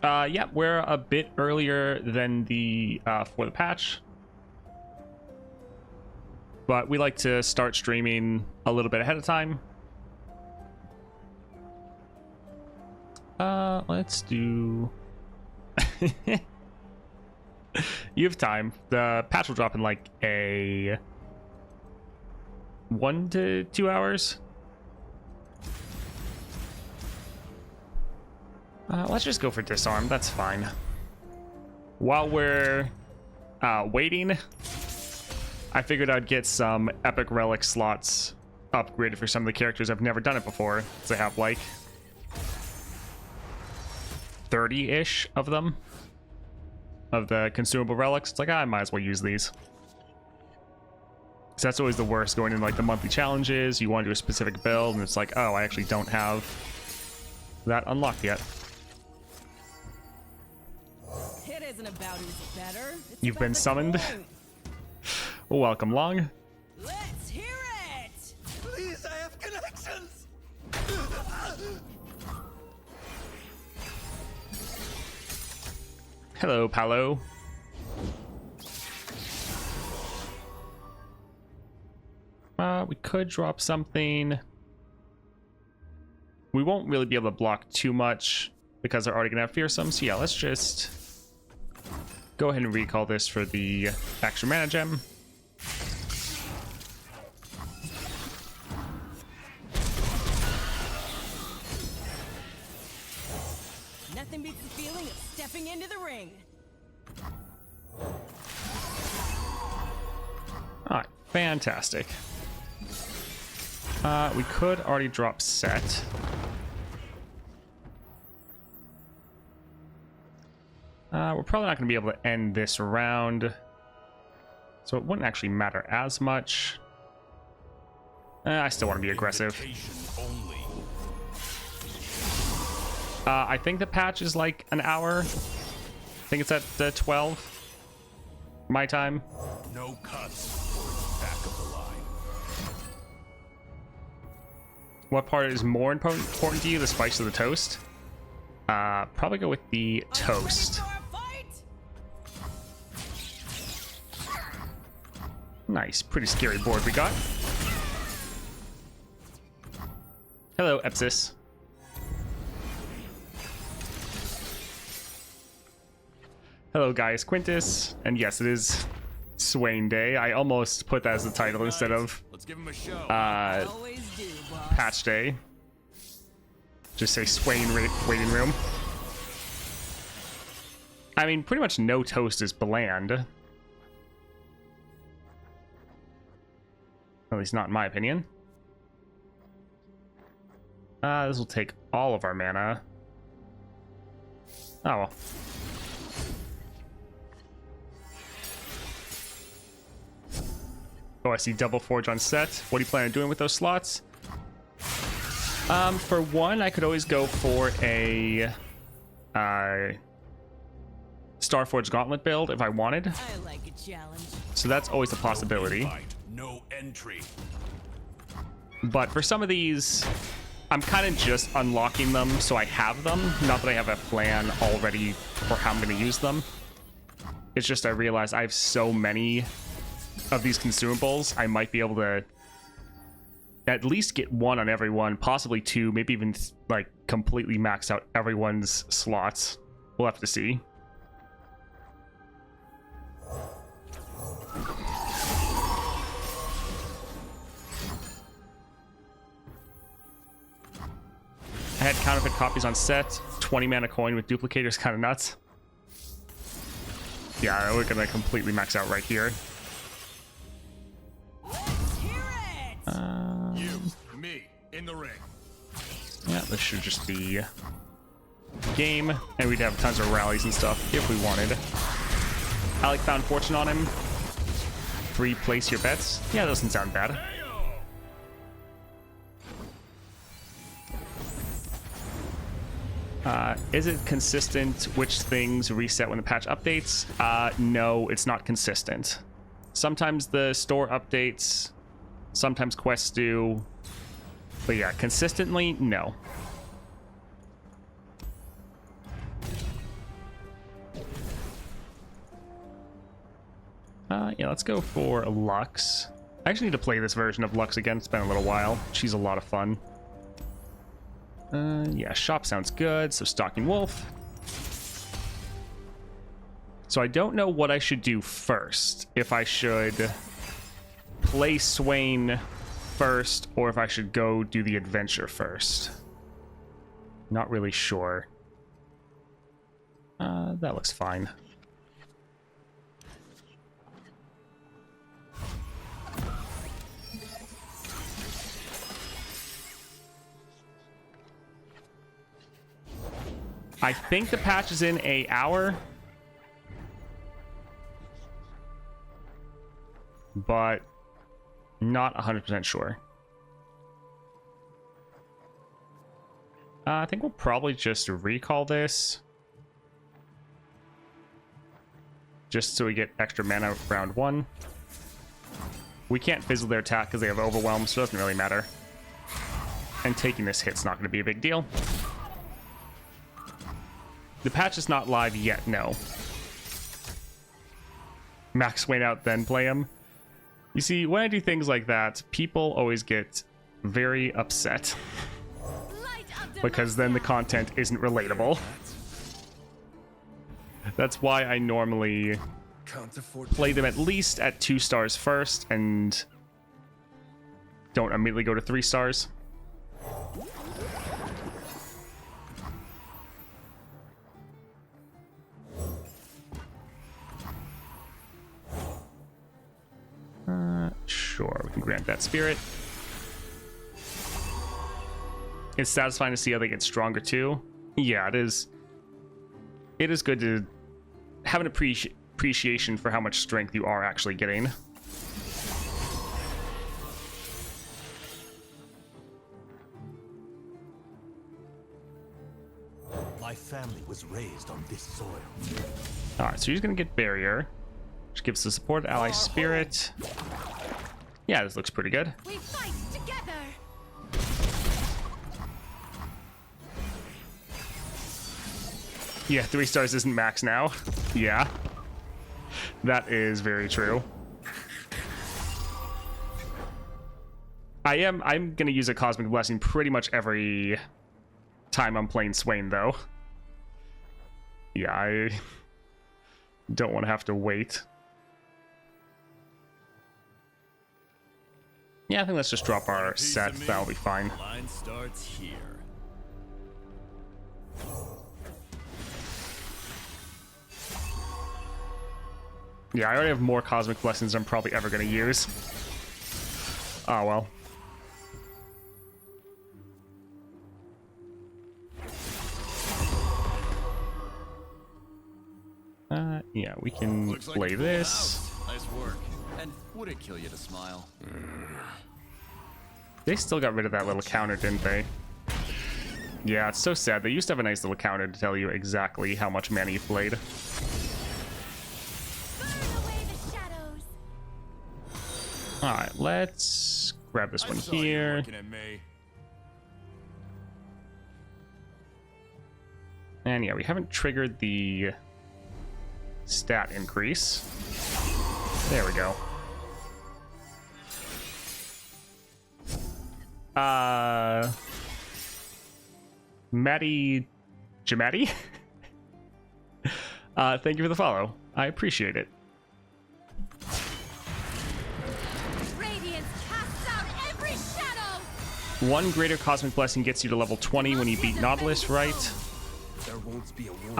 Yeah, we're a bit earlier than the for the patch, but we like to start streaming a little bit ahead of time. Let's do. You have time. The patch will drop in like a 1 to 2 hours. Let's just go for disarm. That's fine. While we're waiting, I figured I'd get some epic relic slots upgraded for some of the characters. I've never done it before. So I have like 30-ish of them, of the consumable relics. It's like, I might as well use these. So that's always the worst, going in like the monthly challenges. You want to do a specific build, and it's like, oh, I actually don't have that unlocked yet. It isn't about who's better. It's You've about been the summoned. clone. Welcome, Long. Let's hear it. Please, I have connections. Hello, Paolo. We could drop something. We won't really be able to block too much because they're already gonna have fearsome. So yeah, let's just go ahead and recall this for the extra mana gem. Nothing beats the feeling of stepping into the ring. Alright, fantastic. We could already drop set. We're probably not going to be able to end this round, so it wouldn't actually matter as much. I still want to be aggressive. I think the patch is like an hour. I think it's at 12 my time. No cuts. Back of the line. What part is more important to you, the spice or the toast? Probably go with the toast. Are you ready for a fight? Nice, pretty scary board we got. Hello, Epsis. Hello, Gaius Quintus. And yes, it is Swain Day. I almost put that as the title instead of Let's give him a show. Always do, boss. Patch Day. Just say Swain Waiting Room. I mean, pretty much no toast is bland. At least not in my opinion. This will take all of our mana. Oh well. Oh, I see Double Forge on set. What are you planning on doing with those slots? For one, I could always go for a Starforged Gauntlet build if I wanted. I like a challenge. So that's always a possibility. Fight. No entry. But for some of these, I'm kind of just unlocking them so I have them. Not that I have a plan already for how I'm going to use them. It's just I realize I have so many of these consumables, I might be able to at least get one on everyone, possibly two, maybe even like completely max out everyone's slots. We'll have to see. I had counterfeit copies on set. 20 mana coin with duplicators, kind of nuts. Yeah, we're gonna completely max out right here. Let's hear it. You, me, in the ring. Yeah, this should just be game, and we'd have tons of rallies and stuff if we wanted. I like Found Fortune on him. Place your bets. Yeah, that doesn't sound bad. Is it consistent which things reset when the patch updates? No, it's not consistent. Sometimes the store updates, sometimes quests do, but yeah, consistently, no. Yeah, let's go for Lux. I actually need to play this version of Lux again. It's been a little while. She's a lot of fun. Yeah, shop sounds good. So Stalking Wolf. So I don't know what I should do first. If I should play Swain first, or if I should go do the adventure first. Not really sure. That looks fine. I think the patch is in an hour. But not 100% sure. I think we'll probably just recall this. Just so we get extra mana round 1. We can't fizzle their attack because they have Overwhelm, so it doesn't really matter. And taking this hit's not going to be a big deal. The patch is not live yet, no. Max Swain out, then play him. You see, when I do things like that, people always get very upset. Because then the content isn't relatable. That's why I normally play them at least at 2 stars first and don't immediately go to 3 stars. Sure, we can grant that spirit. It's satisfying to see how they get stronger too. Yeah, it is. It is good to have an appreciation for how much strength you are actually getting. My family was raised on this soil. Alright, so he's gonna get barrier, which gives the support ally spirit. Yeah, this looks pretty good. We fight together. Yeah, 3 stars isn't max now. Yeah. That is very true. I'm gonna use a Cosmic Blessing pretty much every time I'm playing Swain though. Yeah, I don't want to have to wait. Yeah, I think let's just drop our set. That'll be fine. Line starts here. Yeah, I already have more Cosmic Blessings than I'm probably ever going to use. Oh, well. Yeah, we can Looks like play a full this. house. Nice work. And would it kill you to smile? They still got rid of that little counter, didn't they? Yeah, it's so sad. They used to have a nice little counter to tell you exactly how much mana you've played. Burn away the shadows. Alright, let's grab this I one saw you here. working at May. And yeah, we haven't triggered the stat increase. There we go. Maddie Jamati? Thank you for the follow. I appreciate it. Radiance casts out every shadow. 1 greater cosmic blessing gets you to level 20 when you beat Nautilus, right? There won't be a war.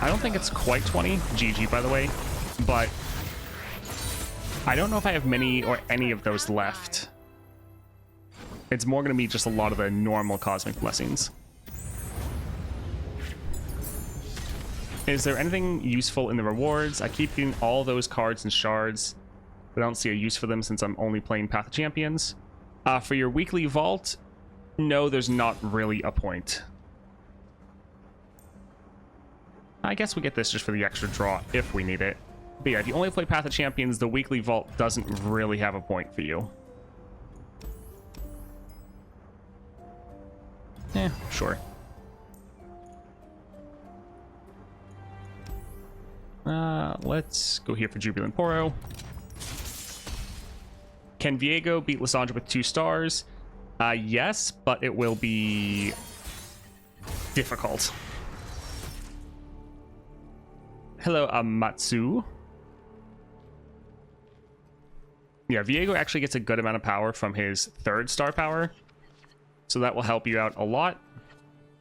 I don't think it's quite 20. GG, by the way. But I don't know if I have many or any of those left. It's more going to be just a lot of the normal cosmic blessings. Is there anything useful in the rewards? I keep getting all those cards and shards, but I don't see a use for them since I'm only playing Path of Champions. For your weekly vault, no, there's not really a point. I guess we get this just for the extra draw if we need it. But yeah, if you only play Path of Champions, the weekly vault doesn't really have a point for you. Sure. Let's go here for Jubilant Poro. Can Viego beat Lissandra with 2 stars? Yes, but it will be difficult. Hello, Matsu. Yeah, Viego actually gets a good amount of power from his 3rd star power, so that will help you out a lot.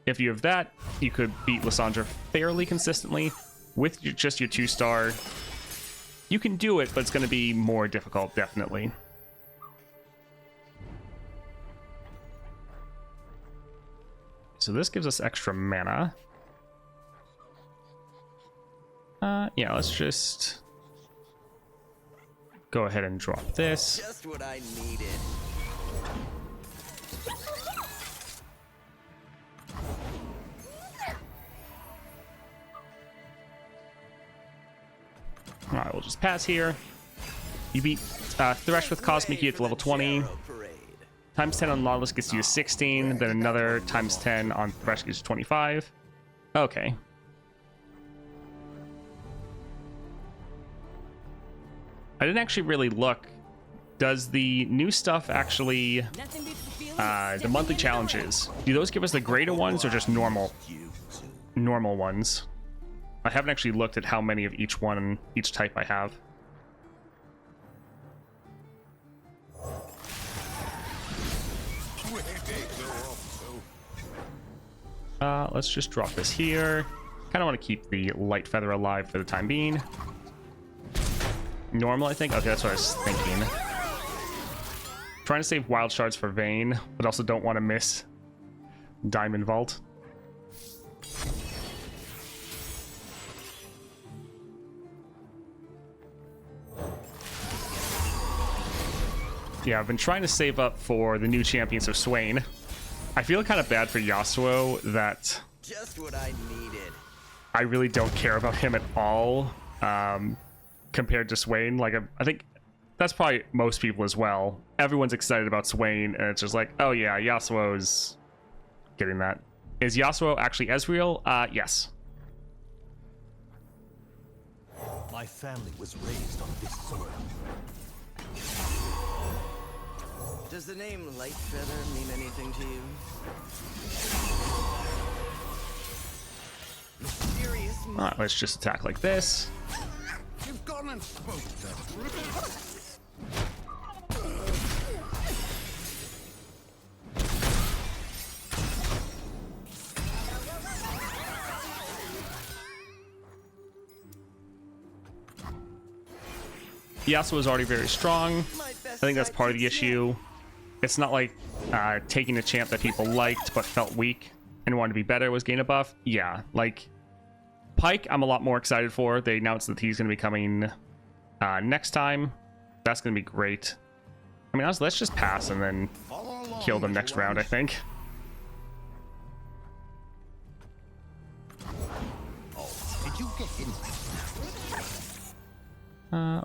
If you have that, you could beat Lissandra fairly consistently. With just your 2 star, you can do it, but it's going to be more difficult, definitely. So this gives us extra mana. Yeah, let's just go ahead and drop this. Just what I needed. All right, we'll just pass here. You beat Thresh with Cosmic, you get to level 20. Times 10 on Nautilus gets you to 16. Then another times 10 on Thresh gets you 25. Okay. I didn't actually really look. Does the new stuff actually, Nothing beats the feeling of the stepping monthly into the challenges, do those give us the greater ones or just normal ones? I haven't actually looked at how many of each one, each type I have. Let's just drop this here. Kind of want to keep the Light Feather alive for the time being. Normal, I think? Okay, that's what I was thinking. Trying to save Wild Shards for Vayne, but also don't want to miss Diamond Vault. Yeah, I've been trying to save up for the new champions of Swain. I feel kind of bad for Yasuo that Just what I needed. I really don't care about him at all compared to Swain. Like, I think that's probably most people as well. Everyone's excited about Swain, and it's just like, oh yeah, Yasuo's getting that. Is Yasuo actually Ezreal? Yes. My family was raised on this soil. Does the name Light Feather mean anything to you? Mysterious. All right, let's just attack like this. You've gone and spoke that. Yasuo is already very strong. I think that's part of the issue. It's not like taking a champ that people liked but felt weak and wanted to be better was gain a buff. Yeah, like Pyke, I'm a lot more excited for. They announced that he's going to be coming next time. That's going to be great. I mean, honestly, let's just pass and then kill them next round, I think. Did you get in?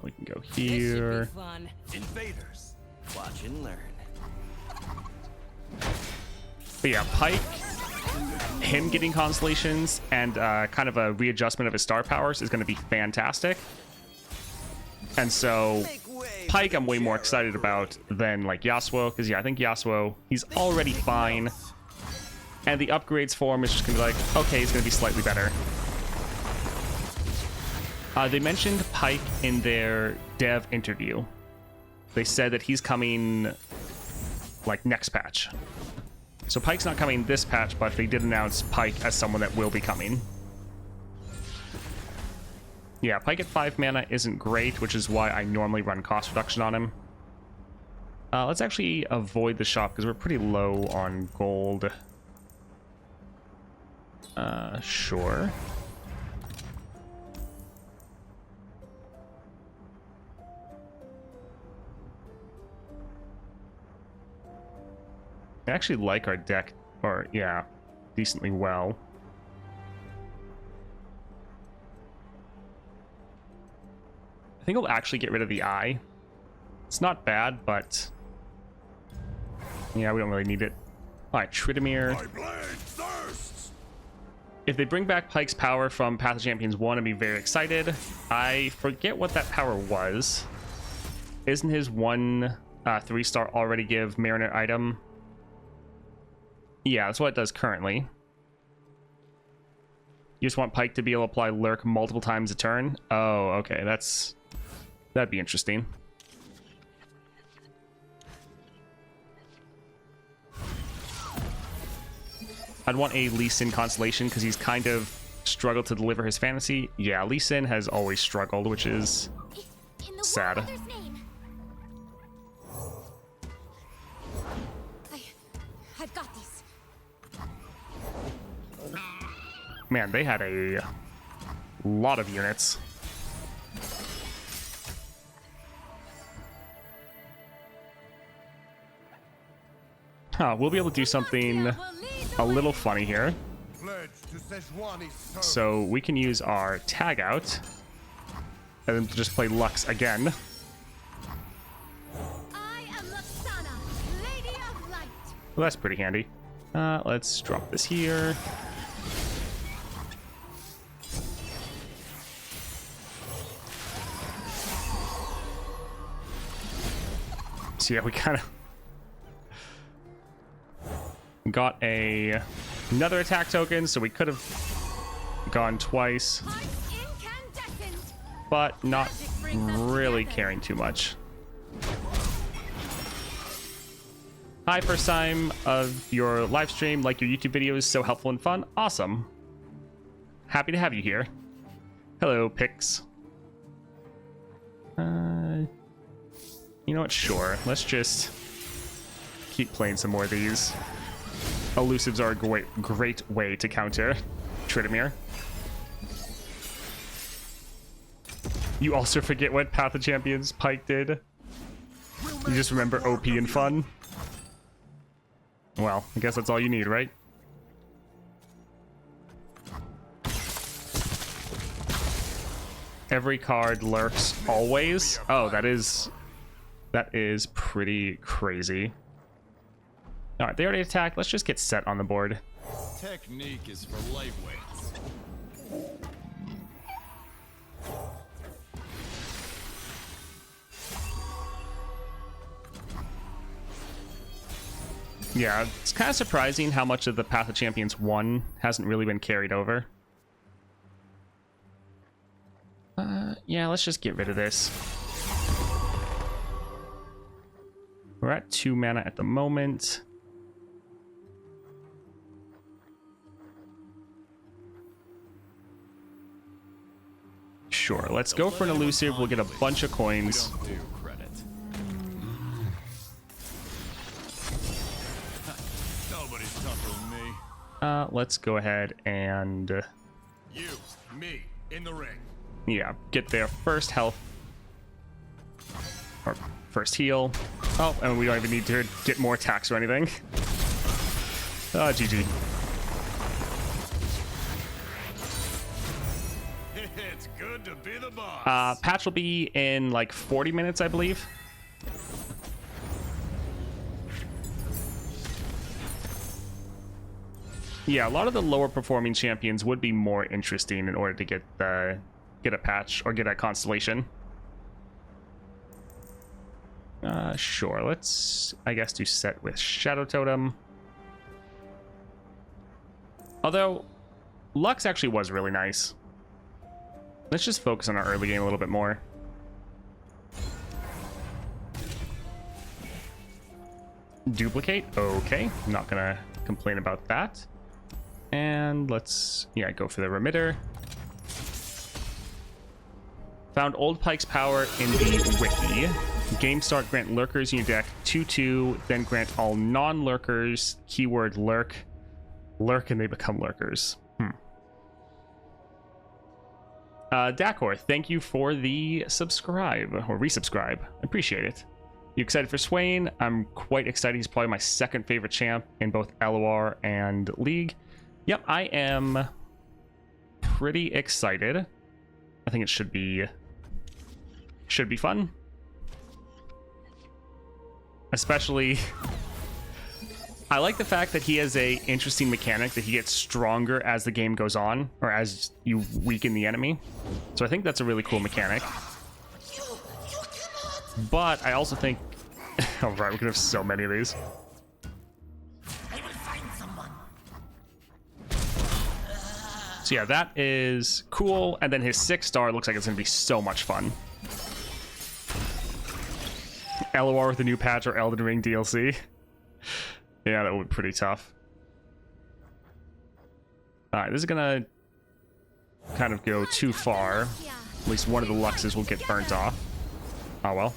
We can go This should here. be fun. Invaders. Watch and learn. But yeah, Pyke, him getting constellations and kind of a readjustment of his star powers is going to be fantastic. And so Pyke I'm way more excited about than like Yasuo, because yeah, I think Yasuo, he's already fine. And the upgrades for him is just going to be like, okay, he's going to be slightly better. They mentioned Pyke in their dev interview. They said that he's coming like next patch. So Pyke's not coming this patch, but they did announce Pyke as someone that will be coming. Yeah, Pyke at 5 mana isn't great, which is why I normally run cost reduction on him. Let's actually avoid the shop because we're pretty low on gold. Sure. I actually like our deck, or yeah, decently well. I think I'll actually get rid of the eye. It's not bad, but yeah, we don't really need it. All right, Tryndamere. My blade thirsts. If they bring back Pike's power from Path of Champions 1, I'd be very excited. I forget what that power was. Isn't his one 3-star already give Mariner item? Yeah, that's what it does currently. You just want Pike to be able to apply Lurk multiple times a turn? Oh, okay, that'd be interesting. I'd want a Lee Sin Constellation because he's kind of struggled to deliver his fantasy. Yeah, Lee Sin has always struggled, which is sad. I've got this. Man, they had a lot of units. Huh, we'll be able to do something a little funny here. So we can use our tag out and then just play Lux again. I am Luxana, Lady of Light. Well, that's pretty handy. Let's drop this here. So yeah, we kind of got another attack token, so we could have gone twice, but not really caring too much. Hi, first time of your live stream. Like your YouTube videos, so helpful and fun. Awesome. Happy to have you here. Hello, Pix. You know what? Sure. Let's just keep playing some more of these. Elusives are a great way to counter Tryndamere. You also forget what Path of Champions Pike did? You just remember OP and fun? Well, I guess that's all you need, right? Every card lurks always? Oh, that is pretty crazy. All right, they already attacked. Let's just get set on the board. Technique is for lightweights. Yeah, it's kind of surprising how much of the Path of Champions 1 hasn't really been carried over. Yeah, let's just get rid of this. We're at 2 mana at the moment. Sure, let's go for an elusive. We'll get a bunch of coins. Don't do credit. Nobody's tougher than me. Let's go ahead and You, me, in the ring. yeah, get their first health or first heal. Oh, and we don't even need to get more attacks or anything. GG. It's good to be the boss. Patch will be in like 40 minutes, I believe. Yeah, a lot of the lower performing champions would be more interesting in order to get a patch or get a constellation. Sure, let's, I guess, do set with Shadow Totem. Although, Lux actually was really nice. Let's just focus on our early game a little bit more. Duplicate, okay. I'm not gonna complain about that. And let's, yeah, go for the remitter. Found old Pike's power in the wiki. Game start, grant lurkers in your deck 2/2, then grant all non-lurkers, keyword lurk, and they become lurkers. Dakor, thank you for the subscribe, or resubscribe. I appreciate it. You excited for Swain? I'm quite excited. He's probably my second favorite champ in both LOR and League. Yep, I am pretty excited. I think it should be fun. Especially I like the fact that he has a interesting mechanic that he gets stronger as the game goes on, or as you weaken the enemy. So I think that's a really cool mechanic. But I also think... oh, right, we could have so many of these. So yeah, that is cool. And then his 6-star looks like it's going to be so much fun. LOR with the new patch or Elden Ring DLC. Yeah, that would be pretty tough. Alright, this is going to kind of go too far. At least one of the Luxes will get burnt off. Oh well.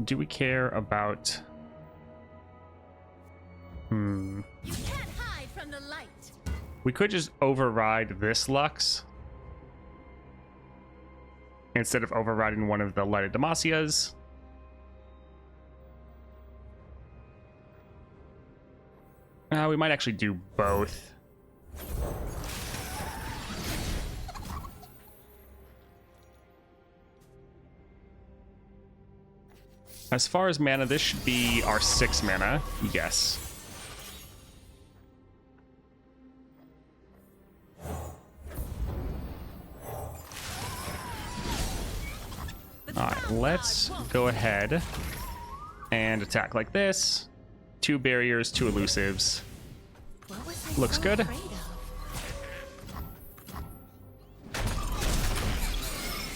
Do we care about... You can't hide from the light. We could just override this Lux instead of overriding one of the Lighted Demasias. We might actually do both. As far as mana, this should be our 6 mana. Yes. Alright, let's go ahead and attack like this. 2 barriers, 2 elusives. Looks good.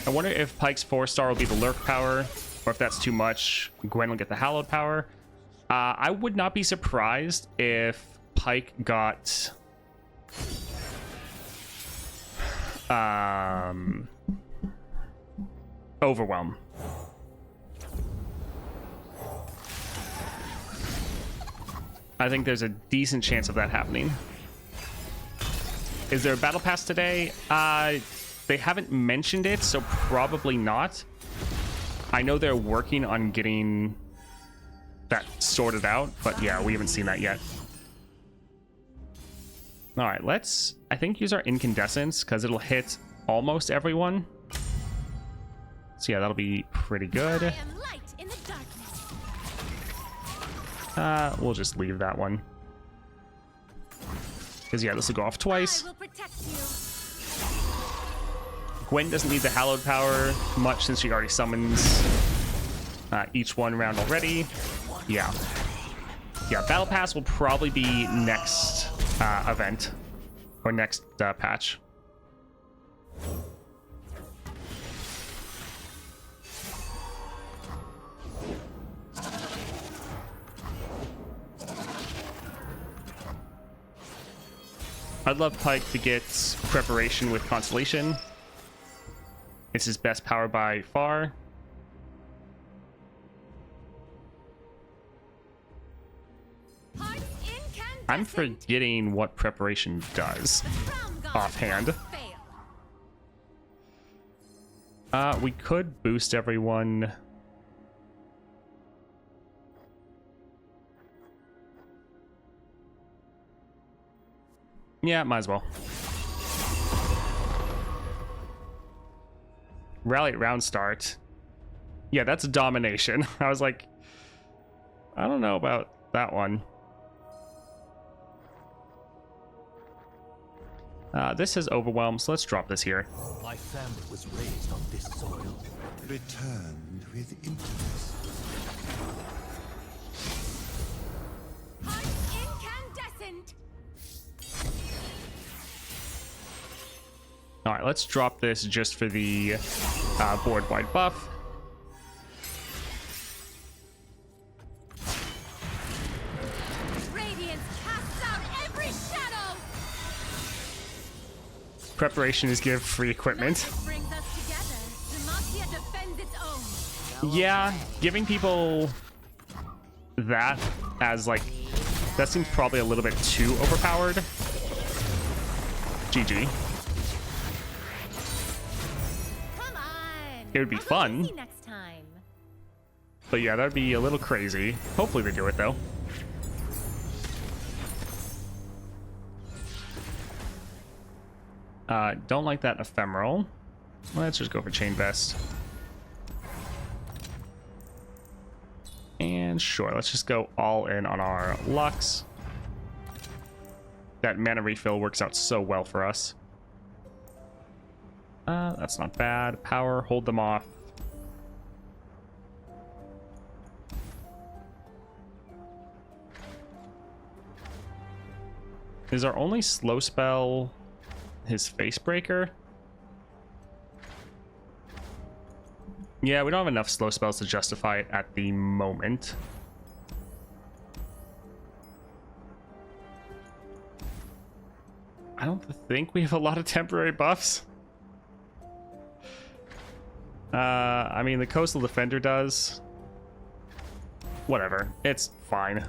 I wonder if Pyke's 4-star will be the lurk power, or if that's too much, Gwen will get the hallowed power. I would not be surprised if Pyke got Overwhelm. I think there's a decent chance of that happening. Is there a battle pass today? They haven't mentioned it, so probably not. I know they're working on getting that sorted out, but yeah, we haven't seen that yet. All right, let's, I think, use our incandescence because it'll hit almost everyone. So yeah, that'll be pretty good. I am light in the darkness. We'll just leave that one. Because yeah, this will go off twice. I will protect you. Gwen doesn't need the hallowed power much since she already summons each one round already. Yeah. Yeah, battle pass will probably be next event or next patch. I'd love Pyke to get preparation with Constellation. It's his best power by far. I'm forgetting what preparation does offhand. We could boost everyone. Yeah, might as well. Rally at round start. Yeah, that's domination. I was like, I don't know about that one. This has overwhelm, so let's drop this here. My family was raised on this soil. Returned with interest. Incandescent. All right, let's drop this just for the board-wide buff. Radiance casts out every shadow. Preparation is give free equipment. Nothing brings us together. Demacia defends its own. Yeah, giving people that as like, that seems probably a little bit too overpowered. GG. Come on. It would be fun. Next time. But yeah, that'd be a little crazy. Hopefully they do it though. Don't like that ephemeral. Let's just go for chain vest. And sure, let's just go all in on our Lux. That mana refill works out so well for us. That's not bad. Power, hold them off. Is our only slow spell his Face Breaker? Yeah, we don't have enough slow spells to justify it at the moment. I don't think we have a lot of temporary buffs. I mean, the Coastal Defender does. Whatever, it's fine.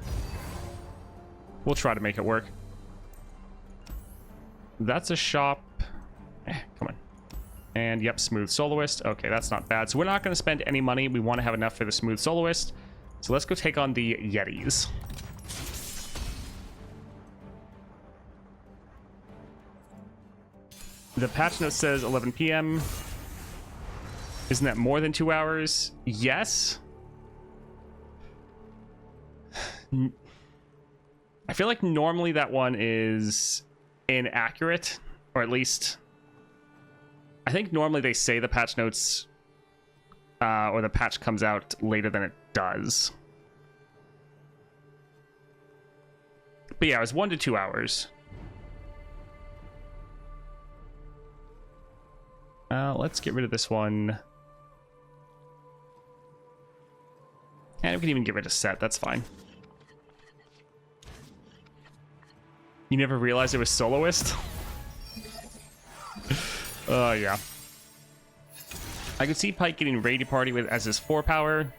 We'll try to make it work. That's a shop. Come on. And yep, Smooth Soloist. Okay, that's not bad. So we're not going to spend any money. We want to have enough for the Smooth Soloist. So let's go take on the Yetis. The patch note says 11 p.m. Isn't that more than 2 hours? Yes. I feel like normally that one is inaccurate, or at least I think normally they say the patch notes or the patch comes out later than it does. But yeah, it was 1 to 2 hours. Let's get rid of this one. And we can even get rid of Set, that's fine. You never realized it was Soloist? Yeah. I could see Pyke getting Raid Party with as his 4 power.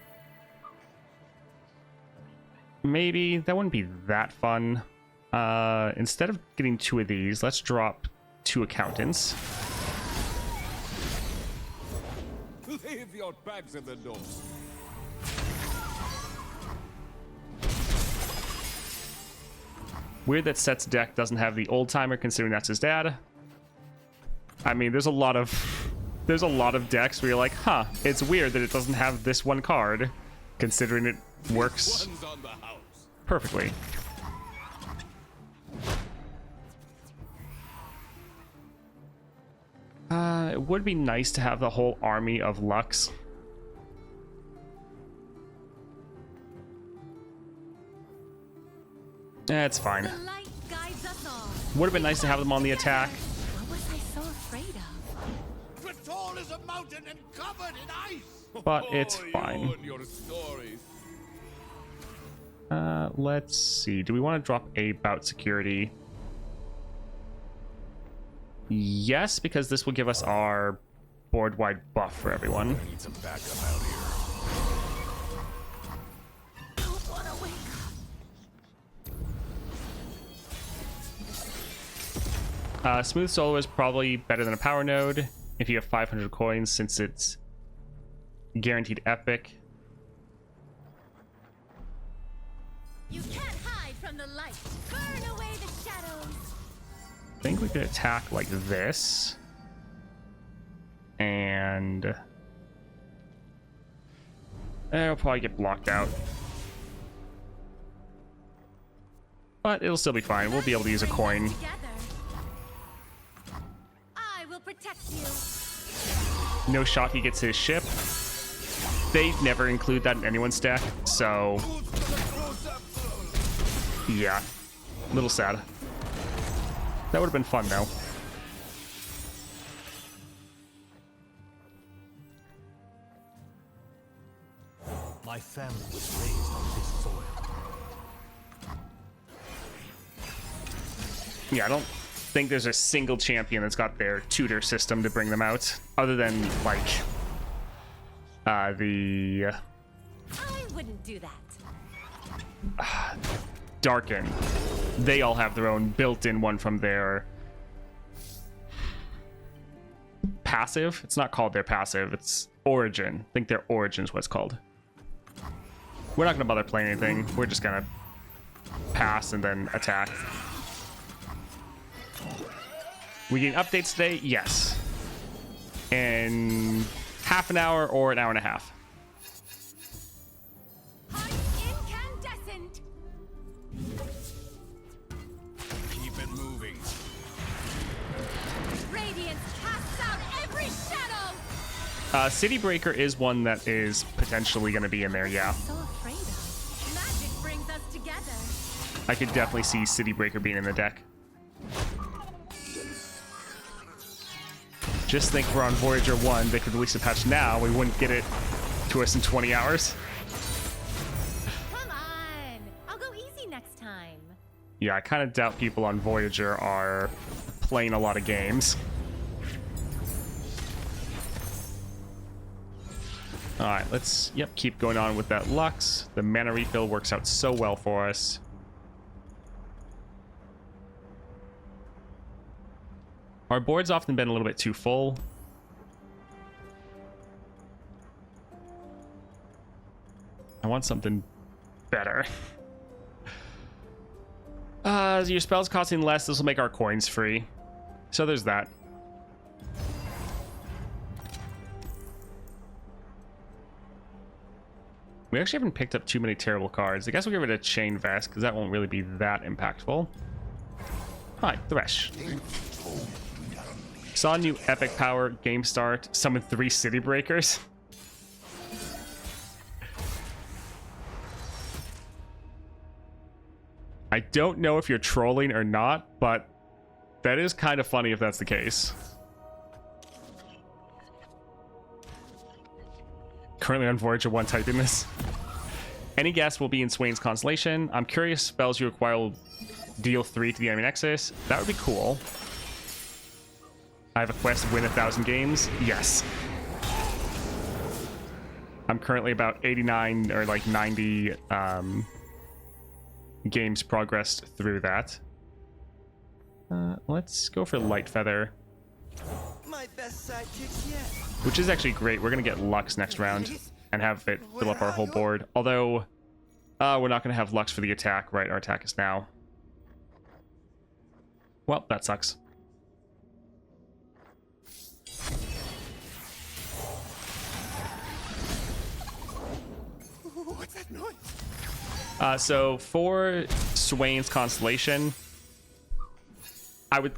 Maybe. That wouldn't be that fun. Instead of getting 2 of these, let's drop 2 Accountants. Leave your bags in the door. Weird that Set's deck doesn't have the Old Timer, considering that's his dad. I mean, there's a lot of decks where you're like, huh, it's weird that it doesn't have this one card, considering it works One's on the house. perfectly. It would be nice to have the whole army of Lux. It's fine. The light guides us all. Would have been nice to have them on the attack. What was I so afraid of? Tritol is a mountain and covered in ice. But it's Oh, fine. You and your stories. Let's see. Do we want to drop a bout security? Yes, because this will give us our board-wide buff for everyone. I need some backup out here. Don't wanna wake up. Smooth Solo is probably better than a power node if you have 500 coins, since it's guaranteed epic. You can't hide from the light. Burn away the shadows. I think we could attack like this. And it'll probably get blocked out. But it'll still be fine. We'll be able to use a coin. Together. I will protect you. No shot he gets his ship. They never include that in anyone's deck, so yeah, a little sad. That would have been fun though. My family was raised on this soil. Yeah, I don't think there's a single champion that's got their tutor system to bring them out, other than like the I wouldn't do that. Darken. They all have their own built-in one from their passive. It's not called their passive. It's origin. I think their origin is what it's called. We're not going to bother playing anything. We're just going to pass and then attack. We getting updates today? Yes. In half an hour or an hour and a half. Incandescent. Keep it moving. Radiance casts out every shadow. City Breaker is one that is potentially going to be in there, yeah. So afraid of. Magic brings us together. I could definitely see City Breaker being in the deck. Just think we're on Voyager 1. They could release a patch now. We wouldn't get it to us in 20 hours. Come on. I'll go easy next time. Yeah, I kind of doubt people on Voyager are playing a lot of games. Alright, let's, keep going on with that Lux. The mana refill works out so well for us. Our board's often been a little bit too full. I want something better. Your spells costing less, this will make our coins free. So there's that. We actually haven't picked up too many terrible cards. I guess we'll give it a Chain Vest, because that won't really be that impactful. Hi, Thresh. Saw new epic power, game start, summon 3 City Breakers. I don't know if you're trolling or not, but that is kind of funny if that's the case. Currently on Voyager 1 typing this. Any guest will be in Swain's Constellation. I'm curious spells you acquire will deal 3 to the enemy nexus. That would be cool. I have a quest, win 1,000 games. Yes. I'm currently about 89 or like 90 games progressed through that. Let's go for Light Feather. My best sidekicks yet. Which is actually great. We're going to get Lux next round and have it fill up our whole board. Although, we're not going to have Lux for the attack, right? Our attack is now. Well, that sucks. What's that noise? So for Swain's Constellation, I would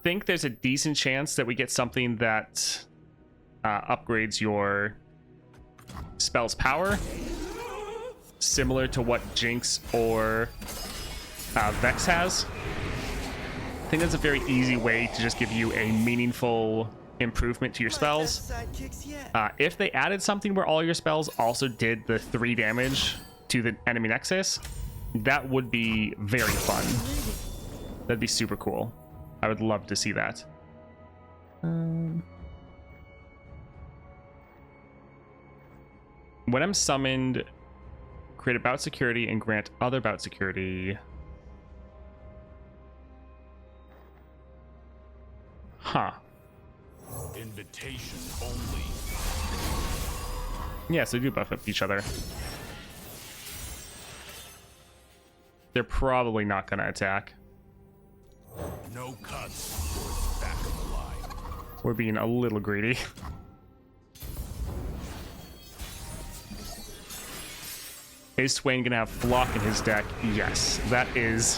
think there's a decent chance that we get something that upgrades your spell's power, similar to what Jinx or Vex has. I think that's a very easy way to just give you a meaningful improvement to your spells. If they added something where all your spells also did the 3 damage to the enemy nexus, that would be very fun. That'd be super cool. I would love to see that. When I'm summoned, create a bout security and grant other bout security. Huh. Invitation only. Yeah, so they do buff up each other. They're probably not going to attack. No cuts towards the back of the line. We're being a little greedy. Is Swain going to have Flock in his deck? Yes, that is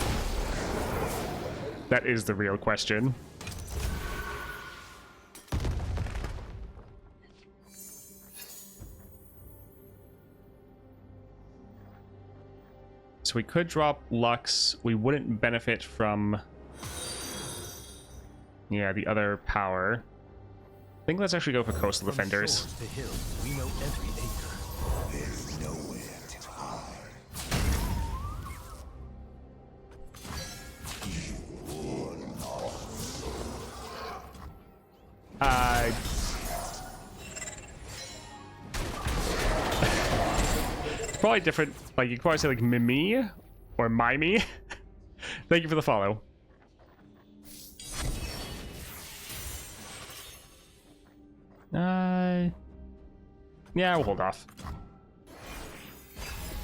the real question. So we could drop Lux. We wouldn't benefit from, yeah, the other power. I think let's actually go for Coastal Defenders. From shores to hills, we know every acre. There's nowhere to hide. Probably different. Like, you could probably say like Mimi or Mimey. Thank you for the follow. Yeah, we'll hold off.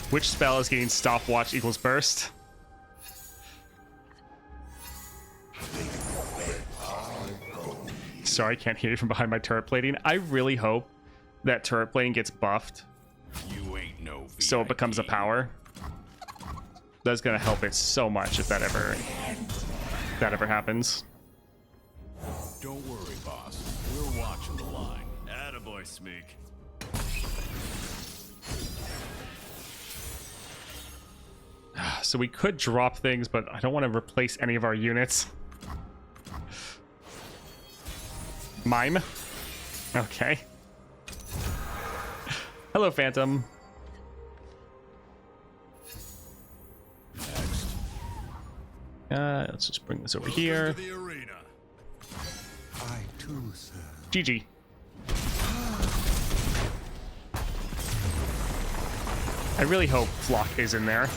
Which spell is getting stopwatch equals burst? Sorry, can't hear you from behind my turret plating. I really hope that turret plating gets buffed You ain't no VIP. so it becomes a power. That's gonna help it so much if that ever happens. Don't worry, boss. We're watching the line. Attaboy, Smeek. So we could drop things, but I don't want to replace any of our units. Mime. Okay. Hello, Phantom. Next. Let's just bring this over here. To the arena. I too, sir. GG. I really hope Flock is in there.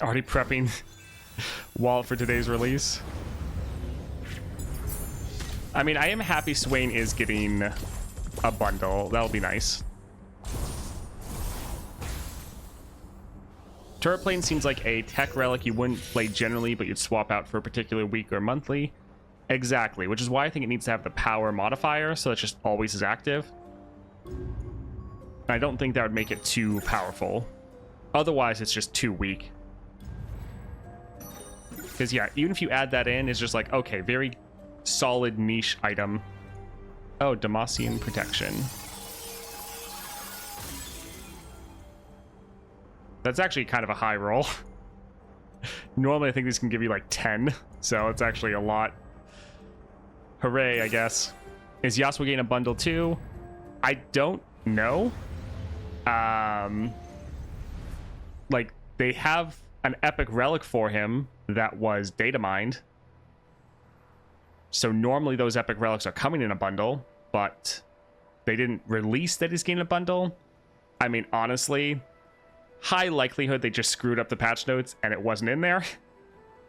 Already prepping wallet for today's release. I mean, I am happy Swain is getting a bundle. That'll be nice. Turret Plane seems like a tech relic you wouldn't play generally, but you'd swap out for a particular week or monthly. Exactly, which is why I think it needs to have the power modifier, so it's just always is active. I don't think that would make it too powerful. Otherwise, it's just too weak. Because, yeah, even if you add that in, it's just like, okay, very solid niche item. Oh, Demacian Protection. That's actually kind of a high roll. Normally, I think these can give you like 10, so it's actually a lot. Hooray, I guess. Is Yasuo getting a bundle too? I don't know. Like, they have an epic relic for him that was data mined. So normally those epic relics are coming in a bundle, but they didn't release that he's getting a bundle. I mean, honestly, high likelihood they just screwed up the patch notes and it wasn't in there.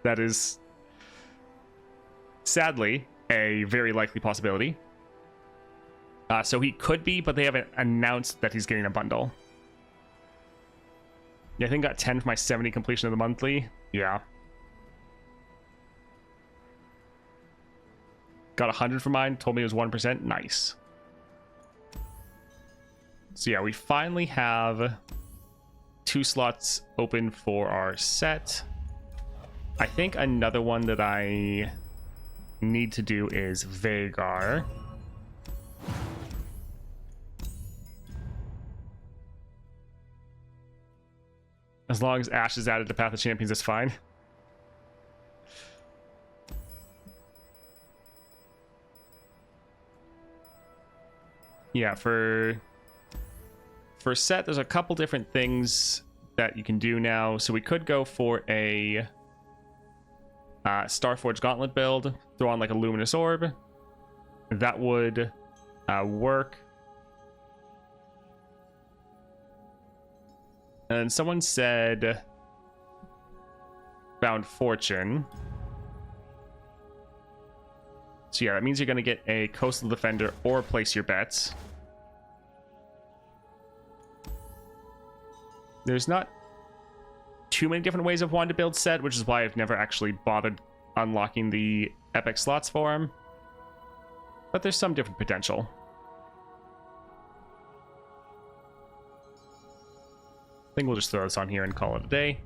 That is, sadly, a very likely possibility. So he could be, but they haven't announced that he's getting a bundle. Yeah, I think I got 10 for my 70 completion of the monthly. Yeah. Got 100 for mine, told me it was 1%. Nice. So yeah, we finally have 2 slots open for our set. I think another one that I need to do is Veigar. As long as Ashe is added to Path of Champions, it's fine. Yeah, for set, there's a couple different things that you can do now. So we could go for a Starforge Gauntlet build, throw on like a Luminous Orb. That would work. And someone said Bound Fortune. So yeah, that means you're going to get a Coastal Defender or place your bets. There's not too many different ways of wanting to build set, which is why I've never actually bothered unlocking the epic slots for him. But there's some different potential. I think we'll just throw this on here and call it a day.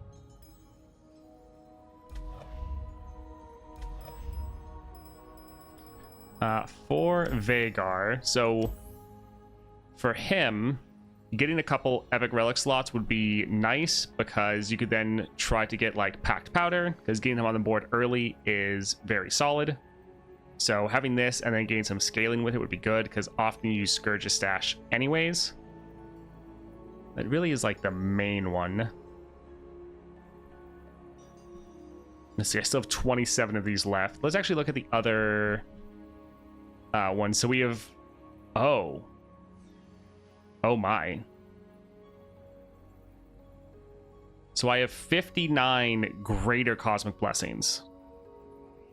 For Veigar, so for him, getting a couple epic relic slots would be nice because you could then try to get like Packed Powder, because getting him on the board early is very solid. So having this and then getting some scaling with it would be good, because often you use Scourge's Stash anyways. That really is like the main one. Let's see, I still have 27 of these left. Let's actually look at the other ones. So we have... Oh my. So I have 59 Greater Cosmic Blessings.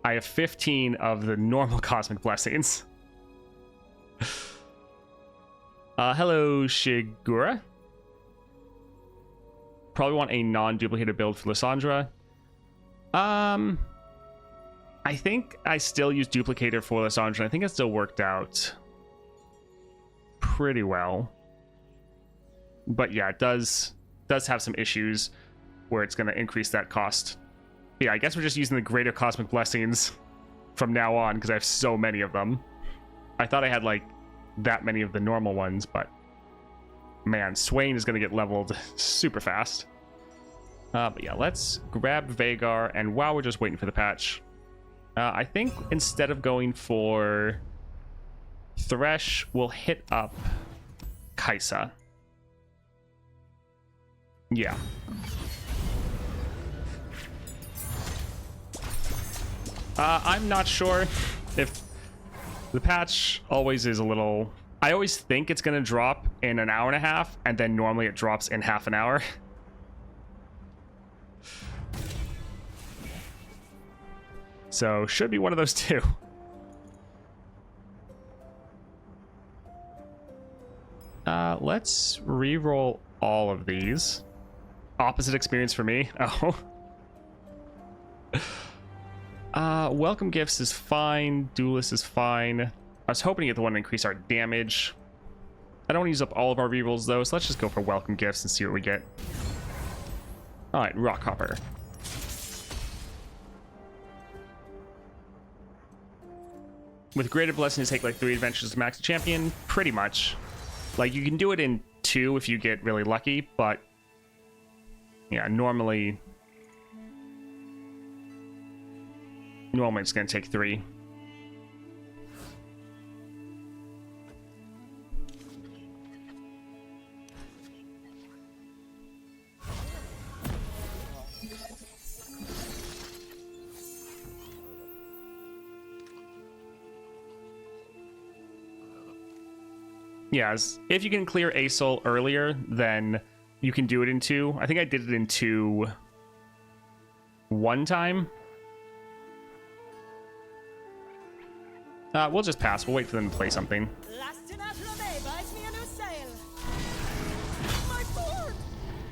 I have 15 of the normal Cosmic Blessings. Hello, Shigura. Probably want a non-duplicated build for Lysandra. I think I still use Duplicator for Lysandra. I think it still worked out pretty well. But yeah, it does have some issues where it's going to increase that cost. Yeah, I guess we're just using the greater Cosmic Blessings from now on because I have so many of them. I thought I had like that many of the normal ones, but man, Swain is going to get leveled super fast. But yeah, let's grab Vhagar, and while we're just waiting for the patch, I think instead of going for Thresh, we'll hit up Kai'Sa. Yeah. I'm not sure if the patch always is a little... I always think it's going to drop in an hour and a half, and then normally it drops in half an hour. So, should be one of those two. Let's re-roll all of these. Opposite experience for me. Oh. Welcome Gifts is fine. Duelist is fine. I was hoping to get the one to increase our damage. I don't want to use up all of our rerolls though, so let's just go for Welcome Gifts and see what we get. Alright, Rockhopper. With Greater Blessing to take like 3 adventures to max champion, pretty much. Like you can do it in 2 if you get really lucky, but yeah, normally it's gonna take 3. Yes, if you can clear Aesol earlier, then you can do it in 2. I think I did it in 2 one time. We'll just pass. We'll wait for them to play something.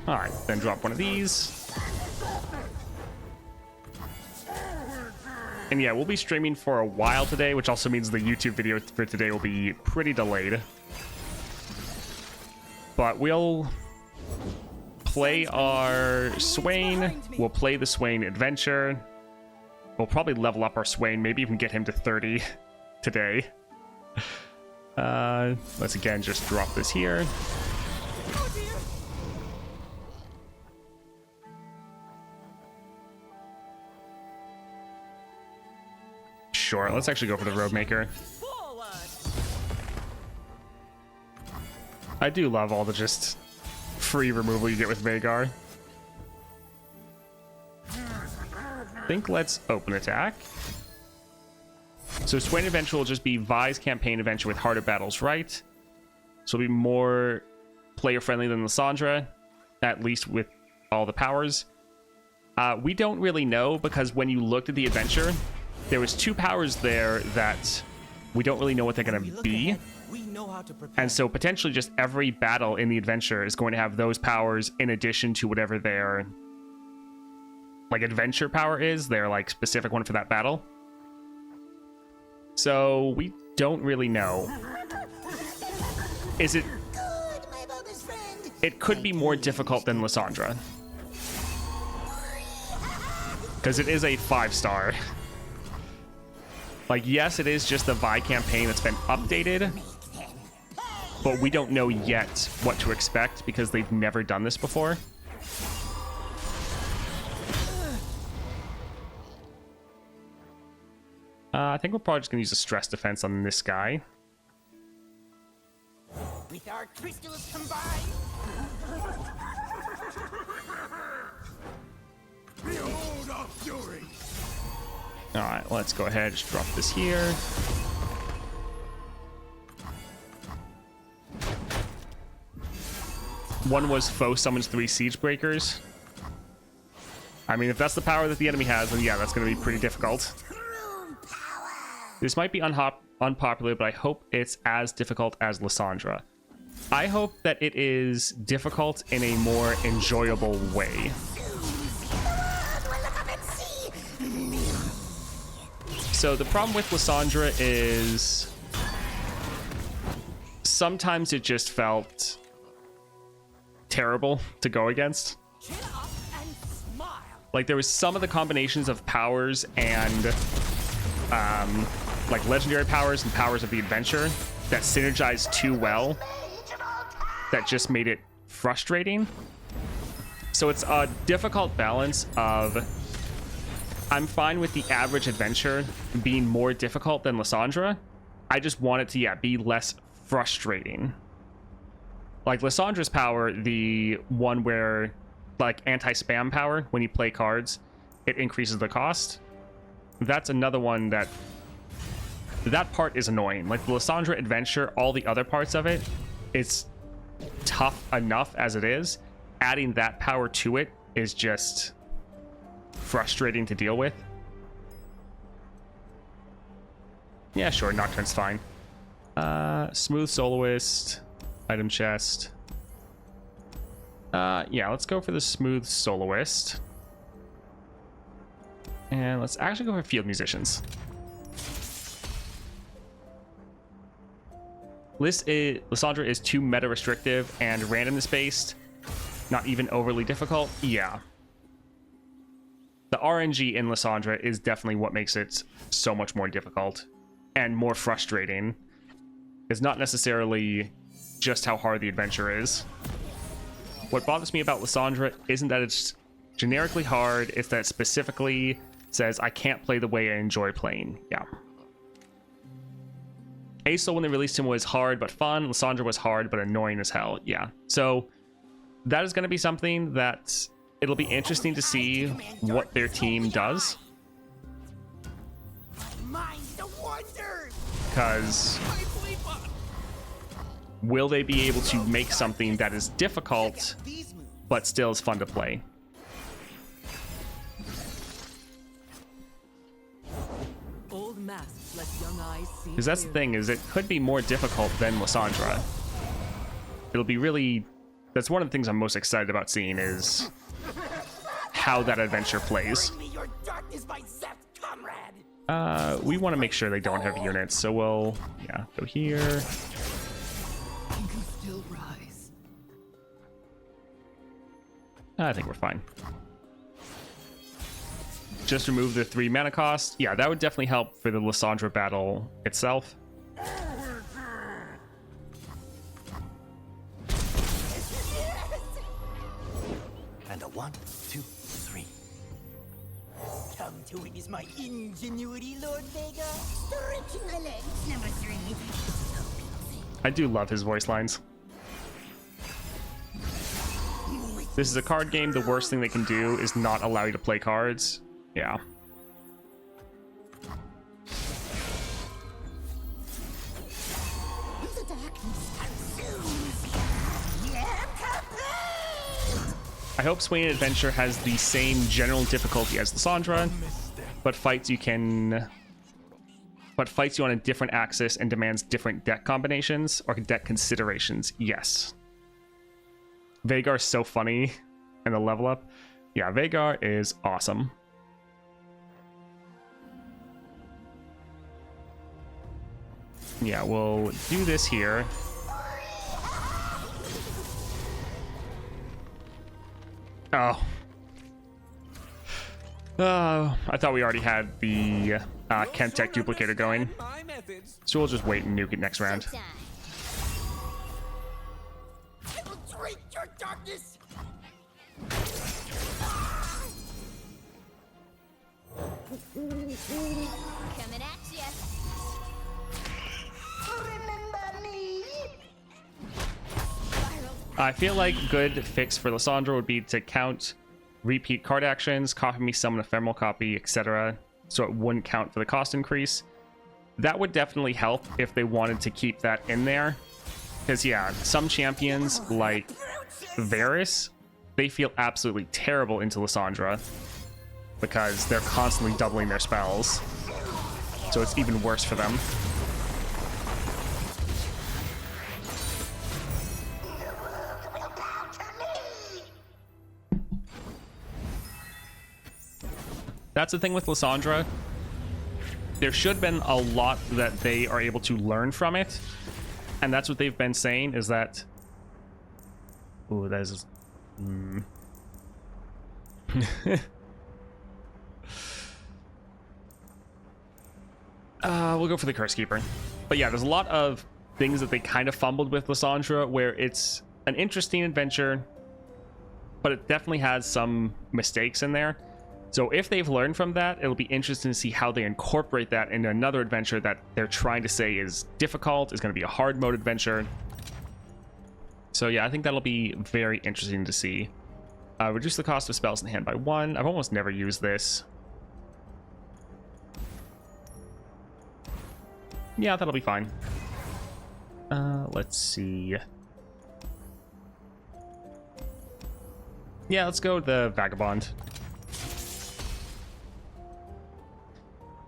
Alright, then drop one of these. And yeah, we'll be streaming for a while today, which also means the YouTube video for today will be pretty delayed. But we'll play our Swain. We'll play the Swain Adventure. We'll probably level up our Swain, maybe even get him to 30 today. Let's again just drop this here. Sure, let's actually go for the Roadmaker. I do love all the just free removal you get with Vhagar. I think let's open attack. So Swain Adventure will just be Vi's campaign adventure with harder battles, right? So it'll be more player-friendly than Lysandra, at least with all the powers. We don't really know, because when you looked at the adventure, there was 2 powers there that we don't really know what they're going to be. And so potentially just every battle in the adventure is going to have those powers in addition to whatever their like adventure power is, their like specific one for that battle. So we don't really know. Is it... It could be more difficult than Lysandra, because it is a 5-star. Like, yes, it is just the Vi campaign that's been updated, but we don't know yet what to expect because they've never done this before. I think we're probably just going to use a stress defense on this guy. With our crystals combined, Behold our fury! Alright, let's go ahead and just drop this here. One was foe summons 3 siege breakers. I mean, if that's the power that the enemy has, then yeah, that's going to be pretty difficult. This might be unpopular, but I hope it's as difficult as Lysandra. I hope that it is difficult in a more enjoyable way. So the problem with Lysandra is sometimes it just felt terrible to go against. Like there was some of the combinations of powers and like legendary powers and powers of the adventure that synergized too well that just made it frustrating. So it's a difficult balance of I'm fine with the average adventure being more difficult than Lysandra. I just want it to be less frustrating. Like Lysandra's power, the one where like anti-spam power, when you play cards it increases the cost. That's another one that part is annoying. Like the Lysandra adventure, all the other parts of it, it's tough enough as it is. Adding that power to it is just frustrating to deal with. Yeah, sure, Nocturne's fine. Smooth Soloist, item chest. Yeah, let's go for the Smooth Soloist. And let's actually go for Field Musicians. Lysandra is too meta restrictive and randomness based, not even overly difficult. Yeah. The RNG in Lysandra is definitely what makes it so much more difficult and more frustrating. It's not necessarily just how hard the adventure is. What bothers me about Lysandra isn't that it's generically hard, it's that it specifically says I can't play the way I enjoy playing. Yeah. Aesol, when they released him, was hard but fun. Lysandra was hard but annoying as hell. Yeah. So that is going to be something that it'll be interesting to see what their team does. Because will they be able to make something that is difficult but still is fun to play? Because that's the thing, is it could be more difficult than Lysandra. It'll be really... That's one of the things I'm most excited about seeing is how that adventure plays. We want to make sure they don't have units, so we'll, go here. I think we're fine. Just remove the 3 mana cost. Yeah, that would definitely help for the Lysandra battle itself. And a 1, 2, 3. Come to witness my ingenuity, Lord Vega. Stretching my legs, number 3. I do love his voice lines. This is a card game. The worst thing they can do is not allow you to play cards. Yeah. I hope Swain Adventure has the same general difficulty as Lysandra, but fights you on a different axis and demands different deck combinations or deck considerations. Yes. Veigar's so funny and the level up. Yeah, Veigar is awesome. Yeah, we'll do this here. Oh. I thought we already had the Chemtech duplicator going. So we'll just wait and nuke it next round. I will drink your darkness. Coming at ya. Remember me? I feel like good fix for Lysandra would be to count repeat card actions, copy me, summon ephemeral copy, etc. So it wouldn't count for the cost increase. That would definitely help if they wanted to keep that in there. Because yeah, some champions like Varus, they feel absolutely terrible into Lysandra because they're constantly doubling their spells. so it's even worse for them. That's the thing with Lysandra. There should have been a lot that they are able to learn from it. And that's what they've been saying, is that... Ooh, that is... We'll go for the Curse Keeper. But yeah, there's a lot of things that they kind of fumbled with Lysandra, where it's an interesting adventure, but it definitely has some mistakes in there. So if they've learned from that, it'll be interesting to see how they incorporate that into another adventure that they're trying to say is difficult, is going to be a hard mode adventure. So yeah, I think that'll be very interesting to see. Reduce the cost of spells in hand by 1. I've almost never used this. Yeah, that'll be fine. Let's see. Yeah, let's go the Vagabond.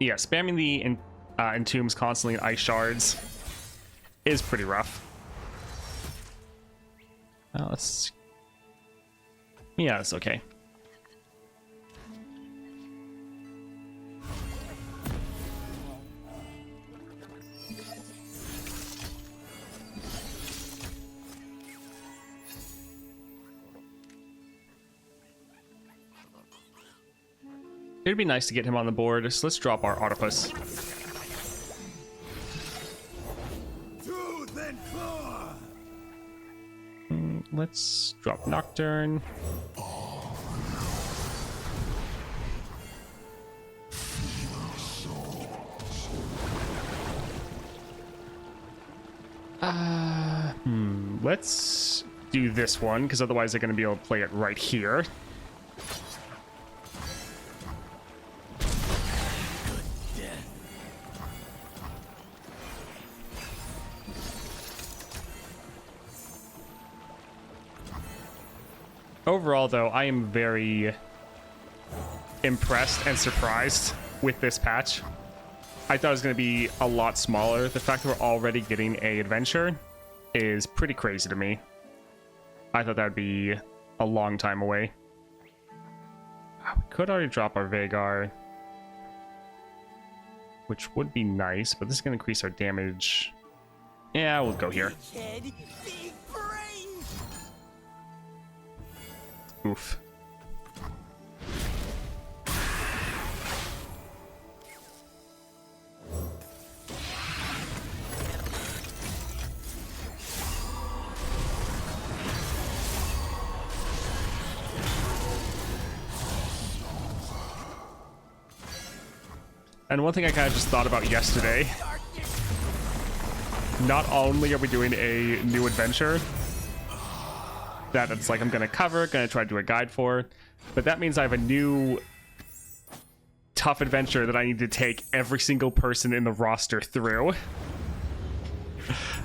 Yeah, spamming the entombs constantly in ice shards is pretty rough. Let's... Yeah, it's okay. It'd be nice to get him on the board, so let's drop our Autopus. Tooth and claw. Let's drop Nocturne. Let's do this one, because otherwise they're going to be able to play it right here. Overall, though, I am very impressed and surprised with this patch. I thought it was going to be a lot smaller. The fact that we're already getting a adventure is pretty crazy to me. I thought that would be a long time away. We could already drop our Vhagar, which would be nice, but this is going to increase our damage. Yeah, we'll go here. Big head, big brain. Oof. And one thing I kind of just thought about yesterday, not only are we doing a new adventure that it's like I'm going to cover, going to try to do a guide for, but that means I have a new tough adventure that I need to take every single person in the roster through.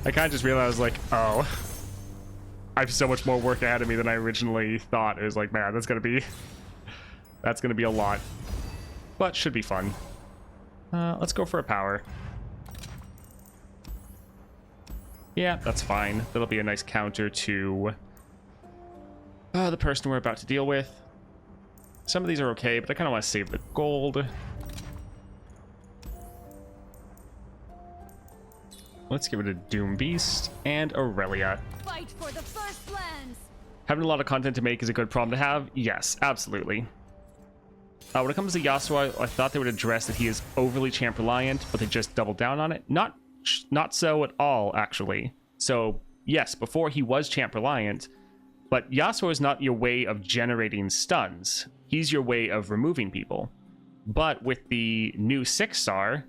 I kind of just realized, like, oh, I have so much more work ahead of me than I originally thought. It was like, man, that's going to be a lot, but should be fun. Let's go for a power. Yeah, that's fine. That'll be a nice counter to the person we're about to deal with. Some of these are okay, but I kind of want to save the gold. Let's give it a Doom Beast and Aurelia. Fight for the first lands. Having a lot of content to make is a good problem to have. Yes, absolutely. When it comes to Yasuo, I thought they would address that he is overly champ reliant, but they just doubled down on it. Not so at all, actually. So yes, before he was champ reliant, but Yasuo is not your way of generating stuns. He's your way of removing people. But with the new 6-star,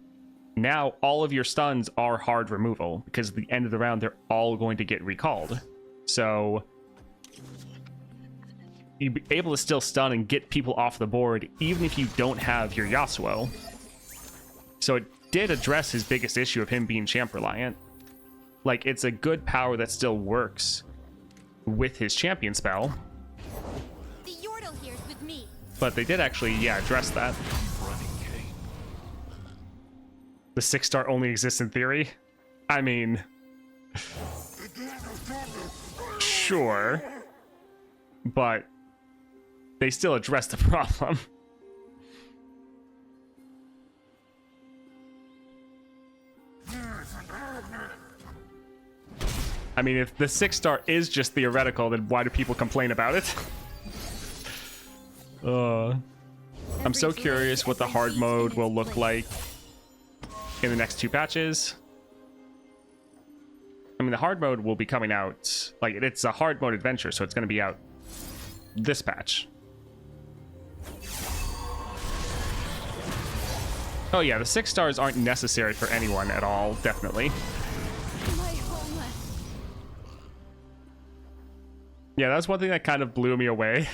now all of your stuns are hard removal, because at the end of the round they're all going to get recalled. So you'll be able to still stun and get people off the board even if you don't have your Yasuo. So it did address his biggest issue of him being champ reliant. Like, it's a good power that still works with his champion spell. The Yordle here's with me. But they did actually, yeah, address that. The 6-star only exists in theory? I mean... Sure. But they still address the problem. I mean, if the 6-star is just theoretical, then why do people complain about it? I'm so curious what the hard mode will look like in the next 2 patches. I mean, the hard mode will be coming out, like, it's a hard mode adventure, so it's going to be out this patch. Oh yeah, the 6 stars aren't necessary for anyone at all, definitely. My homeland. Yeah, that's one thing that kind of blew me away.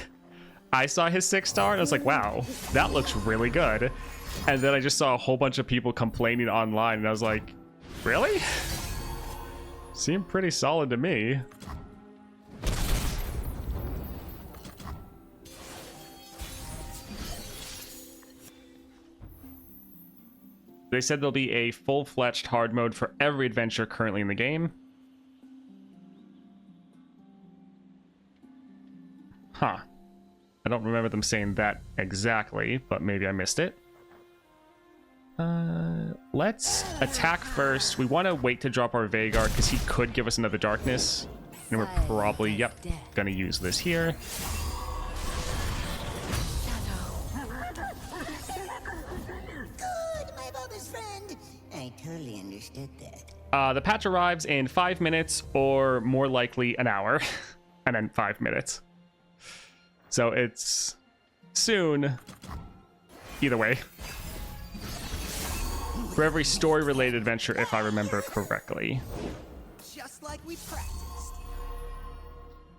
I saw his 6-star and I was like, wow, that looks really good. And then I just saw a whole bunch of people complaining online and I was like, really? Seemed pretty solid to me. They said there'll be a full-fledged hard mode for every adventure currently in the game. Huh. I don't remember them saying that exactly, but maybe I missed it. Let's attack first. We want to wait to drop our Vhagar because he could give us another darkness. And we're probably, yep, gonna use this here. Good, my Boba's friend. I totally understood that. The patch arrives in 5 minutes or more likely an hour. And then 5 minutes. So it's soon. Either way. For every story-related adventure, if I remember correctly. Just like we practiced.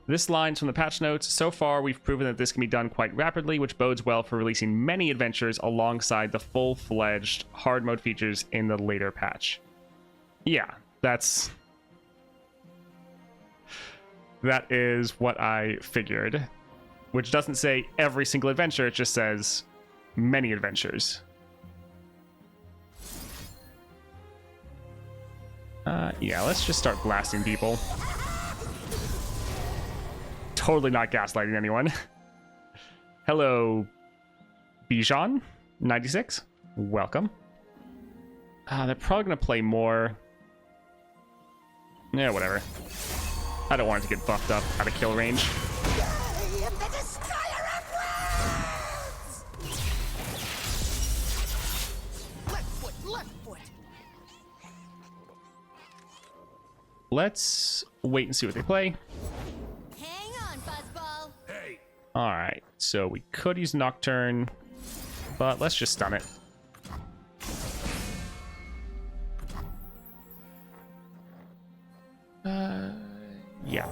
This line's from the patch notes. So far, we've proven that this can be done quite rapidly, which bodes well for releasing many adventures alongside the full-fledged hard mode features in the later patch. Yeah, that is what I figured. Which doesn't say every single adventure, it just says many adventures. Yeah, let's just start blasting people. Totally not gaslighting anyone. Hello, Bijan 96. Welcome. They're probably gonna play more. Yeah, whatever. I don't want it to get buffed up out of kill range. I am the destroyer of worlds! Left foot, left foot! Let's wait and see what they play. Hang on, Buzzball. Hey, Alright, so we could use Nocturne, but let's just stun it. Yeah.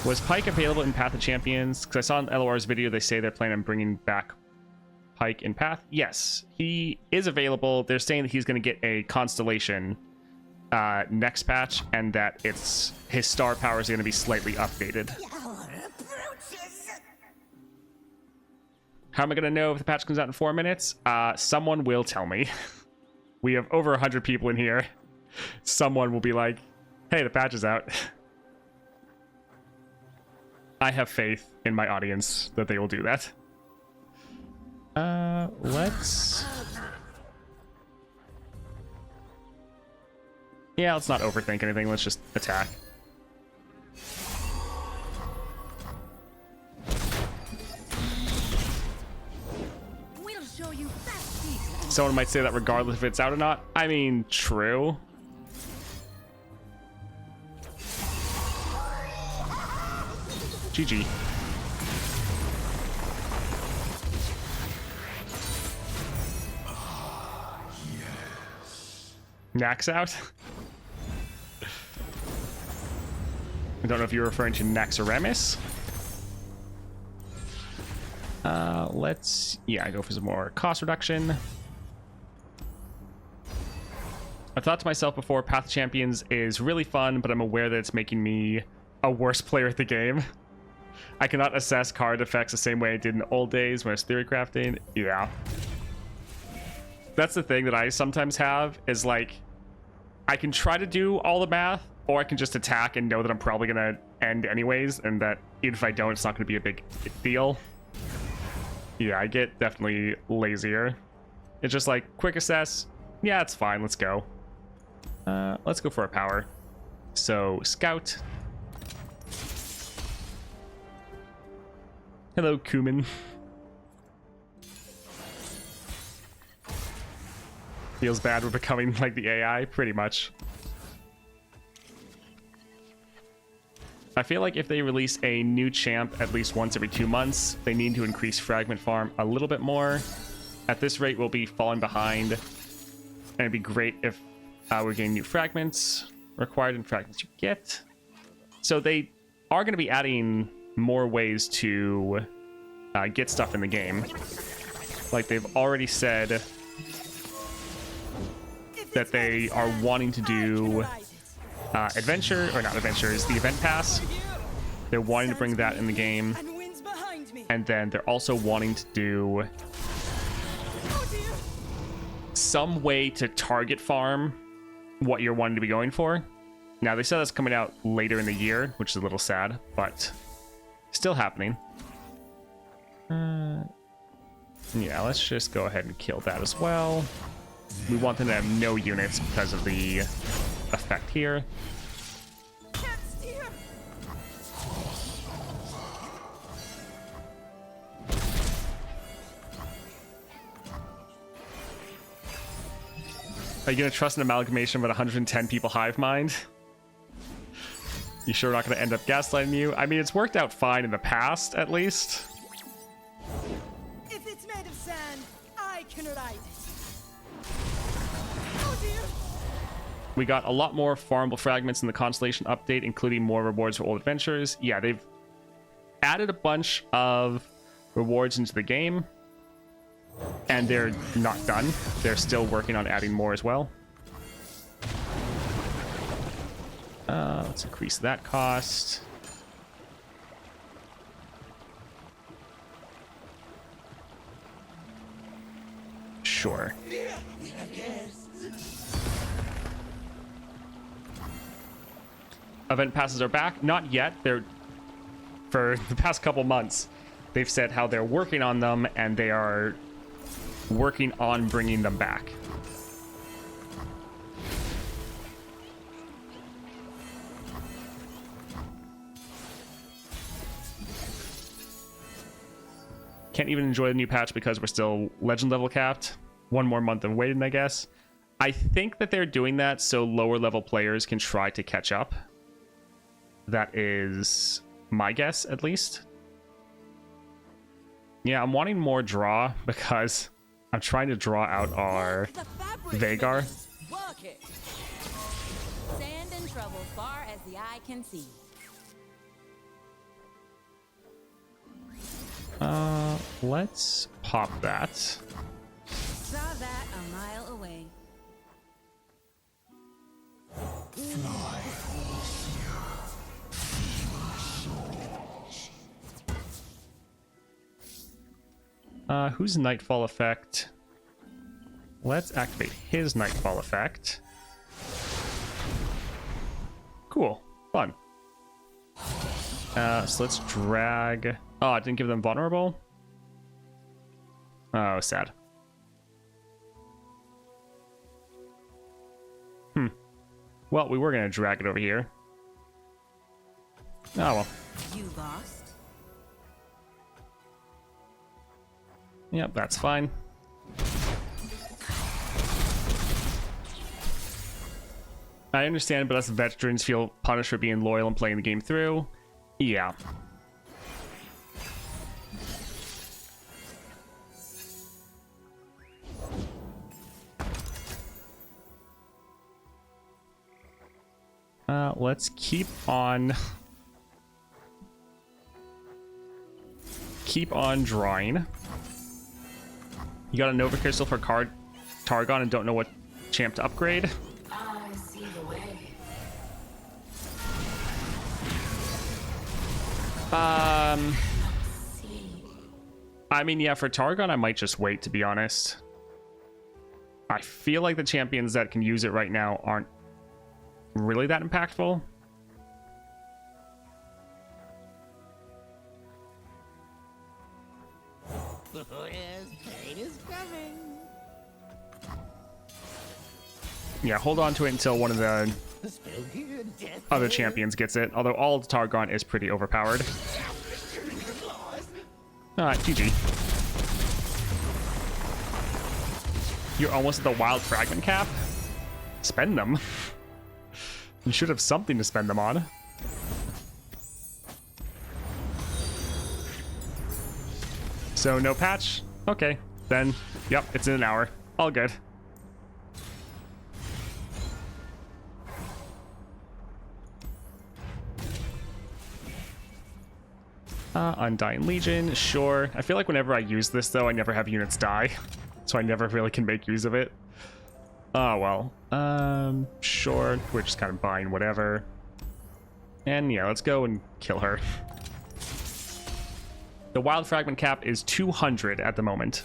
Was Pike available in Path of Champions? Because I saw in LOR's video they say they're planning on bringing back Pike in Path. Yes, he is available. They're saying that he's going to get a Constellation next patch, and that his star power is going to be slightly updated. Our approaches! How am I going to know if the patch comes out in 4 minutes? Someone will tell me. We have over 100 people in here. Someone will be like, hey, the patch is out. I have faith in my audience that they will do that. Let's... Yeah, let's not overthink anything. Let's just attack. We'll show you fast feet. Someone might say that regardless if it's out or not. I mean, true. GG. Nax out? I don't know if you're referring to Naxxramas. Let's... Yeah, go for some more cost reduction. I've thought to myself before, Path of Champions is really fun, but I'm aware that it's making me a worse player at the game. I cannot assess card effects the same way I did in the old days when I was theory crafting. Yeah. That's the thing that I sometimes have is like, I can try to do all the math, or I can just attack and know that I'm probably gonna end anyways, and that even if I don't, it's not gonna be a big deal. Yeah, I get definitely lazier. It's just like, quick assess. Yeah, it's fine, let's go. Let's go for a power. So, Scout. Hello, Kumin. Feels bad we're becoming like the AI, pretty much. I feel like if they release a new champ at least once every 2 months, they need to increase fragment farm a little bit more. At this rate, we'll be falling behind. And it'd be great if we're getting new fragments required and fragments you get. So they are going to be adding more ways to get stuff in the game. Like they've already said that they are wanting to do adventure, or not adventures, the event pass. They're wanting to bring that in the game. And then they're also wanting to do some way to target farm what you're wanting to be going for. Now, they said that's coming out later in the year, which is a little sad, but still happening. Yeah, let's just go ahead and kill that as well. We want them to have no units because of the effect here. Are you going to trust an amalgamation with 110 people hive mind? You sure not going to end up gaslighting you? I mean, it's worked out fine in the past, at least. If it's made of sand, I can ride it. Oh dear. We got a lot more farmable fragments in the Constellation update, including more rewards for old adventurers. Yeah, they've added a bunch of rewards into the game, and they're not done. They're still working on adding more as well. Let's increase that cost. Sure. Event passes are back. Not yet. They're, for the past couple months, they've said how they're working on them, and they are working on bringing them back. Can't even enjoy the new patch because we're still legend level capped. One more month of waiting, I guess. I think that they're doing that so lower level players can try to catch up. That is my guess, at least. Yeah, I'm wanting more draw because I'm trying to draw out our Vhagar. Work it. Sand and trouble far as the eye can see. Let's pop that. Saw that a mile away. Who's Nightfall effect? Let's activate his Nightfall effect. Cool. Fun. So let's drag... Oh, I didn't give them vulnerable? Oh, sad. Well, we were going to drag it over here. Oh, well. You lost. Yep, that's fine. I understand, but us veterans feel punished for being loyal and playing the game through. Yeah. Let's keep on drawing. You got a Nova Crystal for Targon and don't know what champ to upgrade? I see the way. I mean, yeah, for Targon, I might just wait, to be honest. I feel like the champions that can use it right now aren't really that impactful. Pain is coming. Yeah, hold on to it until one of the Spell good, death. other champions gets it. Although all Targon is pretty overpowered. GG. You're almost at the wild fragment cap. Spend them. You should have something to spend them on. So no patch? Okay, then, yep, it's in an hour. All good. Undying Legion, sure. I feel like whenever I use this, though, I never have units die. So I never really can make use of it. Oh, well. Sure. We're just kind of buying whatever. And yeah, let's go and kill her. The wild fragment cap is 200 at the moment.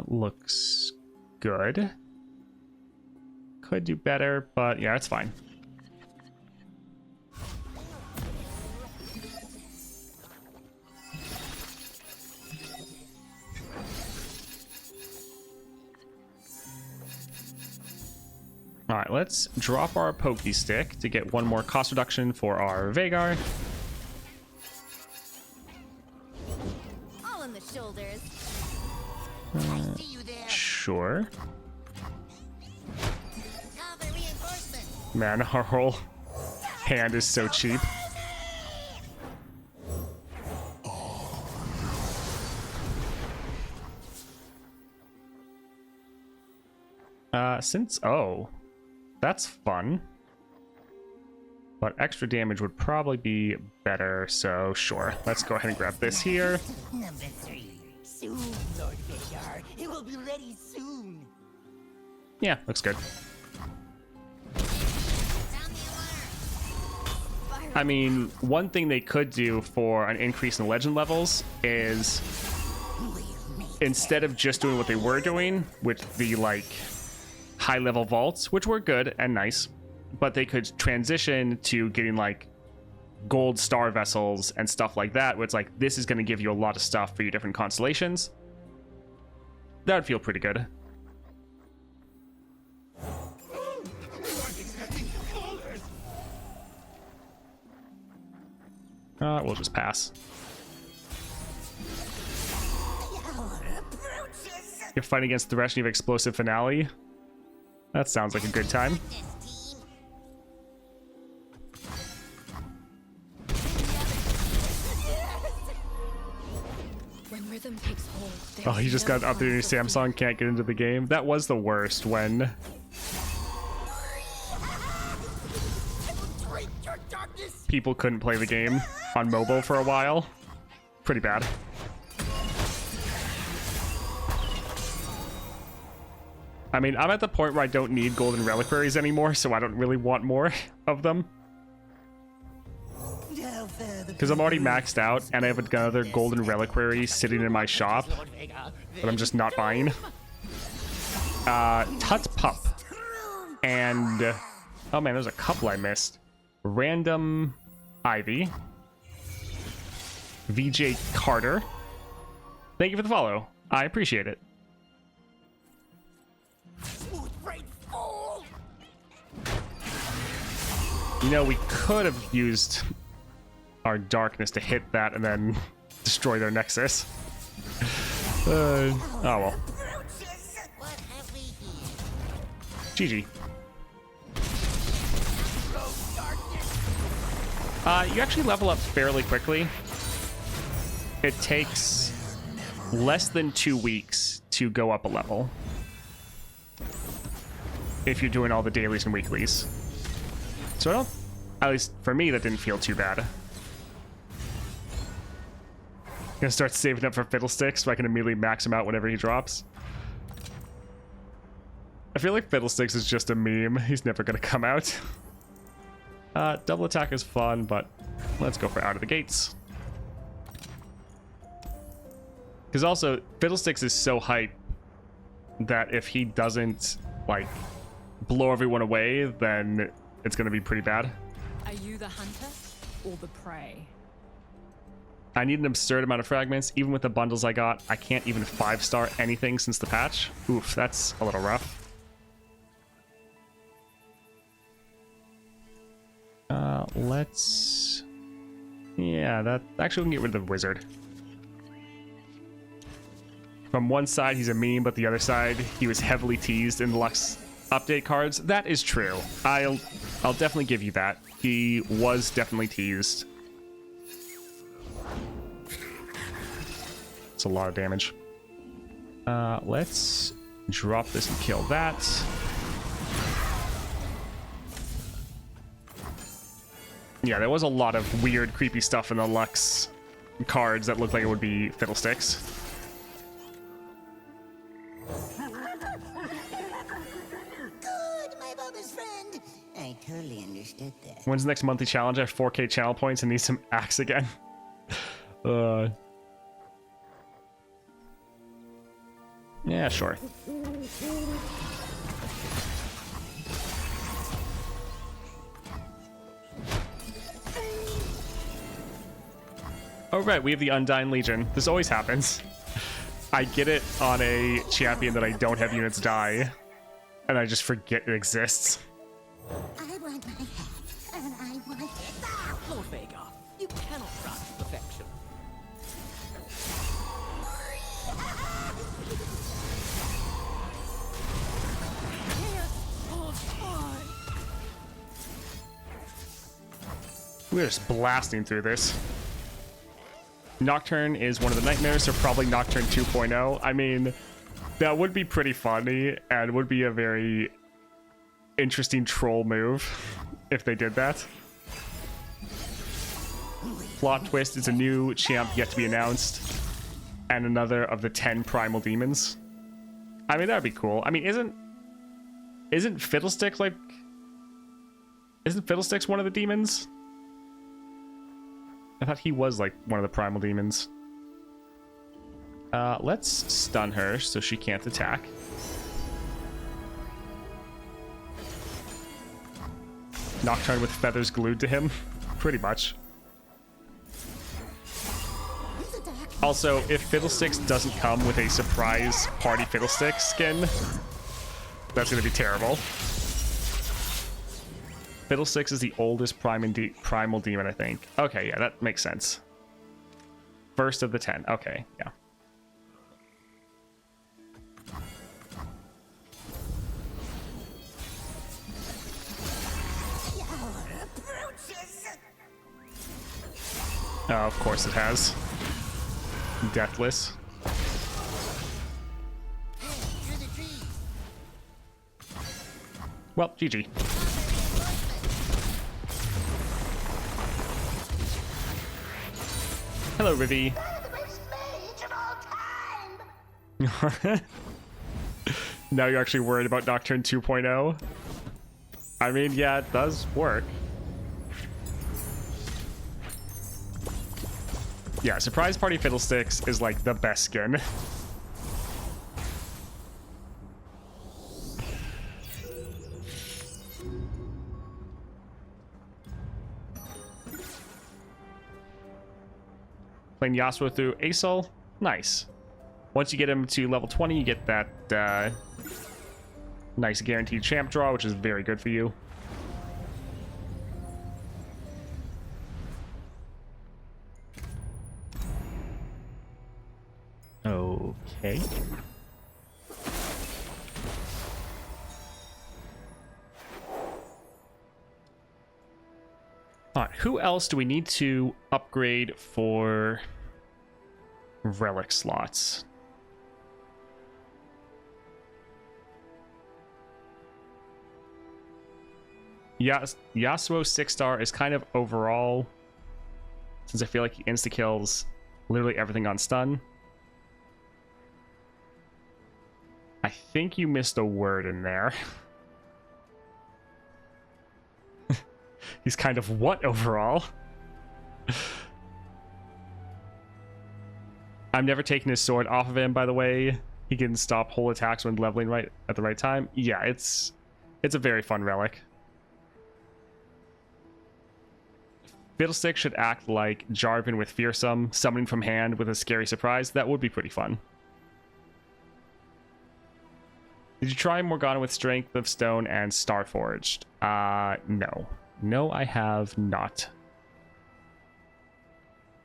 Looks good. Could do better, but yeah, it's fine. All right, let's drop our Pokey Stick to get one more cost reduction for our Veigar. All in the shoulders. I see you there. Sure. Call for reinforcement. Man, our whole hand is so cheap. Oh, that's fun. But extra damage would probably be better, so sure. Let's go ahead and grab this here. Number 3. Soon, Lord Veigar. It will be ready soon. Yeah, looks good. Sound the alarm. I mean, one thing they could do for an increase in legend levels is instead of just doing what they were doing with the like high level vaults, which were good and nice, but they could transition to getting like gold star vessels and stuff like that, where it's like this is going to give you a lot of stuff for your different constellations. That would feel pretty good. We'll just pass. You're fighting against Thresh and you have explosive finale. That sounds like a good time. When rhythm takes hold, Oh, you just got updated your Samsung, can't get into the game. That was the worst when people couldn't play the game on mobile for a while. Pretty bad. I mean, I'm at the point where I don't need golden reliquaries anymore, so I don't really want more of them. Because I'm already maxed out, and I have another golden reliquary sitting in my shop that I'm just not buying. Tut Pup. And... oh man, there's a couple I missed. Random Ivy. VJ Carter. Thank you for the follow. I appreciate it. You know, we could have used our darkness to hit that and then destroy their nexus. Oh well. What have we here? GG. You actually level up fairly quickly. It takes less than 2 weeks to go up a level. If you're doing all the dailies and weeklies. So I don't, at least for me, that didn't feel too bad. Gonna start saving up for Fiddlesticks so I can immediately max him out whenever he drops. I feel like Fiddlesticks is just a meme. He's never gonna come out. Double attack is fun, but Let's go for out of the gates. Because also, Fiddlesticks is so hype that if he doesn't, like, blow everyone away, then it's going to be pretty bad. Are you the hunter or the prey? I need an absurd amount of fragments. Even with the bundles I got, I can't even 5-star anything since the patch. Oof, that's a little rough. Let's... Yeah, that... Actually, we can get rid of the wizard. From one side, he's a meme, but the other side, he was heavily teased in the Lux update cards. That is true. I'll definitely give you that. He was definitely teased. It's a lot of damage. Let's drop this and kill that. Yeah, there was a lot of weird, creepy stuff in the Lux cards that looked like it would be Fiddlesticks. Good, my Bubba's friend. I totally understood that. When's the next monthly challenge? I have 4K channel points and need some axe again. Yeah, sure. Oh, right, we have the Undying Legion. This always happens. I get it on a champion that I don't have units die, and I just forget it exists. I want my hat, and I want it. Ah! Lord Vega, you cannot grasp perfection. We're just blasting through this. Nocturne is one of the nightmares, so probably Nocturne 2.0. I mean, that would be pretty funny and would be a very interesting troll move if they did that. Plot twist is a new champ yet to be announced, and another of the 10 primal demons. I mean, that'd be cool. I mean, isn't Fiddlesticks like... Isn't Fiddlesticks one of the demons? I thought he was like one of the primal demons. Let's stun her so she can't attack. Nocturne with feathers glued to him, pretty much. Also, if Fiddlesticks doesn't come with a surprise party Fiddlesticks skin, that's gonna be terrible. Fiddlesticks is the oldest primal demon, I think. Okay, yeah, that makes sense. First of the 10. Okay, yeah. Oh, of course it has. Deathless. Well, GG. Hello, Rivy. Now you're actually worried about Nocturne 2.0? I mean, yeah, it does work. Yeah, Surprise Party Fiddlesticks is like the best skin. Playing Yasuo through Asol, nice. Once you get him to level 20, you get that nice guaranteed champ draw, which is very good for you. Okay. All right, who else do we need to upgrade for relic slots? Yasuo 6-star is kind of overall, since I feel like he insta-kills literally everything on stun. I think you missed a word in there. He's kind of what overall? I'm never taking his sword off of him, by the way. He can stop whole attacks when leveling right at the right time. Yeah, it's a very fun relic. Fiddlestick should act like Jarvan with Fearsome, summoning from hand with a scary surprise. That would be pretty fun. Did you try Morgana with Strength of Stone and Starforged? No. No, I have not.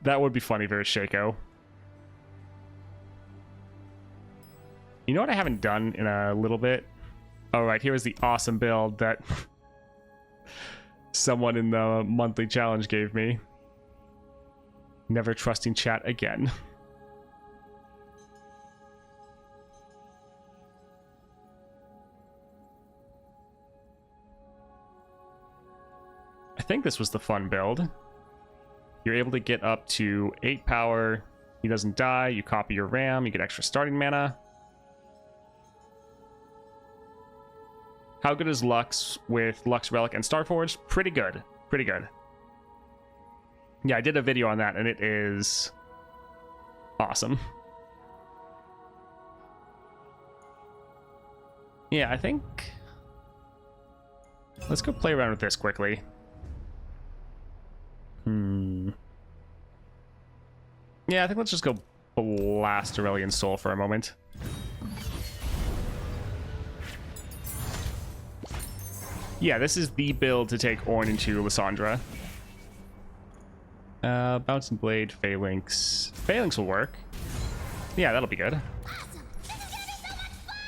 That would be funny if it was Shaco. You know what I haven't done in a little bit? All right, here is the awesome build that someone in the monthly challenge gave me. Never trusting chat again. I think this was the fun build. You're able to get up to 8 power. He doesn't die. You copy your RAM. You get extra starting mana. How good is Lux with Lux Relic and Starforged? Pretty good. Pretty good. Yeah, I did a video on that, and it is awesome. Yeah, I think... Let's go play around with this quickly. Yeah, I think let's just go blast Aurelion Sol for a moment. Yeah, this is the build to take Ornn into Lissandra. Bouncing Blade, Phalanx. Phalanx will work. Yeah, that'll be good. Awesome. This is gonna be so much fun!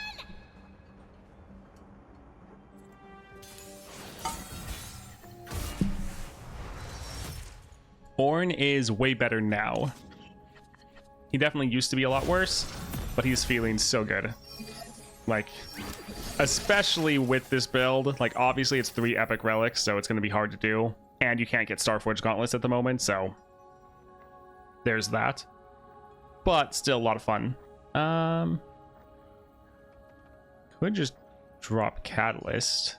Ornn is way better now. He definitely used to be a lot worse, but he's feeling so good. Like, especially with this build, like obviously it's 3 epic relics, so it's going to be hard to do. And you can't get Starforged Gauntlets at the moment, so there's that. But still a lot of fun. Could just drop Catalyst.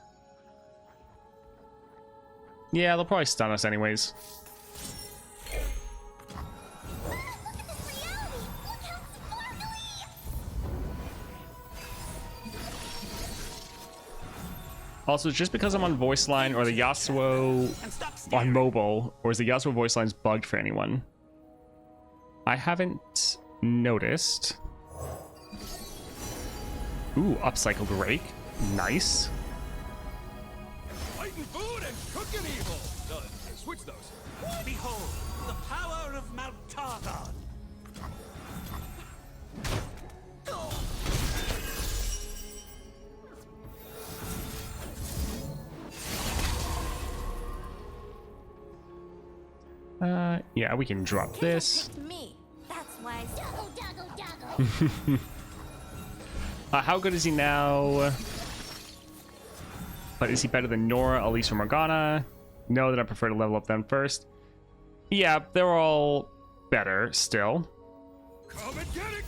Yeah, they'll probably stun us anyways. Also, just because I'm on voice line or the Yasuo on mobile, or is the Yasuo voice lines bugged for anyone? I haven't noticed. Ooh, upcycled rake. Nice. Fighting food and cooking evil. Switch those. Behold, the power of Mount Targon. Yeah, we can drop this. Me. That's why. Doggo. How good is he now? But is he better than Nora, Elise, or Morgana? No, that I prefer to level up them first. Yeah, they're all better still. Come and get it.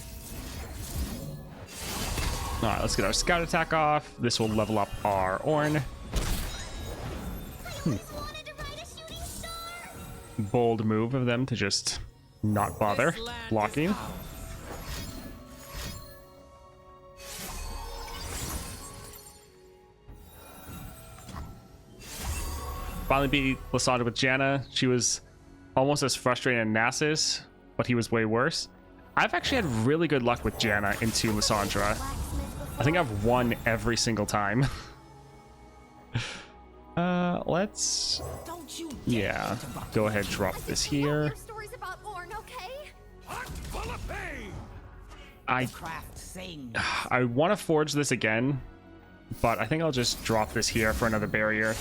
Alright, let's get our scout attack off. This will level up our Ornn. Bold move of them to just not bother blocking. Finally beat Lissandra with Janna. She was almost as frustrating as Nasus, but he was way worse. I've actually had really good luck with Janna into Lissandra. I think I've won every single time. Let's... Yeah, go ahead, drop this here. Stories about Ornn, okay? Hot full of pain. I want to forge this again, but I think I'll just drop this here for another barrier.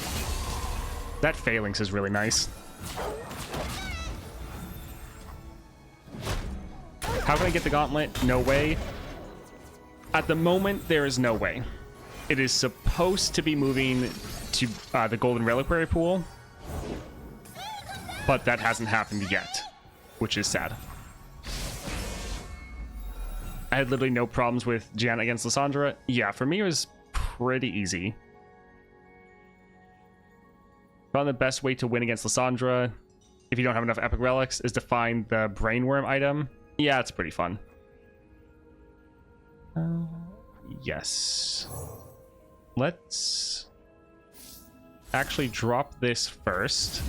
That Phalanx is really nice. How can I get the gauntlet? No way. At the moment, there is no way. It is supposed to be moving to the Golden Reliquary pool, but that hasn't happened yet, which is sad. I had literally no problems with Janna against Lissandra. Yeah, for me it was pretty easy. Found the best way to win against Lissandra, if you don't have enough epic relics, is to find the brainworm item Yeah, it's pretty fun. Yes. Let's actually drop this first.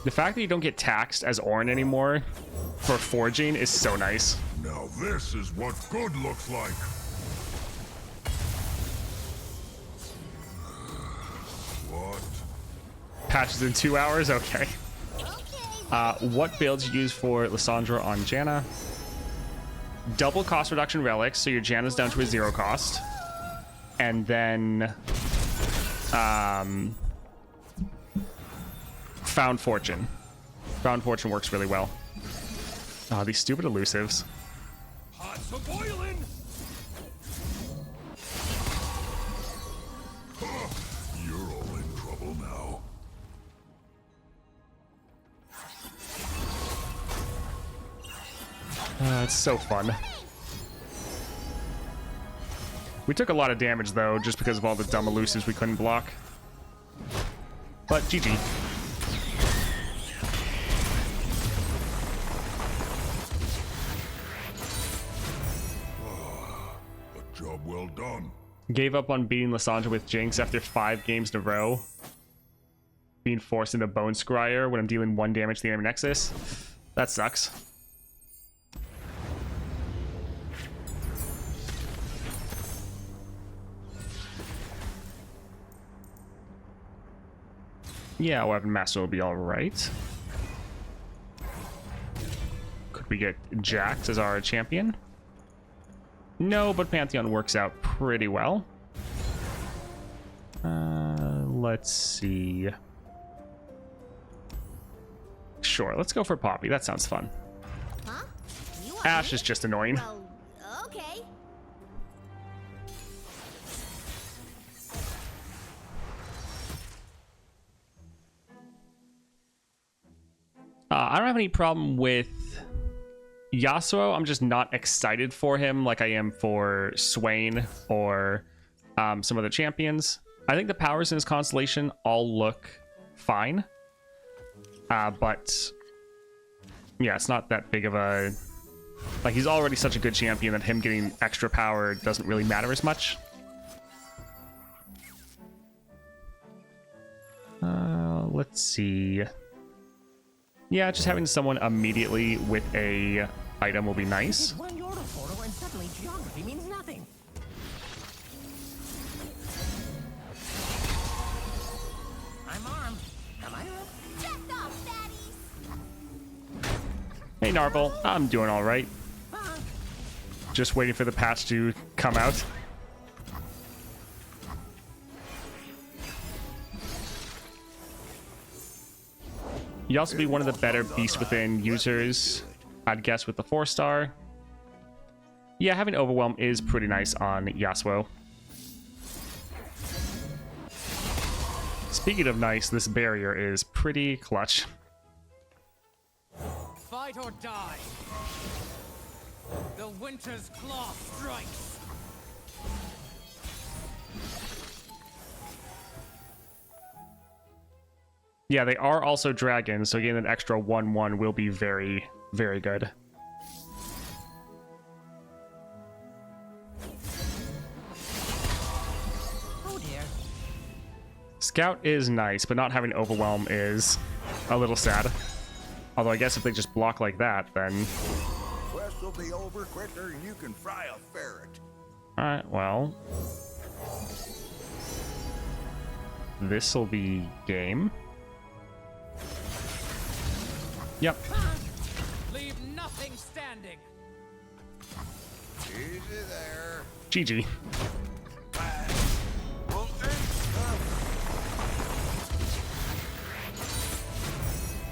The fact that you don't get taxed as Ornn anymore for forging is so nice. Now this is what good looks like. What? Patches in 2 hours? Okay. What builds you use for Lissandra on Janna? Double cost reduction relics, so your Janna's down to a 0 cost. And then Found Fortune. Found Fortune works really well. Oh, these stupid elusives. Pots a boiling. You're all in trouble now. It's so fun. We took a lot of damage though, just because of all the dumb elusives we couldn't block. But GG. A job well done. Gave up on beating Lissandra with Jinx after 5 games in a row. Being forced into Bone Scryer when I'm dealing 1 damage to the enemy Nexus. That sucks. Yeah, Weapon Master will be alright. Could we get Jax as our champion? No, but Pantheon works out pretty well. Let's see. Sure, let's go for Poppy. That sounds fun. Huh? You want Ashe me? is just annoying. Well, okay. I don't have any problem with Yasuo. I'm just not excited for him like I am for Swain or some other champions. I think the powers in his constellation all look fine. But yeah, it's not that big of a... Like, he's already such a good champion that him getting extra power doesn't really matter as much. Let's see. Yeah, just having someone immediately with a item will be nice. One Yordle portal and suddenly geography means nothing. I'm armed. Am I up? Back off, fatties. Hey, Narble. I'm doing all right. Just waiting for the patch to come out. You'd also be one of the better Beast Within users, I'd guess, with the 4-star. Yeah, having Overwhelm is pretty nice on Yasuo. Speaking of nice, this barrier is pretty clutch. Fight or die. The winter's claw strikes. Yeah, they are also dragons, so getting an extra 1/1 will be very, very good. Oh dear. Scout is nice, but not having Overwhelm is a little sad. Although I guess if they just block like that, then... Quest will be over quicker than you can fry a ferret. Alright, well... This'll be game. Yep. Leave nothing standing. Easy there. GG. Well,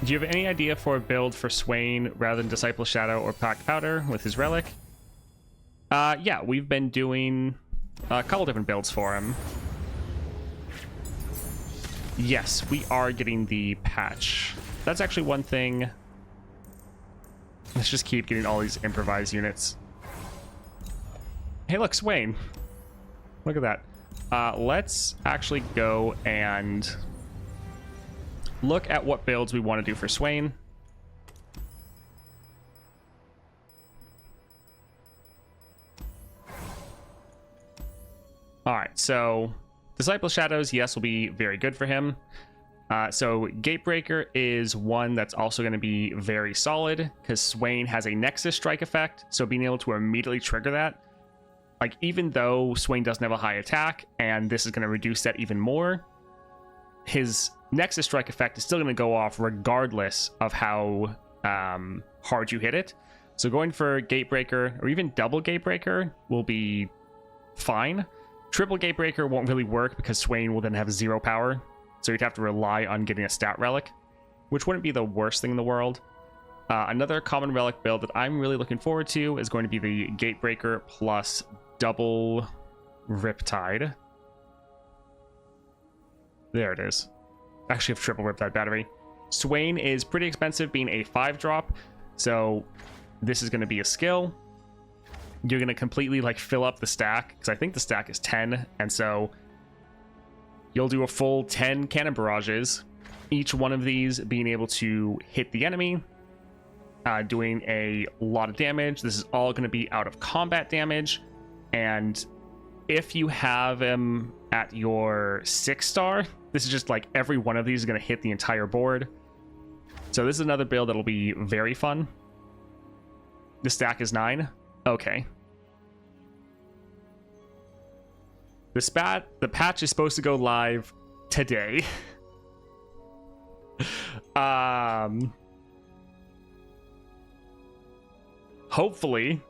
Do you have any idea for a build for Swain rather than Disciple Shadow or Packed Powder with his relic? Yeah, we've been doing a couple different builds for him. Yes, we are getting the patch. That's actually one thing. Let's just keep getting all these improvised units. Hey, look, Swain. Look at that. Let's actually go and look at what builds we want to do for Swain. All right, so Disciple Shadows, yes, will be very good for him. So Gatebreaker is one that's also going to be very solid because Swain has a Nexus Strike effect, so being able to immediately trigger that, like even though Swain doesn't have a high attack and this is going to reduce that even more, his Nexus Strike effect is still going to go off regardless of how hard you hit it. So going for Gatebreaker or even double Gatebreaker will be fine. Triple Gatebreaker won't really work because Swain will then have 0 power. So you'd have to rely on getting a stat relic, which wouldn't be the worst thing in the world. Another common relic build that I'm really looking forward to is going to be the Gatebreaker plus double Riptide. There it is. I actually have triple Riptide battery. Swain is pretty expensive, being a 5-drop, so this is going to be a skill. You're going to completely like fill up the stack, because I think the stack is 10, and so you'll do a full 10 cannon barrages, each one of these being able to hit the enemy, doing a lot of damage. This is all going to be out of combat damage, and if you have him at your 6-star, this is just like every one of these is going to hit the entire board. So this is another build that'll be very fun. The stack is 9. Okay. The patch is supposed to go live today. Hopefully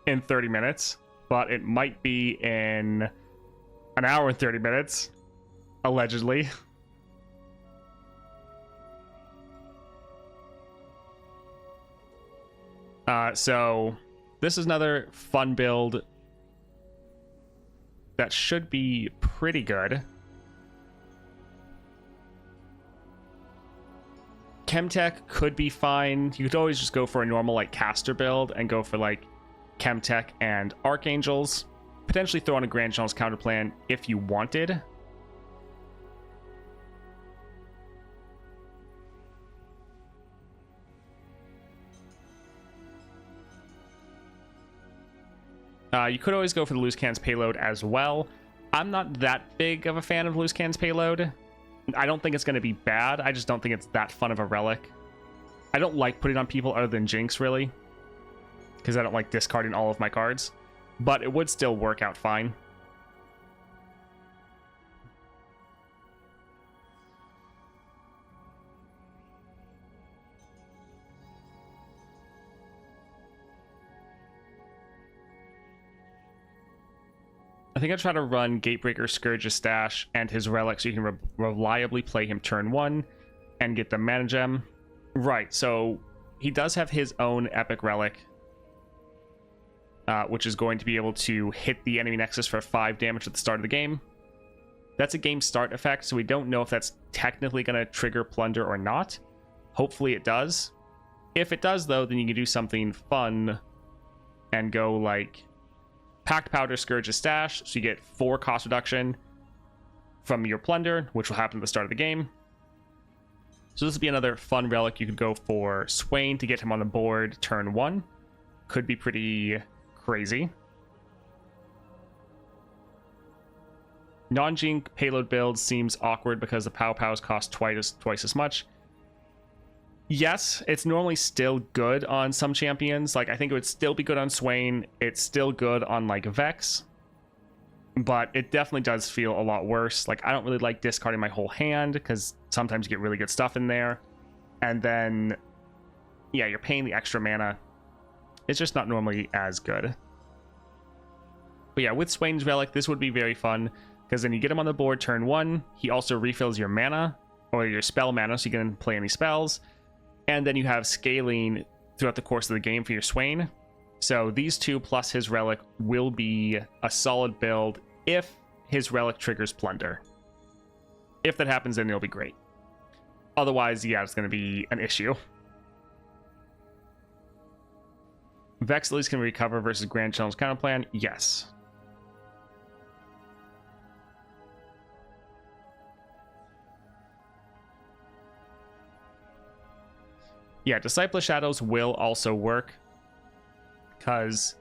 in 30 minutes, but it might be in an hour and 30 minutes, allegedly. So this is another fun build that should be pretty good. Chemtech could be fine. You could always just go for a normal like caster build and go for like Chemtech and Archangels. Potentially throw on a Grand Challenge counter plan if you wanted. You could always go for the Loose Cannons payload as well. I'm not that big of a fan of Loose Cannons payload. I don't think it's going to be bad. I just don't think it's that fun of a relic. I don't like putting it on people other than Jinx, really, because I don't like discarding all of my cards. But it would still work out fine. I think I'll try to run Gatebreaker, Scourge's Stash, and his relic so you can reliably play him turn 1 and get the mana gem. Right, so he does have his own epic relic, which is going to be able to hit the enemy nexus for 5 damage at the start of the game. That's a game start effect, so we don't know if that's technically going to trigger Plunder or not. Hopefully it does. If it does, though, then you can do something fun and go like Packed Powder, Scourge's Stash, so you get 4 cost reduction from your Plunder, which will happen at the start of the game. So this would be another fun relic. You could go for Swain to get him on the board turn 1. Could be pretty crazy. Non-Jink payload build seems awkward because the Pow Pows cost twice as much. Yes, it's normally still good on some champions. Like, I think it would still be good on Swain. It's still good on, like, Vex. But it definitely does feel a lot worse. Like, I don't really like discarding my whole hand because sometimes you get really good stuff in there. And then, yeah, you're paying the extra mana. It's just not normally as good. But yeah, with Swain's Relic, this would be very fun because then you get him on the board turn 1. He also refills your mana or your spell mana so you can play any spells. And then you have scaling throughout the course of the game for your Swain. So these two plus his relic will be a solid build if his relic triggers Plunder. If that happens, then it'll be great. Otherwise, yeah, it's going to be an issue. Vex at least can recover versus Grand Challenge counter plan. Yes. Yeah, Disciple of Shadows will also work because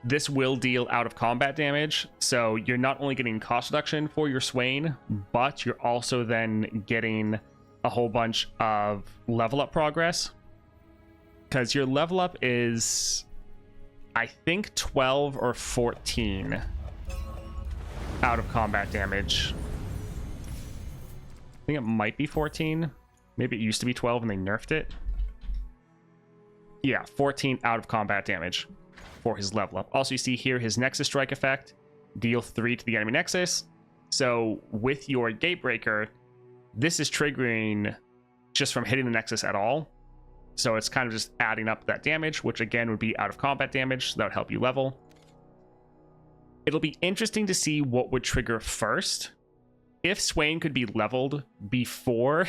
this will deal out of combat damage. So you're not only getting cost reduction for your Swain, but you're also then getting a whole bunch of level up progress. Because your level up is, I think, 12 or 14 out of combat damage. I think it might be 14. Maybe it used to be 12 and they nerfed it. Yeah, 14 out of combat damage for his level up. Also, you see here his Nexus Strike effect, deal 3 to the enemy Nexus. So with your Gatebreaker, this is triggering just from hitting the Nexus at all. So it's kind of just adding up that damage, which again would be out of combat damage, so that would help you level. It'll be interesting to see what would trigger first. If Swain could be leveled before,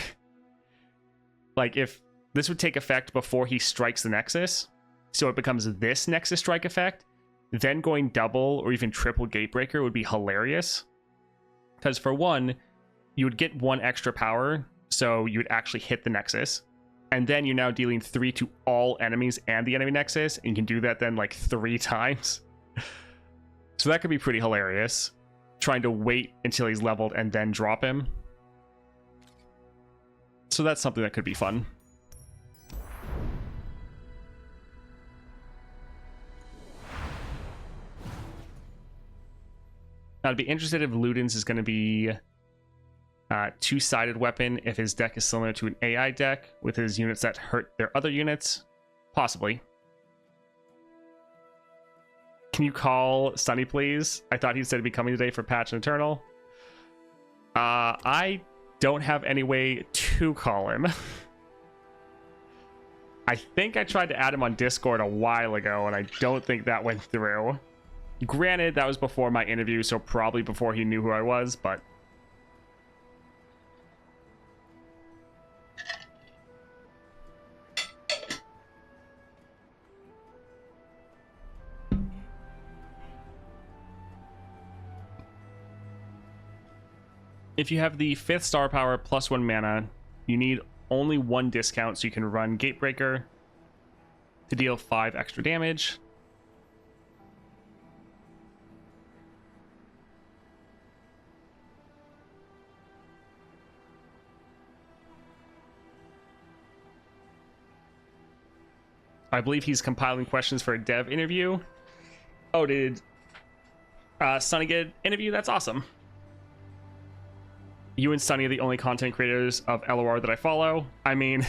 like if this would take effect before he strikes the Nexus, so it becomes this Nexus Strike effect, then going double or even triple Gatebreaker would be hilarious. Because for one, you would get 1 extra power, so you would actually hit the Nexus. And then you're now dealing 3 to all enemies and the enemy Nexus, and you can do that then like 3 times. So that could be pretty hilarious. Trying to wait until he's leveled and then drop him. So that's something that could be fun. Now, I'd be interested if Luden's is going to be two-sided weapon if his deck is similar to an AI deck with his units that hurt their other units. Possibly. Can you call Sunny, please? I thought he said he'd be coming today for Patch and Eternal. I don't have any way to call him. I think I tried to add him on Discord a while ago, and I don't think that went through. Granted, that was before my interview, so probably before he knew who I was, but... If you have the 5th star power plus 1 mana, you need only 1 discount, so you can run Gatebreaker to deal 5 extra damage. I believe he's compiling questions for a dev interview. Oh, did Sunny get an interview? That's awesome. You and Sunny are the only content creators of LOR that I follow. I mean,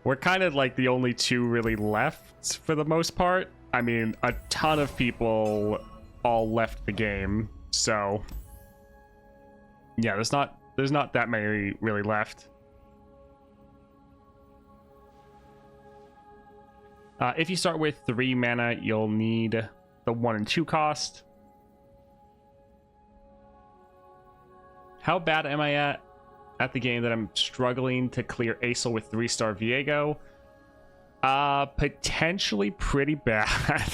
we're kind of like the only 2 really left for the most part. I mean, a ton of people all left the game, so yeah, there's not that many really left. If you start with 3 mana, you'll need the 1 and 2 cost. How bad am I at the game that I'm struggling to clear Aesol with 3-star Viego? Potentially pretty bad.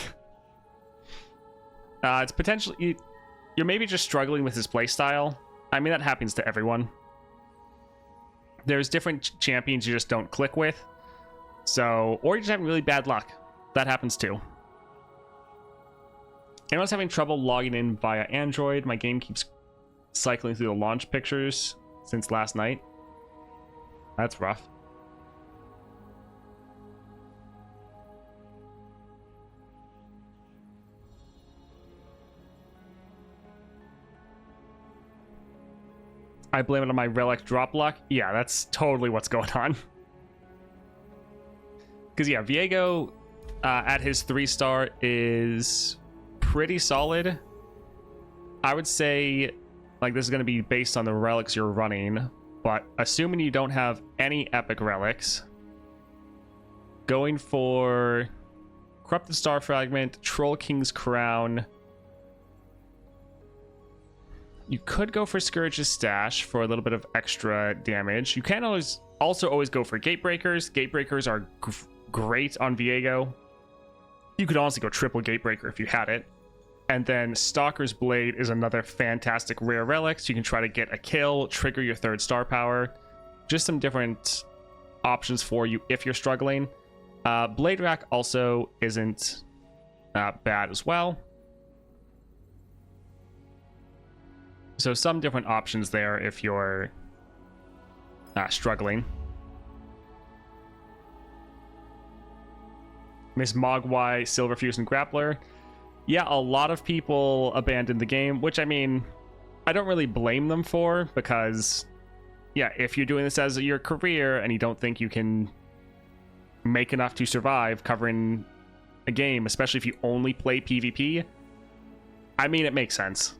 It's potentially... You're maybe just struggling with his playstyle. I mean, that happens to everyone. There's different champions you just don't click with. So, or you're just having really bad luck. That happens too. Anyone's having trouble logging in via Android? My game keeps cycling through the launch pictures since last night. That's rough. I blame it on my relic drop luck. Yeah, that's totally what's going on. Because yeah, Viego at his 3-star is pretty solid. I would say like this is going to be based on the relics you're running, but assuming you don't have any epic relics, going for Corrupted Star Fragment, Troll King's Crown. You could go for Scourge's Stash for a little bit of extra damage. You can always go for Gatebreakers. Gatebreakers are great on Viego. You could honestly go triple Gatebreaker if you had it. And then Stalker's Blade is another fantastic rare relic, so you can try to get a kill, trigger your 3rd star power. Just some different options for you if you're struggling. Blade Rack also isn't bad as well. So some different options there if you're struggling. Miss Mogwai, Silverfuse, and Grappler. Yeah, a lot of people abandoned the game, which, I mean, I don't really blame them for, because, yeah, if you're doing this as your career and you don't think you can make enough to survive covering a game, especially if you only play PvP, I mean, it makes sense.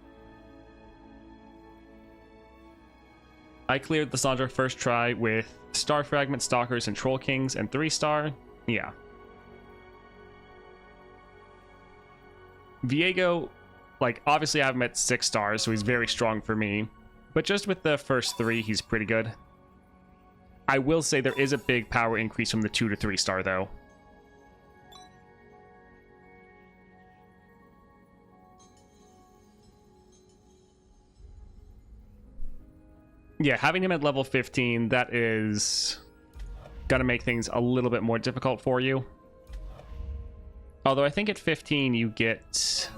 I cleared the Sandra first try with Star Fragment, Stalkers, and Troll Kings, and 3-star. Yeah. Viego, like, obviously I have him at 6 stars, so he's very strong for me. But just with the first 3, he's pretty good. I will say there is a big power increase from the 2 to 3-star, though. Yeah, having him at level 15, that is gonna make things a little bit more difficult for you. Although I think at 15 you get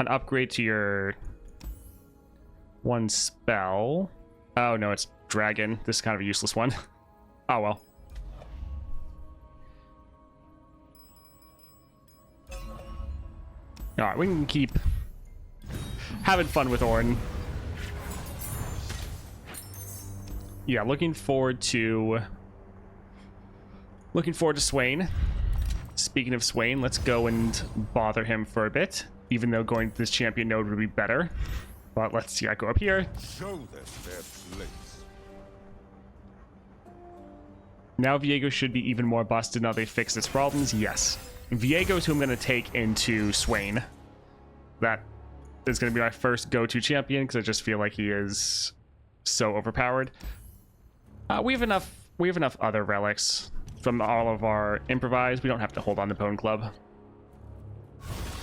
an upgrade to your one spell. Oh no, it's Dragon. This is kind of a useless one. Oh well. Alright, we can keep having fun with Ornn. Yeah, looking forward to Swain. Speaking of Swain, let's go and bother him for a bit, even though going to this champion node would be better. But let's see, I go up here. Show them their place. Now Viego should be even more busted now they fixed its problems. Yes. Viego is who I'm going to take into Swain. That is going to be my first go-to champion, because I just feel like he is so overpowered. We have enough other relics from all of our improvise. We don't have to hold on to Bone Club.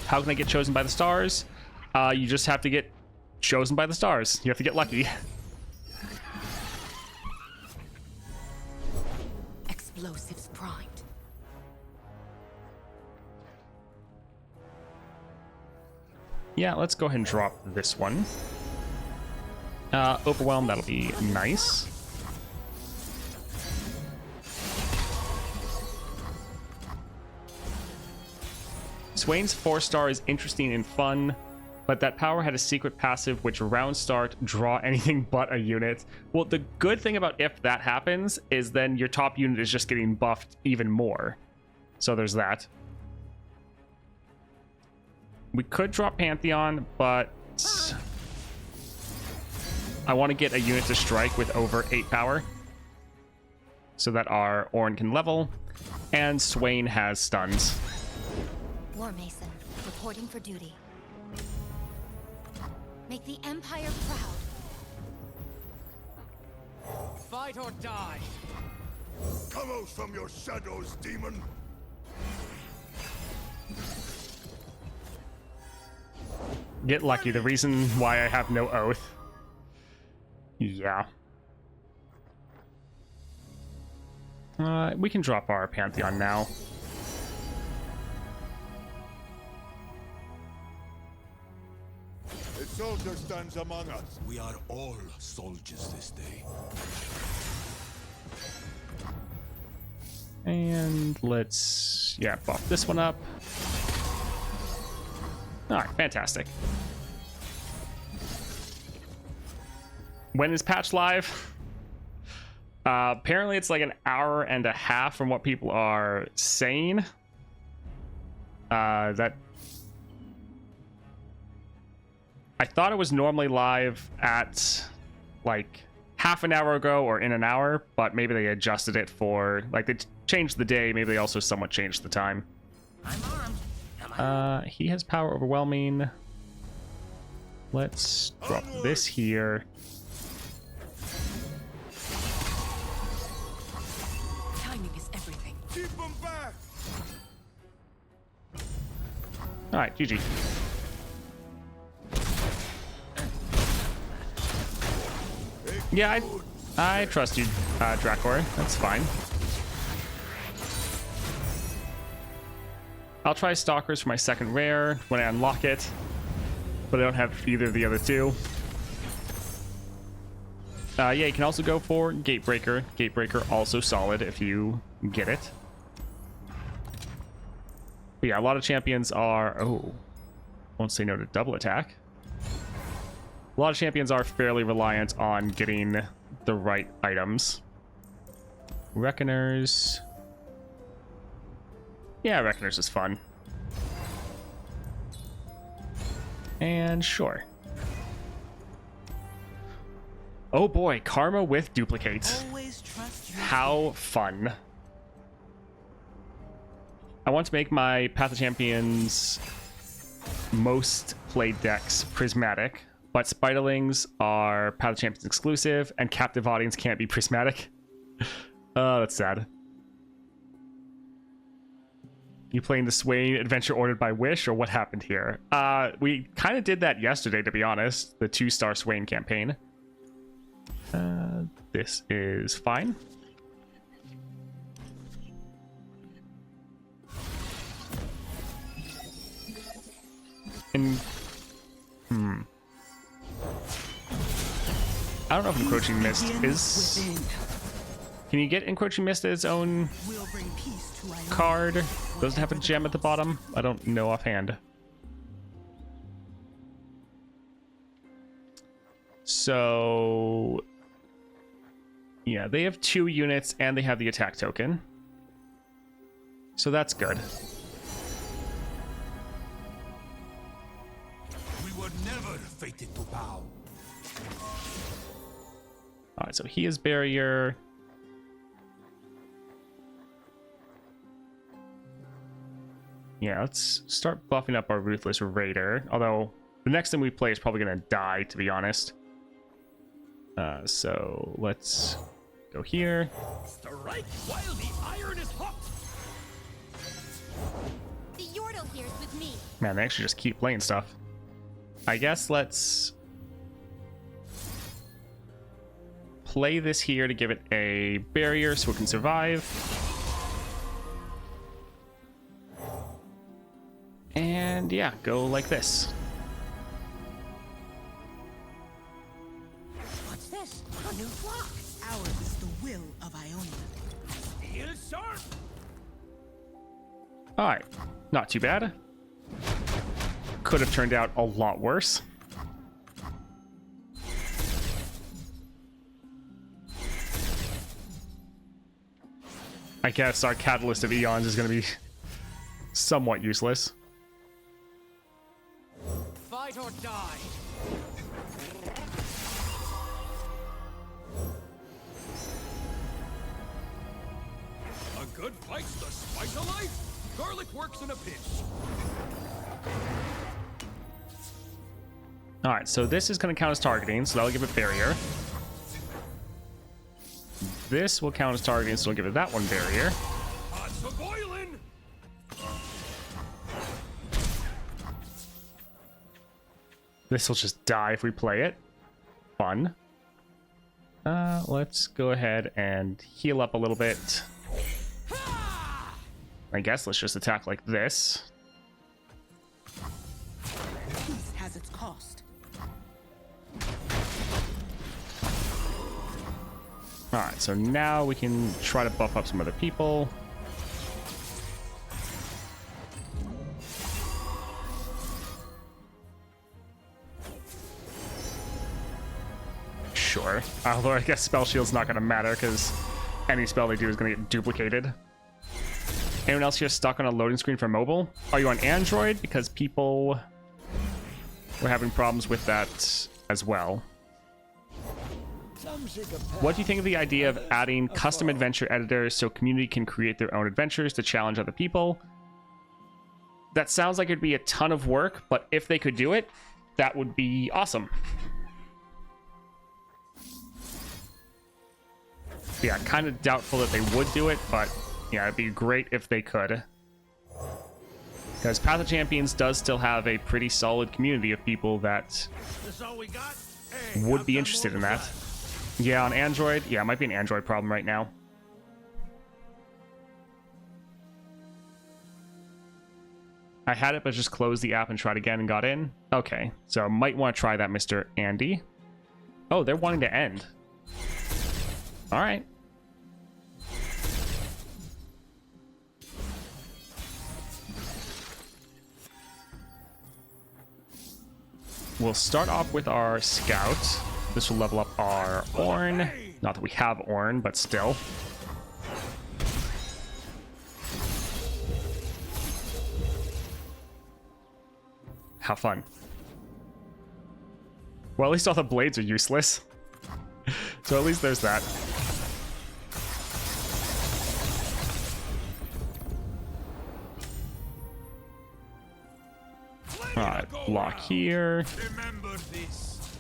How can I get chosen by the stars? You just have to get chosen by the stars. You have to get lucky. Explosives primed. Yeah, let's go ahead and drop this one. Overwhelm, that'll be nice. Swain's 4-star is interesting and fun, but that power had a secret passive which round start, draw anything but a unit. Well, the good thing about if that happens is then your top unit is just getting buffed even more. So there's that. We could drop Pantheon, but I want to get a unit to strike with over 8 power so that our Ornn can level, and Swain has stuns. War Mason, reporting for duty. Make the Empire proud. Fight or die. Come out from your shadows, demon. Get lucky, the reason why I have no oath. Yeah. We can drop our Pantheon now. A soldier stands among us. We are all soldiers this day. And let's, yeah, buff this one up. Alright, fantastic. When is patch live? Apparently it's like an hour and a half from what people are saying. That I thought it was normally live at like half an hour ago or in an hour, but maybe they adjusted it for, like, they changed the day, maybe they also somewhat changed the time. I'm armed. He has power overwhelming. Let's drop this here. Timing is everything. Keep them back. All right, GG. Yeah, I trust you, Drakor. That's fine. I'll try Stalkers for my second rare when I unlock it, but I don't have either of the other two. Yeah, you can also go for Gatebreaker. Gatebreaker also solid if you get it. But yeah, a lot of champions are... Oh, won't say no to double attack. A lot of champions are fairly reliant on getting the right items. Reckoners. Yeah, Reckoners is fun. And sure. Oh boy, Karma with Duplicate. Always trust your How fun. I want to make my Path of Champions most played decks prismatic, but Spiderlings are Path of Champions exclusive, and Captive Audience can't be prismatic. Oh, that's sad. You playing the Swain adventure ordered by Wish, or what happened here? We kind of did that yesterday, to be honest. The 2-star Swain campaign. This is fine. I don't know if Encroaching Mist is... Can you get Encroaching Mist as its own will bring peace to Ionia. card? Doesn't have a gem at the bottom? I don't know offhand. So... yeah, they have 2 units and they have the attack token. So that's good. We were never fated to bow. Alright, so he is Barrier. Yeah, let's start buffing up our Ruthless Raider. Although, the next thing we play is probably going to die, to be honest. So, let's go here. Strike while the iron is hot. The Yordle here's with me. Man, they actually just keep playing stuff. I guess let's play this here to give it a barrier so it can survive. And yeah, go like this. What's this? A new flock. Ours is the will of Ionia. Steel sharp. Alright, not too bad. Could have turned out a lot worse. I guess our Catalyst of Eons is going to be somewhat useless. Fight or die. A good fight's the spice of life. Garlic works in a pinch. Alright, so this is going to count as targeting, so that'll give it barrier. This will count as targeting, so we'll give it that one barrier. Pots a boiling. This will just die if we play it. Fun. Let's go ahead and heal up a little bit. I guess let's just attack like this. Peace has its cost. Alright, so now we can try to buff up some other people. Sure. Although I guess Spell Shield's not going to matter because any spell they do is going to get duplicated. Anyone else here stuck on a loading screen for mobile? Are you on Android? Because people were having problems with that as well. What do you think of the idea of adding custom adventure editors so community can create their own adventures to challenge other people? That sounds like it'd be a ton of work, but if they could do it, that would be awesome. Yeah, kind of doubtful that they would do it, but yeah, it'd be great if they could. Because Path of Champions does still have a pretty solid community of people that This all we got? Hey, would be interested in that. Yeah, on Android. Yeah, it might be an Android problem right now. I had it, but just closed the app and tried again and got in. Okay, so might want to try that, Mr. Andy. Oh, they're wanting to end. All right. We'll start off with our scout. This will level up our Ornn. Not that we have Ornn, but still. Have fun. Well, at least all the blades are useless. So at least there's that. Alright, block here. Remember this.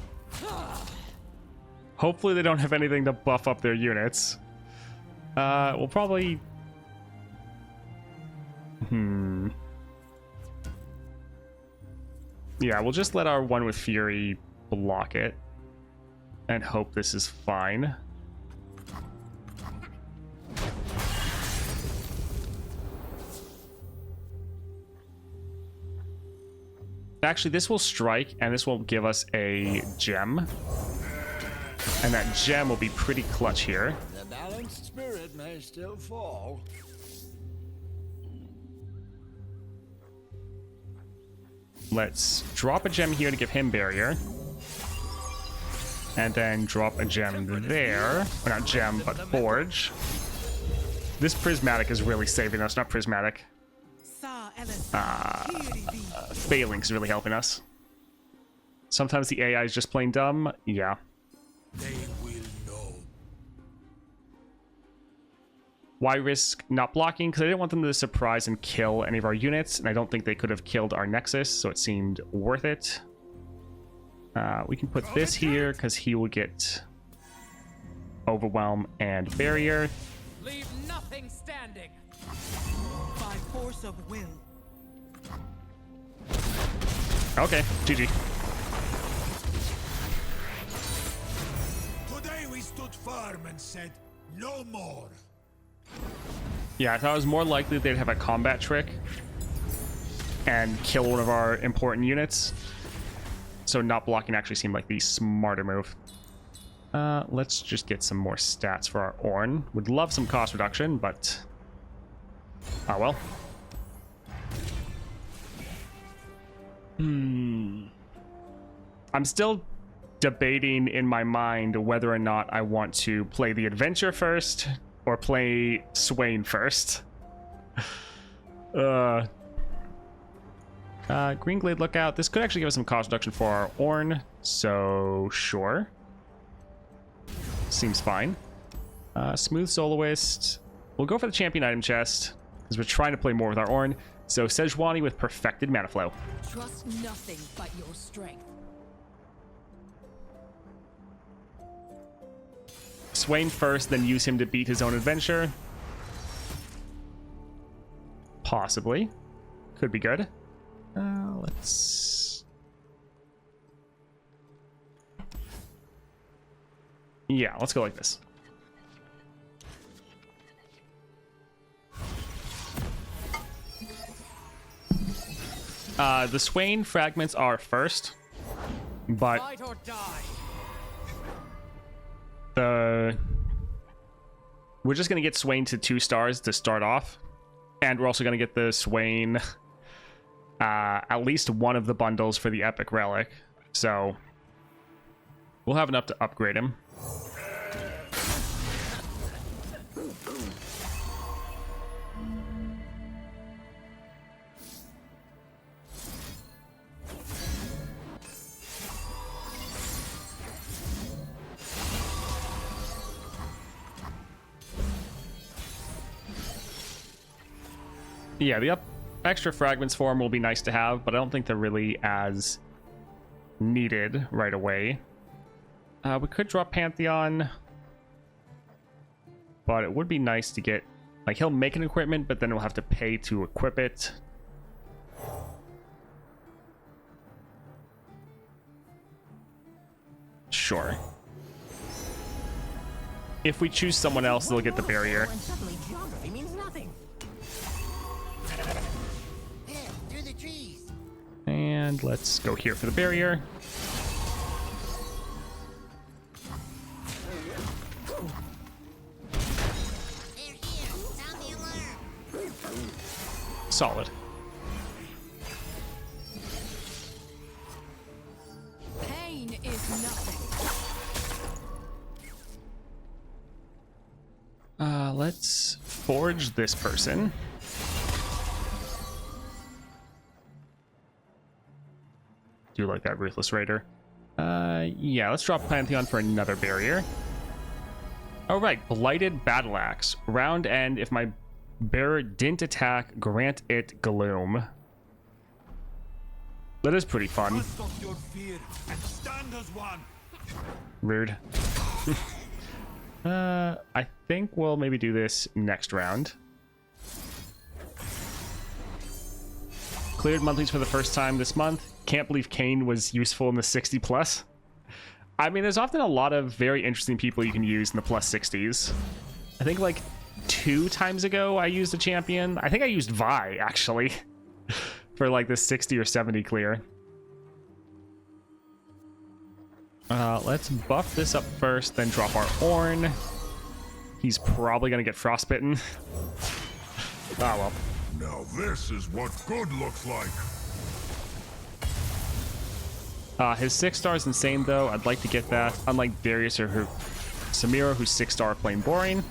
Hopefully they don't have anything to buff up their units. We'll probably... Yeah, we'll just let our one with Fury block it. And hope this is fine. Actually, this will strike, and this will give us a gem. And that gem will be pretty clutch here. The balanced spirit may still fall. Let's drop a gem here to give him barrier. And then drop a gem there. Or not gem, but forge. This prismatic is really saving us, not prismatic. Phalanx is really helping us. Sometimes the AI is just plain dumb. Yeah. They will know. Why risk not blocking? Because I didn't want them to surprise and kill any of our units, and I don't think they could have killed our Nexus, so it seemed worth it. We can put this here, because he will get Overwhelm and Barrier. Leave nothing standing. By force of will. Okay, GG. Today we stood firm and said, no more. Yeah, I thought it was more likely they'd have a combat trick and kill one of our important units. So not blocking actually seemed like the smarter move. Let's just get some more stats for our Ornn. Would love some cost reduction, but... oh well. I'm still debating in my mind whether or not I want to play the adventure first or play Swain first. Green Glade Lookout. This could actually give us some cost reduction for our Ornn, so sure. Seems fine. Smooth Soloist. We'll go for the champion item chest because we're trying to play more with our Ornn. So Sejuani with perfected mana flow. Trust nothing but your strength. Swain first, then use him to beat his own adventure. Possibly. Could be good. Let's... yeah, let's go like this. The Swain fragments are first, but Fight or die. we're just gonna get Swain to 2 stars to start off, and we're also gonna get the Swain at least one of the bundles for the Epic Relic, so we'll have enough to upgrade him. Yeah, the extra fragments for him will be nice to have, but I don't think they're really as needed right away. We could drop Pantheon, but it would be nice to get... like, he'll make an equipment, but then we'll have to pay to equip it. Sure. If we choose someone else, they'll get the barrier. And suddenly geography means nothing. Here, do the trees. And let's go here for the barrier. They're here. Sound the alarm. Solid. Pain is nothing. Let's forge this person. Do you like that, Ruthless Raider? Yeah, let's drop Pantheon for another barrier. All right, Blighted Battle Axe. Round end, if my bearer didn't attack, grant it Gloom. That is pretty fun. Dust off your fear and stand as one. Rude. I think we'll maybe do this next round. Cleared monthlies for the first time this month. Can't believe Kane was useful in the 60 plus. I mean, there's often a lot of very interesting people you can use in the plus 60s. I think like 2 times ago I used a champion. I think I used Vi actually for like the 60 or 70 clear. Let's buff this up first, then drop our Ornn. He's probably gonna get frostbitten. Ah, well. Now this is what good looks like. His 6-star is insane though. I'd like to get that. Unlike Darius or Samira, who's 6-star plain boring.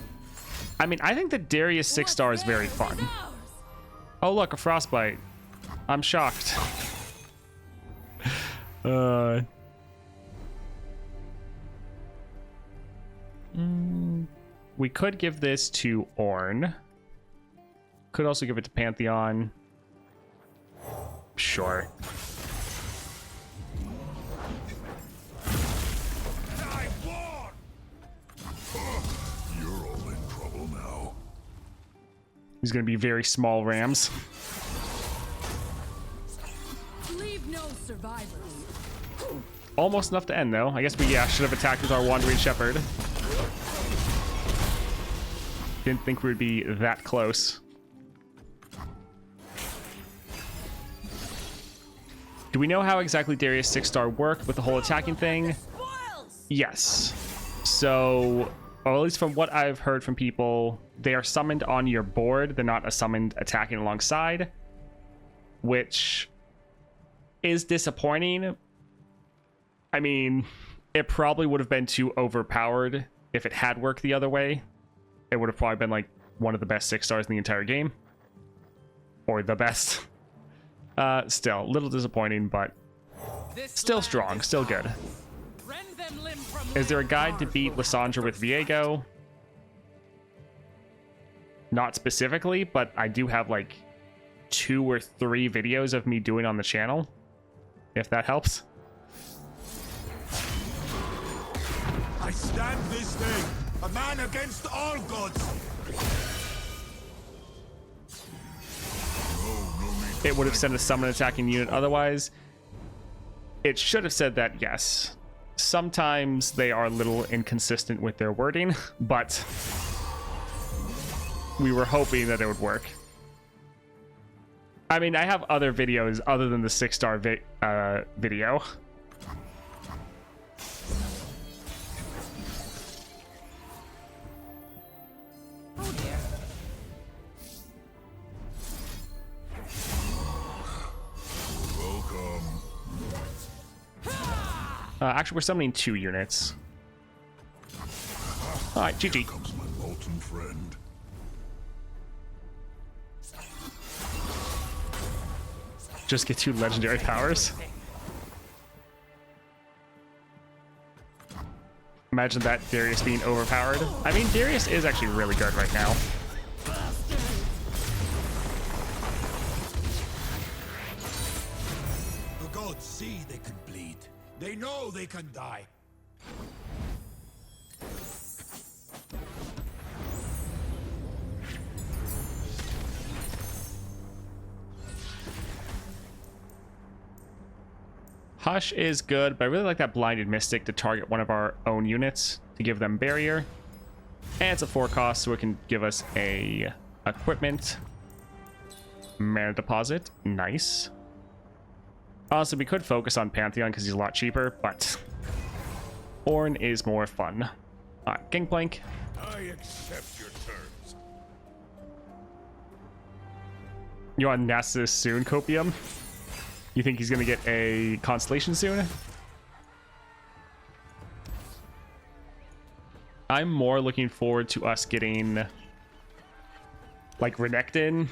I mean, I think that Darius 6-star is very fun. Oh look, a frostbite. I'm shocked. We could give this to Ornn. Could also give it to Pantheon. Sure. You're all in trouble now. He's gonna be very small Rams. Leave no survivors. Almost enough to end though. I guess we should have attacked with our Wandering Shepherd. Didn't think we would be that close. Do we know how exactly Darius 6-star worked with the whole attacking thing? Yes. So, or at least from what I've heard from people, they are summoned on your board. They're not summoned attacking alongside, which is disappointing. I mean, it probably would have been too overpowered if it had worked the other way. It would have probably been like one of the best 6-stars in the entire game. Or the best. Still, a little disappointing, but still strong, still good. Is there a guide to beat Lissandra with Viego? Not specifically, but I do have like 2 or 3 videos of me doing on the channel, if that helps. I stand this day, a man against all gods. It would have sent a summon attacking unit otherwise. It should have said that, yes. Sometimes they are a little inconsistent with their wording, but we were hoping that it would work. I mean, I have other videos other than the 6-star video. Actually, we're summoning 2 units. All right, GG. Comes my molten friend. Just get 2 legendary powers. Imagine that Darius being overpowered. I mean, Darius is actually really good right now. The gods see they can bleed. They know they can die. Hush is good, but I really like that Blinded Mystic to target one of our own units to give them barrier. And it's a 4 cost, so it can give us a equipment. Mana deposit. Nice. Honestly, we could focus on Pantheon because he's a lot cheaper, but Ornn is more fun. Alright, Gangplank. I accept your terms. You want Nasus soon, Copium? You think he's gonna get a Constellation soon? I'm more looking forward to us getting like Renekton,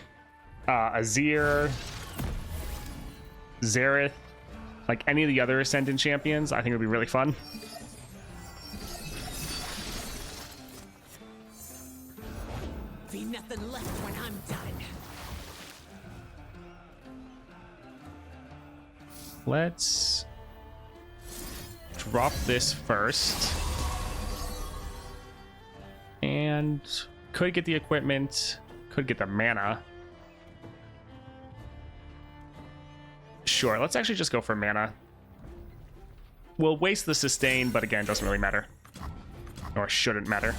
Azir, Xerath, like any of the other Ascendant champions. I think it would be really fun. Be nothing left when I'm done. Let's drop this first. And could get the equipment, could get the mana. Sure, let's actually just go for mana. We'll waste the sustain, but again, doesn't really matter. Or shouldn't matter.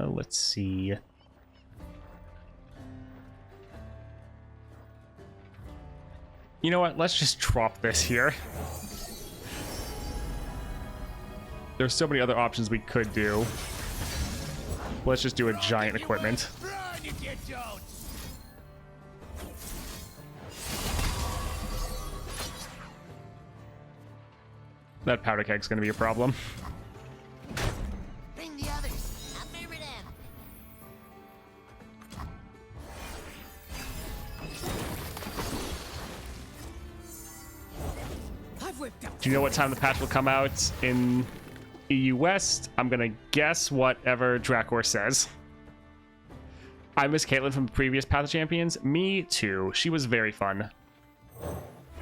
Let's see. You know what? Let's just drop this here. There's so many other options we could do. Let's just do a giant equipment. Run, you get out! That powder keg's gonna be a problem. Bring the others. Affirmative. I've whipped up. Do you know what time the patch will come out in EU West? I'm gonna guess whatever Drakor says. I miss Caitlyn from the previous Path of Champions. Me too. She was very fun.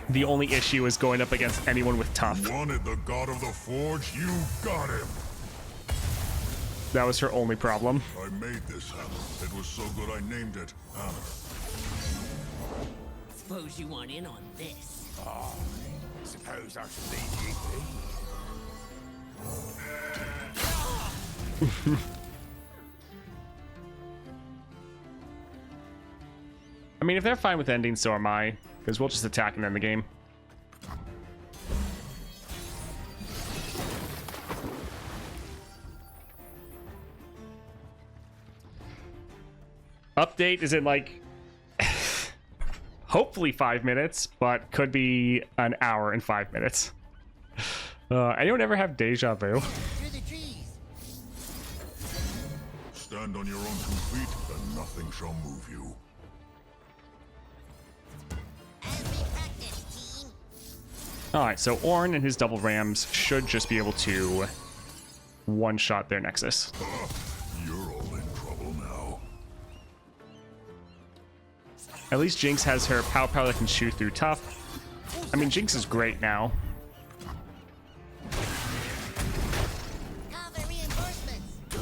The only issue is going up against anyone with tough. Wanted the god of the forge? You got him! That was her only problem. I made this hammer. It was so good I named it Hammer. Suppose you want in on this. Ah, suppose I should leave you be. I mean, if they're fine with ending, so am I. Because we'll just attack and end the game. Update is in like hopefully 5 minutes, but could be an hour and 5 minutes. Anyone ever have deja vu? Through the trees. Stand on your own 2 feet, and nothing shall move you. As we practice, team. Alright, so Ornn and his double rams should just be able to one-shot their Nexus. You're all in trouble now. At least Jinx has her power that can shoot through tough. I mean, Jinx is great now. Call for reinforcements.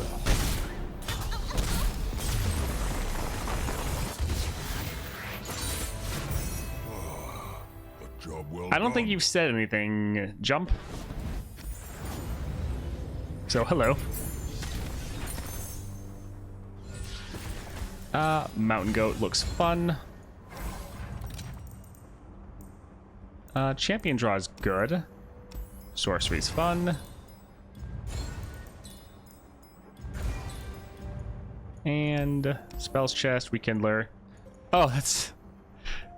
A job well I don't done. think you've said anything, Jump. So, hello. Mountain Goat looks fun. Champion Draw is good. Sorcery's fun. And Spells Chest, Rekindler. Oh, that's...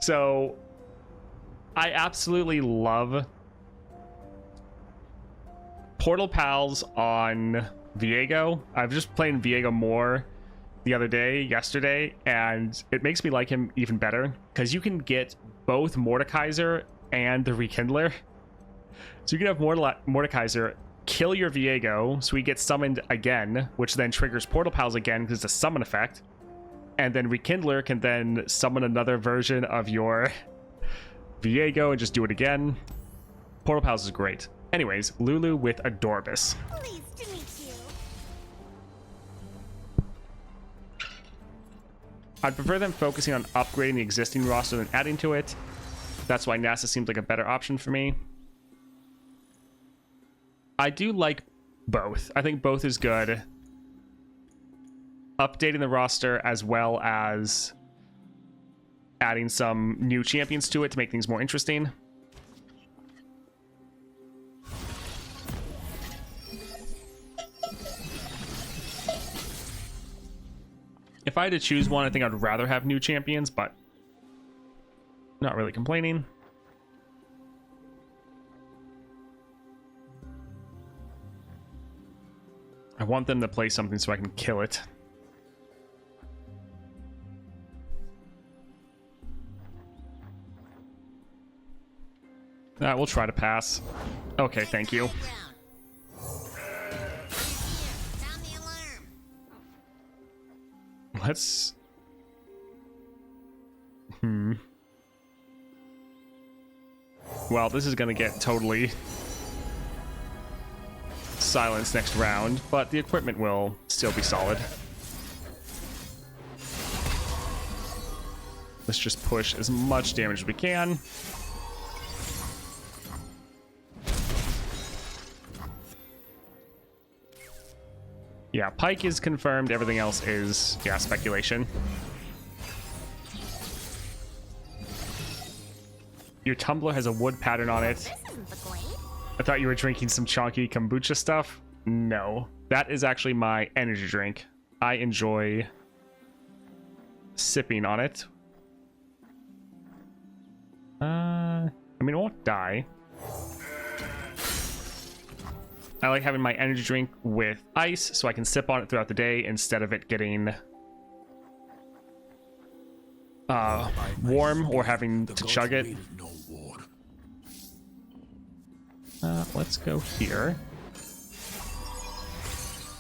So, I absolutely love Portal Pals on Viego. I've just played Viego more the other day, yesterday, and it makes me like him even better because you can get both Mordekaiser and the Rekindler. So you can have Mordekaiser kill your Viego, so he gets summoned again, which then triggers Portal Pals again because it's a summon effect. And then Rekindler can then summon another version of your Viego and just do it again. Portal Pals is great. Anyways, Lulu with Adorbis. Pleased to meet you. I'd prefer them focusing on upgrading the existing roster than adding to it. That's why NASA seems like a better option for me. I do like both. I think both is good. updating the roster as well as adding some new champions to it to make things more interesting. If I had to choose one, I think I'd rather have new champions, but not really complaining. I want them to play something so I can kill it. We'll try to pass. Okay, thank you. Sound the alarm. Let's... Well, this is gonna get totally silenced next round, but the equipment will still be solid. Let's just push as much damage as we can. Yeah, Pike is confirmed. Everything else is, yeah, speculation. Your tumbler has a wood pattern on it. This isn't the glade. I thought you were drinking some chonky kombucha stuff. No, that is actually my energy drink. I enjoy sipping on it. I mean, it won't die. I like having my energy drink with ice so I can sip on it throughout the day instead of it getting warm or having to chug it. Let's go here.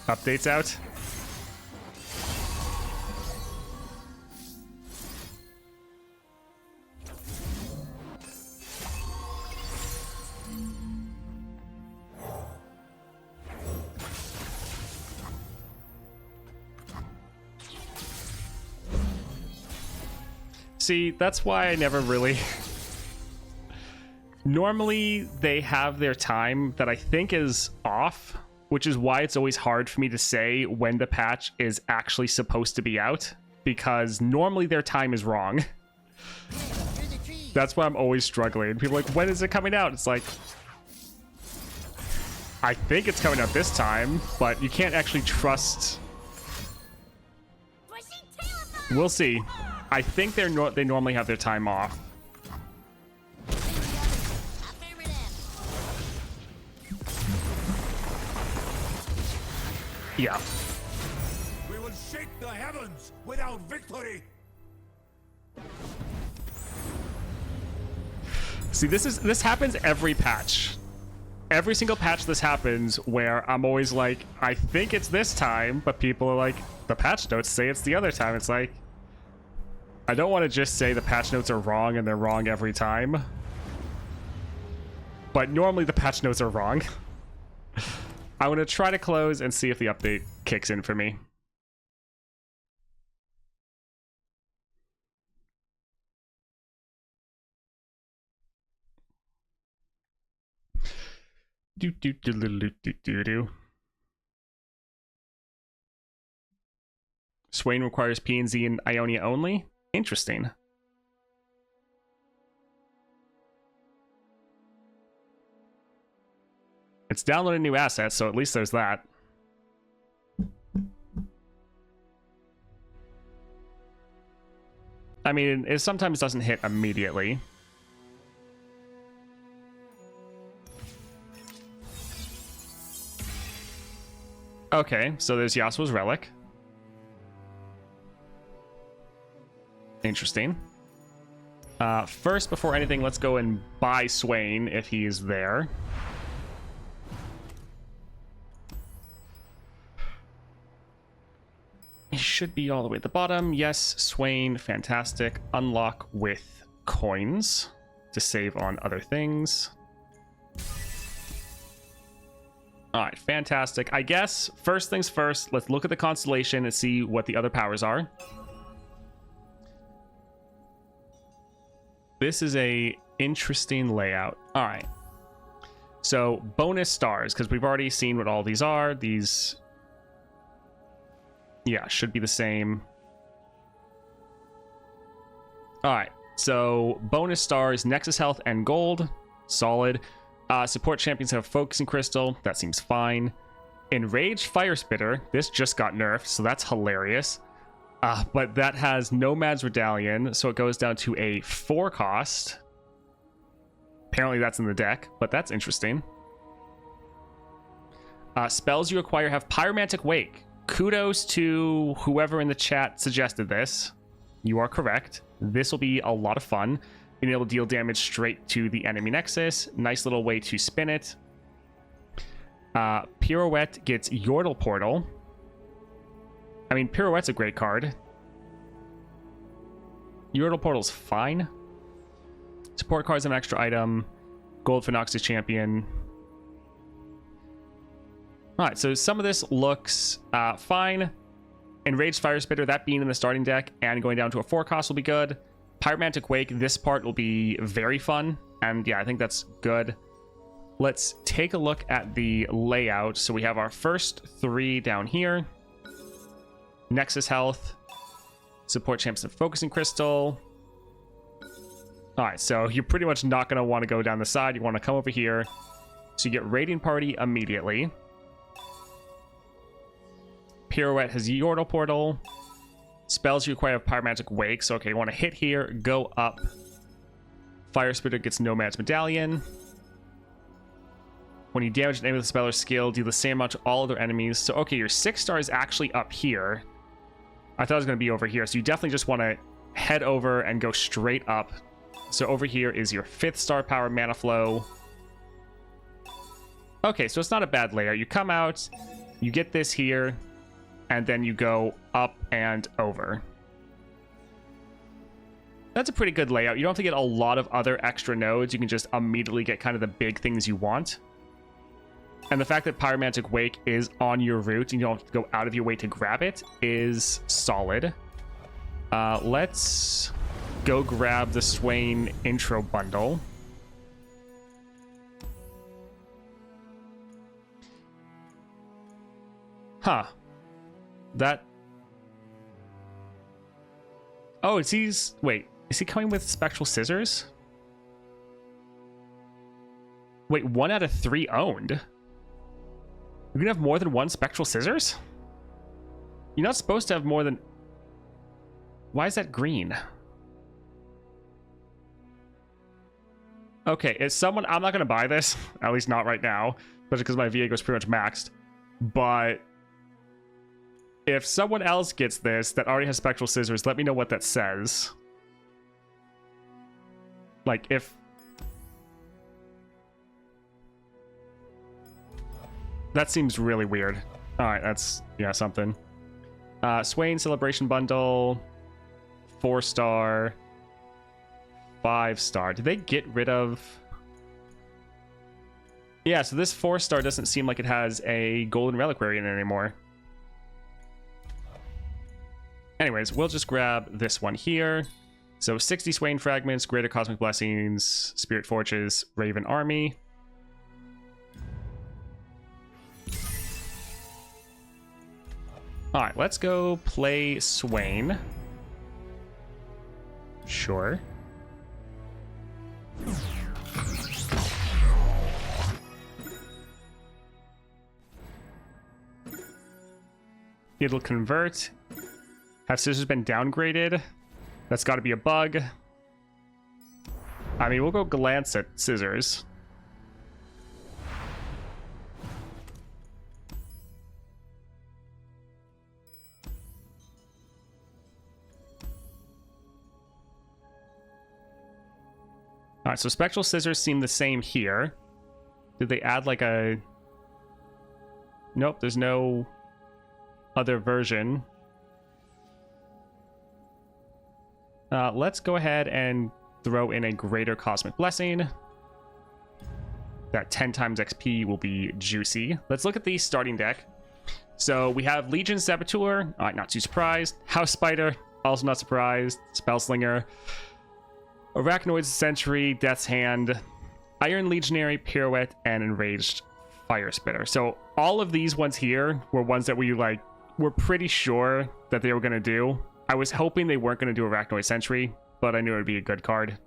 Updates out. See, that's why I never really... Normally, they have their time that I think is off, which is why it's always hard for me to say when the patch is actually supposed to be out, because normally their time is wrong. That's why I'm always struggling. People are like, when is it coming out? It's like, I think it's coming out this time, but you can't actually trust... We'll see. I think they normally have their time off. Yeah. We will shake the heavens without victory. See, this happens every patch. Every single patch this happens where I'm always like, I think it's this time, but people are like, the patch notes say it's the other time. It's like, I don't want to just say the patch notes are wrong and they're wrong every time. But normally the patch notes are wrong. I'm going to try to close and see if the update kicks in for me. Swain requires PNZ and Ionia only? Interesting. It's downloading new assets, so at least there's that. I mean, it sometimes doesn't hit immediately. Okay, so there's Yasuo's relic. Interesting. First, before anything, let's go and buy Swain if he's there. He should be all the way at the bottom. Yes, Swain, fantastic. Unlock with coins to save on other things. All right, fantastic. I guess first things first, let's look at the constellation and see what the other powers are. This is a interesting layout. All right. So bonus stars, because we've already seen what all these are. These Yeah, should be the same. All right, so bonus stars, Nexus Health and Gold, solid. Support champions have Focusing Crystal, that seems fine. Enraged Fire Spitter, this just got nerfed, so that's hilarious. But that has Nomad's Medallion, so it goes down to a 4 cost. Apparently that's in the deck, but that's interesting. Spells you acquire have Pyromantic Wake. Kudos to whoever in the chat suggested this. You are correct. This will be a lot of fun. Being able to deal damage straight to the enemy nexus. Nice little way to spin it. Pirouette gets Yordle Portal. I mean, Pirouette's a great card. Yordle Portal's fine. Support cards an extra item. Gold for Noxus Champion. Alright, so some of this looks fine. Enraged Fire Spitter, that being in the starting deck and going down to a 4 cost will be good. Pyromantic Wake, this part will be very fun. And yeah, I think that's good. Let's take a look at the layout. So we have our first 3 down here. Nexus Health. Support champs of Focusing Crystal. Alright, so you're pretty much not going to want to go down the side. You want to come over here. So you get Radiant Party immediately. Pirouette has Yordle Portal. Spells you acquire have Pyromantic Wake. So, okay, you want to hit here, go up. Fire Spitter gets Nomad's Medallion. When you damage an enemy with a spell or skill, do the same amount to all other enemies. So, okay, your 6-star is actually up here. I thought it was going to be over here. So you definitely just want to head over and go straight up. So over here is your 5th-star power Mana Flow. Okay, so it's not a bad layout. You come out, you get this here, and then you go up and over. That's a pretty good layout. You don't have to get a lot of other extra nodes. You can just immediately get kind of the big things you want. And the fact that Pyromantic Wake is on your route and you don't have to go out of your way to grab it is solid. Let's go grab the Swain intro bundle. Huh. That... Oh, wait, is he coming with Spectral Scissors? Wait, 1 out of 3 owned? You're gonna have more than 1 Spectral Scissors? You're not supposed to have more than... Why is that green? Okay, is someone... I'm not gonna buy this, at least not right now, especially because my Viego's pretty much maxed. But if someone else gets this that already has Spectral Scissors, let me know what that says. Like, if... That seems really weird. Alright, that's, yeah, something. Swain Celebration Bundle. 4-star. 5-star. Did they get rid of... Yeah, so this 4-star doesn't seem like it has a Golden Reliquary in it anymore. Anyways, we'll just grab this one here. So 60 Swain Fragments, Greater Cosmic Blessings, Spirit Forges, Raven Army. Alright, let's go play Swain. Sure. It'll convert. Have Scissors been downgraded? That's got to be a bug. I mean, we'll go glance at Scissors. Alright, so Spectral Scissors seem the same here. Did they add like a... Nope, there's no other version. Let's go ahead and throw in a Greater Cosmic Blessing. That 10 times XP will be juicy. Let's look at the starting deck. So we have Legion Saboteur. Alright, not too surprised. House Spider, also not surprised. Spellslinger. Arachnoid Sentry, Death's Hand, Iron Legionary, Pirouette, and Enraged Fire Spitter. So all of these ones here were ones that we like were pretty sure that they were going to do. I was hoping they weren't going to do Arachnoid Sentry, but I knew it would be a good card.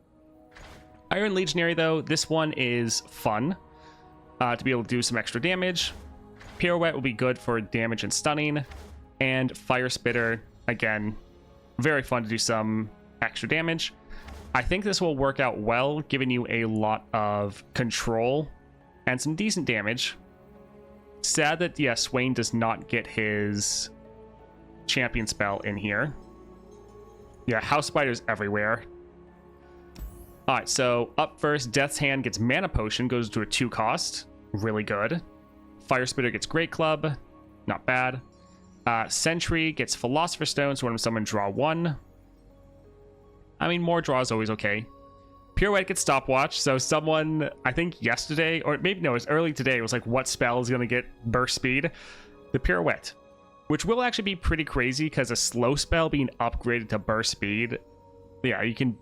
Iron Legionary, though, this one is fun to be able to do some extra damage. Pirouette will be good for damage and stunning. And Fire Spitter, again, very fun to do some extra damage. I think this will work out well, giving you a lot of control and some decent damage. Sad that, yeah, Swain does not get his champion spell in here. Yeah, House Spiders everywhere. Alright, so up first, Death's Hand gets Mana Potion, goes to a 2 cost. Really good. Fire Spitter gets Great Club. Not bad. Sentry gets Philosopher's Stone, so when someone draw 1. I mean, more draw is always okay. Pirouette gets Stopwatch, so someone, I think yesterday, or maybe no, it was early today, it was like, what spell is going to get burst speed? The Pirouette. Which will actually be pretty crazy, because a slow spell being upgraded to burst speed, yeah, you can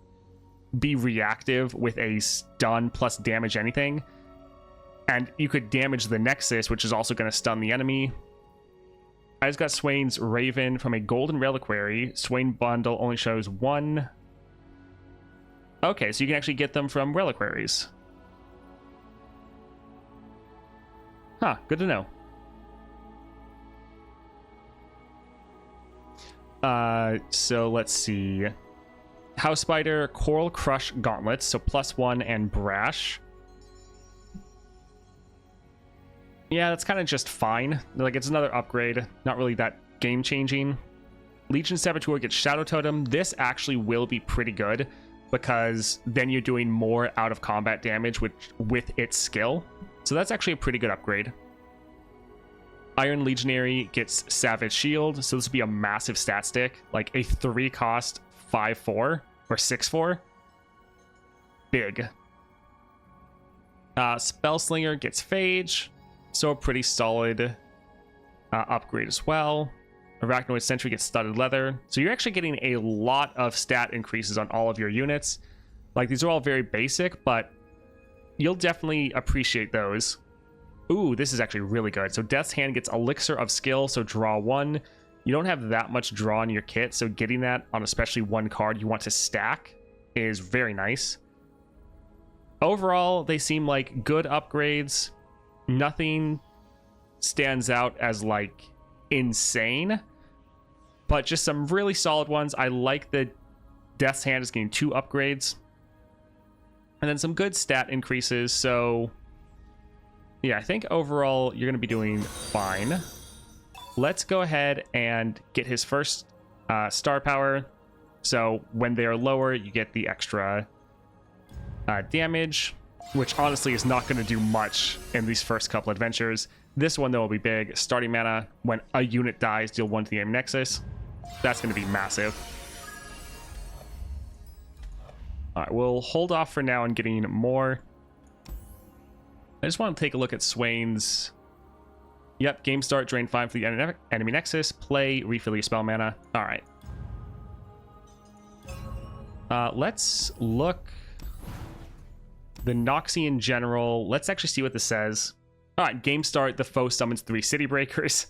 be reactive with a stun plus damage anything. And you could damage the Nexus, which is also going to stun the enemy. I just got Swain's Raven from a Golden Reliquary. Swain bundle only shows 1. Okay, so you can actually get them from reliquaries. Huh, good to know. So let's see. House Spider, Coral Crush Gauntlets, so +1 and Brash. Yeah, that's kind of just fine. Like, it's another upgrade. Not really that game-changing. Legion Saboteur gets Shadow Totem. This actually will be pretty good, because then you're doing more out-of-combat damage with its skill. So that's actually a pretty good upgrade. Iron Legionary gets Savage Shield, so this would be a massive stat stick. Like a 3-cost 5/4 or 6/4. Big. Spellslinger gets Phage, so a pretty solid upgrade as well. Arachnoid Sentry gets Studded Leather, so you're actually getting a lot of stat increases on all of your units. Like, these are all very basic, but you'll definitely appreciate those. Ooh, this is actually really good. So Death's Hand gets Elixir of Skill, so draw 1. You don't have that much draw in your kit, so getting that on especially 1 card you want to stack is very nice. Overall, they seem like good upgrades. Nothing stands out as, like, insane, but just some really solid ones. I like the Death's Hand is getting 2 upgrades, and then some good stat increases. So yeah, I think overall you're going to be doing fine. Let's go ahead and get his first star power. So when they are lower, you get the extra damage, which honestly is not going to do much in these first couple adventures. This one, though, will be big. Starting mana, when a unit dies, deal 1 to the enemy Nexus. That's going to be massive. All right, we'll hold off for now on getting more. I just want to take a look at Swain's. Yep, game start, drain 5 for the enemy Nexus. Play, refill your spell mana. All right. Let's look. The Noxian General. Let's actually see what this says. All right, game start, the foe summons 3 City Breakers.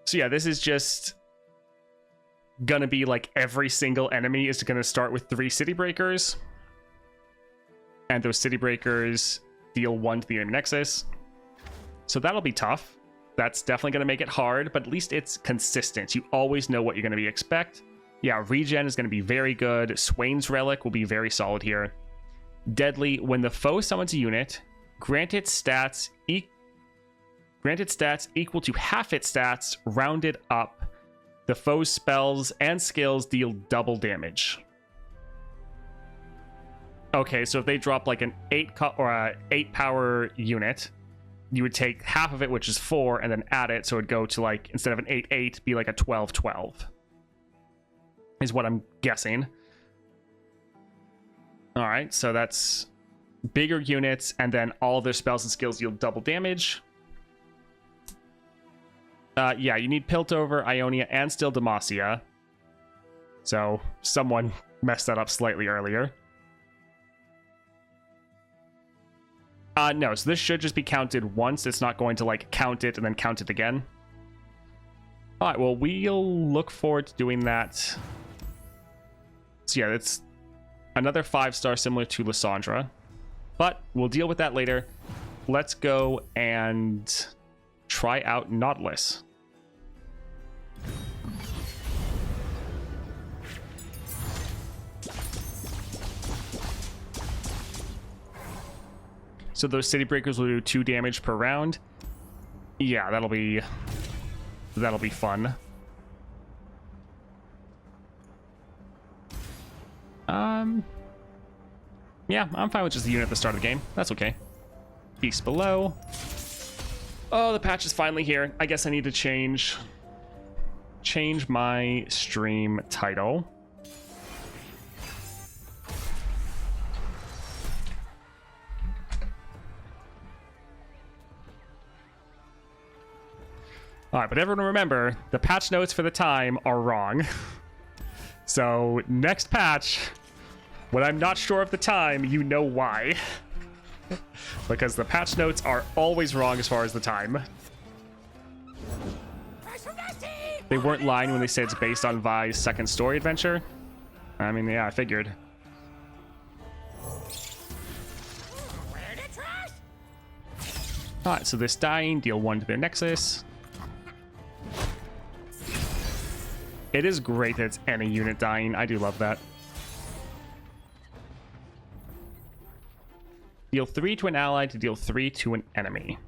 So yeah, this is just gonna be like every single enemy is gonna start with 3 City Breakers. And those City Breakers deal 1 to the enemy Nexus. So that'll be tough. That's definitely gonna make it hard, but at least it's consistent. You always know what you're gonna expect. Yeah, regen is gonna be very good. Swain's Relic will be very solid here. Deadly, when the foe summons a unit, granted stats equal to half its stats, rounded up. The foe's spells and skills deal double damage. Okay, so if they drop like an 8 power unit, you would take half of it, which is 4, and then add it, so it'd go to, like, instead of an 8/8, be like a 12/12. Is what I'm guessing. Alright, so that's bigger units, and then all of their spells and skills deal double damage. Yeah, you need Piltover, Ionia, and still Demacia. So someone messed that up slightly earlier. No, so this should just be counted once. It's not going to, like, count it and then count it again. All right, well, we'll look forward to doing that. So yeah, it's another 5-star similar to Lysandra, but we'll deal with that later. Let's go and try out Nautilus. So those City Breakers will do 2 damage per round. Yeah, that'll be fun. Yeah, I'm fine with just the unit at the start of the game. That's okay. Beast below. Oh, the patch is finally here. I guess I need to change my stream title. All right, but everyone remember, the patch notes for the time are wrong. So next patch, when I'm not sure of the time, you know why. Because the patch notes are always wrong as far as the time. They weren't lying when they said it's based on Vi's second story adventure. I mean, yeah, I figured. Alright, so this dying, deal 1 to their Nexus. It is great that it's any unit dying. I do love that. Deal 3 to an ally to deal 3 to an enemy.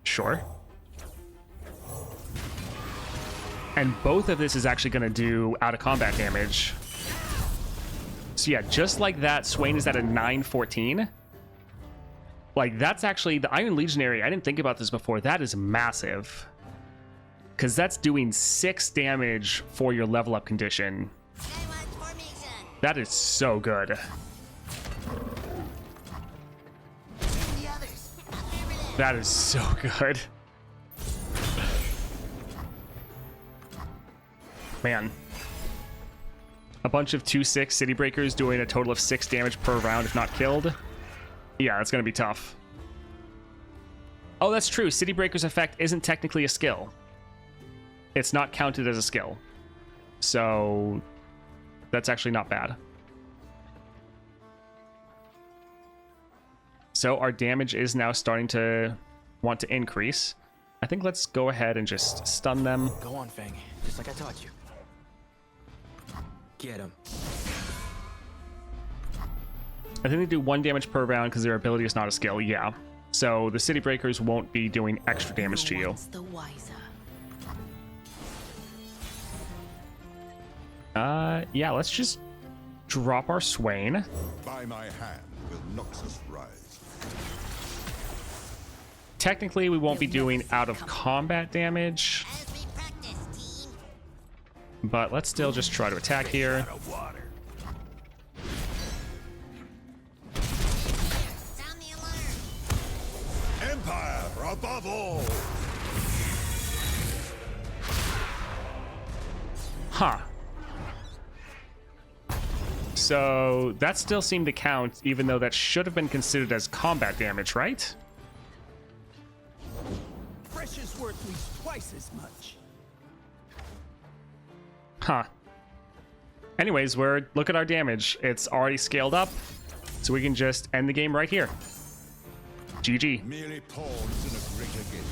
Sure. And both of this is actually going to do out of combat damage. So yeah, just like that, Swain is at a 914. Like, that's actually the Iron Legionary. I didn't think about this before. That is massive. Because that's doing 6 damage for your level up condition. That is so good. That is so good. Man. A bunch of 2/6 City Breakers doing a total of 6 damage per round if not killed. Yeah, that's going to be tough. Oh, that's true. City Breaker's effect isn't technically a skill. It's not counted as a skill. So that's actually not bad. So our damage is now starting to want to increase. I think let's go ahead and just stun them. Go on, Fang. Just like I taught you. Get him. I think they do 1 damage per round because their ability is not a skill. Yeah. So the City Breakers won't be doing extra damage to you. The wiser. Yeah, let's just drop our Swain. By my hand will Noxus rise. Technically, we won't be doing out of combat damage, As we practice, team. but let's still just try to attack here. Sound the alarm. Empire above all. Huh. So that still seemed to count, even though that should have been considered as combat damage, right? Precious worth at least twice as much. Huh. Anyways, look at our damage. It's already scaled up, so we can just end the game right here. GG. Merely pawns in a greater game.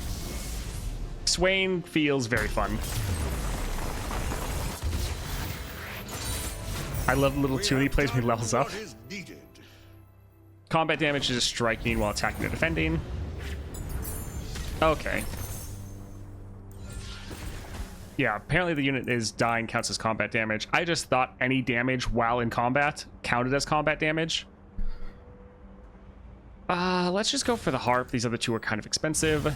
Swain feels very fun. I love the little tune he plays when he levels up. What is needed? Combat damage is just striking while attacking or defending. Okay. Yeah, apparently the unit is dying counts as combat damage. I just thought any damage while in combat counted as combat damage. Let's just go for the harp. These other two are kind of expensive.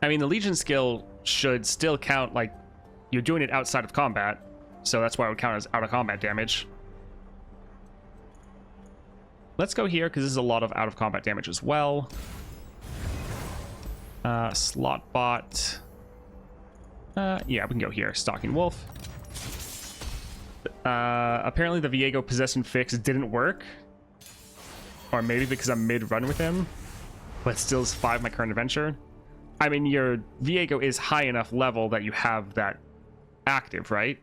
I mean, the Legion skill should still count, like, you're doing it outside of combat, so that's why it would count as out of combat damage. Let's go here, because this is a lot of out of combat damage as well. Slot bot. Yeah, we can go here. Stalking Wolf. Apparently the Viego Possession fix didn't work. Or maybe because I'm mid-run with him. But still is 5 my current adventure. I mean, your Viego is high enough level that you have that active, right?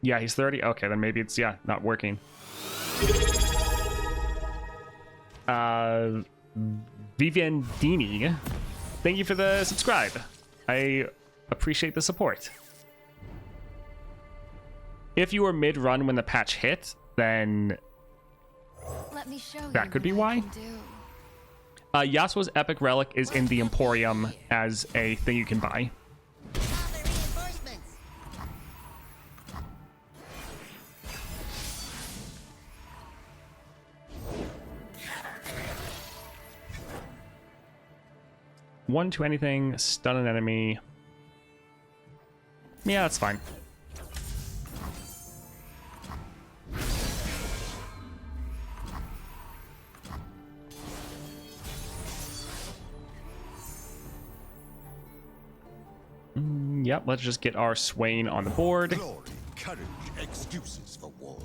Yeah, he's 30. Okay, then maybe it's, yeah, not working. Vivendini, thank you for the subscribe. I appreciate the support. If you were mid-run when the patch hit, then Let me show that could be why. Yasuo's Epic Relic is in the Emporium as a thing you can buy. One to anything, stun an enemy. Yeah, that's fine. Yep, let's just get our Swain on the board. Glory, courage, excuses for war.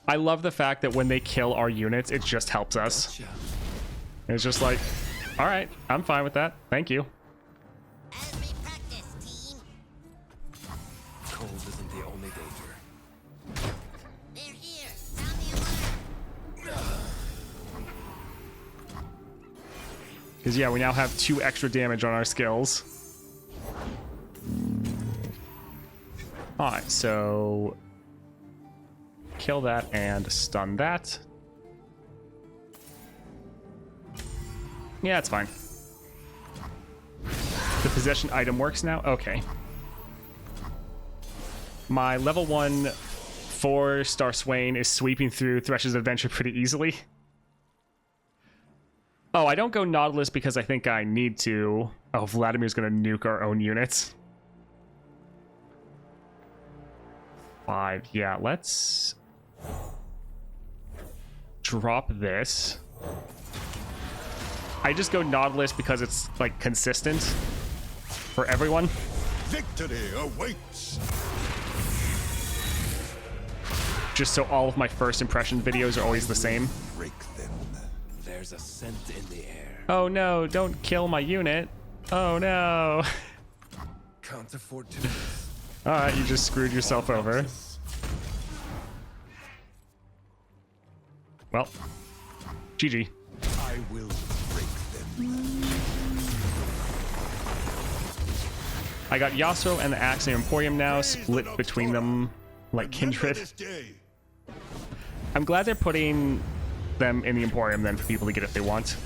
I love the fact that when they kill our units, it just helps us. It's just like, all right, I'm fine with that. Thank you. As we practice, team. Cold isn't the only danger. They're here. Sound the alarm. Because, yeah, we now have 2 extra damage on our skills. Alright, so kill that and stun that. Yeah, it's fine. The possession item works now? Okay. My level 1 4-star Swain is sweeping through Thresh's Adventure pretty easily. Oh, I don't go Nautilus because I think I need to. Oh, Vladimir's gonna nuke our own units. 5. Yeah, let's drop this. I just go Nautilus because it's like consistent for everyone. Victory awaits. Just so all of my first impression videos are always the same. Break them. There's a scent in the air. Oh no, don't kill my unit. Oh no. Can't afford to miss. Alright, you just screwed yourself over. Well, GG. I will break them. I got Yasuo and the Axe and Emporium now, split between them like kindred. Remember this day. I'm glad they're putting them in the Emporium then for people to get if they want.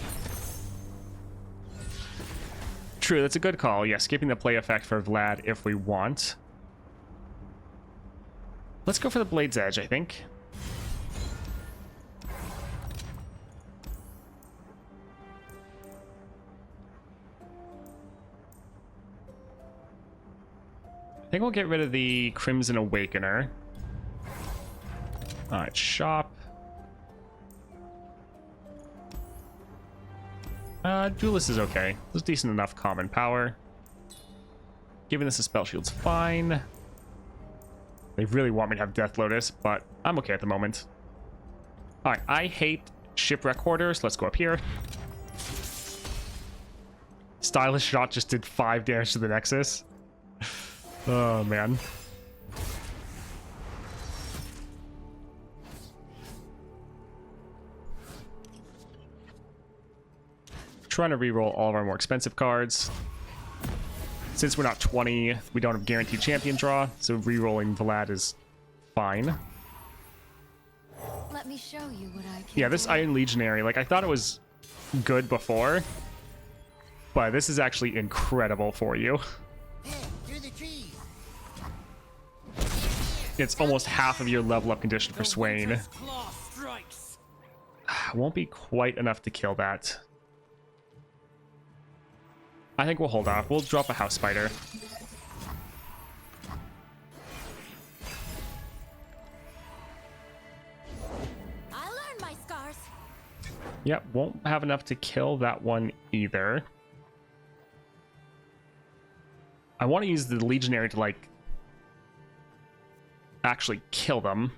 True, that's a good call. Yeah, skipping the play effect for Vlad if we want. Let's go for the Blade's Edge, I think. I think we'll get rid of the Crimson Awakener. Alright, shop. Duelist is okay. It's decent enough common power. Giving this a spell shield's fine. They really want me to have Death Lotus, but I'm okay at the moment. Alright, I hate Shipwreck Hoarders. Let's go up here. Stylish Shot just did 5 damage to the Nexus. Oh, man. Trying to reroll all of our more expensive cards. Since we're not 20, we don't have guaranteed champion draw, so rerolling Vlad is fine. Let me show you what I can Yeah, this do. Iron Legionary, like, I thought it was good before, but this is actually incredible for you. Hey, through the trees. It's almost half of your level up condition for The Swain. Winter's Claw strikes. Won't be quite enough to kill that. I think we'll hold off. We'll drop a House Spider. I learned my scars. Yep, won't have enough to kill that one either. I want to use the Legionary to, like, actually kill them.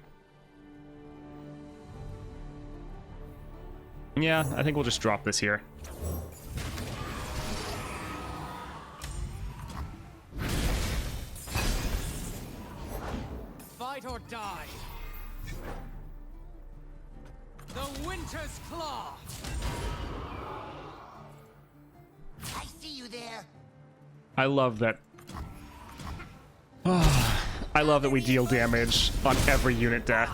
Yeah, I think we'll just drop this here. Fight or die. The Winter's Claw. I see you there. I love that. I love that we deal damage on every unit death.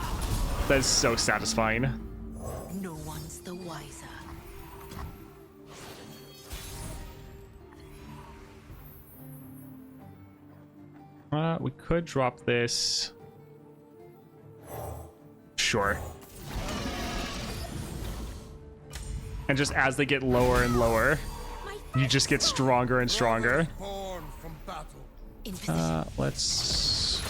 That is so satisfying. No one's the wiser. We could drop this. Sure. And just as they get lower and lower, you just get stronger and stronger. Born from battle. In position. Let's...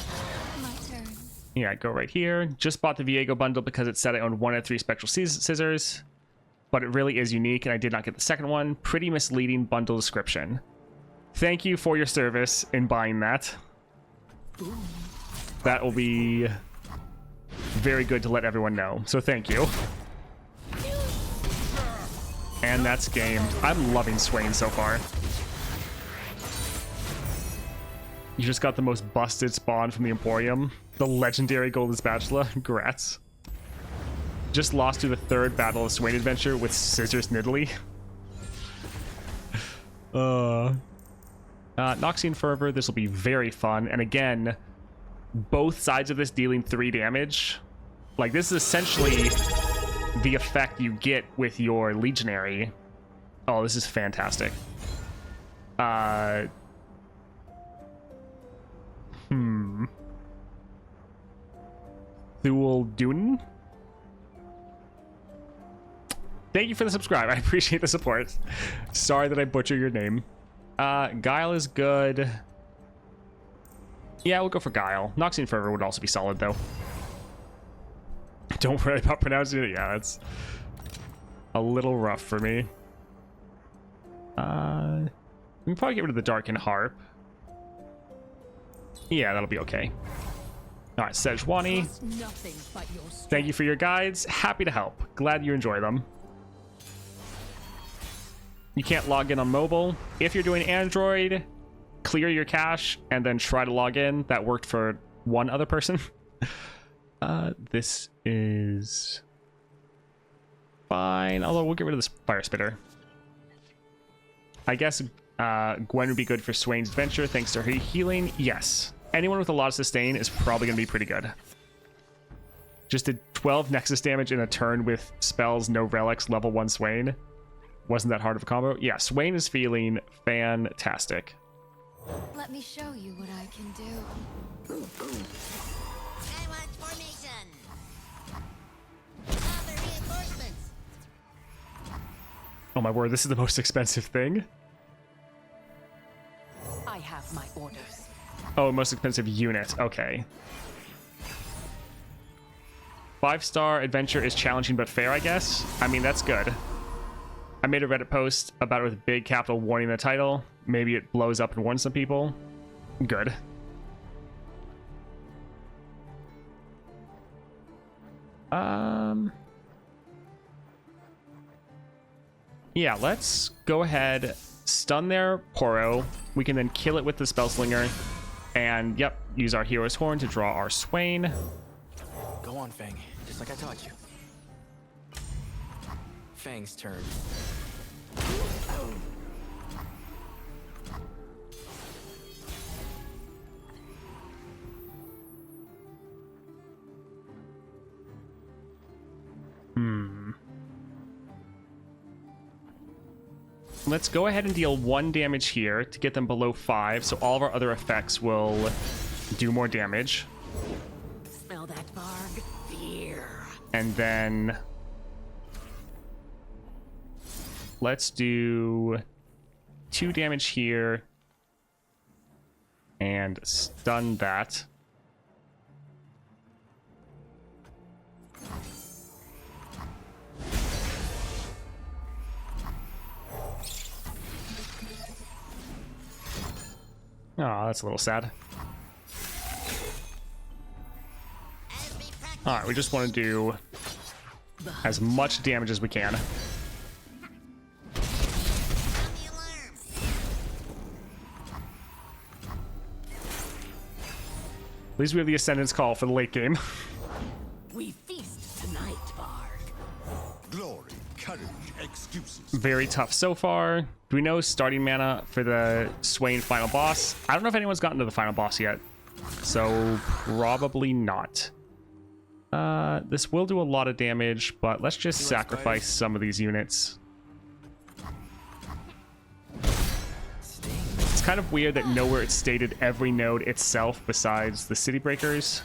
My turn. Yeah, go right here. Just bought the Viego bundle because it said I owned 1 of 3 spectral scissors, but it really is unique, and I did not get the second one. Pretty misleading bundle description. Thank you for your service in buying that. That will be very good to let everyone know, so thank you. And that's game. I'm loving Swain so far. You just got the most busted spawn from the Emporium. The legendary Golden Spatula. Congrats. Just lost to the 3rd Battle of Swain adventure with Scissors Nidalee. Noxian Fervor, this will be very fun. And again, both sides of this dealing 3 damage. Like, this is essentially the effect you get with your Legionary. Oh, this is fantastic. Thule Dune? Thank you for the subscribe. I appreciate the support. Sorry that I butchered your name. Guile is good. Yeah, we'll go for Guile. Noxian Fervor would also be solid, though. Don't worry about pronouncing it. Yeah, that's a little rough for me. We can probably get rid of the Darkened Harp. Yeah, that'll be okay. All right, Sejuani. Nothing but your strength. Thank you for your guides. Happy to help. Glad you enjoy them. You can't log in on mobile. If you're doing Android, clear your cache and then try to log in. That worked for one other person. This is fine. Although we'll get rid of this Fire Spitter. I guess Gwen would be good for Swain's Adventure thanks to her healing. Yes. Anyone with a lot of sustain is probably going to be pretty good. Just did 12 Nexus damage in a turn with spells, no relics, level 1 Swain. Wasn't that hard of a combo? Yeah, Swain is feeling fantastic. Let me show you what I can do. I want formation. Other reinforcements. Oh my word, this is the most expensive thing. I have my orders. Oh, most expensive unit. Okay. 5-star adventure is challenging but fair, I guess. I mean, that's good. I made a Reddit post about it with big capital warning in the title. Maybe it blows up and warns some people. Good. Yeah, let's go ahead, stun their Poro. We can then kill it with the Spellslinger. And, yep, use our Hero's Horn to draw our Swain. Go on, Fang. Just like I taught you. Fang's turn. Let's go ahead and deal 1 damage here to get them below 5, so all of our other effects will do more damage. Smell that, Varg? Fear. And then let's do 2 damage here and stun that. Oh, that's a little sad. Alright, we just want to do as much damage as we can. At least we have the Ascendant's Call for the late game. We feast tonight, Varg. Glory, courage, excuses. Very tough so far. Do we know starting mana for the Swain final boss? I don't know if anyone's gotten to the final boss yet, so probably not. This will do a lot of damage, but let's just sacrifice some of these units. It's kind of weird that nowhere it's stated every node itself besides the City Breakers.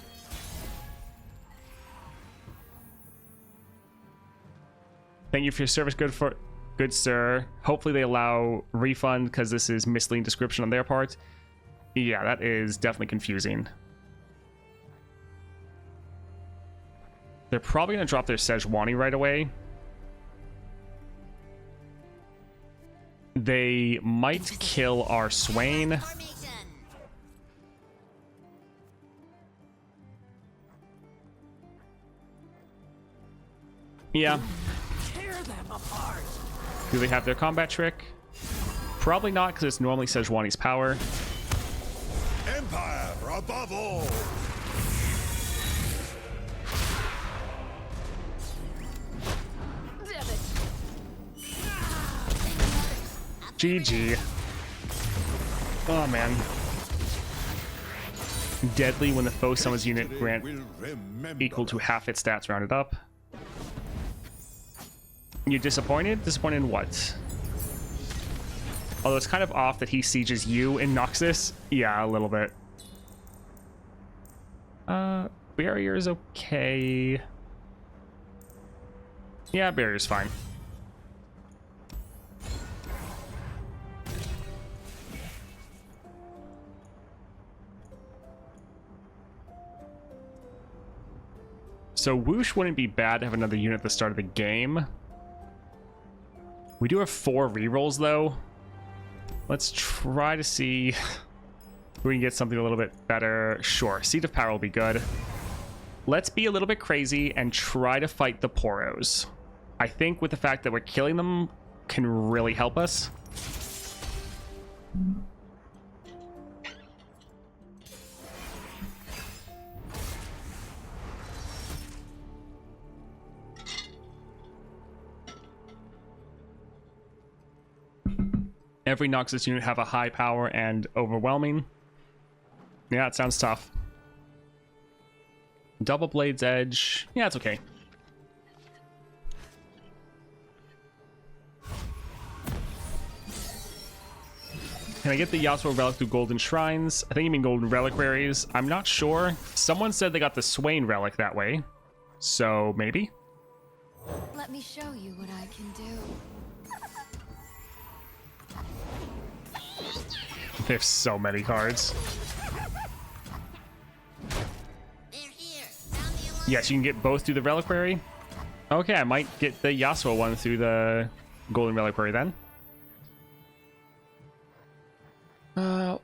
Thank you for your service, good sir. Hopefully they allow refund because this is misleading description on their part. Yeah, that is definitely confusing. They're probably going to drop their Sejuani right away. They might kill our Swain. Yeah. Tear them apart. Do they have their combat trick? Probably not, because it's normally Sejuani's power. Empire above all. GG. Oh man. Deadly when the foe summons unit grant equal to half its stats rounded up. You disappointed? Disappointed in what? Although it's kind of off that he sieges you in Noxus. Yeah, a little bit. Barrier is okay. Yeah, barrier's fine. So Whoosh wouldn't be bad to have another unit at the start of the game. We do have 4 rerolls though. Let's try to see if we can get something a little bit better. Sure, Seat of Power will be good. Let's be a little bit crazy and try to fight the Poros. I think with the fact that we're killing them can really help us. Every Noxus unit have a high power and overwhelming. Yeah, it sounds tough. Double Blade's Edge. Yeah, it's okay. Can I get the Yasuo Relic through Golden Shrines? I think you mean Golden Reliquaries. I'm not sure. Someone said they got the Swain Relic that way. So, maybe? Let me show you what I can do. There's so many cards. Yes, you can get both through the Reliquary. Okay, I might get the Yasuo one through the Golden Reliquary then.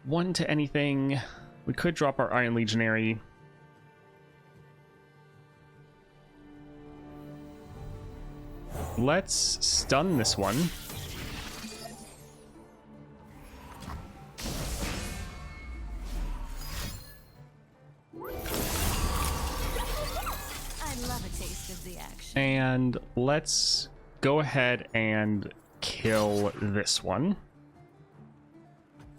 1 to anything. We could drop our Iron Legionary. Let's stun this one. And let's go ahead and kill this one.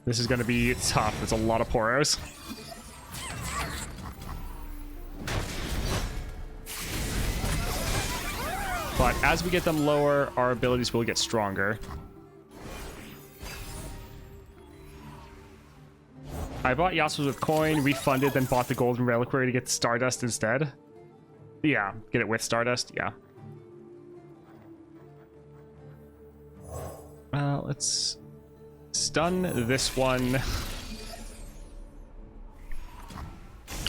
This is going to be tough. There's a lot of Poros. But as we get them lower, our abilities will get stronger. I bought Yasuo's with coin, refunded, then bought the Golden Reliquary to get Stardust instead. Yeah, get it with Stardust, yeah. Let's stun this one.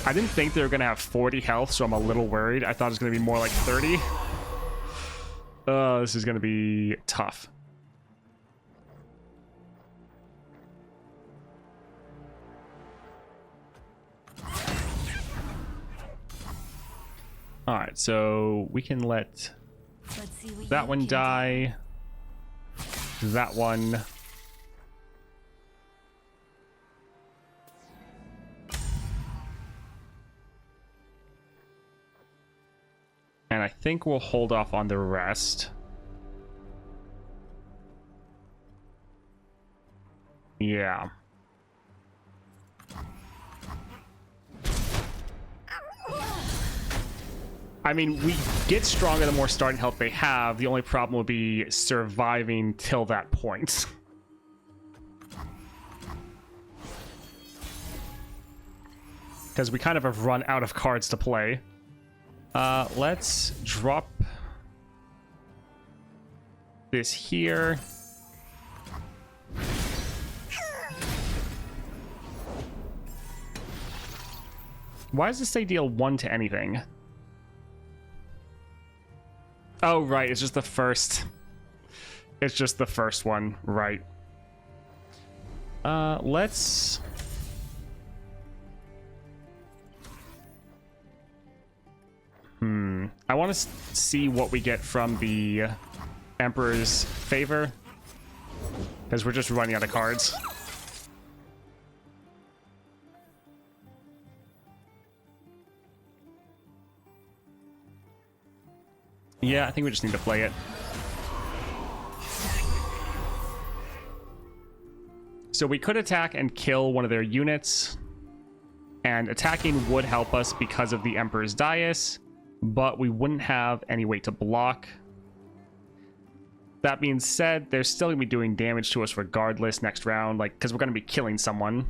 I didn't think they were going to have 40 health, so I'm a little worried. I thought it was going to be more like 30. This is going to be tough. All right, so we can let Let's see what that you one can do. die. That one. And I think we'll hold off on the rest. Yeah. I mean, we get stronger the more starting health they have. The only problem would be surviving till that point. Because we kind of have run out of cards to play. Let's drop this here. Why does this say deal 1 to anything? Oh, right, it's just the first. It's just the first one, right. Let's... I want to see what we get from the Emperor's favor. Because we're just running out of cards. Yeah, I think we just need to play it. So we could attack and kill one of their units. And attacking would help us because of the Emperor's Dais. But we wouldn't have any way to block. That being said, they're still going to be doing damage to us regardless next round. Like, because we're going to be killing someone.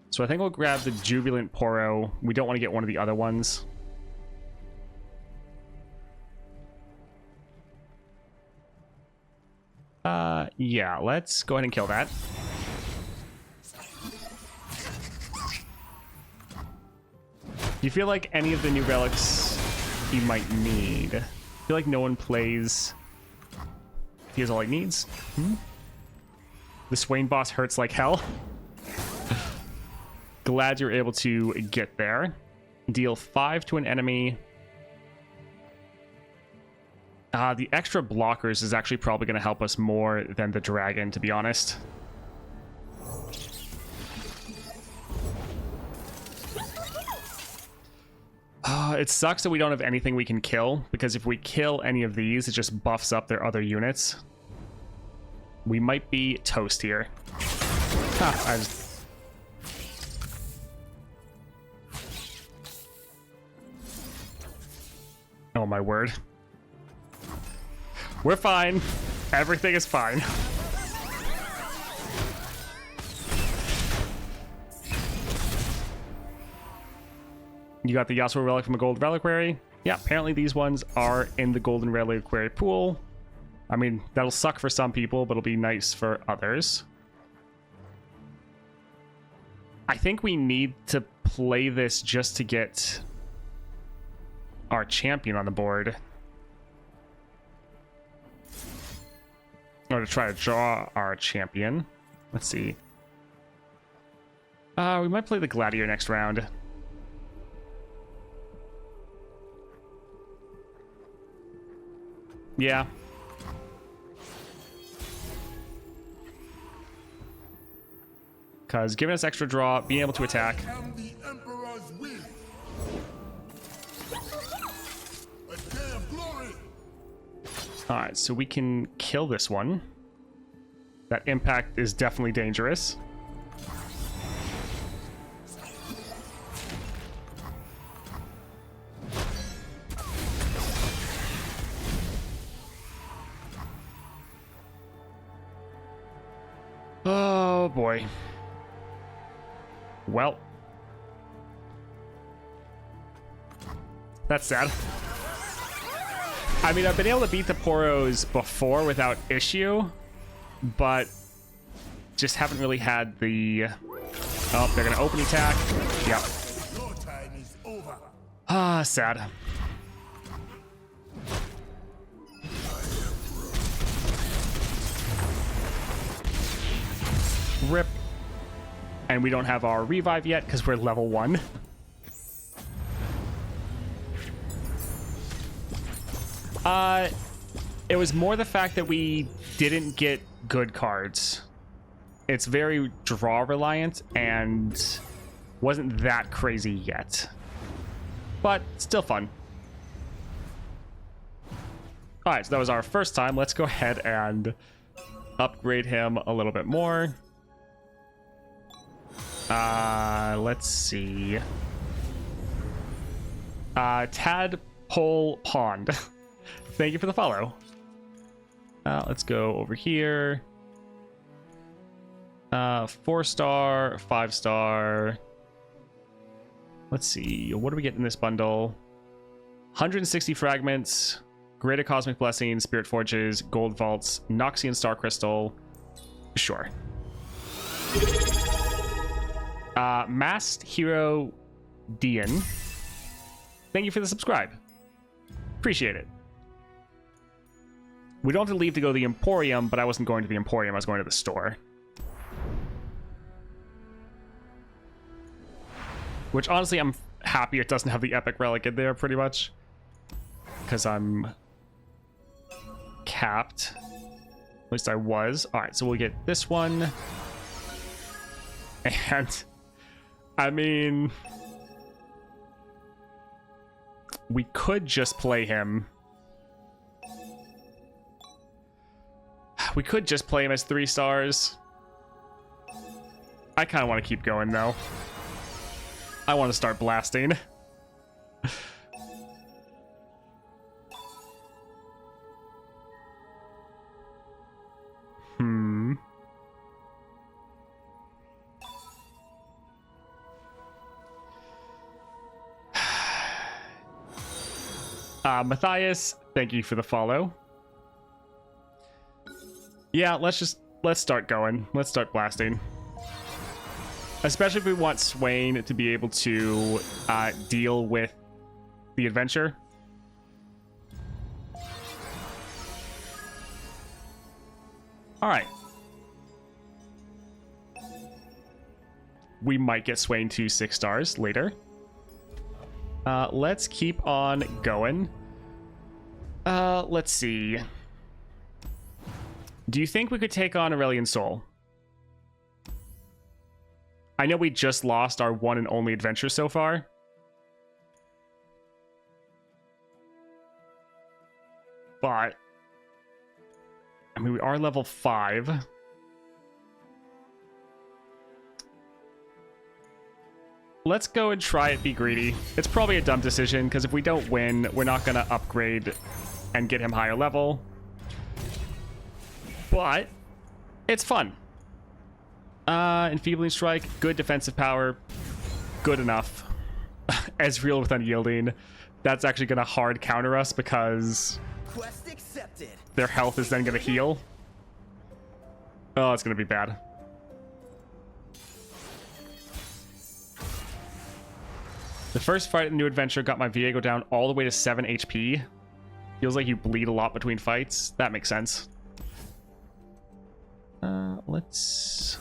So I think we'll grab the Jubilant Poro. We don't want to get one of the other ones. Yeah, let's go ahead and kill that. Do you feel like any of the new relics you might need? I feel like no one plays. He has all he needs. The Swain boss hurts like hell. Glad you're able to get there. Deal 5 to an enemy. The extra blockers is actually probably going to help us more than the dragon, to be honest. It sucks that we don't have anything we can kill, because if we kill any of these, it just buffs up their other units. We might be toast here. Oh my word. We're fine. Everything is fine. You got the Yasuo relic from a gold reliquary. Yeah, apparently these ones are in the golden reliquary pool. I mean, that'll suck for some people, but it'll be nice for others. I think we need to play this just to get our champion on the board. Or to try to draw our champion. Let's see. We might play the Gladiator next round. Yeah. Because giving us extra draw, being able to attack. I am the Emperor's will. A day of glory. Alright, so we can kill this one. That impact is definitely dangerous. Oh boy. Well. That's sad. I mean, I've been able to beat the Poros before without issue, but just haven't really had the... Oh, they're going to open attack. Yep. Your time is over. Ah, sad. Rip. And we don't have our revive yet because we're level 1. It was more the fact that we didn't get good cards. It's very draw reliant and wasn't that crazy yet, but still fun. All right, so that was our first time. Let's go ahead and upgrade him a little bit more. Let's see. Tadpole Pond. Thank you for the follow. Let's go over here. 4-star, 5-star. Let's see. What do we get in this bundle? 160 fragments, Greater Cosmic Blessing, Spirit Forges, Gold Vaults, Noxian Star Crystal. Sure. Masked Hero Dian. Thank you for the subscribe. Appreciate it. We don't have to leave to go to the Emporium, but I wasn't going to the Emporium. I was going to the store. Which, honestly, I'm happy it doesn't have the Epic Relic in there, pretty much. Because I'm capped. At least I was. Alright, so we'll get this one. And, I mean... we could just play him. We could just play him as 3 stars. I kind of want to keep going, though. I want to start blasting. Matthias, thank you for the follow. Yeah, let's start going. Let's start blasting. Especially if we want Swain to be able to deal with the adventure. All right. We might get Swain to 6 stars later. Let's keep on going. Let's see. Do you think we could take on Aurelian Soul? I know we just lost our one and only adventure so far. But, I mean, we are level 5. Let's go and try it, be greedy. It's probably a dumb decision, because if we don't win, we're not going to upgrade and get him higher level. But, it's fun. Enfeebling Strike, good defensive power, good enough. Ezreal with Unyielding, that's actually going to hard counter us because Quest accepted. Their health is then going to heal. Oh, it's going to be bad. The first fight in the new adventure got my Viego down all the way to 7 HP. Feels like you bleed a lot between fights. That makes sense. Let's...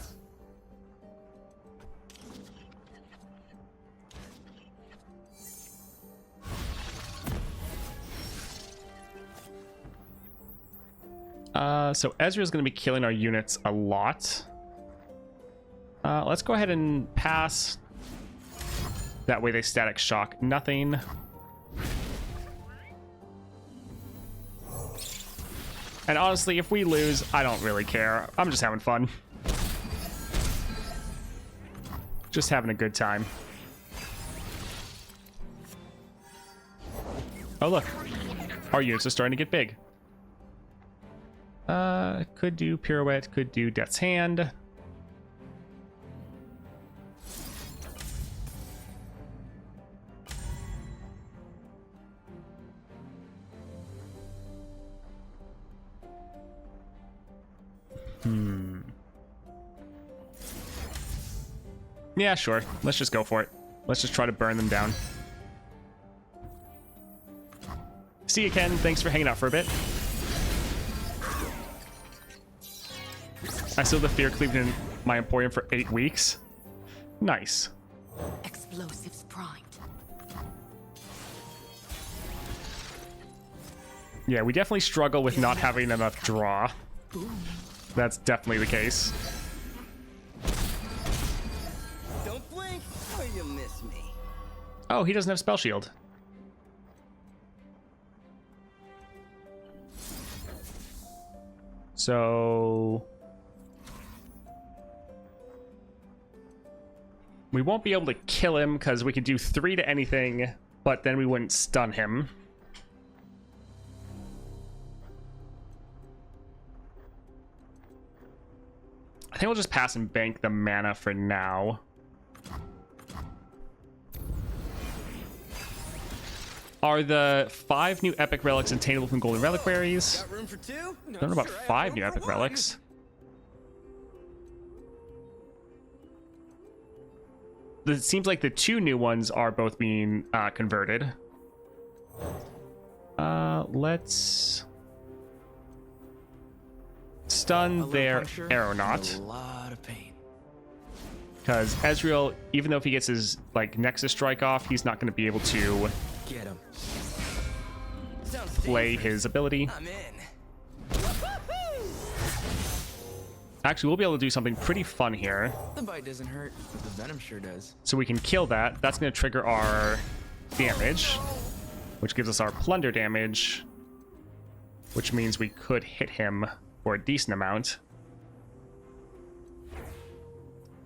So Ezreal's going to be killing our units a lot. Let's go ahead and pass. That way they static shock nothing. And honestly, if we lose, I don't really care. I'm just having fun. Just having a good time. Oh, look. Our units are starting to get big. Could do Pirouette, could do Death's Hand. Yeah, sure. Let's just go for it. Let's just try to burn them down. See you, Ken. Thanks for hanging out for a bit. I still have the Fear Cleaved in my Emporium for 8 weeks. Nice. Explosives primed. Yeah, we definitely struggle with not having enough draw. That's definitely the case. Don't blink or you'll miss me. Oh, he doesn't have Spell Shield. So... we won't be able to kill him because we could do 3 to anything, but then we wouldn't stun him. I think we'll just pass and bank the mana for now. Are the 5 new epic relics attainable from golden reliquaries? Got room for 2? I don't know about 5 new epic relics. It seems like the 2 new ones are both being converted. Let's stun their Aeronaut. A lot of pain. Because Ezreal, even though if he gets his like Nexus strike off, he's not going to be able to Get him. play his ability. I'm in. Actually, we'll be able to do something pretty fun here. The bite doesn't hurt, but the venom sure does. So we can kill that. That's going to trigger our damage, which gives us our plunder damage, which means we could hit him for a decent amount.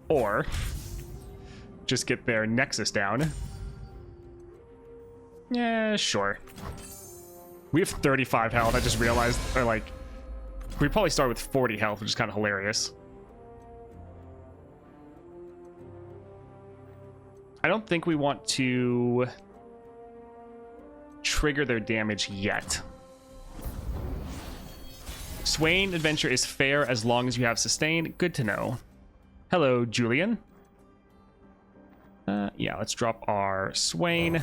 Or just get their Nexus down. Yeah, sure. We have 35 health, I just realized. Or like, we probably start with 40 health, which is kind of hilarious. I don't think we want to trigger their damage yet. Swain adventure is fair as long as you have sustain. Good to know. Hello, Julian. Yeah, let's drop our Swain.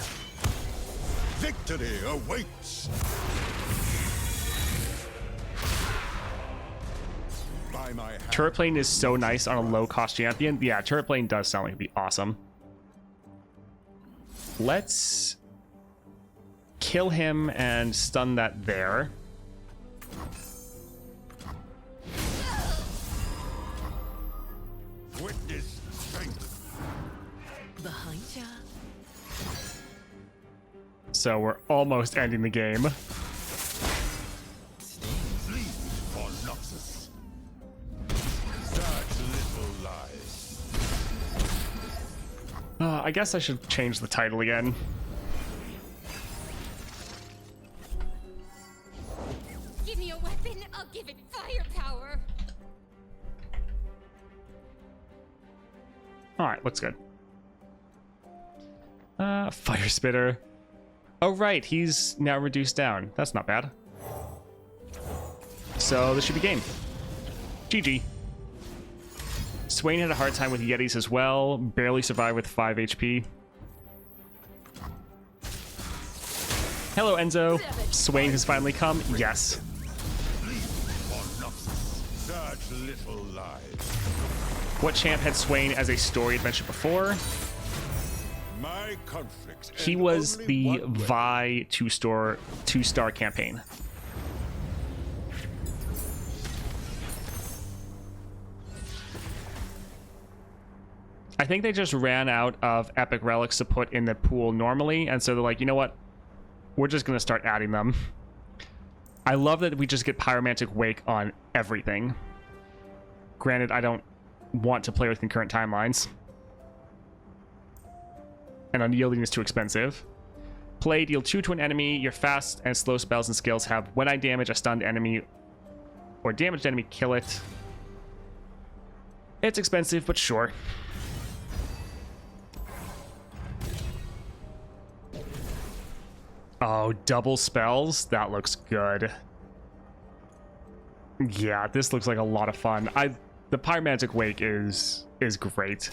Victory awaits. By my hand. Turret plane is so nice on a low-cost champion. Yeah, turret plane does sound like it'd be awesome. Let's kill him and stun that there. Witness strength. Behind ya. So we're almost ending the game. Flee for Noxus. Such little lies. I guess I should change the title again. Give me a weapon, I'll give it firepower. Alright, looks good. Fire Spitter. Oh, right, he's now reduced down. That's not bad. So this should be game. GG. Swain had a hard time with Yetis as well. Barely survived with 5 HP. Hello, Enzo. Swain has finally come. Yes. Such little lies. What champ had Swain as a story adventure before? My conflicts. He end was only the one way. Vi two-star campaign. I think they just ran out of epic relics to put in the pool normally, and so they're like, you know what? We're just gonna start adding them. I love that we just get Pyromantic Wake on everything. Granted, I don't want to play with concurrent timelines. And unyielding is too expensive. Play, deal 2 to an enemy. Your fast and slow spells and skills have when I damage a stunned enemy or damaged enemy, kill it. It's expensive, but sure. Oh, double spells? That looks good. Yeah, this looks like a lot of fun. The Pyromantic Wake is great.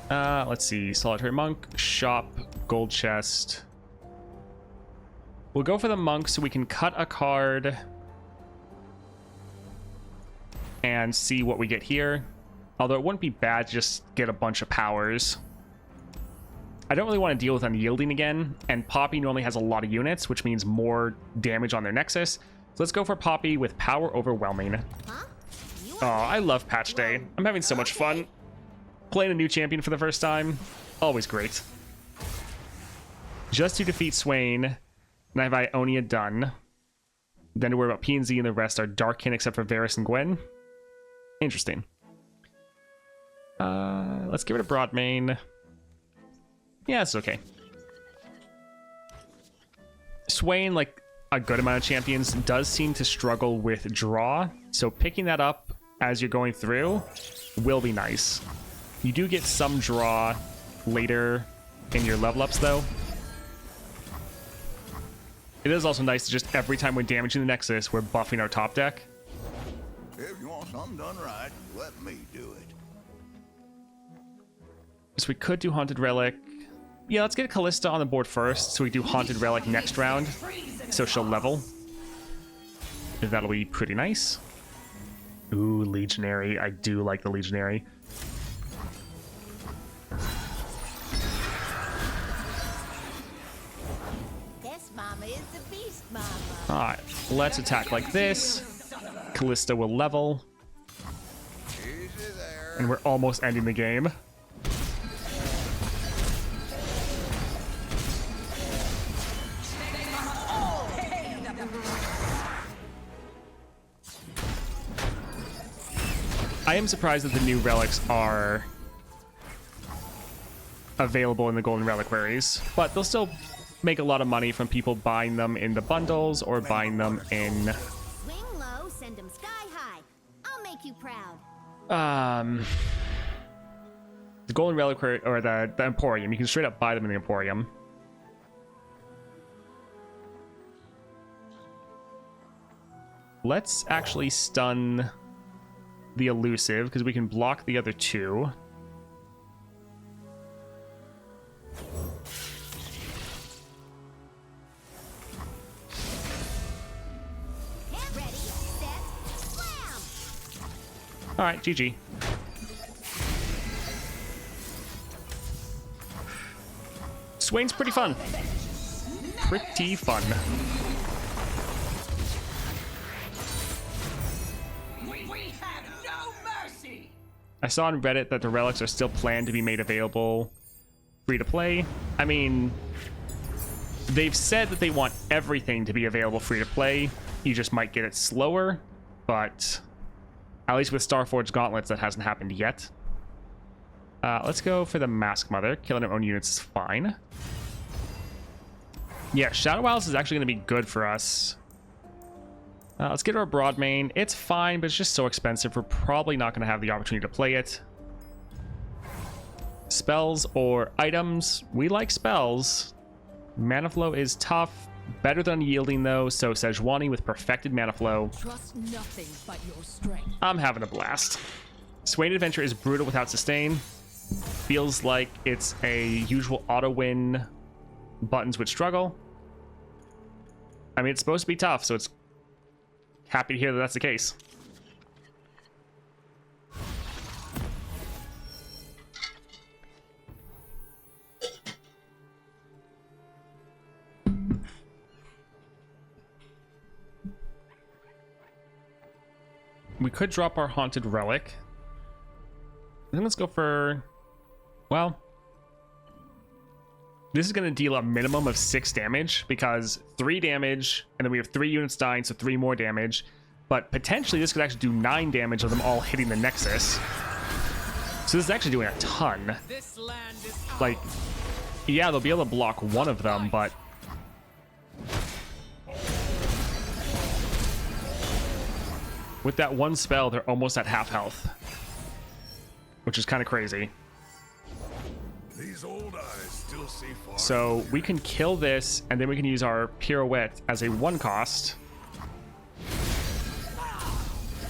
Let's see. Solitary Monk, Shop, Gold Chest. We'll go for the Monk so we can cut a card and see what we get here. Although it wouldn't be bad to just get a bunch of powers. I don't really want to deal with Unyielding again, and Poppy normally has a lot of units, which means more damage on their Nexus. So let's go for Poppy with Power Overwhelming. Oh, I love Patch Day. I'm having so much fun. Playing a new champion for the first time. Always great. Just to defeat Swain, and I have Ionia done. Then to worry about PNZ, and the rest are Darkin except for Varus and Gwen. Interesting. Let's give it a Broadmane. Yeah, it's okay. Swain, like a good amount of champions, does seem to struggle with draw, so picking that up as you're going through will be nice. You do get some draw later in your level ups, though. It is also nice to just every time we're damaging the Nexus, we're buffing our top deck. If you want something done right, let me do it. So we could do Haunted Relic. Yeah, let's get Callista on the board first, so we do Haunted Relic next round, so she'll level. That'll be pretty nice. Ooh, Legionary. I do like the Legionary. This mama is the beast mama. Alright, let's attack like this. Callista will level. And we're almost ending the game. I am surprised that the new relics are available in the Golden Reliquaries, but they'll still make a lot of money from people buying them in the bundles or buying them in... Swing low, send them sky high. I'll make you proud. The Golden Reliquary, or the Emporium. You can straight up buy them in the Emporium. Let's actually stun the Elusive, because we can block the other two. Ready, set, slam! Alright, GG. Swain's pretty fun. Pretty fun. We have no mercy. I saw on Reddit that the relics are still planned to be made available free to play. I mean, they've said that they want everything to be available free to play. You just might get it slower, but at least with Starforged Gauntlets, that hasn't happened yet. Let's go for the Mask Mother. Killing her own units is fine. Yeah, Shadow Isles is actually going to be good for us. Let's get our Broadmane. It's fine, but it's just so expensive. We're probably not going to have the opportunity to play it. Spells or items. We like spells. Mana Flow is tough. Better than Unyielding, though, so Sejuani with Perfected Mana Flow. Trust nothing but your strength. I'm having a blast. Swain Adventure is brutal without sustain. Feels like it's a usual auto-win buttons would struggle. I mean, it's supposed to be tough, so it's happy to hear that that's the case. We could drop our Haunted Relic. Then let's go for... Well... This is going to deal a minimum of 6 damage, because 3 damage, and then we have 3 units dying, so 3 more damage. But potentially this could actually do 9 damage of them all hitting the Nexus. So this is actually doing a ton. This land is Like, yeah, they'll be able to block one of them, but... With that one spell, they're almost at half health. Which is kind of crazy. These old eyes still see far. So we can kill this, and then we can use our Pirouette as a 1 cost.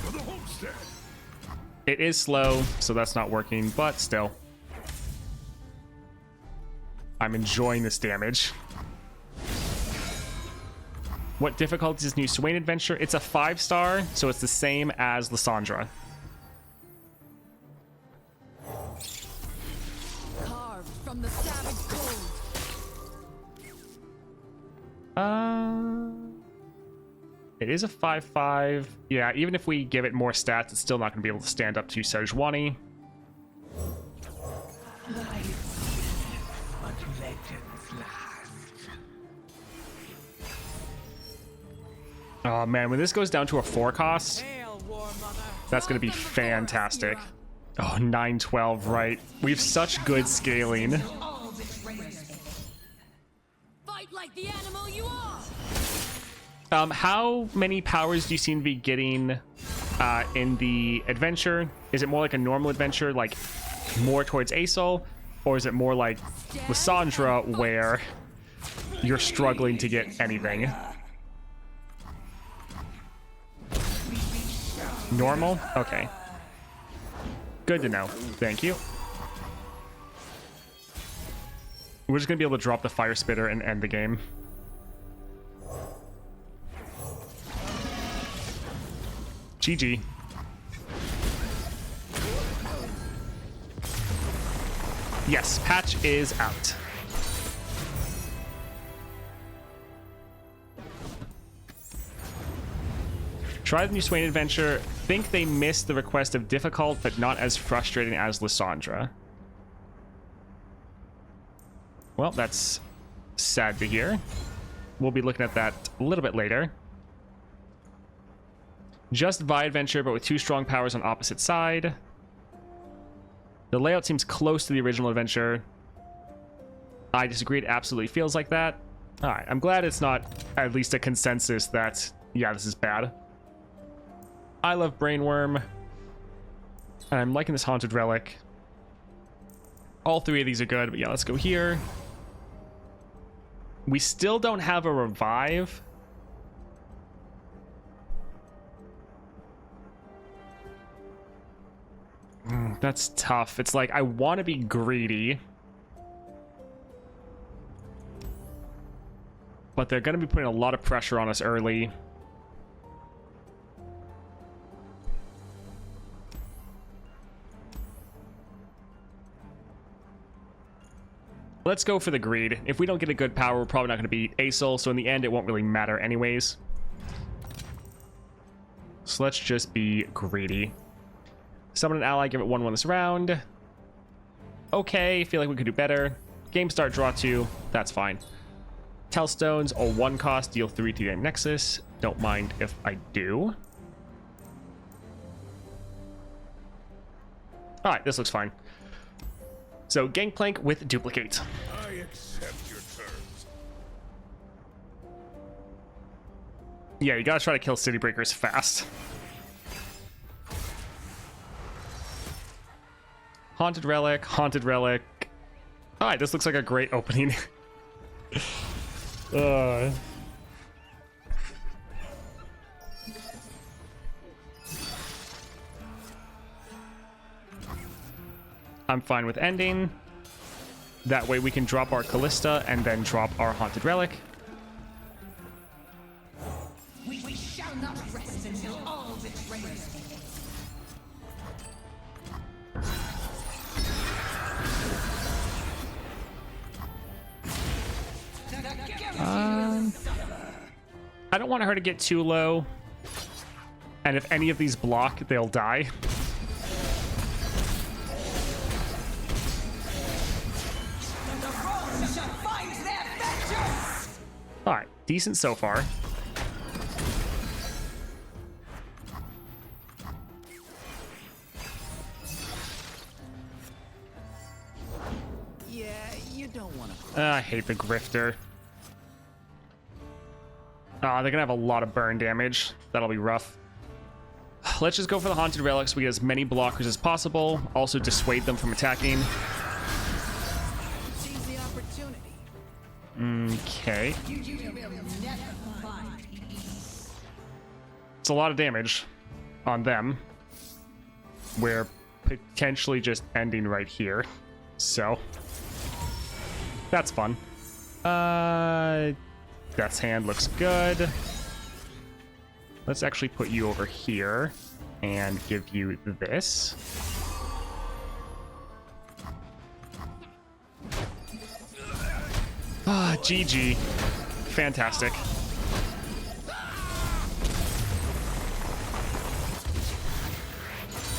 For the homestead. It is slow, so that's not working, but still. I'm enjoying this damage. What difficulty is new Swain Adventure? It's a 5-star, so it's the same as Lysandra. Carved from the savage cold. It is a 5/5. Yeah, even if we give it more stats, it's still not going to be able to stand up to Sejuani. Oh man, when this goes down to a 4 cost, that's going to be fantastic. Oh, 9/12, right. We have such good scaling. Fight like the animal you are. How many powers do you seem to be getting in the adventure? Is it more like a normal adventure, like more towards Aesol? Or is it more like Lysandra, where you're struggling to get anything? Normal? Okay. Good to know. Thank you. We're just gonna be able to drop the Fire Spitter and end the game. GG. Yes, patch is out. Try the new Swain adventure. Think they missed the request of difficult, but not as frustrating as Lysandra. Well, that's sad to hear. We'll be looking at that a little bit later. Just Vi adventure, but with 2 strong powers on opposite side. The layout seems close to the original adventure. I disagree. It absolutely feels like that. All right. I'm glad it's not at least a consensus that, yeah, this is bad. I love Brainworm. And I'm liking this Haunted Relic. All 3 of these are good, but yeah, let's go here. We still don't have a revive. That's tough. It's like, I want to be greedy, but they're going to be putting a lot of pressure on us early. Let's go for the greed. If we don't get a good power, we're probably not going to beat Aesol, so in the end, it won't really matter anyways. So let's just be greedy. Summon an ally, give it 1/1 this round. Okay, feel like we could do better. Game start, draw 2. That's fine. Tellstones, a 1 cost, deal 3 to the Nexus. Don't mind if I do. Alright, this looks fine. So, Gangplank with Duplicate. I accept your terms. Yeah, you gotta try to kill City Breakers fast. Haunted Relic, Haunted Relic. Alright, this looks like a great opening. I'm fine with ending. That way we can drop our Callista and then drop our Haunted Relic. We shall not rest until all betrayers pay. I don't want her to get too low. And if any of these block, they'll die. Alright, decent so far. Yeah, you don't want to. I hate the Grifter. They're gonna have a lot of burn damage. That'll be rough. Let's just go for the Haunted Relics. We get as many blockers as possible. Also dissuade them from attacking. Seize the opportunity. Okay. It's a lot of damage on them. We're potentially just ending right here. So that's fun. Death's Hand looks good. Let's actually put you over here and give you this. Ah, GG. Fantastic.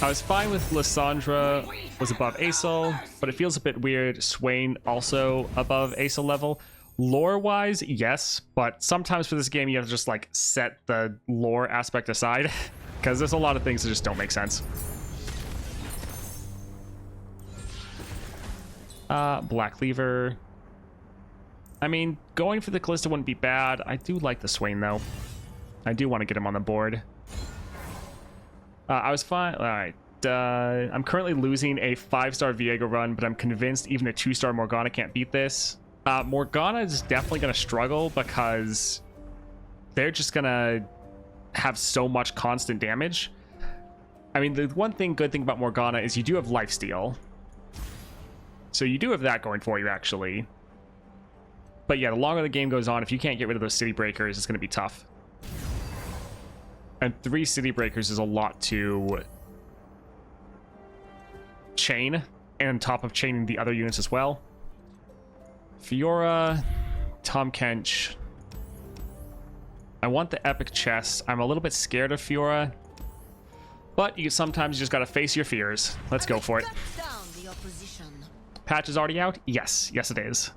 I was fine with Lysandra was above Aesol, but it feels a bit weird Swain also above Aesol level. Lore-wise, yes, but sometimes for this game you have to just like set the lore aspect aside because there's a lot of things that just don't make sense. Black Cleaver. I mean, going for the Callista wouldn't be bad. I do like the Swain though. I do want to get him on the board. I was fine. All right. I'm currently losing a 5-star Viego run, but I'm convinced even a 2-star Morgana can't beat this. Morgana is definitely going to struggle because they're just going to have so much constant damage. I mean, the one good thing about Morgana is you do have lifesteal. So you do have that going for you, actually. But yeah, the longer the game goes on, if you can't get rid of those City Breakers, it's going to be tough. And 3 City Breakers is a lot to chain, and on top of chaining the other units as well. Fiora, Tahm Kench. I want the epic chest. I'm a little bit scared of Fiora, but you sometimes just gotta face your fears. Let's go for it. Patch is already out? Yes, it is.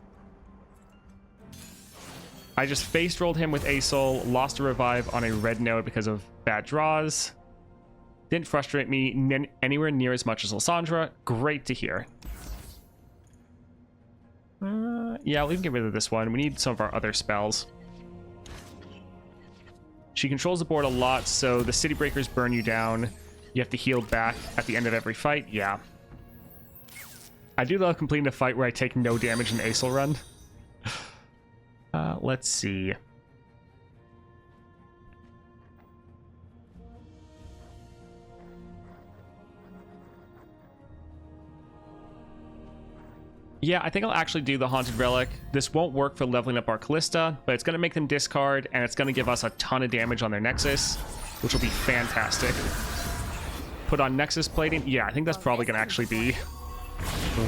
I just face rolled him with Aesol, lost a revive on a red node because of bad draws. Didn't frustrate me anywhere near as much as Lysandra. Great to hear. Yeah, we'll even get rid of this one. We need some of our other spells. She controls the board a lot, so the City Breakers burn you down. You have to heal back at the end of every fight. Yeah. I do love completing a fight where I take no damage in Aesol run. Let's see. Yeah, I think I'll actually do the Haunted Relic. This won't work for leveling up our Callista, but it's going to make them discard, and it's going to give us a ton of damage on their Nexus, which will be fantastic. Put on Nexus plating. Yeah, I think that's probably going to actually be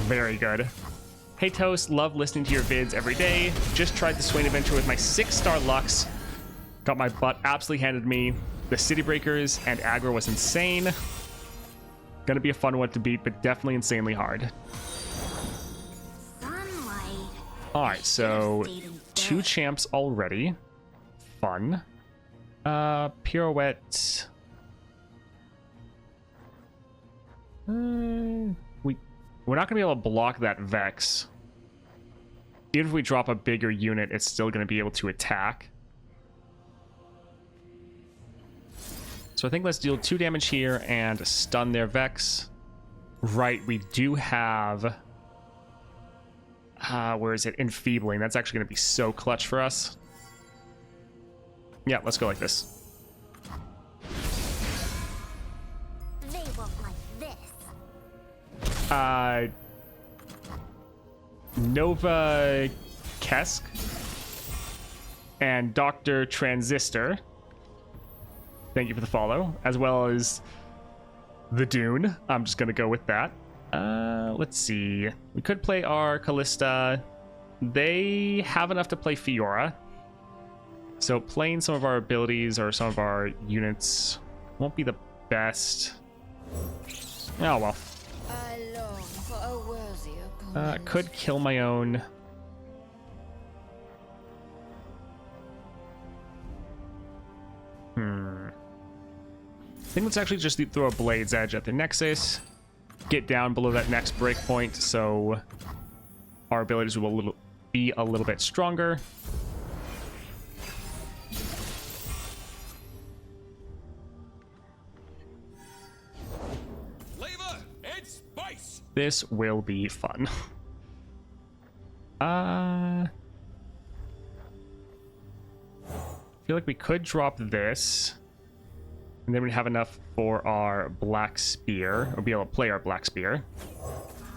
very good. Hey Toast, love listening to your vids every day. Just tried the Swain Adventure with my 6-star Lux. Got my butt absolutely handed to me. The City Breakers and aggro was insane. Gonna be a fun one to beat, but definitely insanely hard. Alright, so 2 champs already. Fun. Pirouette. We're not going to be able to block that Vex. Even if we drop a bigger unit, it's still going to be able to attack. So I think let's deal 2 damage here and stun their Vex. Right, we do have... where is it? Enfeebling. That's actually going to be so clutch for us. Yeah, let's go like this. They won't like this. Nova Kesk and Dr. Transistor. Thank you for the follow, as well as the Dune. I'm just going to go with that. Let's see. We could play our Callista. They have enough to play Fiora. So playing some of our abilities or some of our units won't be the best. Oh, well. I long for a worthy opponent. Could kill my own. I think let's actually just throw a Blade's Edge at the Nexus. Get down below that next breakpoint so our abilities will be a little bit stronger. Flavor and spice. This will be fun. I feel like we could drop this. And then we have enough for our Black Spear, or be able to play our Black Spear.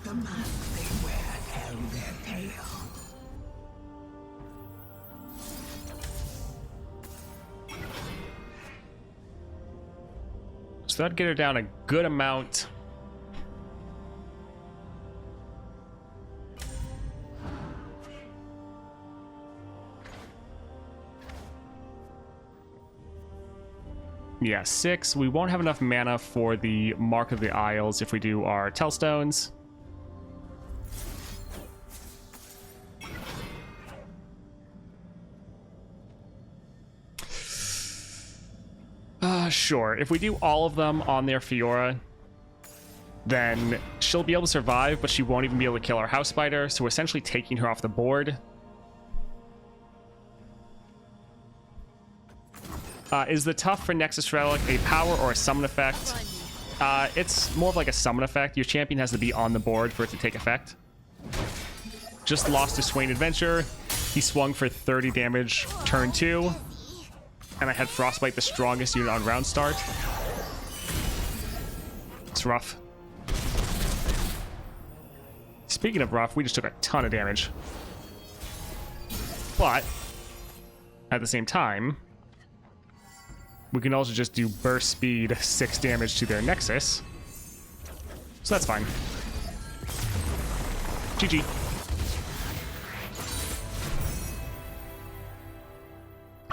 The masks they wear tell their tale. So that'd get her down a good amount. Yeah, 6. We won't have enough mana for the Mark of the Isles if we do our Tellstones. Sure. If we do all of them on their Fiora, then she'll be able to survive, but she won't even be able to kill our House Spider, so we're essentially taking her off the board. Is the tough for Nexus Relic a power or a summon effect? It's more of like a summon effect. Your champion has to be on the board for it to take effect. Just lost to Swain Adventure. He swung for 30 damage turn 2. And I had Frostbite, the strongest unit on round start. It's rough. Speaking of rough, we just took a ton of damage. But at the same time, we can also just do burst speed 6 damage to their Nexus. So that's fine. GG.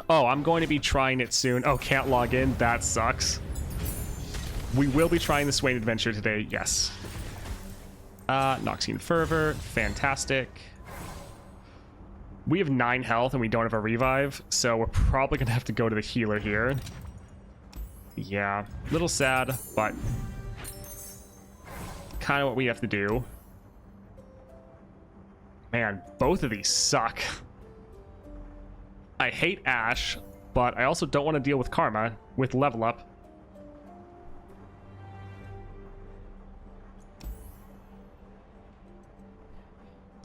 Oh, I'm going to be trying it soon. Oh, can't log in? That sucks. We will be trying the Swain Adventure today, yes. Noxian Fervor, fantastic. We have 9 health and we don't have a revive, so we're probably going to have to go to the healer here. Yeah, a little sad, but kind of what we have to do. Man, both of these suck. I hate Ash, but I also don't want to deal with Karma with level up.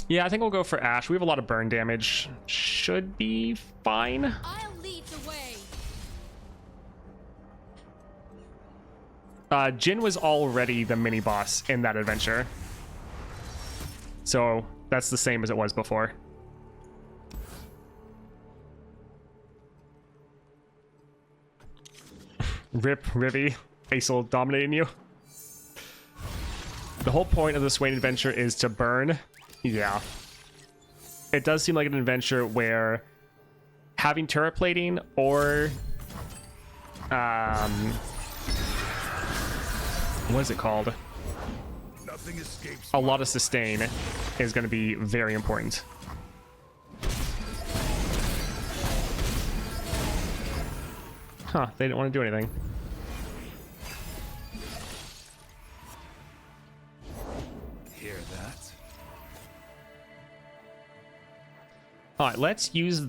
Yeah, I think we'll go for Ash. We have a lot of burn damage. Should be fine. I'll lead the way. Jin was already the mini boss in that adventure, so that's the same as it was before. Rip, Rivy, Aesol dominating you. The whole point of the Swain Adventure is to burn. Yeah. It does seem like an adventure where having turret plating or what is it called? Nothing escapes. A lot of sustain is going to be very important. Huh, they didn't want to do anything. Hear that? Alright, let's use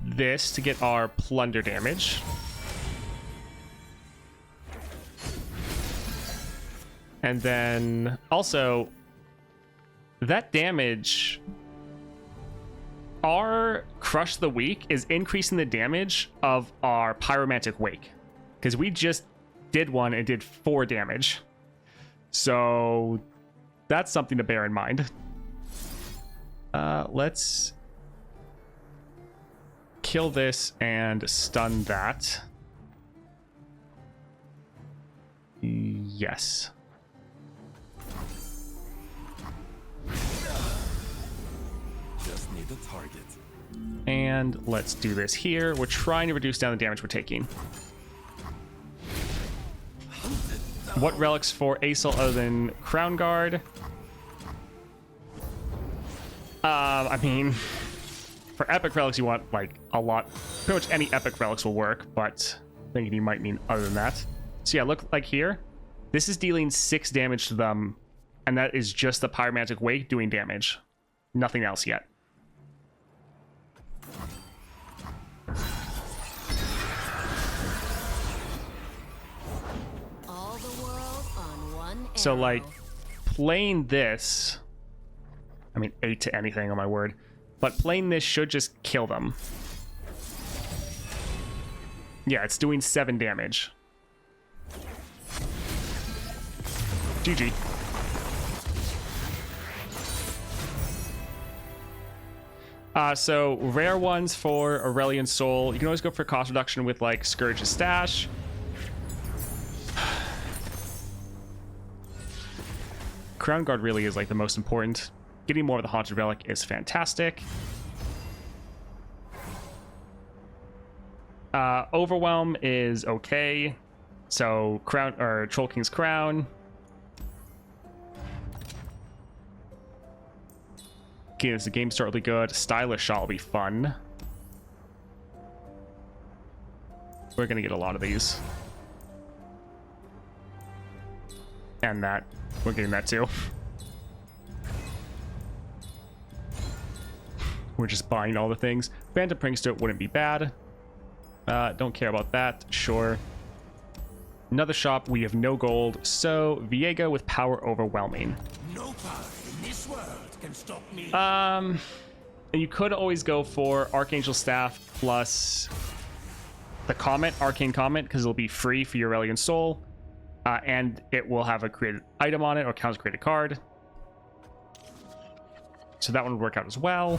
this to get our plunder damage. And then also, that damage, our Crush the Weak is increasing the damage of our Pyromantic Wake. Because we just did one and did 4 damage. So that's something to bear in mind. Let's kill this and stun that. Yes. Just need a target. And let's do this here. We're trying to reduce down the damage we're taking. What relics for Aesol other than Crown Guard? I mean, for epic relics you want like a lot. Pretty much any epic relics will work, but thinking you might mean other than that. So yeah, look like here. This is dealing 6 damage to them, and that is just the Pyromantic Wake doing damage. Nothing else yet. All the world on one So arrow. like playing this, I mean 8 to anything on my word, but playing this should just kill them. Yeah, it's doing 7 damage. GG. So rare ones for Aurelion Soul. You can always go for cost reduction with like Scourge's Stash. Crown Guard really is like the most important. Getting more of the Haunted Relic is fantastic. Overwhelm is okay. So Crown or Troll King's Crown. Okay, the game start will be good. Stylish Shot will be fun. We're gonna get a lot of these. And that. We're getting that too. We're just buying all the things. Phantom Prankster wouldn't be bad. Don't care about that. Sure. Another shop. We have no gold. So Viego with Power Overwhelming. No power in this world can stop me. You could always go for Archangel Staff plus the Comet, Arcane Comet, because it'll be free for your Aurelion Soul. And it will have a created item on it or counts created card. So that one would work out as well.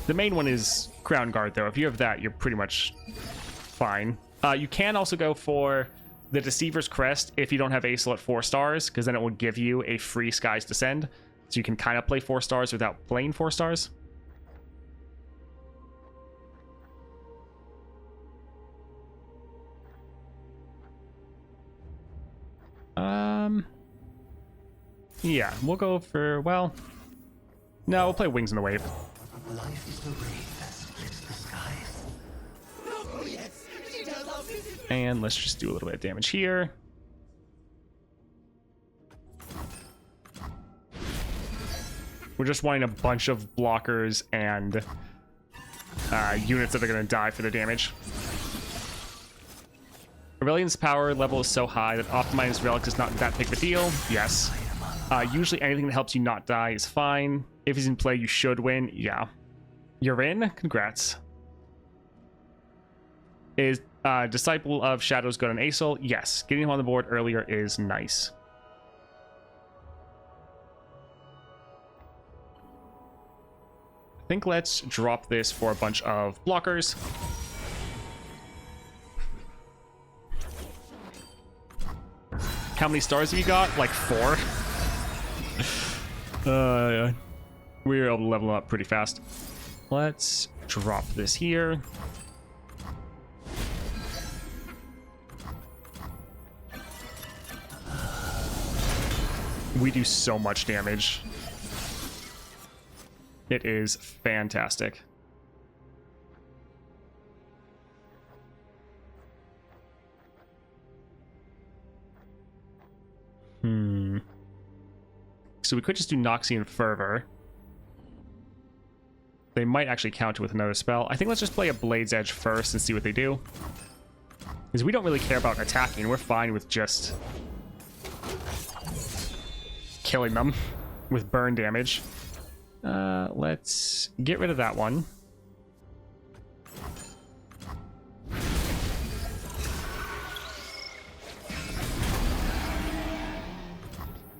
The main one is Crown Guard, though. If you have that, you're pretty much fine. You can also go for the Deceiver's Crest if you don't have Aesol at 4 stars, because then it will give you a free Sky's Descend. So you can kind of play 4 stars without playing 4 stars. Yeah, we'll go for, well, no, we'll play Wings in the Wave. Life is the rain that splits the skies. Oh, yes. She does all this. And let's just do a little bit of damage here. We're just wanting a bunch of blockers and units that are going to die for the damage. Aurelion's power level is so high that optimizing relics is not that big of a deal. Yes. Usually anything that helps you not die is fine. If he's in play, you should win. Yeah. You're in? Congrats. Is Disciple of Shadows good on Aesol? Yes. Getting him on the board earlier is nice. I think let's drop this for a bunch of blockers. How many stars have you got? Like 4? Yeah. We were able to level up pretty fast. Let's drop this here. We do so much damage. It is fantastic. So we could just do Noxian Fervor. They might actually counter with another spell. I think let's just play a Blade's Edge first and see what they do. Because we don't really care about attacking. We're fine with just killing them with burn damage. Let's get rid of that one.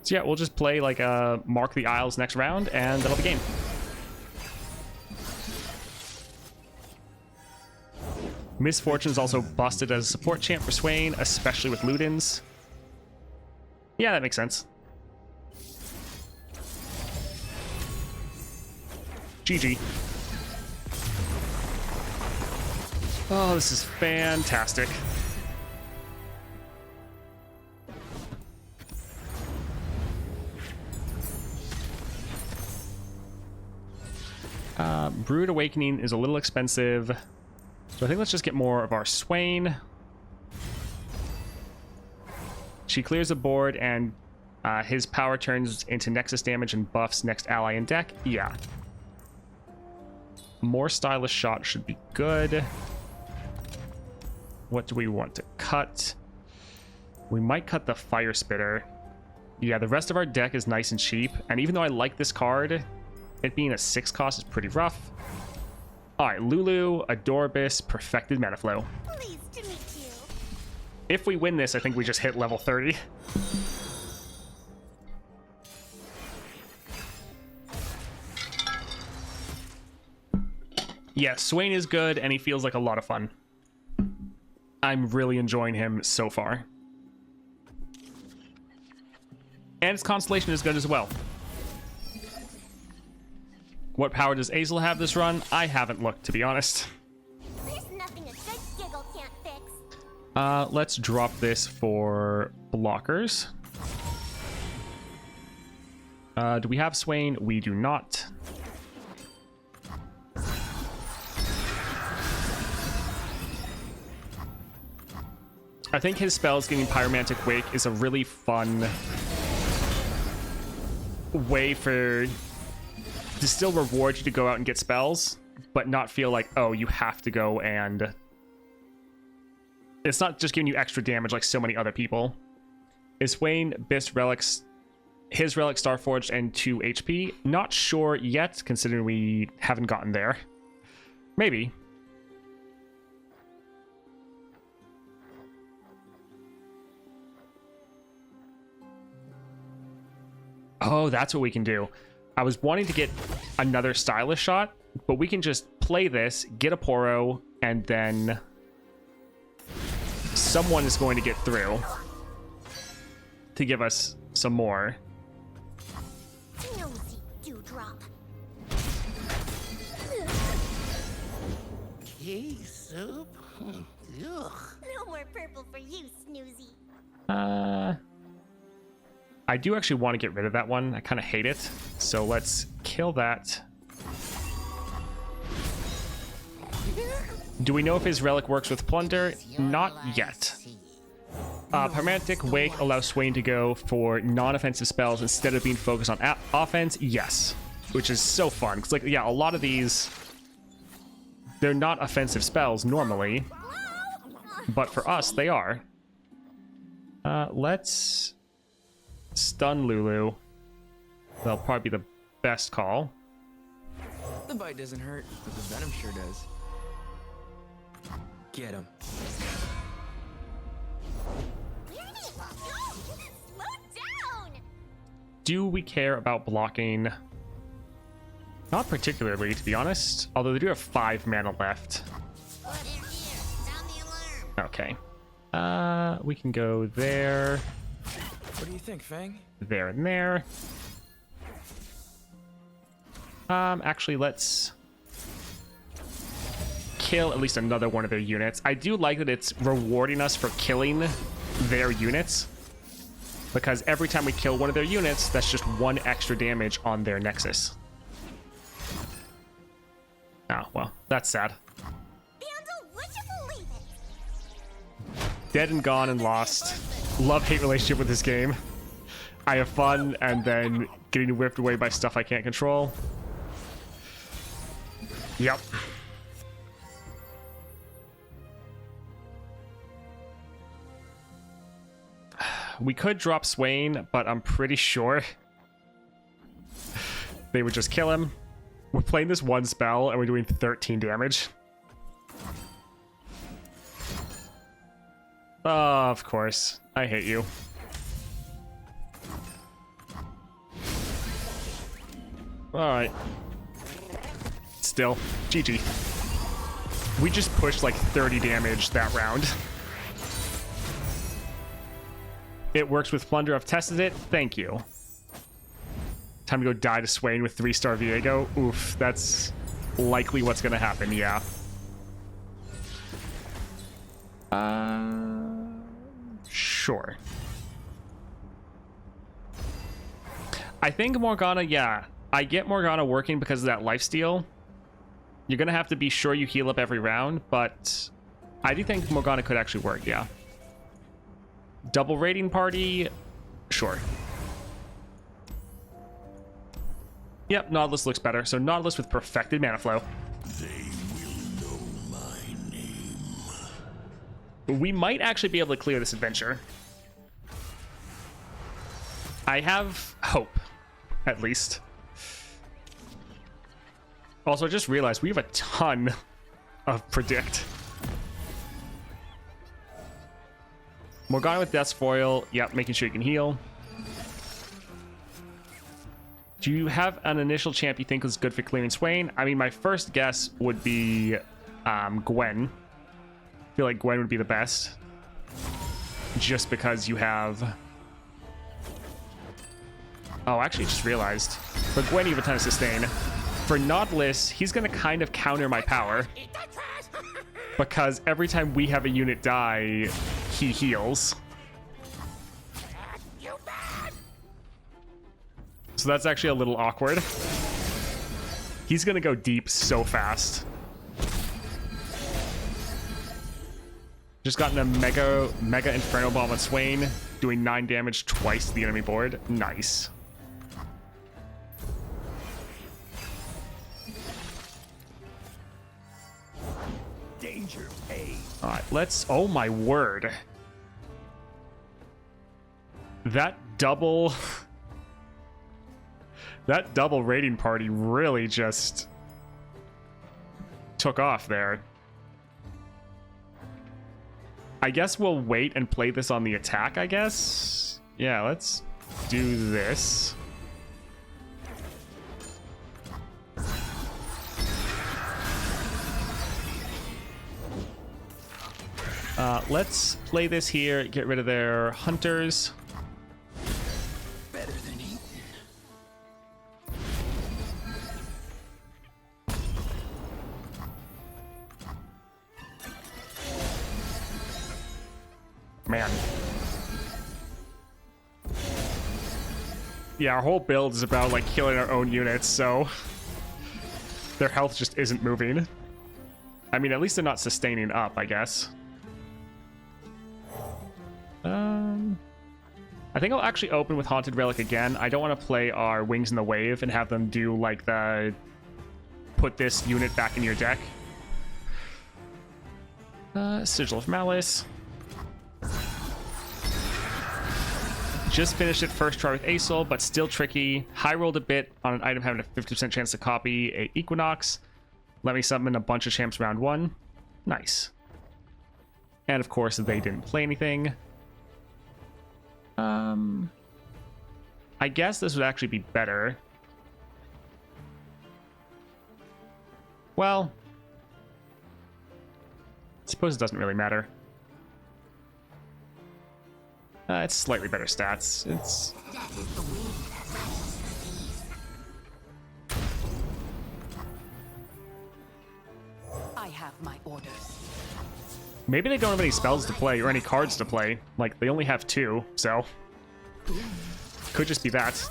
So yeah, we'll just play like Mark the Isles next round, and that'll be game. Misfortune is also busted as a support champ for Swain, especially with Ludens. Yeah, that makes sense. GG. Oh, this is fantastic. Brood Awakening is a little expensive, so I think let's just get more of our Swain. She clears the board, and his power turns into Nexus damage and buffs next ally in deck. Yeah. More Stylish Shot should be good. What do we want to cut? We might cut the Fire Spitter. Yeah, the rest of our deck is nice and cheap, and even though I like this card, it being a 6 cost is pretty rough. Alright, Lulu, Adorbis, Perfected Mana Flow. Pleased to meet you. If we win this, I think we just hit level 30. Yeah, Swain is good, and he feels like a lot of fun. I'm really enjoying him so far. And his Constellation is good as well. What power does Aesol have this run? I haven't looked, to be honest. There's nothing a good Let's drop this for blockers. Do we have Swain? We do not. I think his spells getting Pyromantic Wake is a really fun way to still reward you to go out and get spells, but not feel like, oh, you have to go and... It's not just giving you extra damage like so many other people. Is Swain Bist Relics, his Relic Starforged and 2 HP? Not sure yet, considering we haven't gotten there. Maybe. Oh, that's what we can do. I was wanting to get another Stylish shot, but we can just play this, get a Poro, and then someone is going to get through to give us some more. Nosy dewdrop. Key soup? Ugh. No more purple for you, Snoozy. I do actually want to get rid of that one. I kind of hate it. So let's kill that. Do we know if his relic works with Plunder? Not yet. Pyromantic Wake allows Swain to go for non-offensive spells instead of being focused on offense. Yes. Which is so fun. Because, like, yeah, a lot of these, they're not offensive spells normally. But for us, they are. Let's stun Lulu. That'll probably be the best call. The bite doesn't hurt, but the venom sure does. Get him. Slow down! Do we care about blocking? Not particularly, to be honest. Although they do have 5 mana left. What in here? Sound the alarm. Okay. We can go there, What do you think, Fang? there, and there. Actually, let's kill at least another one of their units. I do like that it's rewarding us for killing their units, because every time we kill one of their units, that's just 1 extra damage on their Nexus. Oh, well, that's sad. Vandal, would you believe it? Dead and gone and lost. Love-hate relationship with this game. I have fun, and then getting whipped away by stuff I can't control. Yep. We could drop Swain, but I'm pretty sure they would just kill him. We're playing this one spell, and we're doing 13 damage. Oh, of course. I hate you. Alright. Still, GG. We just pushed like 30 damage that round. It works with Plunder. I've tested it. Thank you. Time to go die to Swain with 3-star Viego. Oof, that's likely what's gonna happen, yeah. Sure. I think Morgana, yeah. I get Morgana working because of that lifesteal. You're gonna have to be sure you heal up every round, but I do think Morgana could actually work, yeah. Double raiding party, sure. Yep, Nautilus looks better. So Nautilus with perfected mana flow. They will know my name. We might actually be able to clear this adventure. I have hope, at least. Also, I just realized we have a ton of predict. Morgana with Death's Foil. Yep, making sure you can heal. Do you have an initial champ you think is good for clearing Swain? I mean, my first guess would be Gwen. I feel like Gwen would be the best. Just because you have... Oh, actually, just realized. For Gwen, you have a ton of sustain. For Nautilus, he's going to kind of counter my power. because every time we have a unit die, he heals. So that's actually a little awkward. He's gonna go deep so fast. Just gotten a mega Inferno Bomb on Swain, doing 9 damage twice to the enemy board. Nice. Danger A. All right, let's. Oh my word! That double raiding party really just took off there. I guess we'll wait and play this on the attack, I guess. Yeah, let's do this. Let's play this here, get rid of their hunters. Better than eating. Man. Yeah, our whole build is about like killing our own units, so their health just isn't moving. I mean, at least they're not sustaining up, I guess. I think I'll actually open with Haunted Relic again. I don't want to play our Wings in the Wave and have them do like the put this unit back in your deck. Sigil of Malice. Just finished it first try with Aesol, but still tricky. High rolled a bit on an item having a 50% chance to copy a Equinox. Let me summon a bunch of champs round 1. Nice. And of course, they didn't play anything. I guess this would actually be better. Well, I suppose it doesn't really matter. It's slightly better stats. It's... I have my orders. Maybe they don't have any spells to play or any cards to play. Like, they only have 2, so... Could just be that.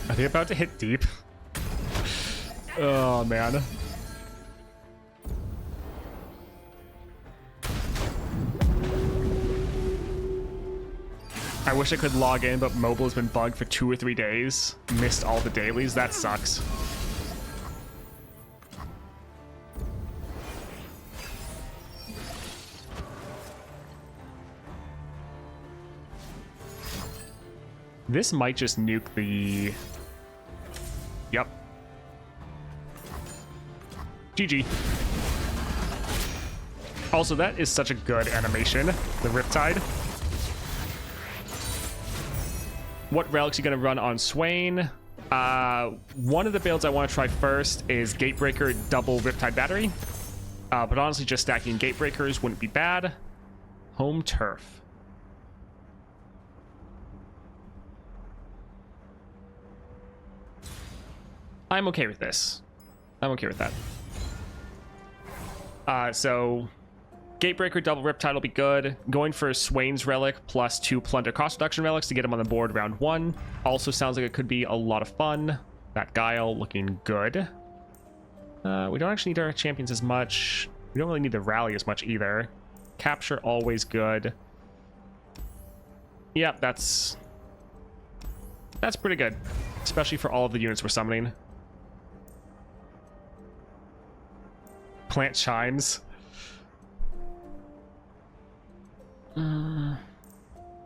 Are they about to hit deep? Oh, man. I wish I could log in, but mobile has been bugged for 2 or 3 days. Missed all the dailies. That sucks. This might just nuke the... Yep. GG. Also, that is such a good animation, the Riptide. What relics are you going to run on Swain? One of the builds I want to try first is Gatebreaker double Riptide Battery. But honestly, just stacking Gatebreakers wouldn't be bad. Home Turf. I'm okay with this. I'm okay with that. So Gatebreaker double Riptide will be good. Going for Swain's Relic plus 2 Plunder cost reduction relics to get him on the board round 1. Also sounds like it could be a lot of fun. That Guile looking good. We don't actually need our champions as much. We don't really need to rally as much either. Capture always good. Yep, that's pretty good. Especially for all of the units we're summoning. Plant Chimes. 2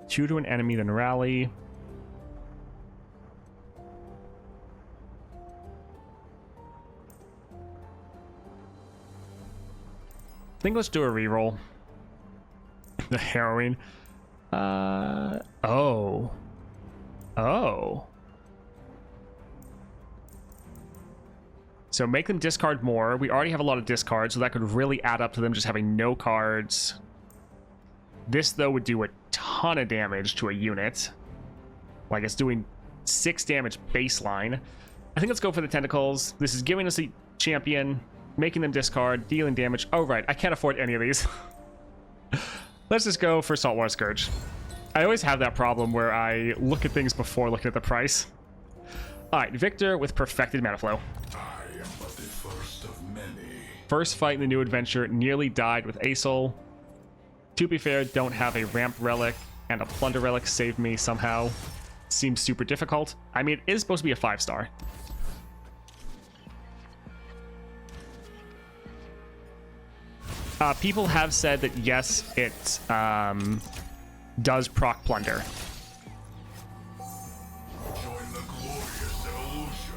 to an enemy, then rally. I think let's do a reroll. The Harrowing. Oh. So make them discard more. We already have a lot of discards, so that could really add up to them just having no cards. This, though, would do a ton of damage to a unit. Like, it's doing 6 damage baseline. I think let's go for the tentacles. This is giving us a champion, making them discard, dealing damage. Oh, right. I can't afford any of these. Let's just go for Saltwater Scourge. I always have that problem where I look at things before looking at the price. All right, Victor with Perfected Mana Flow. I am but the first of many. First fight in the new adventure, nearly died with Asol. To be fair, don't have a Ramp Relic, and a Plunder Relic saved me somehow. Seems super difficult. I mean, it is supposed to be a 5-star. People have said that yes, it does proc Plunder. Join the glorious evolution.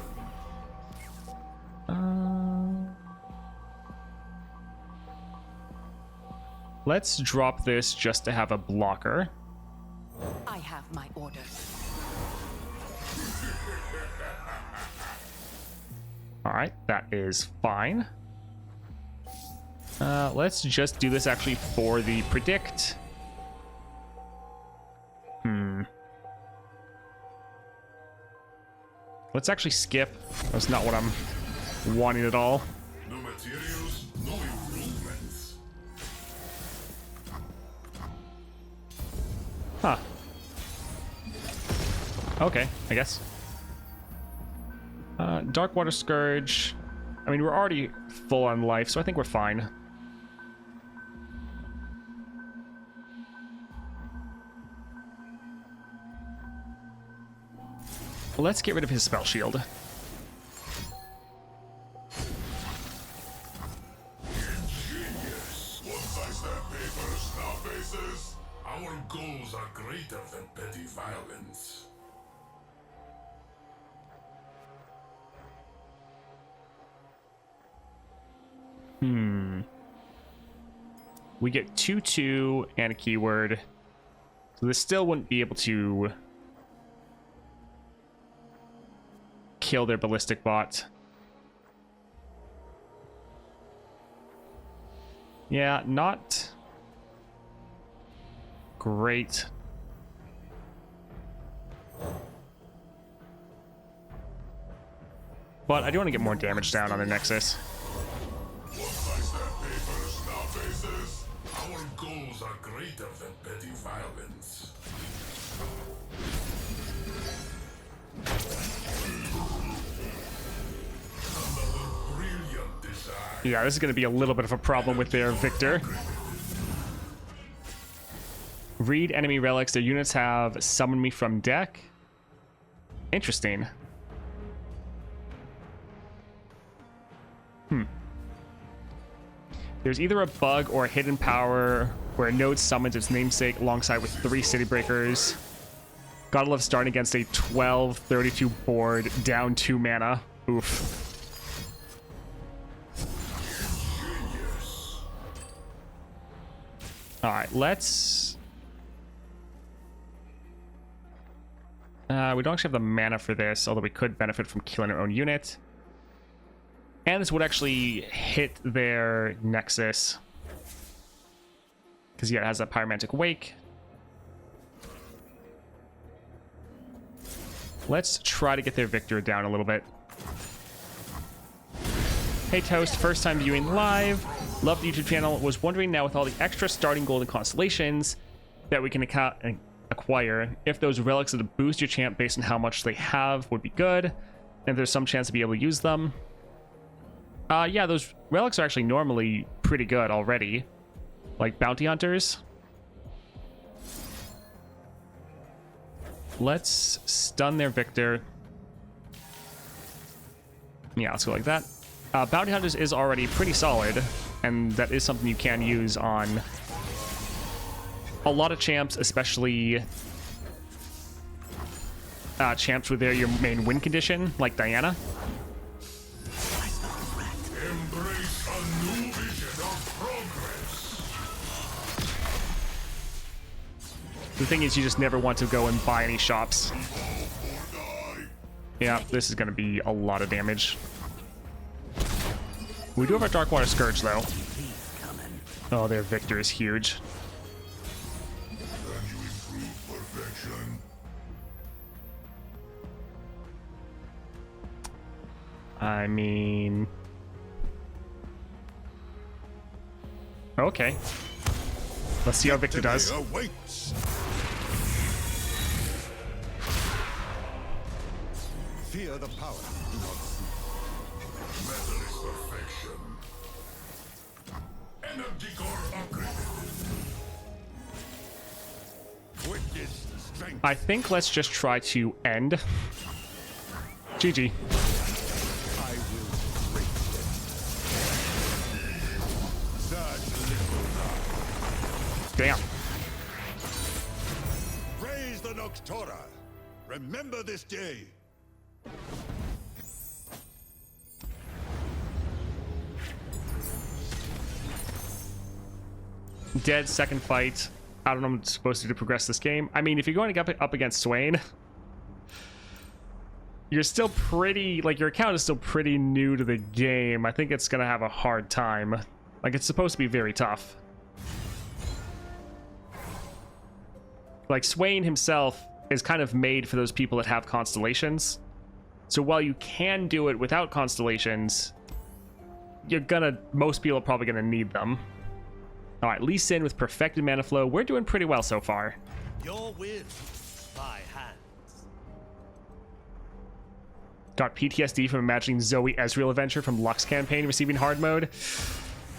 Let's drop this just to have a blocker. I have my orders. All right, that is fine. Let's just do this actually for the predict. Let's actually skip. That's not what I'm wanting at all. No materials, no improvements. Huh. Okay, I guess. Darkwater Scourge. I mean, we're already full on life, so I think we're fine. Let's get rid of his spell shield. Ingenious. Once I stamp papers, now faces. Our goals are greater than petty violence. We get 2/2 and a keyword. So this still wouldn't be able to kill their ballistic bot. Yeah, not great. But I do want to get more damage down on the Nexus. Once I stamp papers, now faces. Our goals are greater than petty violence. Another brilliant design. Yeah, this is going to be a little bit of a problem with their Victor. Read enemy relics. Their units have summoned me from deck. Interesting. There's either a bug or a hidden power where a node summons its namesake alongside with 3 City Breakers. Gotta love starting against a 12/32 board, down 2 mana. Oof. Alright, let's... we don't actually have the mana for this, although we could benefit from killing our own unit. And this would actually hit their Nexus. Because, yeah, it has that Pyromantic Wake. Let's try to get their Victor down a little bit. Hey Toast, first time viewing live. Love the YouTube channel. Was wondering now with all the extra starting gold and constellations that we can acquire, if those relics that boost your champ based on how much they have would be good. And if there's some chance to be able to use them. Yeah, those relics are actually normally pretty good already. Like bounty hunters. Let's stun their Victor. Yeah, let's go like that. Bounty hunters is already pretty solid, and that is something you can use on a lot of champs, especially champs with your main win condition, like Diana. Embrace a new vision of progress. The thing is, you just never want to go and buy any shops. Yeah, this is going to be a lot of damage. We do have our Darkwater Scourge, though. Oh, their Victor is huge. Can you improve perfection? I mean... Okay. Let's see how Victor does. Awaits. Fear the power. Metal is perfection. Energy core upgraded. Witness strength. I think let's just try to end. GG. I will break them. Such little love. Damn. Praise the Noctora. Remember this day. Dead second fight. I don't know what I'm supposed to do to progress this game. I mean, if you're going up against Swain, you're still pretty, like, your account is still pretty new to the game. I think it's gonna have a hard time. Like, it's supposed to be very tough. Like, Swain himself is kind of made for those people that have constellations. So while you can do it without constellations, most people are probably gonna need them. All right, Lee Sin with perfected mana flow. We're doing pretty well so far. Your will, my hands. Got PTSD from imagining Zoe Ezreal adventure from Lux campaign receiving hard mode.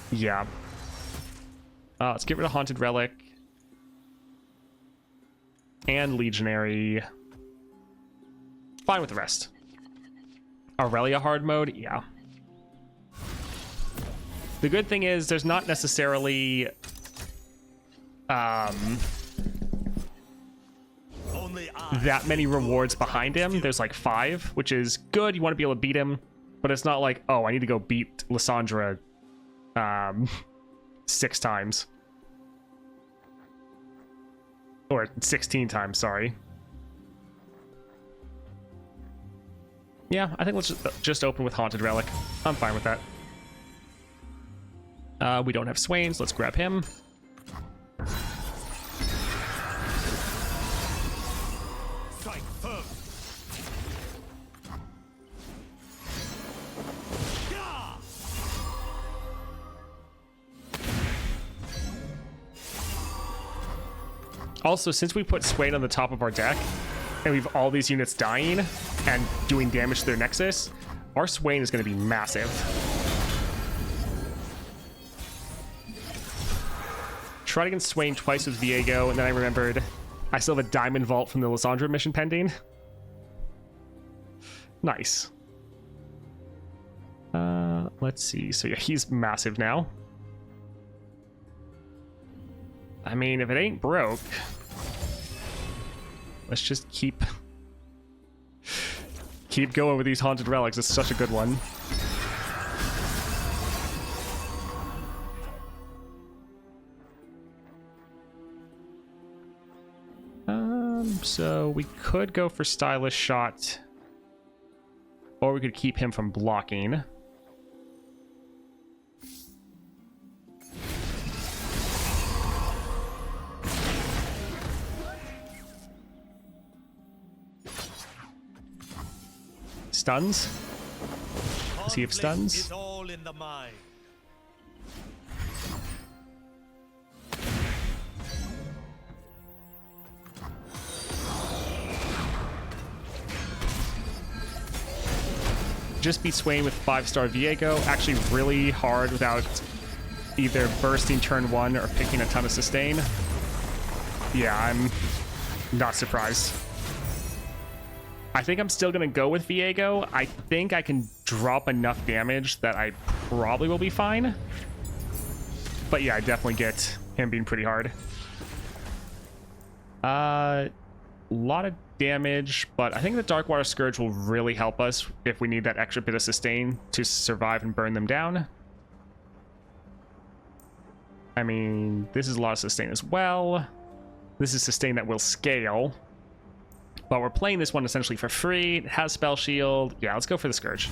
Yeah. Let's get rid of Haunted Relic. And Legionary. Fine with the rest. Aurelia hard mode? Yeah. The good thing is there's not necessarily that many rewards behind him. There's like 5, which is good. You want to be able to beat him, but it's not like, oh, I need to go beat Lissandra 6 times. Or 16 times, sorry. Yeah, I think let's just open with Haunted Relic. I'm fine with that. We don't have Swain, so let's grab him. Strike firm. Yeah! Also, since we put Swain on the top of our deck, and we've all these units dying and doing damage to their Nexus, our Swain is going to be massive. Tried against Swain twice with Viego, and then I remembered I still have a Diamond Vault from the Lissandra mission pending. Nice. Let's see. So yeah, he's massive now. I mean, if it ain't broke, let's just keep going with these Haunted Relics. It's such a good one. So we could go for Stylish Shot, or we could keep him from blocking. Stuns? Does he have stuns? It's all in the mind. Just beat Swain with 5-star Viego. Actually really hard without either bursting turn 1 or picking a ton of sustain. Yeah, I'm not surprised. I think I'm still going to go with Viego. I think I can drop enough damage that I probably will be fine. But yeah, I definitely get him being pretty hard. A lot of damage, but I think the Darkwater Scourge will really help us if we need that extra bit of sustain to survive and burn them down. I mean, this is a lot of sustain as well. This is sustain that will scale. But we're playing this one essentially for free. It has Spell Shield. Yeah, let's go for the Scourge.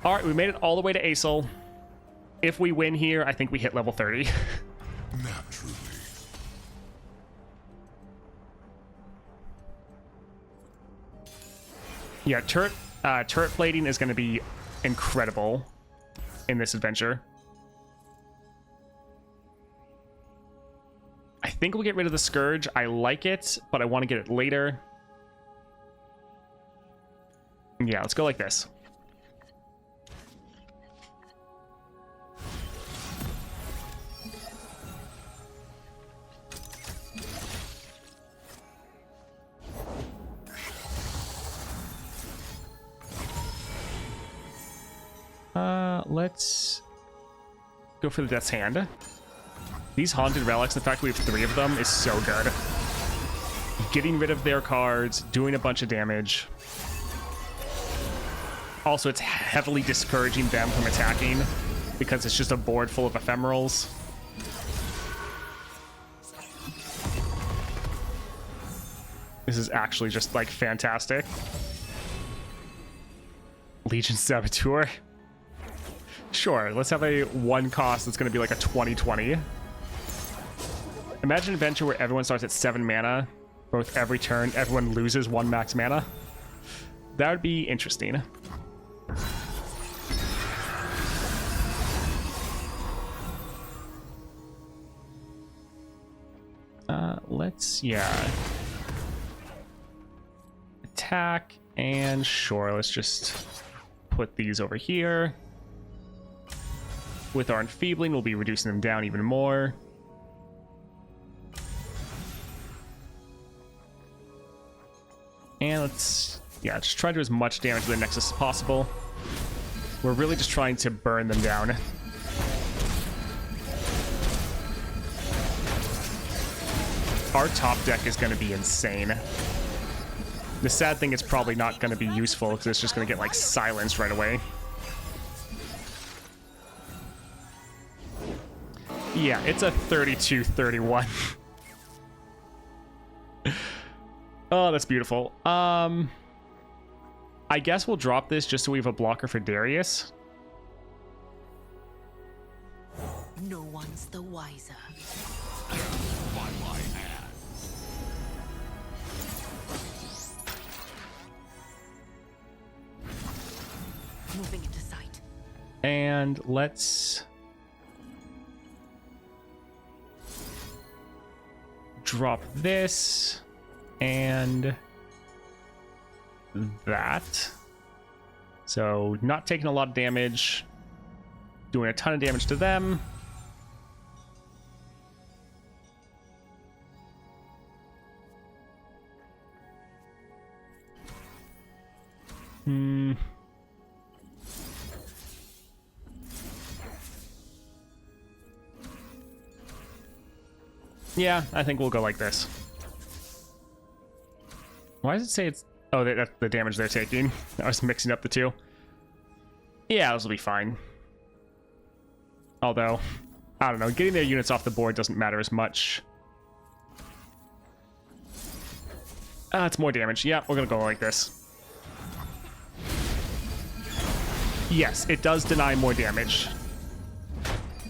All right, we made it all the way to Aesol. If we win here, I think we hit level 30. Naturally. Yeah, Turret plating is going to be incredible in this adventure. I think we'll get rid of the Scourge. I like it, but I want to get it later. Yeah, let's go like this. Let's go for the Death's Hand. These Haunted Relics, the fact we have 3 of them is so good. Getting rid of their cards, doing a bunch of damage. Also, it's heavily discouraging them from attacking because it's just a board full of ephemerals. This is actually just, like, fantastic. Legion Saboteur. Sure, let's have a 1 cost that's going to be like a 20/20. Imagine an adventure where everyone starts at 7 mana, both every turn, everyone loses 1 max mana. That would be interesting. Yeah. Attack, and sure, let's just put these over here. With our Enfeebling, we'll be reducing them down even more. And let's, yeah, just try to do as much damage to the Nexus as possible. We're really just trying to burn them down. Our top deck is going to be insane. The sad thing, it's probably not going to be useful because it's just going to get, like, silenced right away. Yeah, it's a 32-31. Oh, that's beautiful. I guess we'll drop this just so we have a blocker for Darius. No one's the wiser. Moving into sight. And let's drop this and that. So not taking a lot of damage, doing a ton of damage to them. Yeah, I think we'll go like this. Why does it say it's... Oh, that's the damage they're taking. I was mixing up the two. Yeah, this will be fine. Although, I don't know. Getting their units off the board doesn't matter as much. It's more damage. Yeah, we're going to go like this. Yes, it does deny more damage.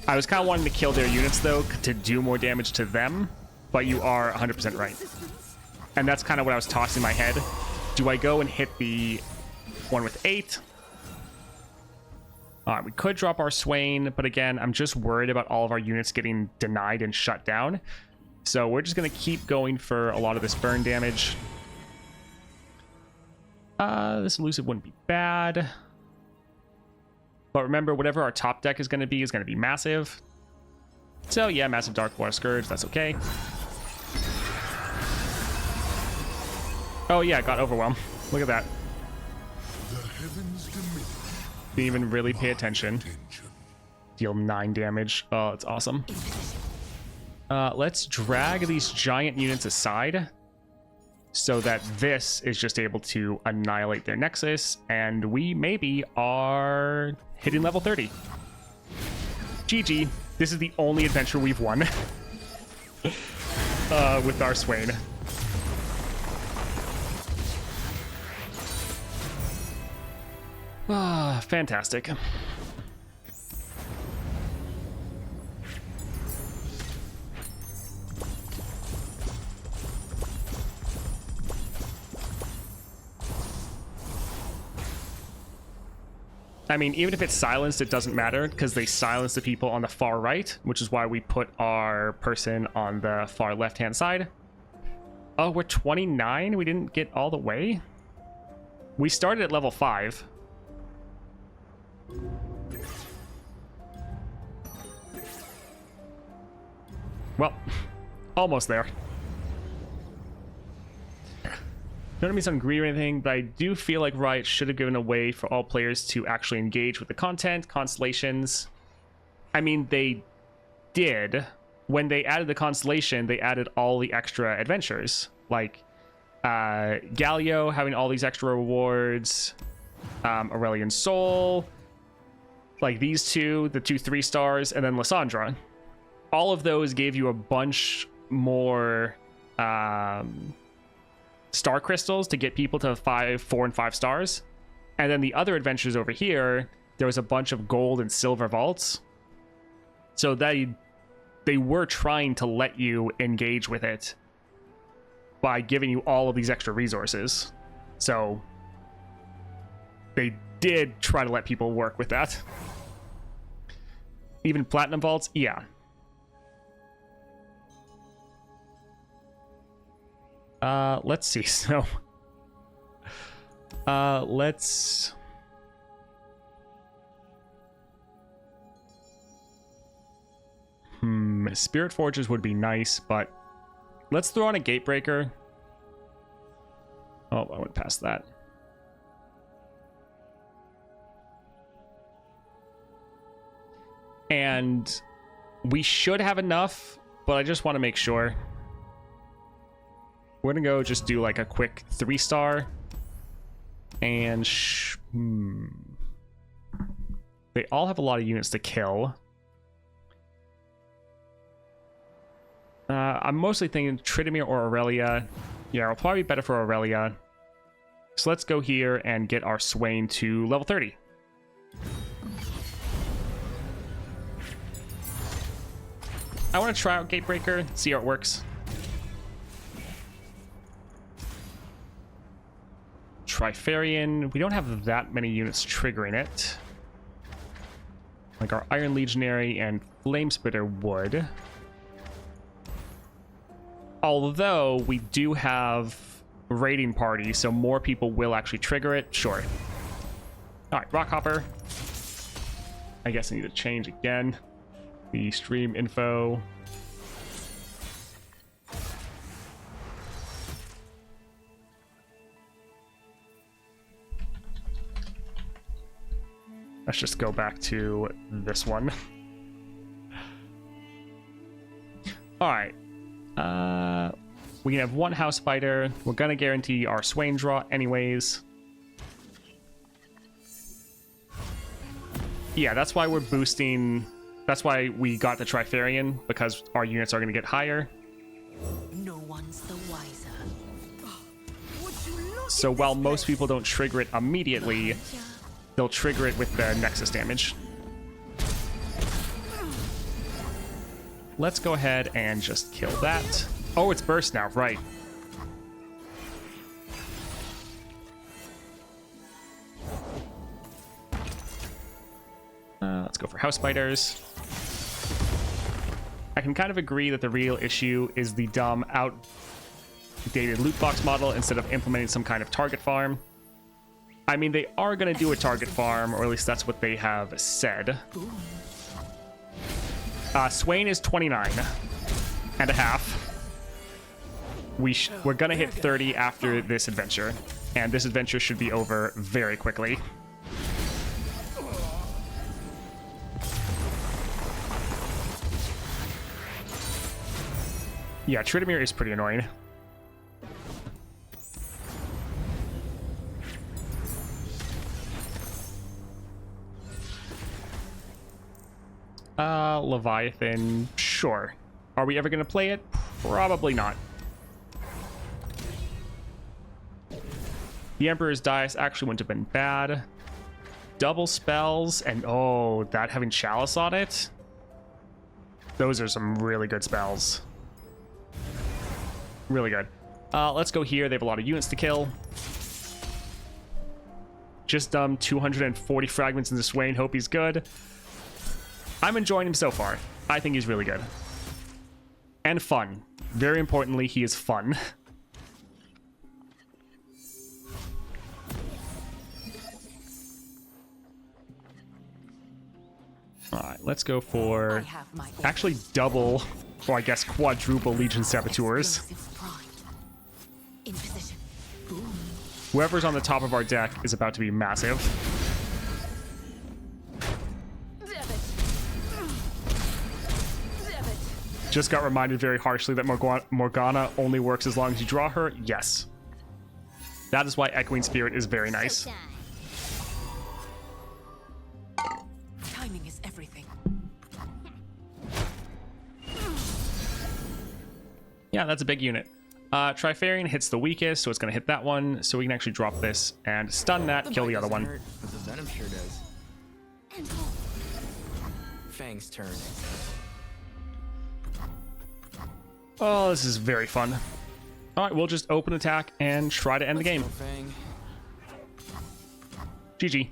I was kind of wanting to kill their units, though, to do more damage to them, but you are 100% right. And that's kind of what I was tossing in my head. Do I go and hit the one with 8? All right, we could drop our Swain, but again, I'm just worried about all of our units getting denied and shut down. So we're just going to keep going for a lot of this burn damage. This elusive wouldn't be bad. But remember, whatever our top deck is going to be massive. So yeah, massive Dark Water Scourge, that's okay. Oh yeah, got overwhelmed. Look at that. The heavens diminish. Didn't even really pay attention. Deal 9 damage. Oh, that's awesome. Let's drag these giant units aside so that this is just able to annihilate their Nexus, and we maybe are hitting level 30. GG. This is the only adventure we've won with our Swain. Fantastic. I mean, even if it's silenced, it doesn't matter because they silence the people on the far right, which is why we put our person on the far left-hand side. Oh, we're 29? We didn't get all the way? We started at level 5. Well, almost there. None of me's hungry or anything, but I do feel like Riot should have given a way for all players to actually engage with the content, constellations. I mean, they did. When they added the constellation, they added all the extra adventures. Like Galio having all these extra rewards, Aurelian Soul, like these two, the 2 3-stars, and then Lysandra. All of those gave you a bunch more star crystals to get people to 4 and 5 stars. And then the other adventures over here, there was a bunch of gold and silver vaults. So they were trying to let you engage with it by giving you all of these extra resources. So they did try to let people work with that. Even platinum vaults, yeah. Let's see. So, let's. Spirit Forges would be nice, but let's throw on a Gatebreaker. Oh, I went past that. And we should have enough, but I just want to make sure. We're gonna go just do like a quick 3-star. And they all have a lot of units to kill. I'm mostly thinking Tryndamere or Aurelia. Yeah, it'll probably be better for Aurelia. So let's go here and get our Swain to level 30. I want to try out Gatebreaker, see how it works. Trifarian, we don't have that many units triggering it. Like our Iron Legionary and Flamesplitter would. Although we do have raiding party, so more people will actually trigger it. Sure. Alright, Rockhopper. I guess I need to change again. The stream info. Let's just go back to this one. Alright. We can have 1 house fighter. We're gonna guarantee our Swain draw anyways. Yeah, that's why we're boosting. That's why we got the Trifarian, because our units are gonna get higher. No one's the wiser. So while most people don't trigger it immediately, they'll trigger it with the Nexus damage. Let's go ahead and just kill that. Oh, it's burst now, right. Let's go for house fighters. I can kind of agree that the real issue is the dumb, outdated loot box model instead of implementing some kind of target farm. I mean, they are going to do a target farm, or at least that's what they have said. Swain is 29 and a half. We're going to hit 30 after this adventure, and this adventure should be over very quickly. Yeah, Tryndamere is pretty annoying. Leviathan, sure. Are we ever going to play it? Probably not. The Emperor's Dais actually wouldn't have been bad. Double spells, and oh, that having Chalice on it? Those are some really good spells. Really good. Let's go here. They have a lot of units to kill. Just dumped 240 fragments into Swain. Hope he's good. I'm enjoying him so far. I think he's really good. And fun. Very importantly, he is fun. Alright, let's go for actually double, or I guess quadruple Legion Saboteurs. Whoever's on the top of our deck is about to be massive. Just got reminded very harshly that Morgana only works as long as you draw her. Yes. That is why Echoing Spirit is very nice. Timing is everything. Yeah, that's a big unit. Trifarian hits the weakest, so it's going to hit that one. So we can actually drop this and stun that, kill the other one. Hurt, but the Venom sure does. Fang's turn. Oh, this is very fun. All right, we'll just open attack and try to end the game. Fang. GG.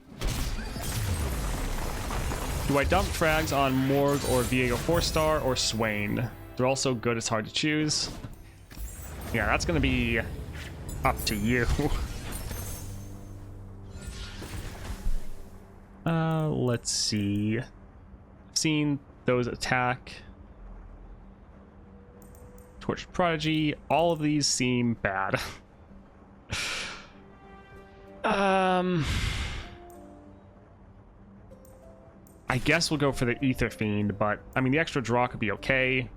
Do I dump frags on Morg or Viego 4-star or Swain? They're all so good it's hard to choose. Yeah, that's going to be up to you. Let's see. I've seen those attack. Tortured Prodigy. All of these seem bad. I guess we'll go for the Ether Fiend, but I mean the extra draw could be okay.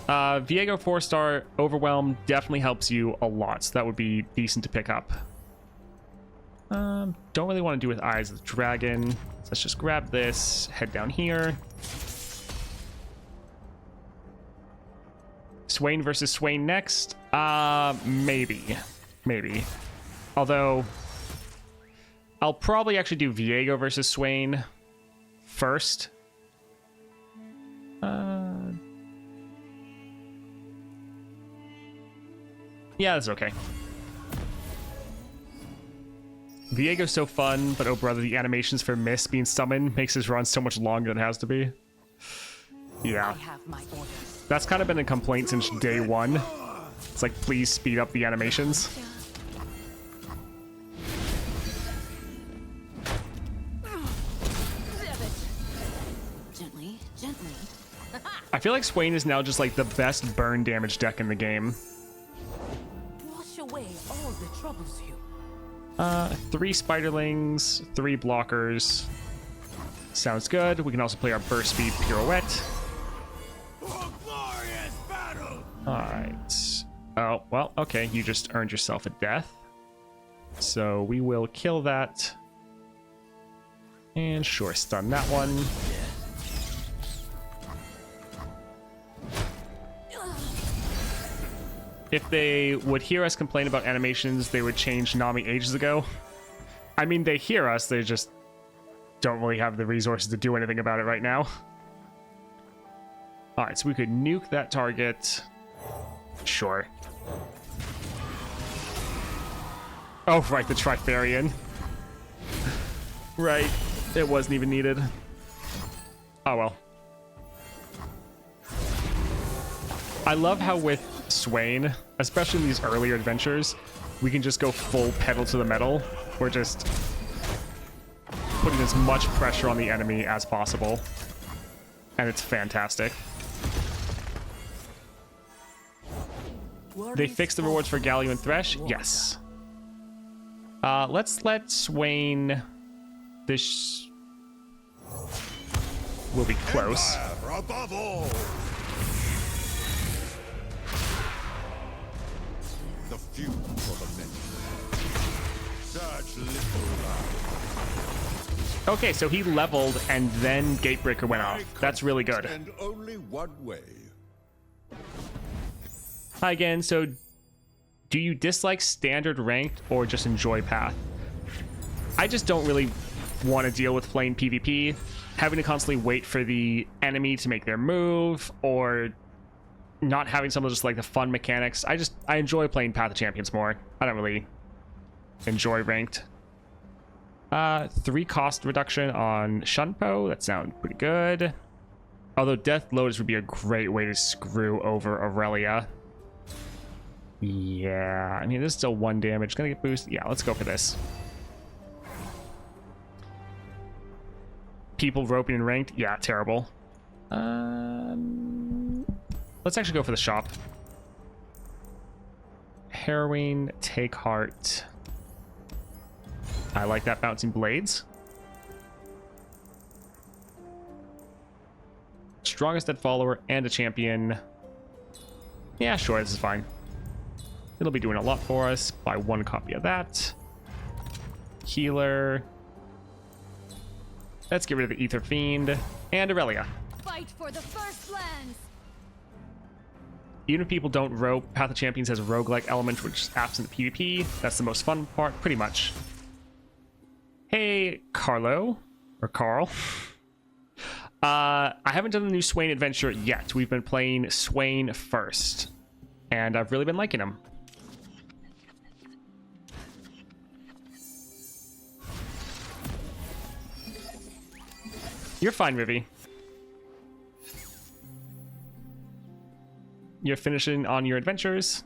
Viego 4-star Overwhelm definitely helps you a lot, so that would be decent to pick up. Don't really want to do with Eyes of the Dragon. So let's just grab this, head down here. Swain versus Swain next? Maybe. Maybe. Although, I'll probably actually do Viego versus Swain first. Yeah, that's okay. Viego's so fun, but oh brother, the animations for Mist being summoned makes his run so much longer than it has to be. Yeah. That's kind of been a complaint since day one. It's like, please speed up the animations. Gently, gently. I feel like Swain is now just like the best burn damage deck in the game. Wash away all the troubles you. 3 Spiderlings, 3 blockers. Sounds good. We can also play our burst speed pirouette. Alright. Oh, well, okay. You just earned yourself a death. So we will kill that. And sure, stun that one. If they would hear us complain about animations, they would change Nami ages ago. I mean, they hear us, they just don't really have the resources to do anything about it right now. Alright, so we could nuke that target. Sure. Oh, right, the Trifarian. Right, it wasn't even needed. Oh, well. I love how with Swain, especially in these earlier adventures, we can just go full pedal to the metal. We're just putting as much pressure on the enemy as possible. And it's fantastic. They fixed the rewards for Galio and Thresh? Yes. Let's let Swain... This will be close. Above all. The few for the many. Such little life. Okay, so he leveled and then Gatebreaker went off. That's really good. And only one way. Hi again. So, do you dislike standard ranked or just enjoy Path? I just don't really want to deal with playing PvP, having to constantly wait for the enemy to make their move, or not having some of just like the fun mechanics. I enjoy playing Path of Champions more. I don't really enjoy ranked. 3 cost reduction on Shunpo. That sounds pretty good. Although Death Lotus would be a great way to screw over Aurelia. Yeah, I mean, this is still 1 damage. Gonna get boost. Yeah, let's go for this. People roping and ranked. Yeah, terrible. Let's actually go for the shop. Harrowing, Take Heart. I like that bouncing blades. Strongest dead follower and a champion. Yeah, sure, this is fine. It'll be doing a lot for us. Buy 1 copy of that. Healer. Let's get rid of the Ether Fiend and Aurelia. Fight for the first lands. Even if people don't rope, Path of Champions has a roguelike element which is absent in PvP. That's the most fun part, pretty much. Hey, Carlo. Or Carl. I haven't done the new Swain adventure yet. We've been playing Swain first. And I've really been liking him. You're fine, Rivi. You're finishing on your adventures.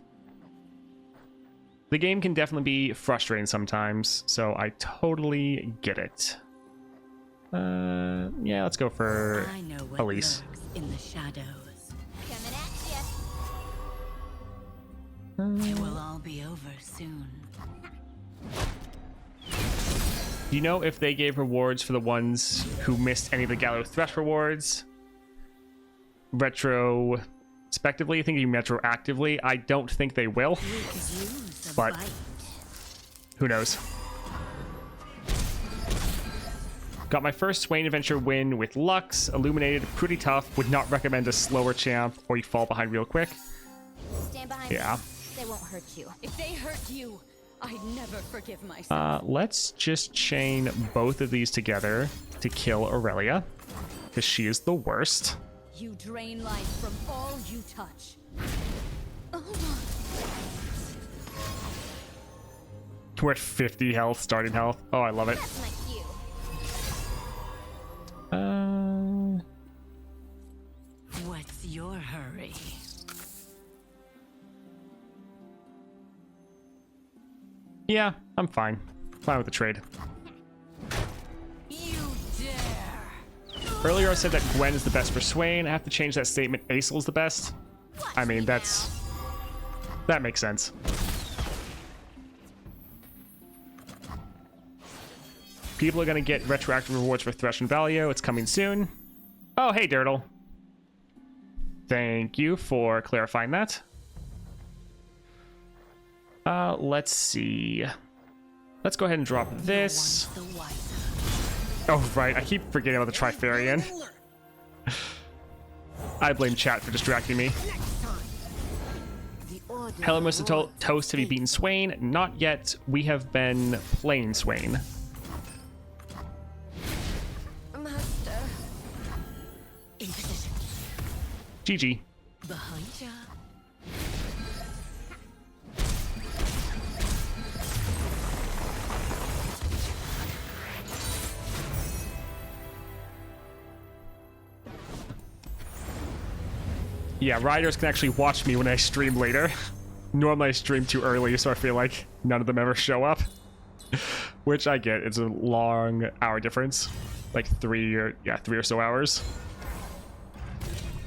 The game can definitely be frustrating sometimes, so I totally get it. Yeah, let's go for I know what Elise. lurks in the shadows. Coming at ya. It will all be over soon. Do you know if they gave rewards for the ones who missed any of the Gallows Thresh rewards? Retrospectively, thinking retroactively, I don't think they will. But who knows? Got my first Swain adventure win with Lux. Illuminated, pretty tough. Would not recommend a slower champ or you fall behind real quick. Stand behind Yeah. me. They won't hurt you. If they hurt you, I'd never forgive myself. Let's just chain both of these together to kill Aurelia, because she is the worst. You drain life from all you touch. We're at 50 health, starting health. Oh, I love it. That's my cue. What's your hurry? Yeah, I'm fine. Fine with the trade. You dare! Earlier I said that Gwen is the best for Swain. I have to change that statement. Aesol is the best. I mean, that makes sense. People are going to get retroactive rewards for Thresh and Valio. It's coming soon. Oh, hey, Dirtle. Thank you for clarifying that. Let's see. Let's go ahead and drop this. Oh, right. I keep forgetting about the Trifarian. I blame chat for distracting me. Hello, Mr. Toast. Have you beaten Swain? Not yet. We have been playing Swain. Master. In position. GG. Behind ya. Yeah, riders can actually watch me when I stream later. Normally I stream too early, so I feel like none of them ever show up. Which I get. It's a long hour difference. Like 3 or so hours.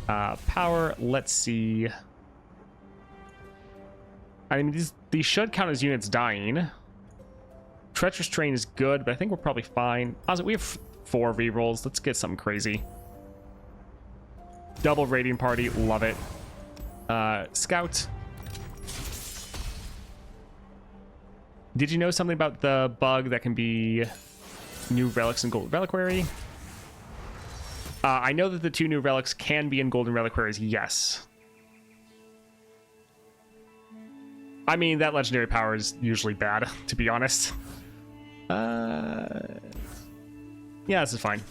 Power, let's see. I mean, these should count as units dying. Treacherous Train is good, but I think we're probably fine. Also, we have 4 rerolls. Let's get something crazy. Double raiding party, love it. Scout. Did you know something about the bug that can be new relics in Golden Reliquary? I know that the 2 new relics can be in Golden Reliquaries, yes. I mean, that legendary power is usually bad, to be honest. Yeah, this is fine.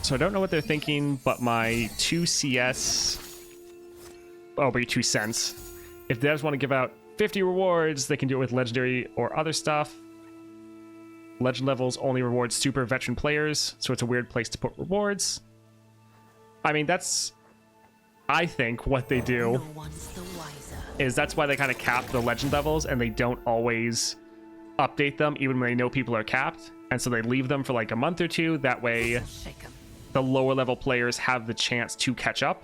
So I don't know what they're thinking, but my 2 CS... Oh, but 2 cents. If devs want to give out 50 rewards, they can do it with legendary or other stuff. Legend levels only reward super veteran players, so it's a weird place to put rewards. I mean, that's... I think what they do is that's why they kind of cap the legend levels, and they don't always update them, even when they know people are capped. And so they leave them for like a month or two. That way, the lower level players have the chance to catch up.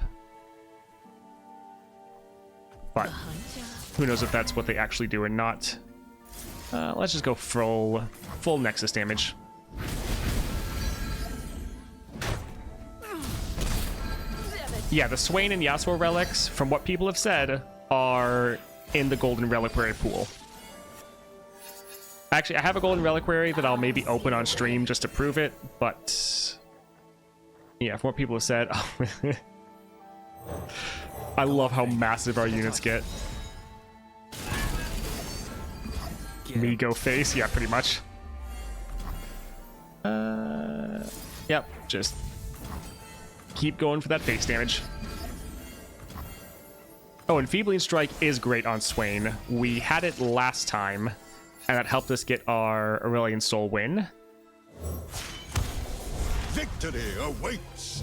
But who knows if that's what they actually do or not. Let's just go full Nexus damage. Yeah, the Swain and Yasuo relics, from what people have said, are in the Golden Reliquary pool. Actually, I have a Golden Reliquary that I'll maybe open on stream just to prove it, but... Yeah, from what people have said... I love how massive our units get. Me go face? Yeah, pretty much. Yep, just keep going for that face damage. Oh, and Feebling Strike is great on Swain. We had it last time, and that helped us get our Aurelion Soul win. Victory awaits.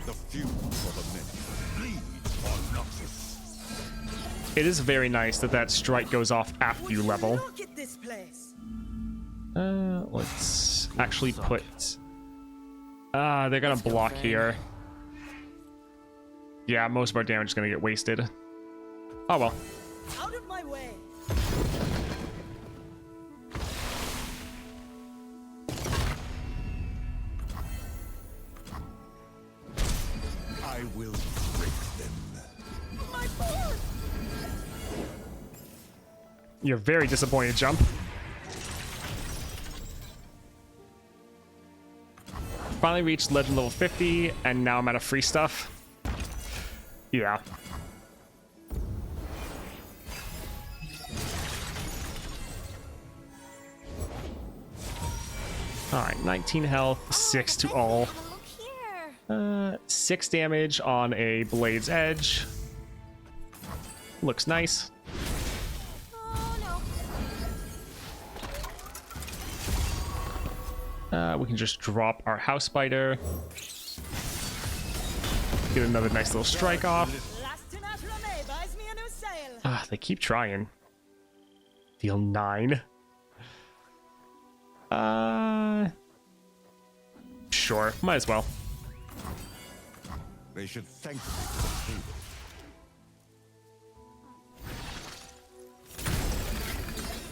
The few for the many bleeds for Noxus. It is very nice that that strike goes off after you level. Look at this place. Let's actually put... they're gonna block here. Yeah, most of our damage is gonna get wasted. Oh well. Out of my way. I will break them. My board. You're very disappointed, Jump. Finally reached legend level 50, and now I'm out of free stuff. Yeah. Alright, 19 health, 6 to all. 6 damage on a Blade's Edge. Looks nice. We can just drop our House Spider. Get another nice little strike off. They keep trying. Deal 9. Sure, might as well. They should thank me for the favor.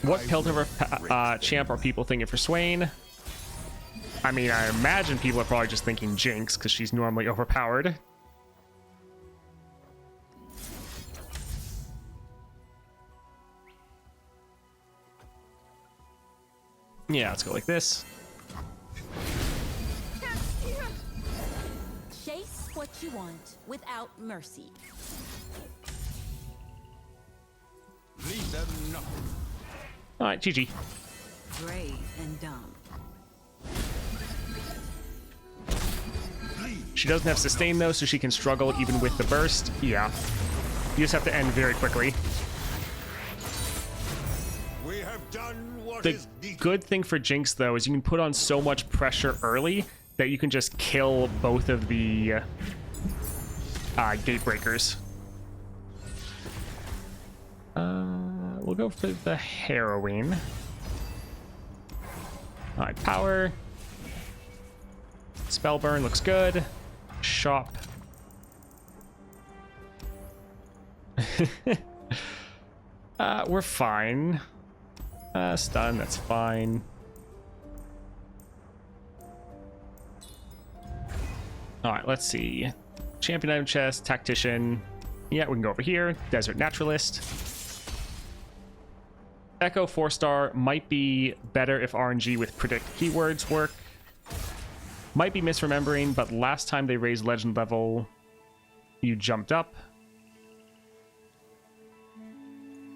What Piltover champ are people thinking for Swain? I mean, I imagine people are probably just thinking Jinx, because she's normally overpowered. Yeah, let's go like this. Chase what you want without mercy. Leave them nothing. Alright, GG. Brave and dumb. She doesn't have sustain though, so she can struggle even with the burst. Yeah. You just have to end very quickly. We have done what The good thing for Jinx though is you can put on so much pressure early that you can just kill both of the gate breakers. We'll go for the Heroine. Alright, power. Spell burn looks good. Shop. We're fine. Stun, that's fine. Alright, let's see. Champion item chest, tactician. Yeah, we can go over here. Desert naturalist. Echo 4-star might be better if RNG with predict keywords work. Might be misremembering, but last time they raised legend level, you jumped up.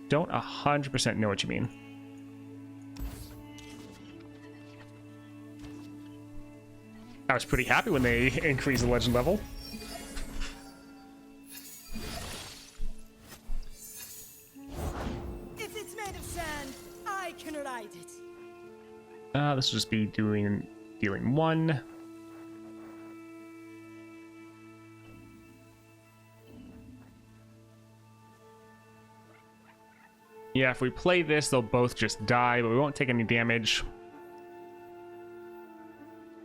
Don't 100% know what you mean. I was pretty happy when they increased the legend level. If it's made of sand, I can ride it. This will just be dealing 1. Yeah, if we play this, they'll both just die, but we won't take any damage.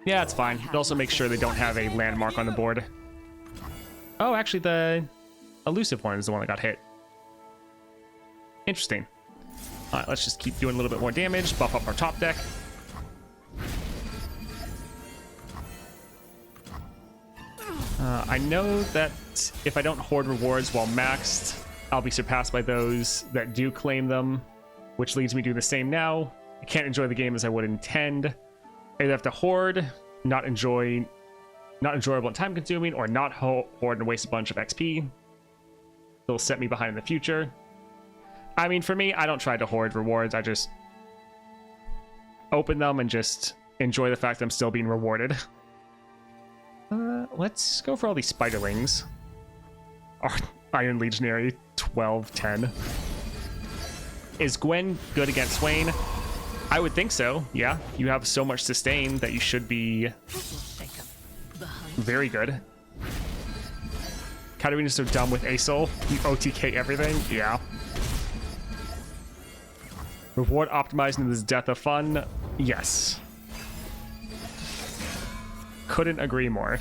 Yeah, it's fine. It also makes sure they don't have a landmark on the board. Oh, actually, the elusive one is the one that got hit. Interesting. All right, let's just keep doing a little bit more damage, buff up our top deck. I know that if I don't hoard rewards while maxed, I'll be surpassed by those that do claim them, which leads me to do the same now. I can't enjoy the game as I would intend. I either have to hoard, not enjoyable and time consuming, or not hoard and waste a bunch of XP. It'll set me behind in the future. I mean, for me, I don't try to hoard rewards. I just open them and just enjoy the fact that I'm still being rewarded. Let's go for all these spiderlings. Iron Legionary 12-10. Is Gwen good against Swain? I would think so, yeah. You have so much sustain that you should be very good. Katarina's so dumb with Aesol. You OTK everything, yeah. Reward optimizing this death of fun, yes. Couldn't agree more.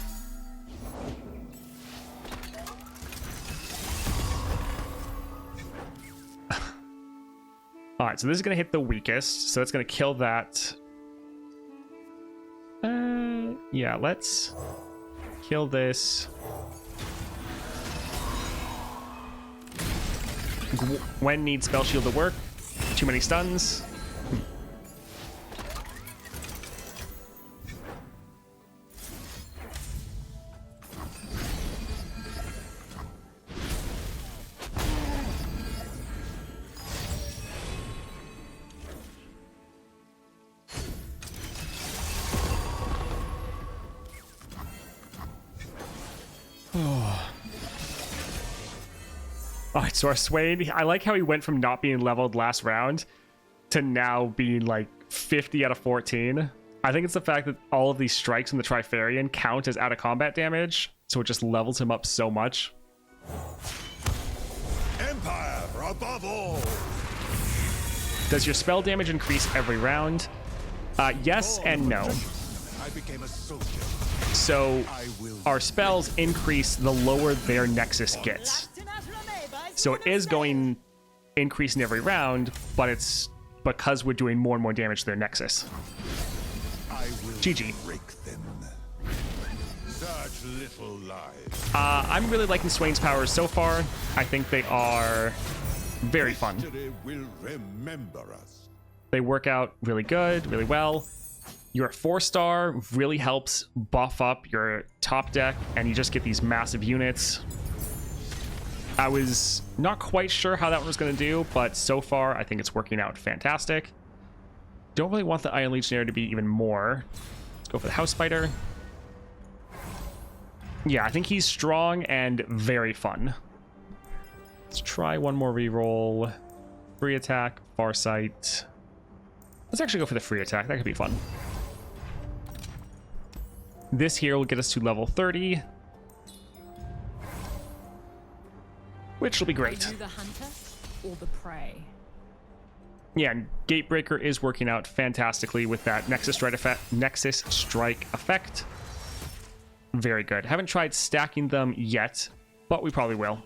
All right, so this is going to hit the weakest, so it's going to kill that. Yeah, let's kill this. Gwen needs Spell Shield to work. Too many stuns. Alright, so our Swain, I like how he went from not being leveled last round to now being like 50 out of 14. I think it's the fact that all of these strikes in the Trifarian count as out of combat damage, so it just levels him up so much. Empire above all. Does your spell damage increase every round? Yes and no. I became a soldier. So our spells increase the lower their Nexus gets. So it is going increasing every round, but it's because we're doing more and more damage to their Nexus. GG. Such little lies. I'm really liking Swain's powers so far. I think they are very fun. Will remember us. They work out really good, really well. You're at 4-star, really helps buff up your top deck, and you just get these massive units. I was not quite sure how that one was going to do, but so far I think it's working out fantastic. Don't really want the Iron Legionary to be even more. Let's go for the House Spider. Yeah, I think he's strong and very fun. Let's try one more reroll. Free attack, Farsight. Let's actually go for the free attack. That could be fun. This here will get us to level 30. Which will be great. Are you the hunter or the prey? Yeah, and Gatebreaker is working out fantastically with that Nexus Strike effect. Very good. Haven't tried stacking them yet, but we probably will.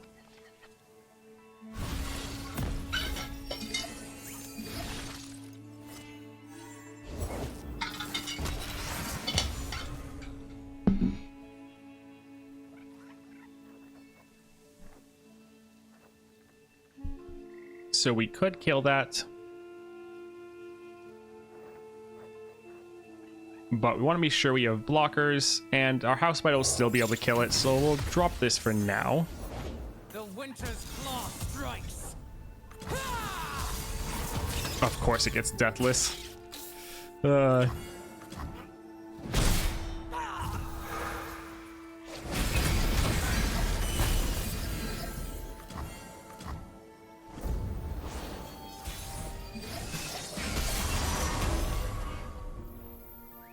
So we could kill that. But we want to be sure we have blockers, and our House Spider will still be able to kill it, so we'll drop this for now. The Winter's Claw strikes. Of course it gets deathless.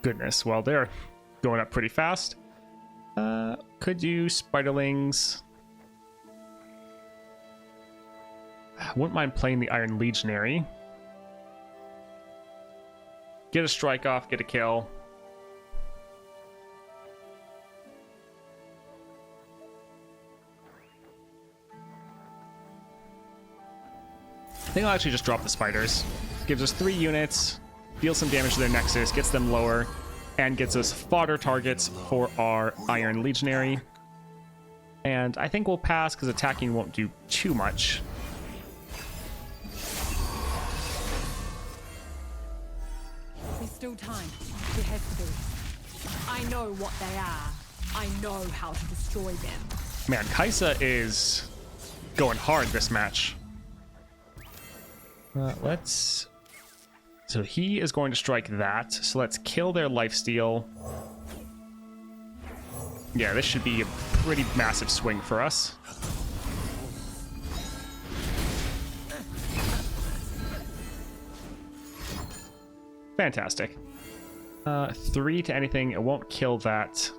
Goodness, well, they're going up pretty fast. Could do Spiderlings. Wouldn't mind playing the Iron Legionary. Get a strike off, get a kill. I think I'll actually just drop the spiders. Gives us 3 units, deals some damage to their Nexus, gets them lower, and gets us fodder targets for our Iron Legionary. And I think we'll pass because attacking won't do too much. There's still time. There has to be. I know what they are. I know how to destroy them. Man, Kaisa is going hard this match. So he is going to strike that. So let's kill their lifesteal. Yeah, this should be a pretty massive swing for us. Fantastic. 3 to anything. It won't kill that.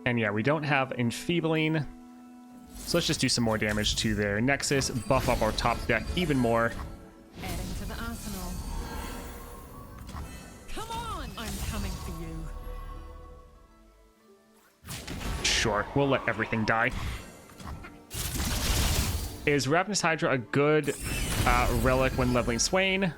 And yeah, we don't have Enfeebling. So let's just do some more damage to their Nexus, buff up our top deck even more. Adding to the arsenal. Come on! I'm coming for you. Sure, we'll let everything die. Is Ravenous Hydra a good relic when leveling Swain?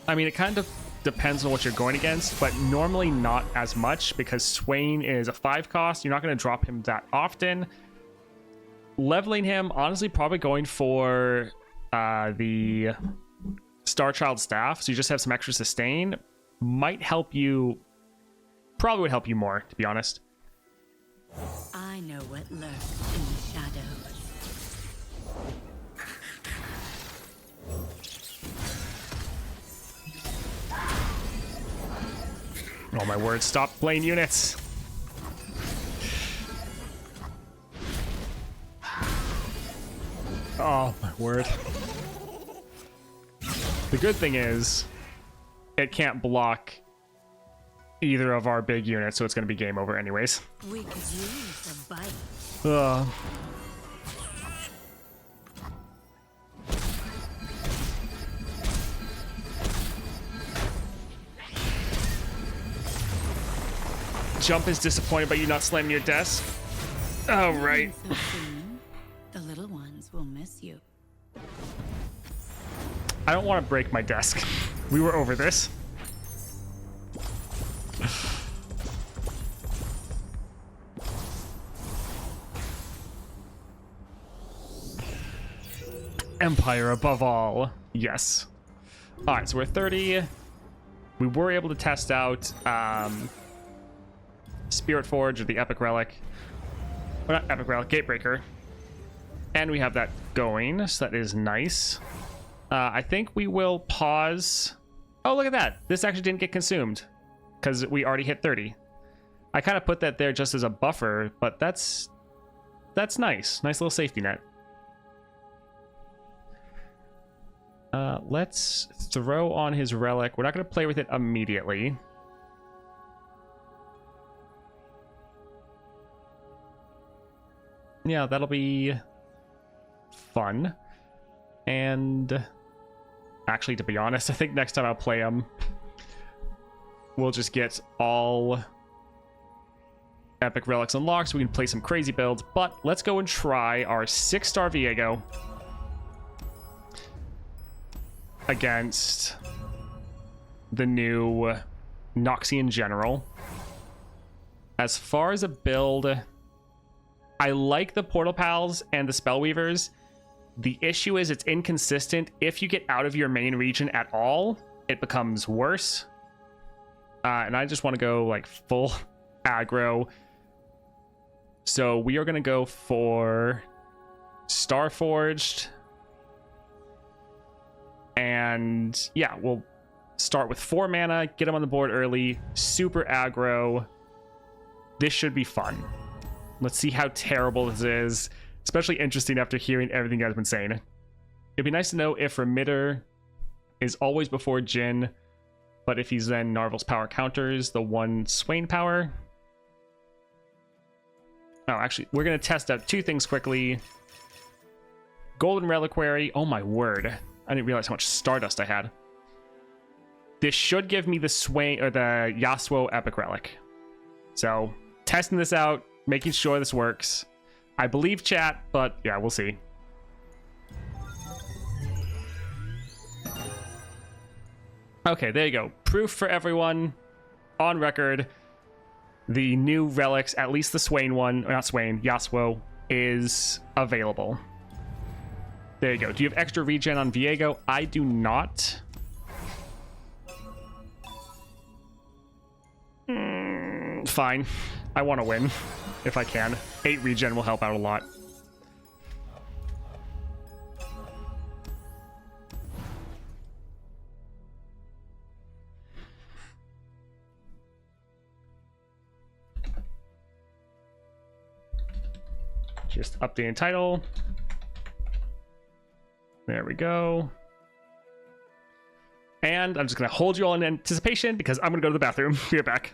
I mean, it kind of depends on what you're going against, but normally not as much because Swain is a 5 cost. You're not going to drop him that often. Leveling him, honestly, probably going for the Starchild Staff, so you just have some extra sustain, might help you, probably would help you more, to be honest. I know what lurks in the shadows. Oh my word, stop playing units. Oh my word. The good thing is, it can't block either of our big units, so it's going to be game over anyways. We could use a bite. Ugh. Jump is disappointed by you not slamming your desk. Oh, right. So soon, the little ones will miss you. I don't want to break my desk. We were over this. Empire above all. Yes. All right, so we're 30. We were able to test out Spirit Forge or the Epic Relic. Well, not Epic Relic, Gatebreaker. And we have that going, so that is nice. I think we will pause. Oh, look at that. This actually didn't get consumed because we already hit 30. I kind of put that there just as a buffer, but that's nice. Nice little safety net. Let's throw on his relic. We're not going to play with it immediately. Yeah, that'll be fun. And actually, to be honest, I think next time I'll play him, we'll just get all epic relics unlocked so we can play some crazy builds. But let's go and try our 6-star Viego against the new Noxian General. As far as a build, I like the Portal Pals and the Spellweavers. The issue is it's inconsistent. If you get out of your main region at all, it becomes worse. And I just want to go like full aggro. So we are going to go for Starforged. And yeah, we'll start with 4 mana, get them on the board early, super aggro. This should be fun. Let's see how terrible this is. Especially interesting after hearing everything you guys have been saying. It'd be nice to know if Remitter is always before Jhin, but if he's then Narvel's power counters the one Swain power. Oh, actually, we're going to test out two things quickly. Golden Reliquary. Oh my word. I didn't realize how much Stardust I had. This should give me the Swain or the Yasuo Epic Relic. So, testing this out, making sure this works. I believe chat, but yeah, we'll see. Okay, there you go. Proof for everyone on record. The new relics, at least the Swain one, or not Swain, Yasuo, is available. There you go. Do you have extra regen on Viego? I do not. Fine. I want to win if I can. 8 regen will help out a lot. Just updating title. There we go. And I'm just going to hold you all in anticipation because I'm going to go to the bathroom. Be right back.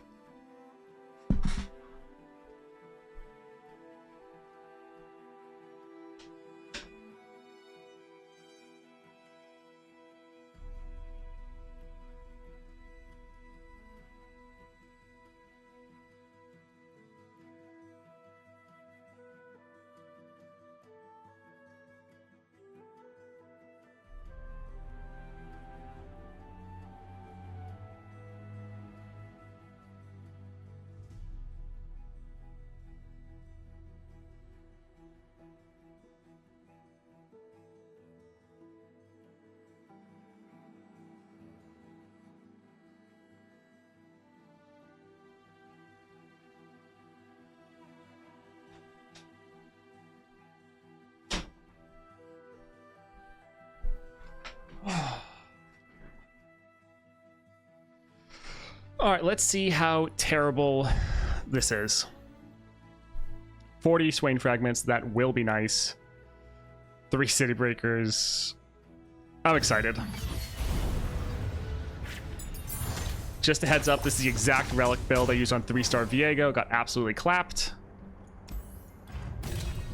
All right, let's see how terrible this is. 40 Swain fragments, that will be nice. 3 city breakers. I'm excited. Just a heads up, this is the exact relic build I used on 3-star Viego. Got absolutely clapped.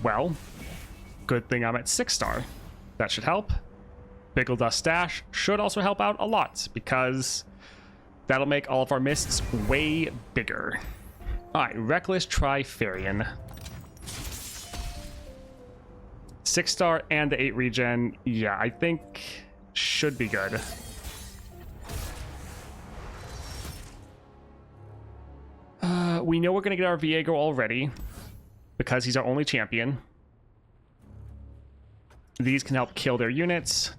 Well, good thing I'm at 6-star. That should help. Pickle Dust Stash should also help out a lot because that'll make all of our mists way bigger. All right, Reckless Trifarian. 6-star and the 8 regen. Yeah, I think should be good. We know we're going to get our Viego already because he's our only champion. These can help kill their units.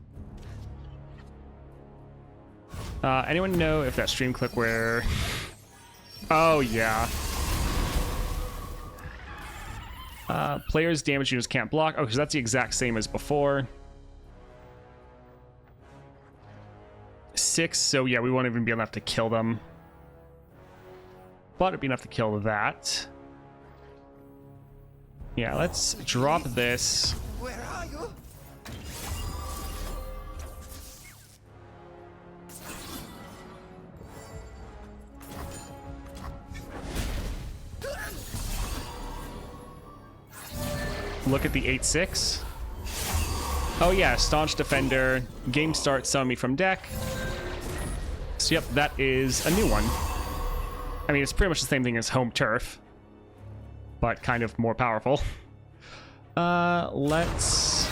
Anyone know if that stream clip where... Oh, yeah. Players' damage units can't block. Oh, because that's the exact same as before. 6, so yeah, we won't even be enough to kill them. But it'd be enough to kill that. Yeah, let's drop this. Where are you? Look at the 8-6. Oh yeah, Staunch Defender. Game start, summon me from deck. So yep, that is a new one. I mean, it's pretty much the same thing as Home Turf, but kind of more powerful. Let's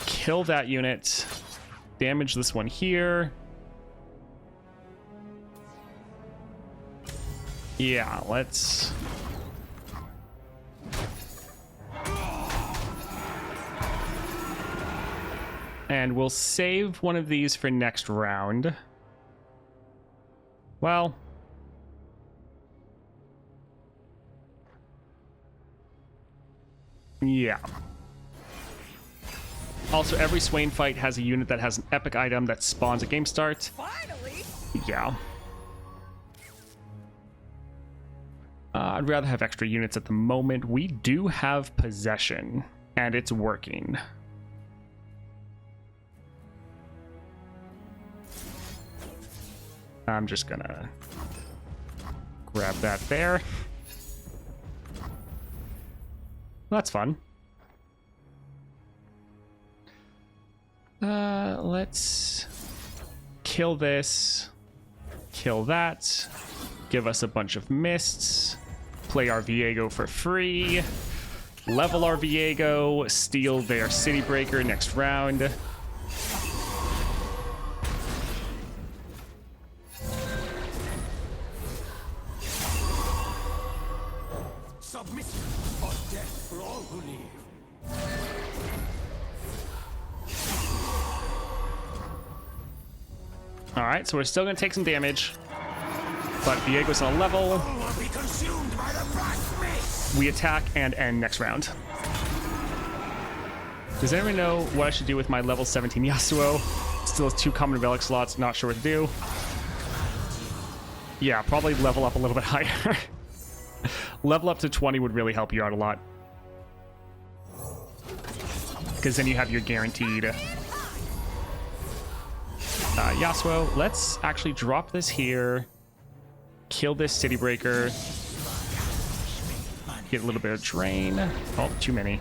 kill that unit. Damage this one here. Yeah, let's... And we'll save one of these for next round. Well... yeah. Also, every Swain fight has a unit that has an epic item that spawns at game start. Finally! Yeah. I'd rather have extra units at the moment. We do have possession, and it's working. I'm just gonna grab that there. That's fun. Let's kill this, kill that, give us a bunch of mists, play our Viego for free, level our Viego, steal their City Breaker next round. Submission or death for all who live. Alright, so we're still going to take some damage, but Viego's on a level. Will be consumed by the black mist. We attack and end next round. Does anyone know what I should do with my level 17 Yasuo? Still has 2 common relic slots, not sure what to do. Yeah, probably level up a little bit higher. Level up to 20 would really help you out a lot. Because then you have your guaranteed Yasuo. Let's actually drop this here. Kill this City Breaker. Get a little bit of drain. Oh, too many.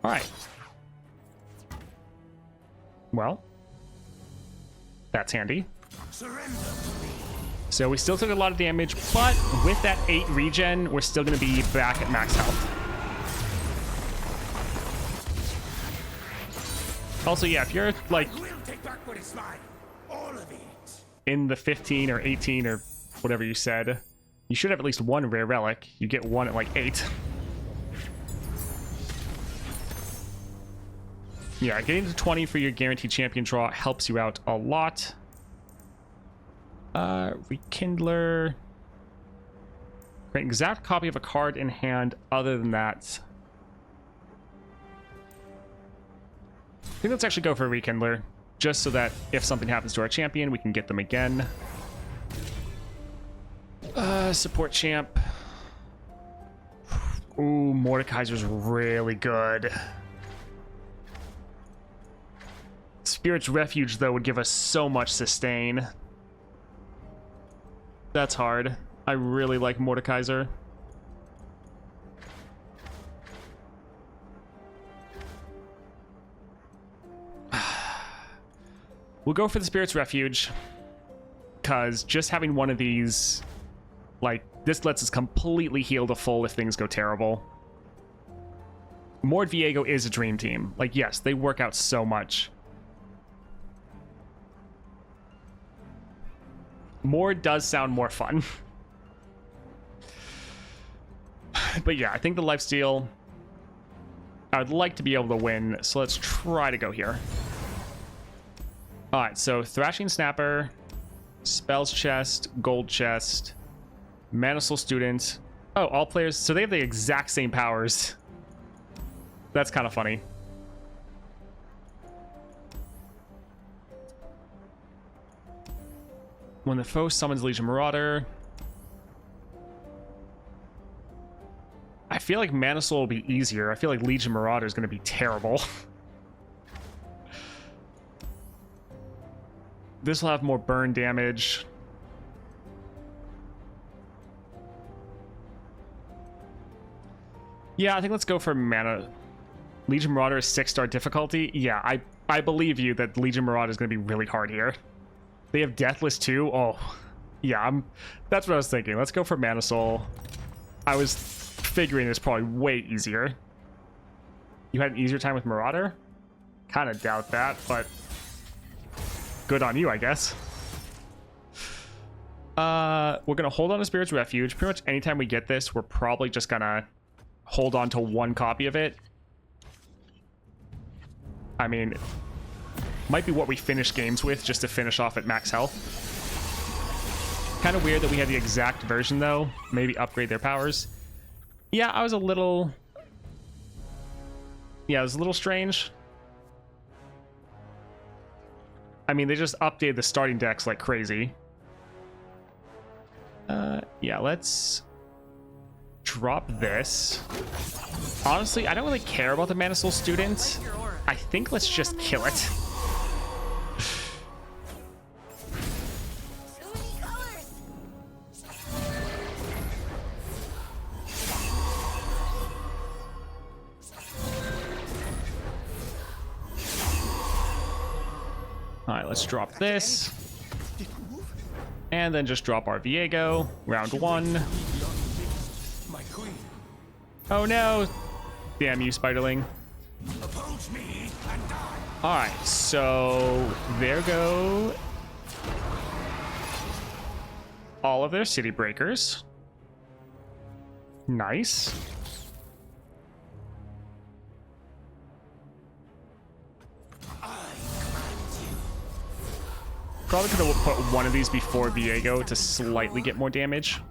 Alright. Well, that's handy. So we still took a lot of damage, but with that 8 regen, we're still going to be back at max health. Also, yeah, if you're like in the 15 or 18 or whatever you said, you should have at least 1 rare relic. You get 1 at like 8. Yeah, getting to 20 for your guaranteed champion draw helps you out a lot. Rekindler. Create an exact copy of a card in hand. Other than that, I think let's actually go for a Rekindler, just so that if something happens to our champion, we can get them again. Support champ. Ooh, Mordekaiser's really good. Spirit's Refuge, though, would give us so much sustain. That's hard. I really like Mordekaiser. We'll go for the Spirit's Refuge, because just having one of these, like, this lets us completely heal to full if things go terrible. Mord Viego is a dream team. Like, yes, they work out so much. Mord does sound more fun. But yeah, I think the lifesteal, I would like to be able to win, so let's try to go here. Alright, so Thrashing Snapper, Spells Chest, Gold Chest, Mana Soul Student. Oh, all players, so they have the exact same powers. That's kind of funny. When the foe summons Legion Marauder. I feel like Mana Soul will be easier. I feel like Legion Marauder is going to be terrible. This will have more burn damage. Yeah, I think let's go for Mana. Legion Marauder is 6-star difficulty. Yeah, I believe you that Legion Marauder is going to be really hard here. They have Deathless too. Oh, yeah, that's what I was thinking. Let's go for Mana Soul. I was figuring it's probably way easier. You had an easier time with Marauder? Kind of doubt that, but good on you, I guess. We're gonna hold on to Spirit's Refuge. Pretty much anytime we get this, we're probably just gonna hold on to 1 copy of it. I mean, might be what we finish games with, just to finish off at max health. Kind of weird that we had the exact version, though. Maybe upgrade their powers. Yeah, I was a little... Yeah, it was a little strange. I mean, they just updated the starting decks like crazy. Yeah, let's drop this. Honestly, I don't really care about the Mana Soul student. I think let's just kill it. All right, let's drop this. And then just drop our Viego. Round 1. Oh no! Damn you, Spiderling. Alright, so there go all of their city breakers. Nice. Probably could have put one of these before Viego to slightly get more damage.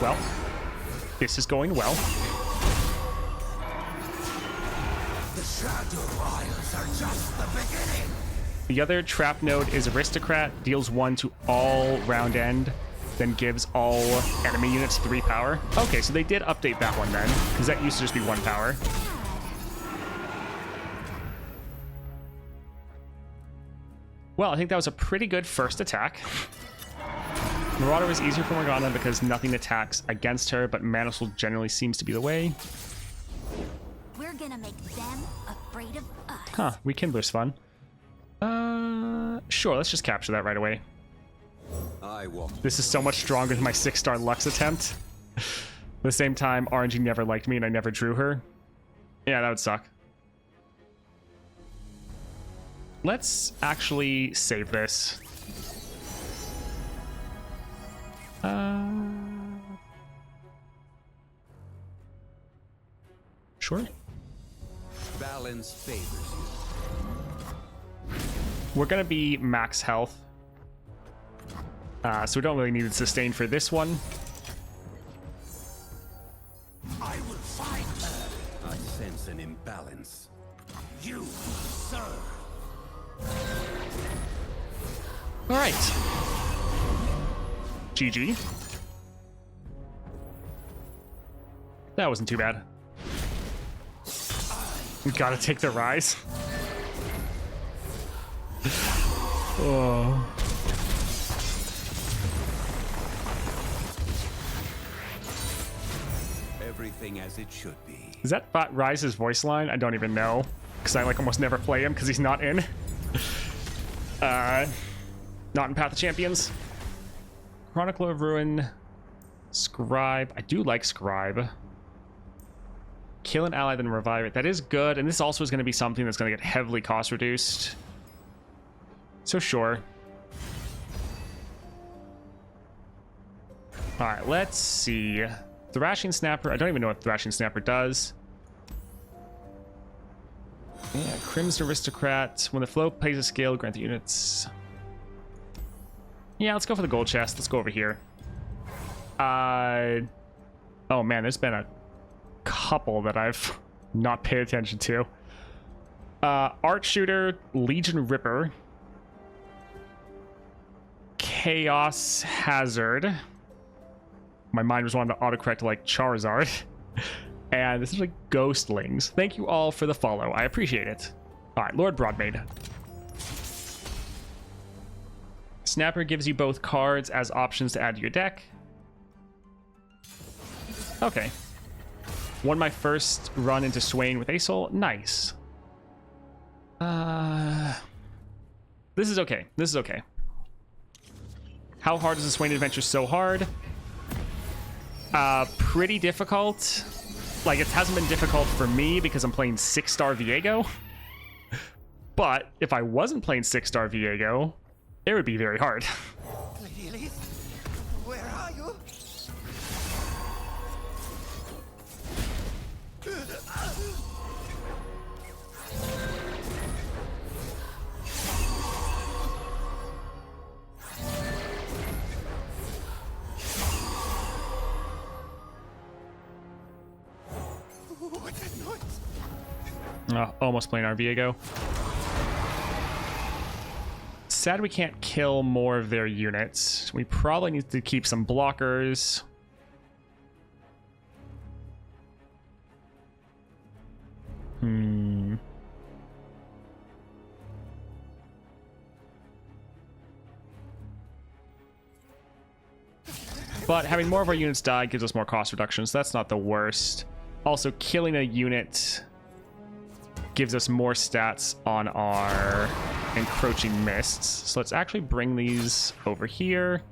Well, this is going well. The Shadow Isles are just the beginning. The other trap node is Aristocrat, deals 1 to all round end, then gives all enemy units 3 power. Okay, so they did update that one then, because that used to just be 1 power. Well, I think that was a pretty good first attack. Marauder was easier for Morgana because nothing attacks against her, but Mana Soul generally seems to be the way. We're gonna make them afraid of us. Huh, Rekindler's fun. Sure, let's just capture that right away. This is so much stronger than my 6-star Lux attempt. At the same time, RNG never liked me and I never drew her. Yeah, that would suck. Let's actually save this. Sure. Balance favors you. We're gonna be max health. So we don't really need to sustain for this one. I will find her. I sense an imbalance. You, sir. All right. GG. That wasn't too bad. We gotta take the rise. Oh. Everything as it should be. Is that Rise's voice line? I don't even know, because I like almost never play him because he's not in. Not in Path of Champions. Chronicler of Ruin. Scribe. I do like Scribe. Kill an ally, then revive it. That is good, and this also is going to be something that's going to get heavily cost reduced. So sure. Alright, let's see. Thrashing Snapper. I don't even know what Thrashing Snapper does. Yeah, Crimson Aristocrat. When the flow pays a scale, grant the units. Yeah, let's go for the gold chest. Let's go over here. Oh man, there's been a couple that I've not paid attention to. Arch Shooter, Legion Ripper, Chaos Hazard. My mind was wanting to autocorrect to like Charizard. And this is like Ghostlings. Thank you all for the follow. I appreciate it. All right, Lord Broadmaid. Snapper gives you both cards as options to add to your deck. Okay. Won my first run into Swain with Asol. Nice. This is okay. This is okay. How hard is the Swain adventure? So hard. Pretty difficult. Like, it hasn't been difficult for me because I'm playing 6-star Viego. But if I wasn't playing 6-star Viego, it would be very hard. Lady Elise, where are you? What's that noise? Oh, almost playing our Viego. Sad we can't kill more of their units. We probably need to keep some blockers. But having more of our units die gives us more cost reductions. So that's not the worst. Also, killing a unit gives us more stats on our encroaching mists. So let's actually bring these over here.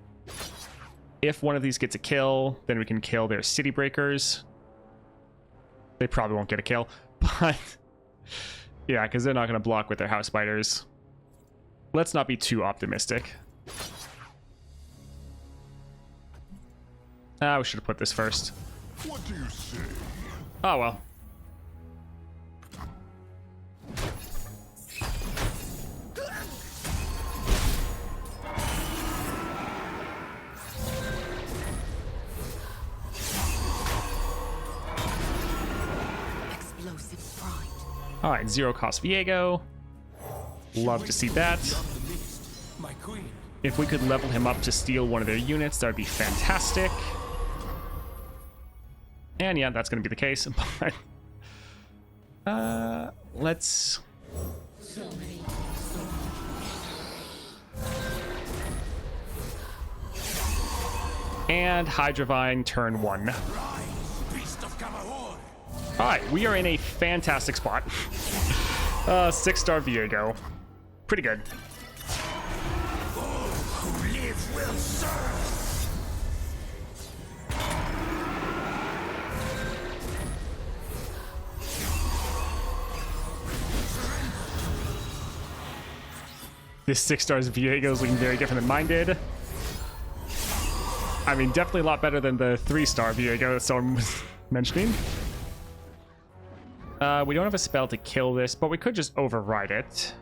If one of these gets a kill, then we can kill their city breakers. They probably won't get a kill, but yeah, because they're not going to block with their house spiders. Let's not be too optimistic. We should have put this first. What do you say? Oh well. Explosive fright. All right, 0 cost Viego. Love to see that. My queen. If we could level him up to steal one of their units, that would be fantastic. And yeah, that's going to be the case. But let's. And Hydrovine turn 1. All right, we are in a fantastic spot. 6-star Viego. Pretty good. This 6-star Viego is looking very different than mine did. I mean, definitely a lot better than the 3-star Viego that someone was mentioning. We don't have a spell to kill this, but we could just override it.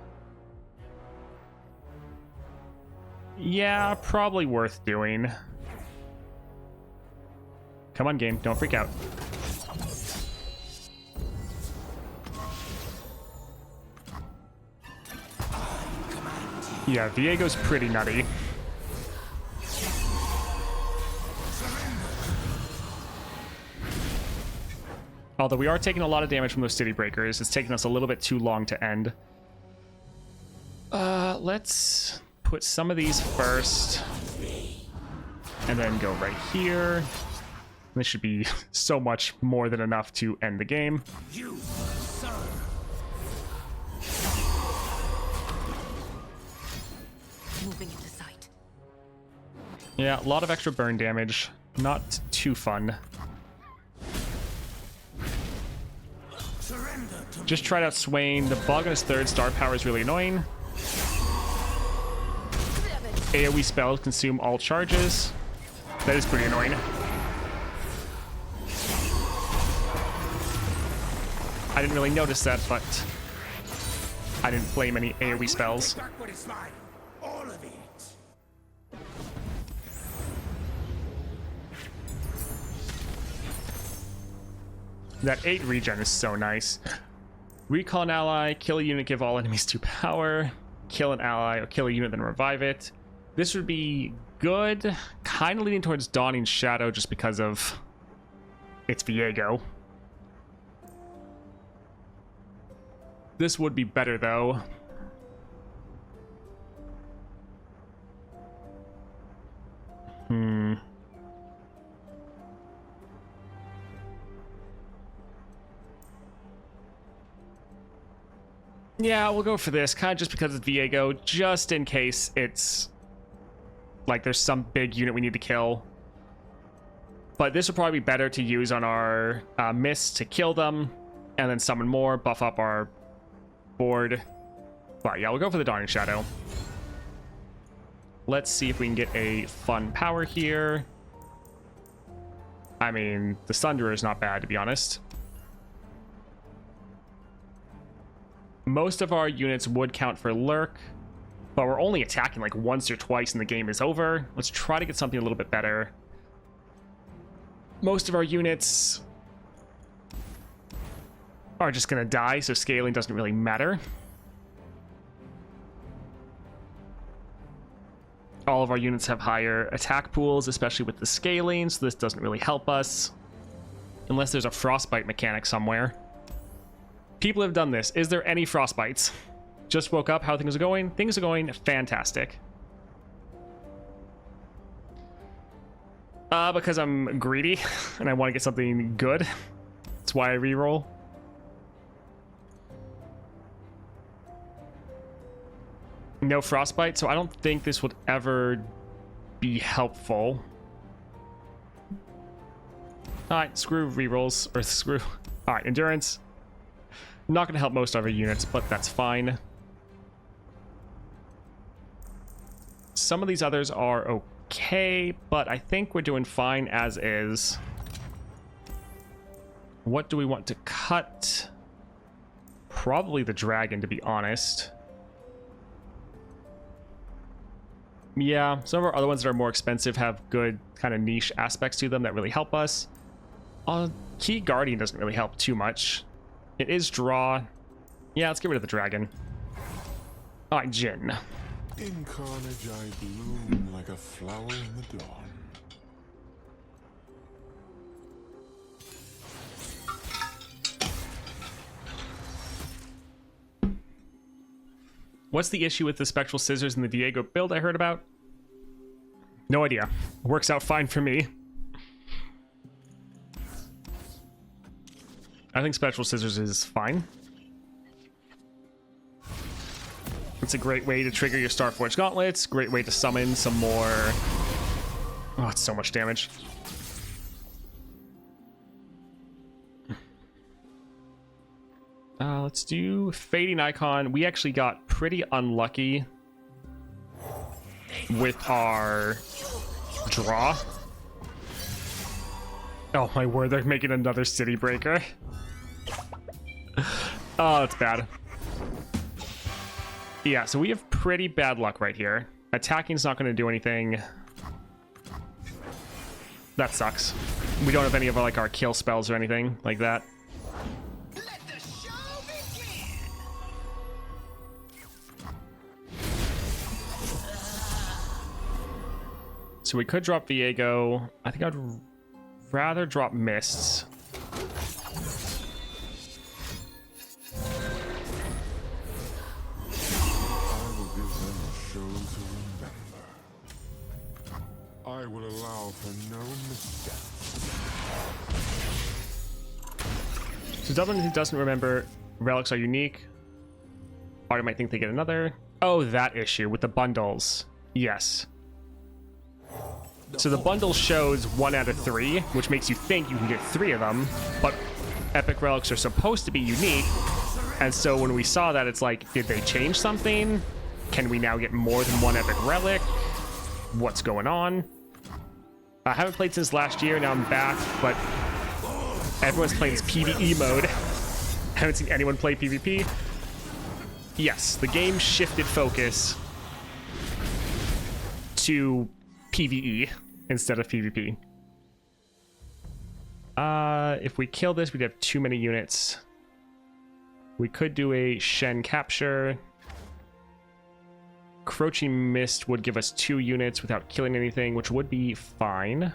Yeah, probably worth doing. Come on, game. Don't freak out. Yeah, Viego's pretty nutty. Although we are taking a lot of damage from those city breakers. It's taking us a little bit too long to end. Let's put some of these first. And then go right here. This should be so much more than enough to end the game. Moving into sight. Yeah, a lot of extra burn damage. Not too fun. Just tried out Swain. The bug on his 3rd star power is really annoying. AoE spells consume all charges. That is pretty annoying. I didn't really notice that, but I didn't play many AoE spells. That 8 regen is so nice. Recall an ally, kill a unit, give all enemies 2 power, kill an ally, or kill a unit, then revive it. This would be good, kind of leaning towards Dawning Shadow just because of its Viego. This would be better, though. Yeah, we'll go for this, kind of just because it's Viego, just in case it's like there's some big unit we need to kill. But this would probably be better to use on our mists to kill them, and then summon more, buff up our board. But yeah, we'll go for the Dawning Shadow. Let's see if we can get a fun power here. I mean, the Sunderer is not bad, to be honest. Most of our units would count for Lurk, but we're only attacking like once or twice and the game is over. Let's try to get something a little bit better. Most of our units are just gonna die, so scaling doesn't really matter. All of our units have higher attack pools, especially with the scaling, so this doesn't really help us. Unless there's a frostbite mechanic somewhere. People have done this. Is there any frostbites? Just woke up. How things are going? Things are going fantastic. Because I'm greedy and I want to get something good. That's why I reroll. No frostbite, so I don't think this would ever be helpful. Alright, screw rerolls, or screw... Alright, endurance. Not going to help most of our units, but that's fine. Some of these others are okay, but I think we're doing fine as is. What do we want to cut? Probably the dragon, to be honest. Yeah, some of our other ones that are more expensive have good kind of niche aspects to them that really help us. Key Guardian doesn't really help too much. It is draw. Yeah, let's get rid of the dragon. Alright, Jin. In carnage I bloom like a flower in the dawn. What's the issue with the Spectral Scissors in the Diego build I heard about? No idea. Works out fine for me. I think Spectral Scissors is fine. It's a great way to trigger your Starforged Gauntlets. Great way to summon some more... Oh, it's so much damage. Let's do Fading Icon. We actually got pretty unlucky with our draw. Oh my word, they're making another City Breaker. Oh, that's bad. Yeah, so we have pretty bad luck right here. Attacking's not going to do anything. That sucks. We don't have any of our, like, our kill spells or anything like that. So we could drop Viego. I think I'd rather drop Mists. I will allow for no missteps. So Dublin, who doesn't remember, relics are unique. Or I might think they get another. Oh, that issue with the bundles. Yes. So the bundle shows 1 out of 3, which makes you think you can get 3 of them, but epic relics are supposed to be unique. And so when we saw that, it's like, did they change something? Can we now get more than 1 epic relic? What's going on? I haven't played since last year, now I'm back, but everyone's playing this PvE mode. I haven't seen anyone play PvP. Yes, the game shifted focus to PvE instead of PvP. If we kill this, we'd have too many units. We could do a Shen capture. Crouching Mist would give us 2 units without killing anything, which would be fine.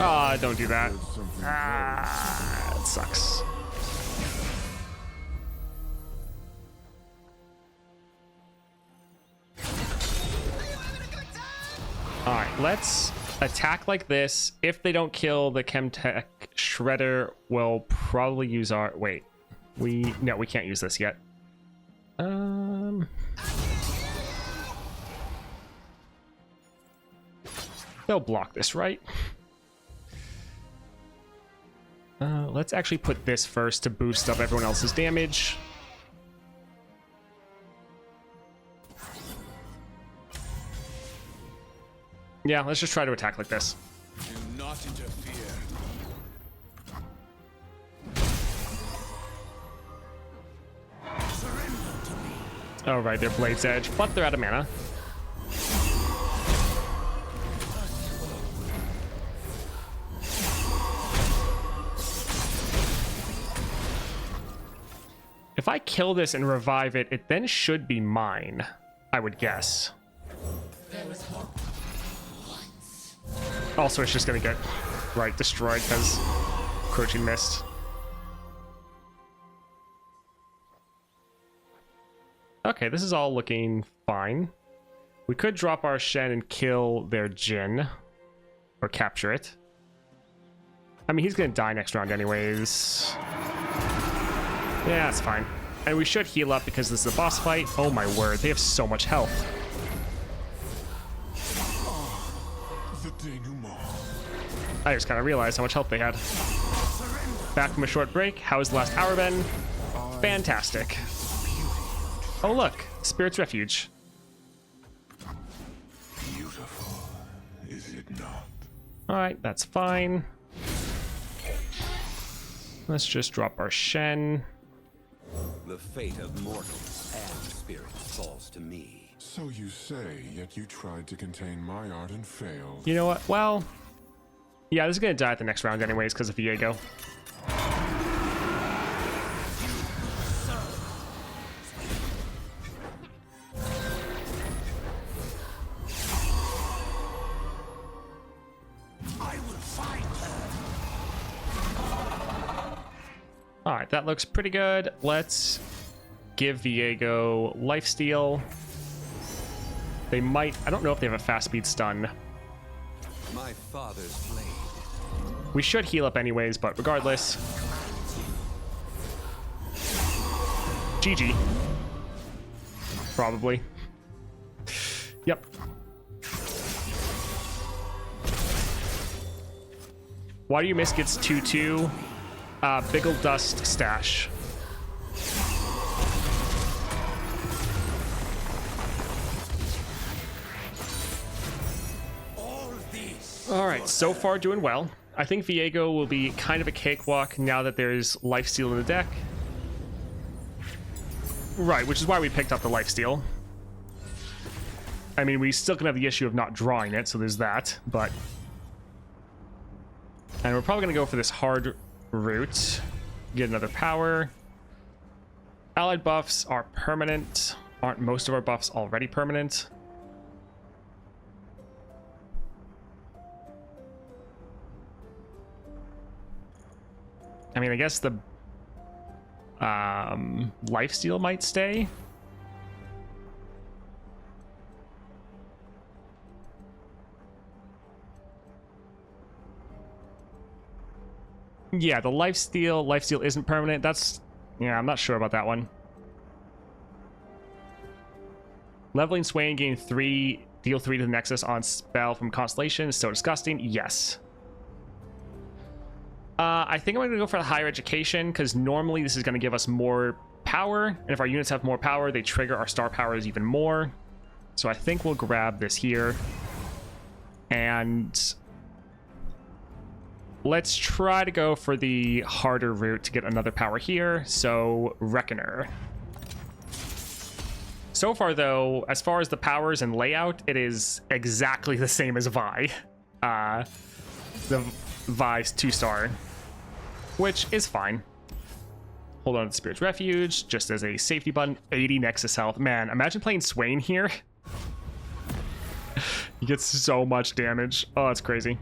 Ah, don't do that. Ah, it sucks. Alright, let's attack like this. If they don't kill the Chemtech Shredder, we'll probably use our... Wait. No, we can't use this yet. They'll block this, right? Let's actually put this first to boost up everyone else's damage. Yeah, let's just try to attack like this. Do not interfere. Oh, right, they're Blade's Edge, but they're out of mana. If I kill this and revive it, it then should be mine, I would guess. Also, it's just gonna get, right, destroyed because Cruelty missed. Okay, this is all looking fine. We could drop our Shen and kill their Jin. Or capture it. I mean, he's gonna die next round anyways. Yeah, that's fine. And we should heal up because this is a boss fight. Oh my word, they have so much health. I just kind of realized how much health they had. Back from a short break. How's the last hour been? Fantastic. Oh look, Spirit's Refuge. Beautiful, is it not? Alright, that's fine. Let's just drop our Shen. The fate of mortals and spirits falls to me. So you say, yet you tried to contain my art and failed. You know what? Well, yeah, this is gonna die at the next round anyways because of Viego. Alright, that looks pretty good. Let's give Viego lifesteal. They might... I don't know if they have a fast speed stun. My father's blade. We should heal up anyways, but regardless. GG. Probably. Yep. Why do you miss gets 2-2? Biggle Dust Stash. Alright, so far doing well. I think Viego will be kind of a cakewalk now that there's lifesteal in the deck. Right, which is why we picked up the lifesteal. I mean, we still can have the issue of not drawing it, so there's that, but... And we're probably going to go for this hard route. Get another power. Allied buffs are permanent. Aren't most of our buffs already permanent? I mean, I guess the lifesteal might stay. Yeah, the lifesteal isn't permanent. That's, yeah, I'm not sure about that one. Leveling Swain, gain 3, deal 3 to the Nexus on spell from Constellation is so disgusting. Yes. I think I'm going to go for the higher education because normally this is going to give us more power. And if our units have more power, they trigger our star powers even more. So I think we'll grab this here. And let's try to go for the harder route to get another power here. So Reckoner. So far, though, as far as the powers and layout, it is exactly the same as Vi. The Vi's 2-star, which is fine. Hold on to Spirit's Refuge, just as a safety button. 80 Nexus health. Man, imagine playing Swain here. He gets so much damage. Oh, that's crazy.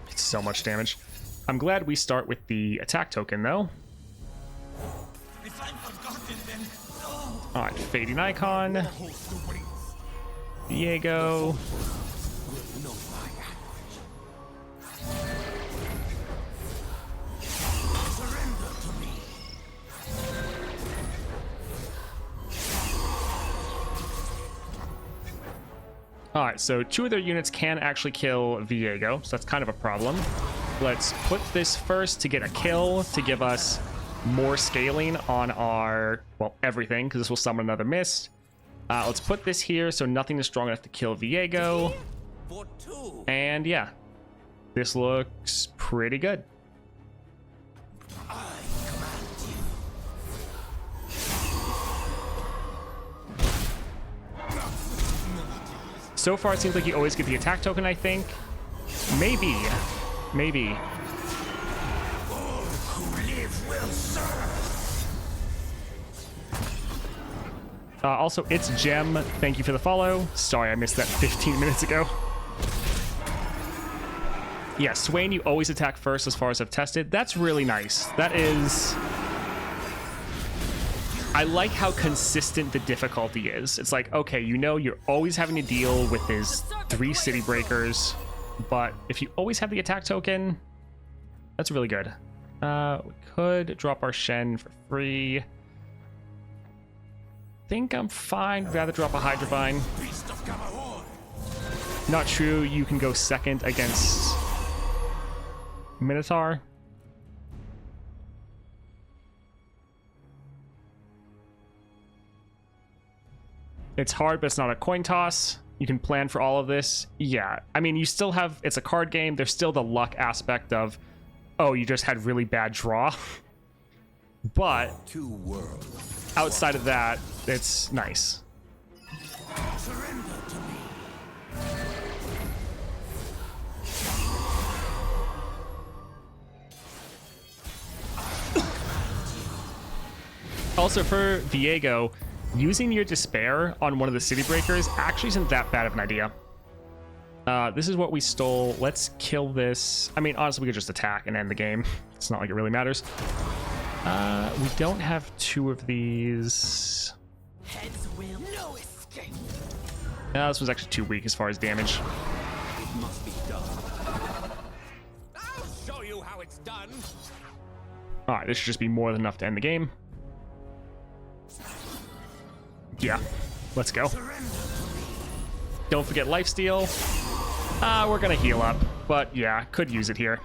It's so much damage. I'm glad we start with the attack token, though. Alright, Fading Icon. Viego. Alright, so 2 of their units can actually kill Viego, so that's kind of a problem. Let's put this first to get a kill, to give us more scaling on our, well, everything, because this will summon another mist. Let's put this here so nothing is strong enough to kill Viego. And yeah, this looks pretty good. So far, it seems like you always get the attack token, I think. Maybe. Maybe. All who live will serve. Also, it's Gem. Thank you for the follow. Sorry, I missed that 15 minutes ago. Yeah, Swain, you always attack first as far as I've tested. That's really nice. That is... I like how consistent the difficulty is. It's like, okay, you know you're always having to deal with his 3 city breakers, but if you always have the attack token, that's really good. We could drop our Shen for free. Think I'm fine. Rather drop a Hydrovine. Not true. You can go second against Minotaur. It's hard, but it's not a coin toss. You can plan for all of this. Yeah, I mean, you still have, it's a card game. There's still the luck aspect of, oh, you just had really bad draw. But outside of that, it's nice. Surrender to me. Also, for Viego, using your Despair on one of the City Breakers actually isn't that bad of an idea. This is what we stole. Let's kill this. I mean, honestly, we could just attack and end the game. It's not like it really matters. We don't have 2 of these. Heads will no escape. No, this was actually too weak as far as damage. It must be done. I'll show you how it's done. Alright, this should just be more than enough to end the game. Yeah, let's go. Don't forget lifesteal. We're gonna heal up, but yeah, could use it here.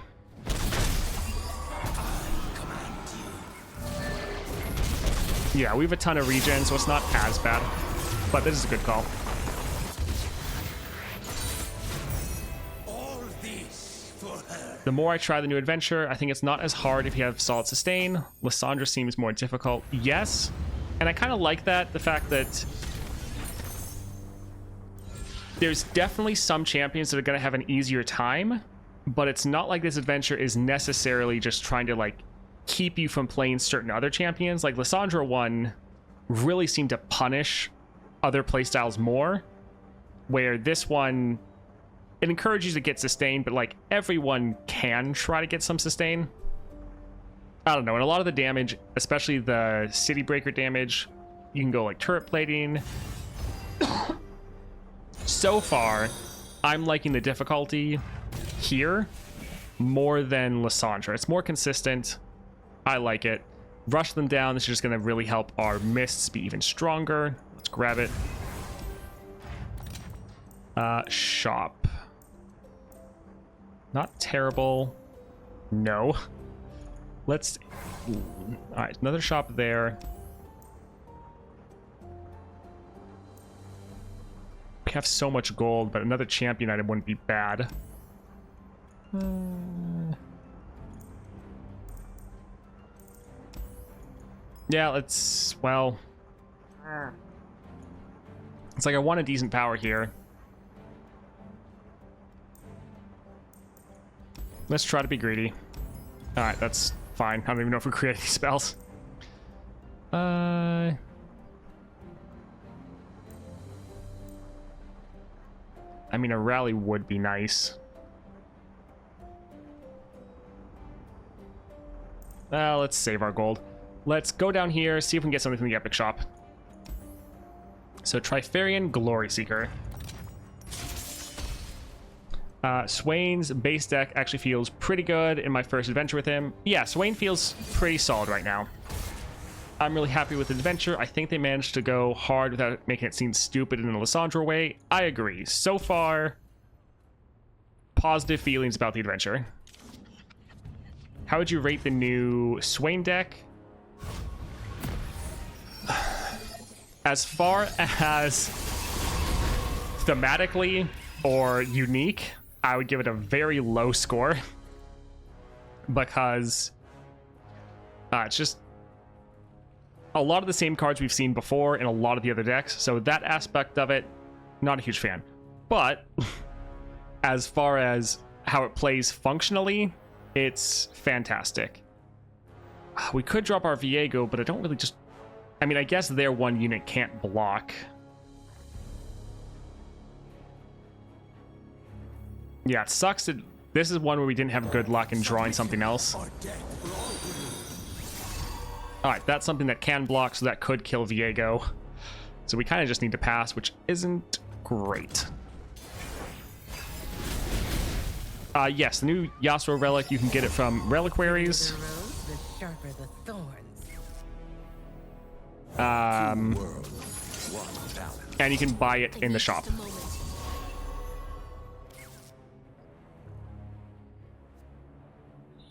Yeah, we have a ton of regen, so it's not as bad, but this is a good call. The more I try the new adventure, I think it's not as hard if you have solid sustain. Lissandra seems more difficult. Yes, and I kind of like that, the fact that there's definitely some champions that are going to have an easier time, but it's not like this adventure is necessarily just trying to like keep you from playing certain other champions. Like Lissandra 1 really seemed to punish other playstyles more, where this one, it encourages you to get sustain, but like everyone can try to get some sustain. I don't know, and a lot of the damage, especially the City Breaker damage, you can go like turret plating. So far, I'm liking the difficulty here more than Lissandra. It's more consistent. I like it. Rush them down. This is just going to really help our mists be even stronger. Let's grab it. Shop. Not terrible. No. Let's... All right, another shop there. We have so much gold, but another champion item wouldn't be bad. Yeah, let's... Well... It's like I want a decent power here. Let's try to be greedy. Alright, that's fine. I don't even know if we create any spells. I mean, a rally would be nice. Let's save our gold. Let's go down here, see if we can get something from the Epic Shop. So, Trifarian Glory Seeker. Swain's base deck actually feels pretty good in my first adventure with him. Yeah, Swain feels pretty solid right now. I'm really happy with the adventure. I think they managed to go hard without making it seem stupid in a Lissandra way. I agree. So far, positive feelings about the adventure. How would you rate the new Swain deck? As far as thematically or unique, I would give it a very low score because it's just a lot of the same cards we've seen before in a lot of the other decks. So that aspect of it, not a huge fan. But as far as how it plays functionally, it's fantastic. We could drop our Viego, but I don't really just... I mean, I guess their one unit can't block. Yeah, it sucks that this is one where we didn't have good luck in drawing something else. Alright, that's something that can block, so that could kill Viego. So we kind of just need to pass, which isn't great. Yes, the new Yasuo relic, you can get it from reliquaries. And you can buy it in the shop.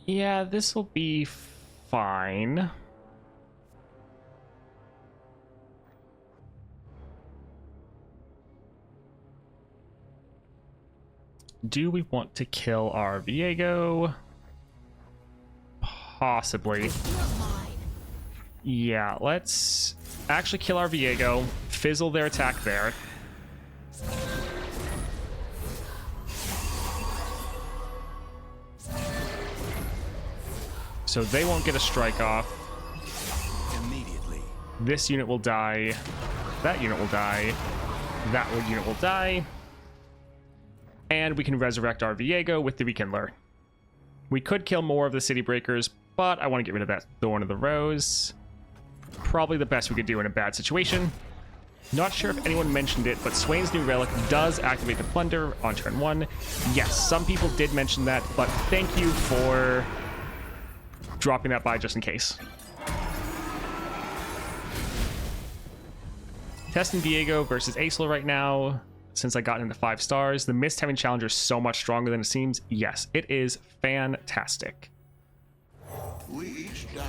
Yeah, this will be fine. Do we want to kill our Viego? Possibly. Yeah, let's actually kill our Viego, fizzle their attack there. So they won't get a strike off. Immediately. This unit will die. That unit will die. That unit will die. And we can resurrect our Viego with the Rekindler. We could kill more of the City Breakers, but I want to get rid of that Thorn of the Rose. Probably the best we could do in a bad situation. Not sure if anyone mentioned it, but Swain's new relic does activate the Plunder on turn 1. Yes, some people did mention that, but thank you for dropping that by just in case. Testing Viego versus Aesol right now. Since I got into 5 stars, the Mist Heaven Challenger is so much stronger than it seems. Yes, it is fantastic. We each died,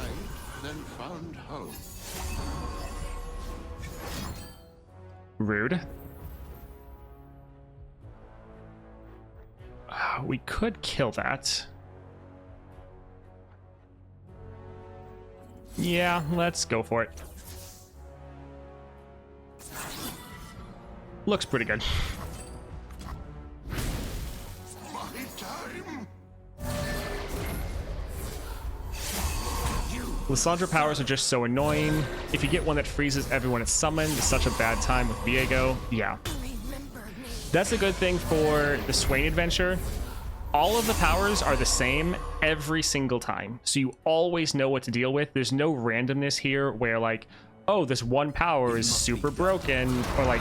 then found home. Rude. We could kill that. Yeah, let's go for it. Looks pretty good. My time. Lysandra powers are just so annoying. If you get one that freezes everyone it's summoned, it's such a bad time with Viego. Yeah. That's a good thing for the Swain adventure. All of the powers are the same every single time, so you always know what to deal with. There's no randomness here where like, oh, this one power is super broken, or like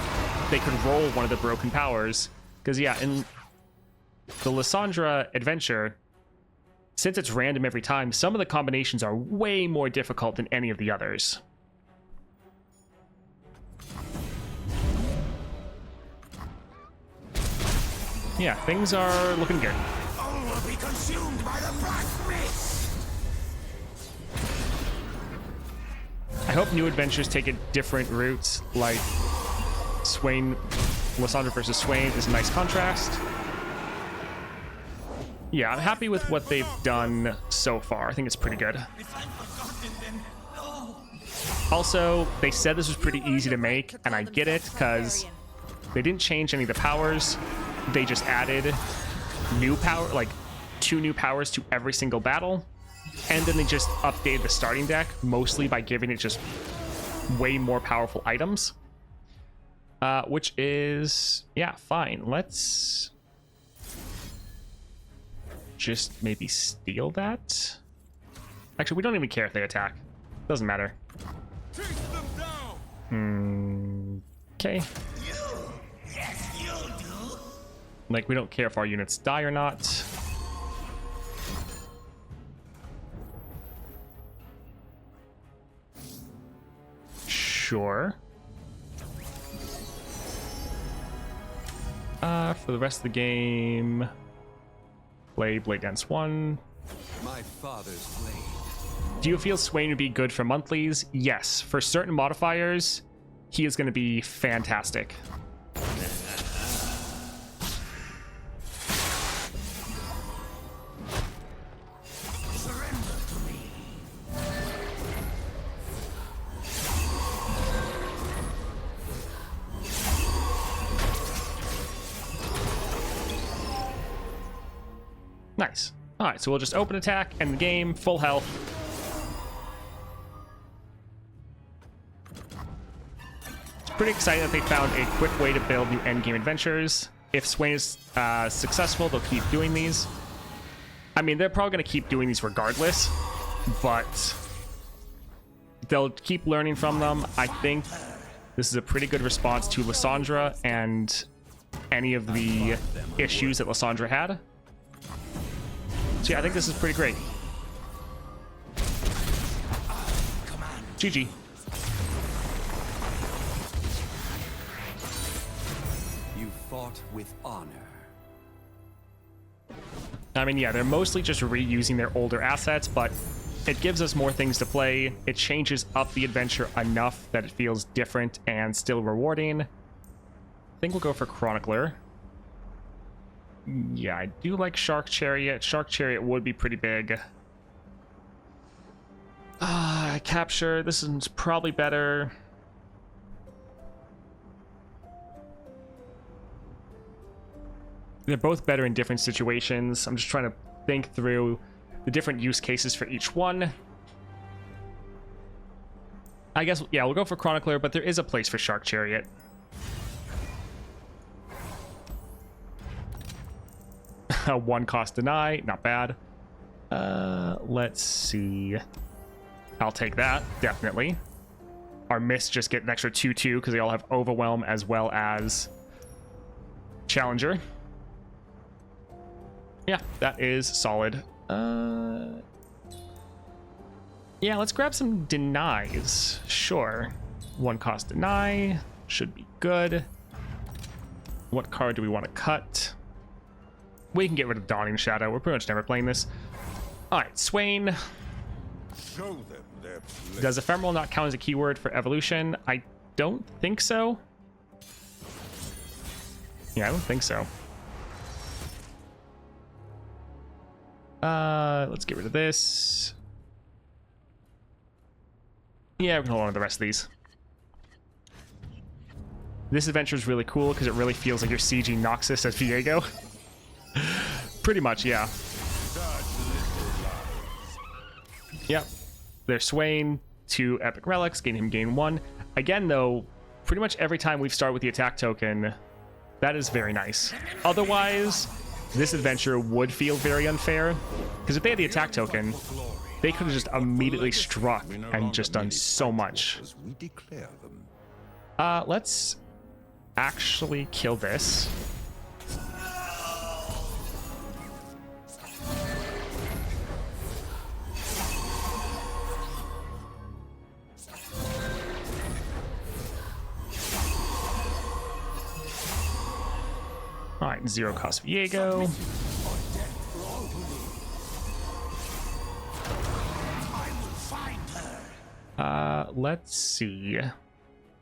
they could roll one of the broken powers. Because yeah, in the Lysandra adventure, since it's random every time, some of the combinations are way more difficult than any of the others. Yeah, things are looking good. All will be consumed by the black mist. I hope new adventures take a different route, like Swain, Lysandra versus Swain is a nice contrast. Yeah, I'm happy with what they've done so far. I think it's pretty good. Also, they said this was pretty easy to make, and I get it, because they didn't change any of the powers. They just added new power, like 2 new powers to every single battle. And then they just updated the starting deck, mostly by giving it just way more powerful items. Which is, yeah, fine. Let's just maybe steal that. Actually, we don't even care if they attack. Doesn't matter. Okay. Yes, you'll do. Like, we don't care if our units die or not. Sure. For the rest of the game, play Blade Dance 1. My father's blade. Do you feel Swain would be good for monthlies? Yes. For certain modifiers, he is going to be fantastic. Nice. All right, so we'll just open attack, end the game, full health. It's pretty exciting that they found a quick way to build new endgame adventures. If Swain is successful, they'll keep doing these. I mean, they're probably going to keep doing these regardless, but they'll keep learning from them. I think this is a pretty good response to Lysandra and any of the issues that Lysandra had. So yeah, I think this is pretty great. GG. You fought with honor. I mean, yeah, they're mostly just reusing their older assets, but it gives us more things to play. It changes up the adventure enough that it feels different and still rewarding. I think we'll go for Chronicler. Yeah, I do like Shark Chariot. Shark Chariot would be pretty big. Capture. This is probably better. They're both better in different situations. I'm just trying to think through the different use cases for each one. I guess, yeah, we'll go for Chronicler, but there is a place for Shark Chariot. One cost deny, not bad. Let's see. I'll take that, definitely. Our Mists just get an extra 2/2 because they all have Overwhelm as well as Challenger. Yeah, that is solid. Yeah, let's grab some denies. Sure. One cost deny. Should be good. What card do we want to cut? We can get rid of Dawning Shadow. We're pretty much never playing this. Alright, Swain. Show them their place. Does Ephemeral not count as a keyword for evolution? I don't think so. Yeah, I don't think so. Let's get rid of this. Yeah, we can hold on to the rest of these. This adventure is really cool because it really feels like you're sieging Noxus as Viego. Pretty much, yeah. Yep. There's Swain, 2 epic relics, gain 1. Again, though, pretty much every time we've started with the attack token, that is very nice. Otherwise, this adventure would feel very unfair, because if they had the attack token, they could have just immediately struck and just done so much. Let's actually kill this. Alright, 0 cost Viego. Let's see.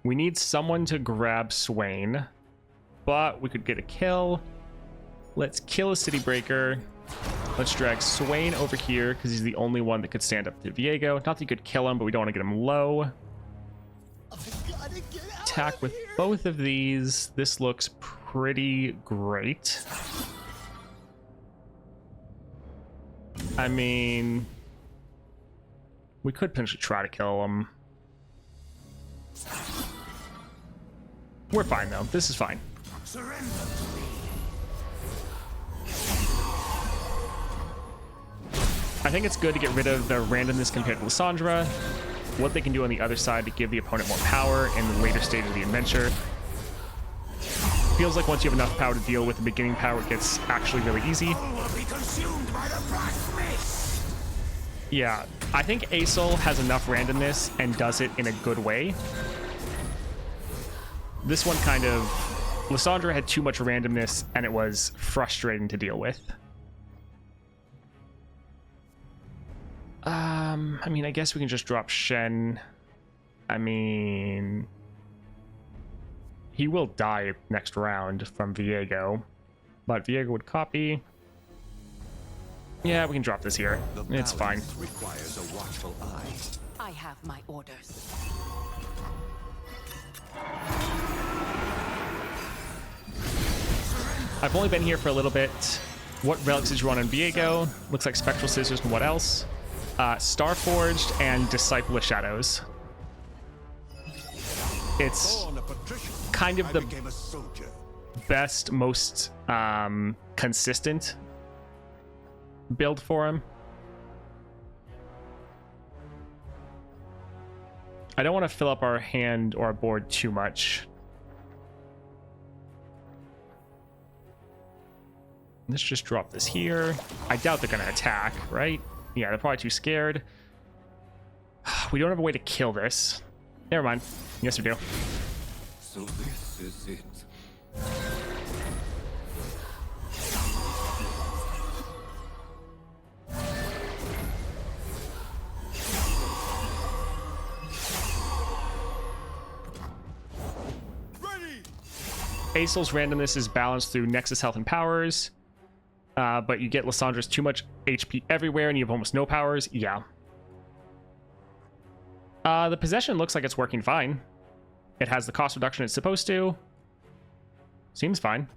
We need someone to grab Swain, but we could get a kill. Let's kill a City Breaker. Let's drag Swain over here because he's the only one that could stand up to Viego. Not that you could kill him, but we don't want to get him low. Attack with both of these. This looks pretty great. I mean, we could potentially try to kill him. We're fine though. This is fine. I think it's good to get rid of the randomness compared to Lysandra. What they can do on the other side to give the opponent more power in the later stage of the adventure. Feels like once you have enough power to deal with the beginning power, it gets actually really easy. Yeah, I think Aesol has enough randomness and does it in a good way. This one kind of... Lysandra had too much randomness and it was frustrating to deal with. I mean, I guess we can just drop Shen. I mean... He will die next round from Viego, but Viego would copy. Yeah, we can drop this here. It's fine. Requires a watchful eye. I have my orders. I've only been here for a little bit. What relics did you run on Viego? Looks like Spectral Scissors and what else? Starforged and Disciple of Shadows. It's kind of the best, most consistent build for him. I don't want to fill up our hand or our board too much. Let's just drop this here. I doubt they're going to attack, right? Yeah, they're probably too scared. We don't have a way to kill this. Never mind. Yes, we do. So this is it. Aesol's randomness is balanced through Nexus health and powers. But you get Lyssandra's too much HP everywhere and you have almost no powers. Yeah. The possession looks like it's working fine. It has the cost reduction it's supposed to. Seems fine.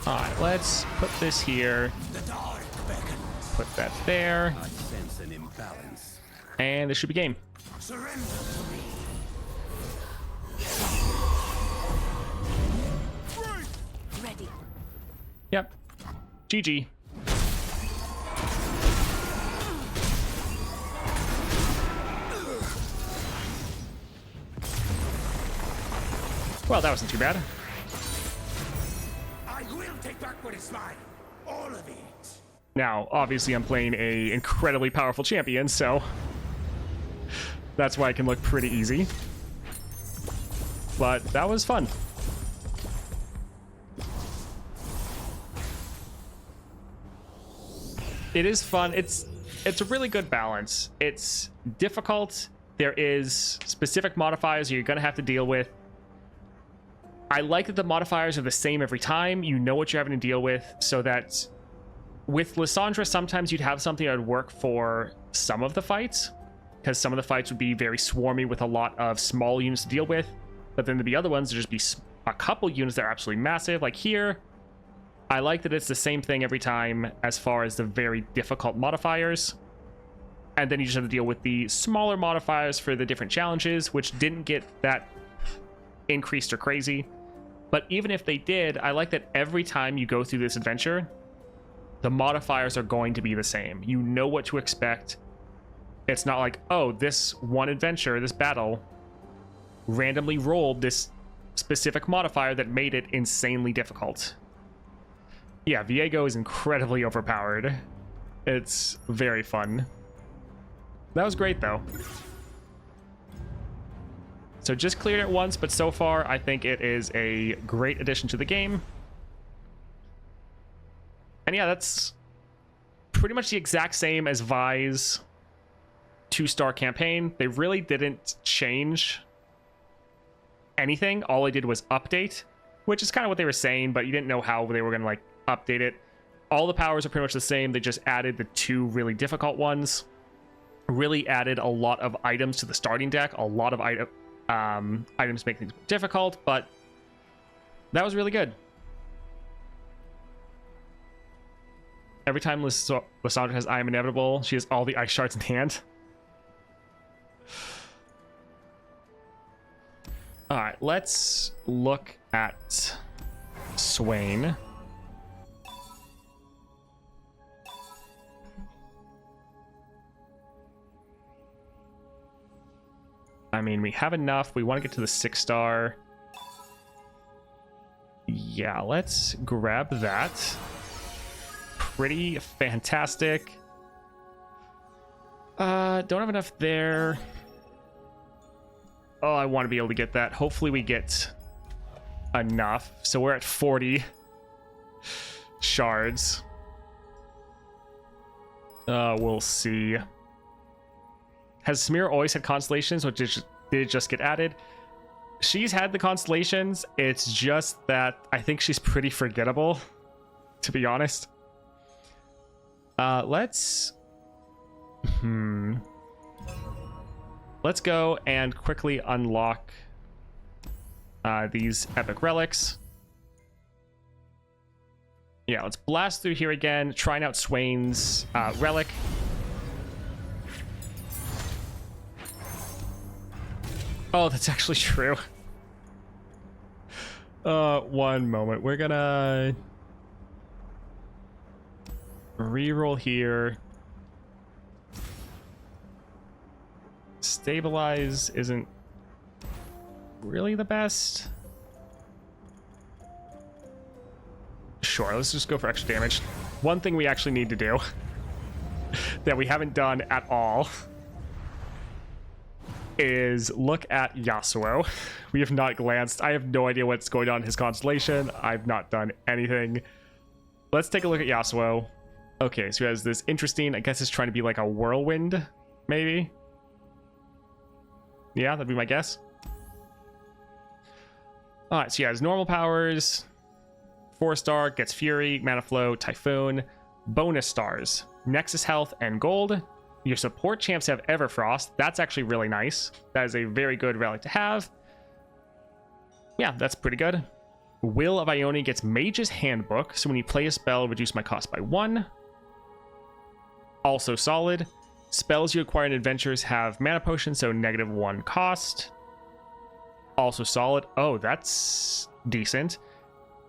Alright, let's put this here. Put that there. I sense an imbalance. And this should be game. Surrender to me. Ready. Yep. GG. Well, that wasn't too bad. I will take back what is mine. All of it. Now, obviously, I'm playing a incredibly powerful champion, so that's why it can look pretty easy. But that was fun. It is fun. It's a really good balance. It's difficult. There is specific modifiers you're going to have to deal with. I like that the modifiers are the same every time. You know what you're having to deal with, so that with Lysandra, sometimes you'd have something that would work for some of the fights, because some of the fights would be very swarmy with a lot of small units to deal with, but then there'd be other ones that just be a couple units that are absolutely massive. Like here, I like that it's the same thing every time as far as the very difficult modifiers, and then you just have to deal with the smaller modifiers for the different challenges, which didn't get that increased or crazy. But even if they did, I like that every time you go through this adventure, the modifiers are going to be the same. You know what to expect. It's not like, oh, this one adventure, this battle, randomly rolled this specific modifier that made it insanely difficult. Yeah, Viego is incredibly overpowered. It's very fun. That was great, though. So just cleared it once, but so far I think it is a great addition to the game. And yeah, that's pretty much the exact same as Vi's 2-star campaign. They really didn't change anything. All they did was update, which is kind of what they were saying, but you didn't know how they were going to like update it. All the powers are pretty much the same. They just added the 2 really difficult ones. Really added a lot of items to the starting deck. A lot of items make things difficult, but that was really good. Every time Lysandra has I Am Inevitable, she has all the ice shards in hand. Alright, let's look at Swain. I mean, we have enough. We want to get to the 6-star. Yeah, let's grab that. Pretty fantastic. Don't have enough there. Oh, I want to be able to get that. Hopefully we get enough. So we're at 40 shards. We'll see. Has Samira always had constellations, or did it just get added? she's had the constellations. It's just that I think she's pretty forgettable, to be honest. Let's go and quickly unlock these epic relics. Yeah, let's blast through here again, trying out Swain's relic. Oh, that's actually true. One moment. We're gonna reroll here. Stabilize isn't really the best. Sure, let's just go for extra damage. One thing we actually need to do that we haven't done at all is look at Yasuo. We have not glanced. I have no idea what's going on in his constellation. I've not done anything. Let's take a look at Yasuo. Okay, so he has this interesting, I guess it's trying to be like a whirlwind, maybe? Yeah, that'd be my guess. Alright, so he has normal powers. 4-star, gets Fury, Mana Flow, Typhoon. Bonus stars, Nexus Health, and Gold. Your support champs have Everfrost. That's actually really nice. That is a very good relic to have. Yeah, that's pretty good. Will of Ione gets Mage's Handbook. So when you play a spell, reduce my cost by 1. Also solid. Spells you acquire in adventures have mana potion, so -1 cost. Also solid. Oh, that's decent.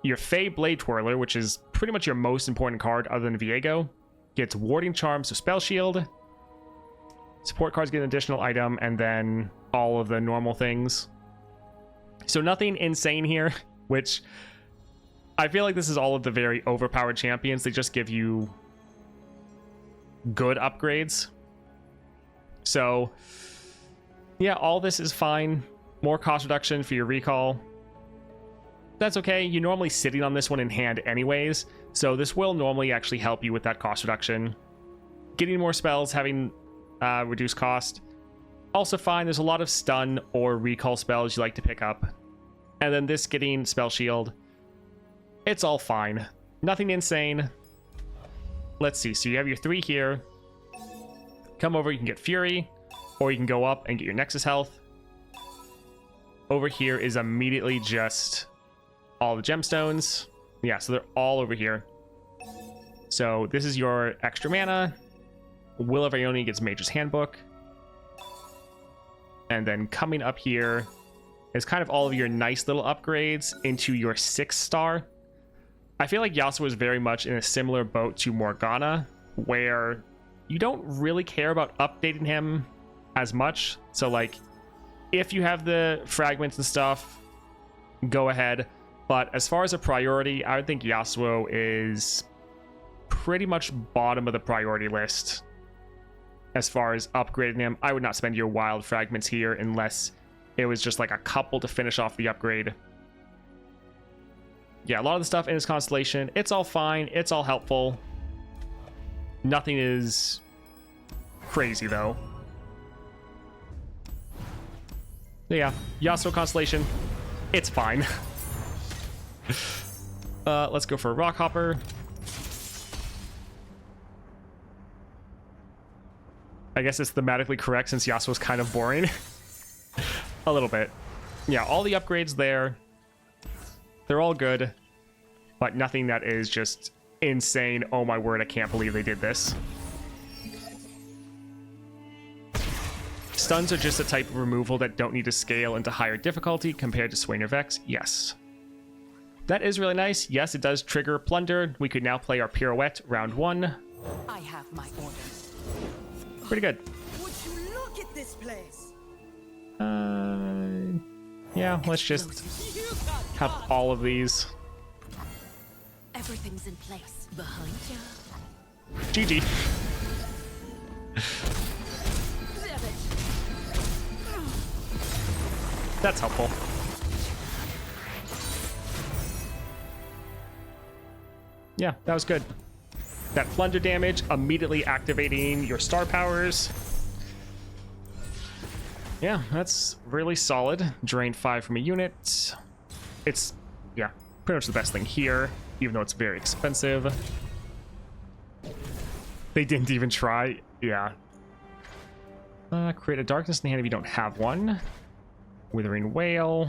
Your Fey Blade Twirler, which is pretty much your most important card other than Viego, gets Warding Charm, so Spell Shield. Support cards get an additional item, and then all of the normal things. So nothing insane here, which I feel like this is all of the very overpowered champions. They just give you good upgrades. So yeah, all this is fine. More cost reduction for your recall. That's okay. You're normally sitting on this one in hand anyways, so this will normally actually help you with that cost reduction. Getting more spells, having reduced cost, also fine. There's a lot of stun or recall spells you like to pick up, and then this getting Spell Shield. It's all fine. Nothing insane. Let's see. So you have your 3 here. Come over, you can get Fury, or you can go up and get your Nexus Health. Over here is immediately just all the gemstones. Yeah, so they're all over here. So this is your extra mana. Will of Ione gets Mage's Handbook. And then coming up here is kind of all of your nice little upgrades into your 6-star. I feel like Yasuo is very much in a similar boat to Morgana, where you don't really care about updating him as much. So like, if you have the fragments and stuff, go ahead. But as far as a priority, I would think Yasuo is pretty much bottom of the priority list. As far as upgrading him, I would not spend your wild fragments here unless it was just like a couple to finish off the upgrade. Yeah, a lot of the stuff in his constellation, it's all fine. It's all helpful. Nothing is crazy though. So yeah, Yasuo constellation, it's fine. Let's go for a Rockhopper. I guess it's thematically correct since Yasuo's kind of boring. A little bit. Yeah, all the upgrades there. They're all good. But nothing that is just insane. Oh my word, I can't believe they did this. Stuns are just a type of removal that don't need to scale into higher difficulty compared to Swain or Vex. Yes. That is really nice. Yes, it does trigger Plunder. We could now play our Pirouette round 1. I have my orders. Pretty good. Would you look at this place? Yeah, let's just have all of these. Everything's in place. Behind you. GG. That's helpful. Yeah, that was good. That plunder damage, immediately activating your star powers. Yeah, that's really solid. Drain 5 from a unit. It's, yeah, pretty much the best thing here, even though it's very expensive. They didn't even try. Yeah. Create a darkness in the hand if you don't have one. Withering Whale.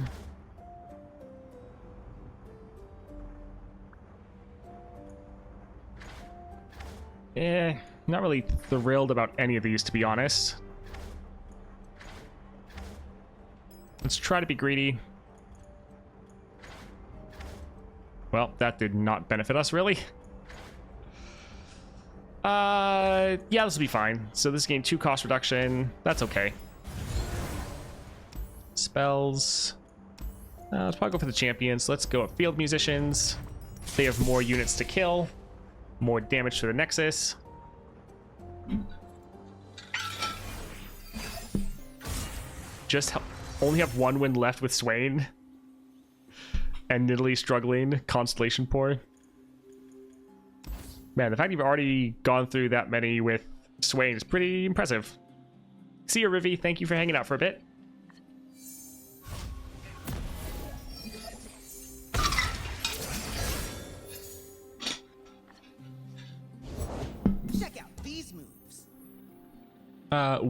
Not really thrilled about any of these, to be honest. Let's try to be greedy. Well, that did not benefit us, really. Yeah, this will be fine. So this gained 2 cost reduction. That's okay. Spells. Let's probably go for the champions. Let's go with field musicians. They have more units to kill. More damage to the Nexus. Just only have 1 win left with Swain. And Nidalee struggling. Constellation Pour. Man, the fact you've already gone through that many with Swain is pretty impressive. See you, Rivi. Thank you for hanging out for a bit. Check out these moves.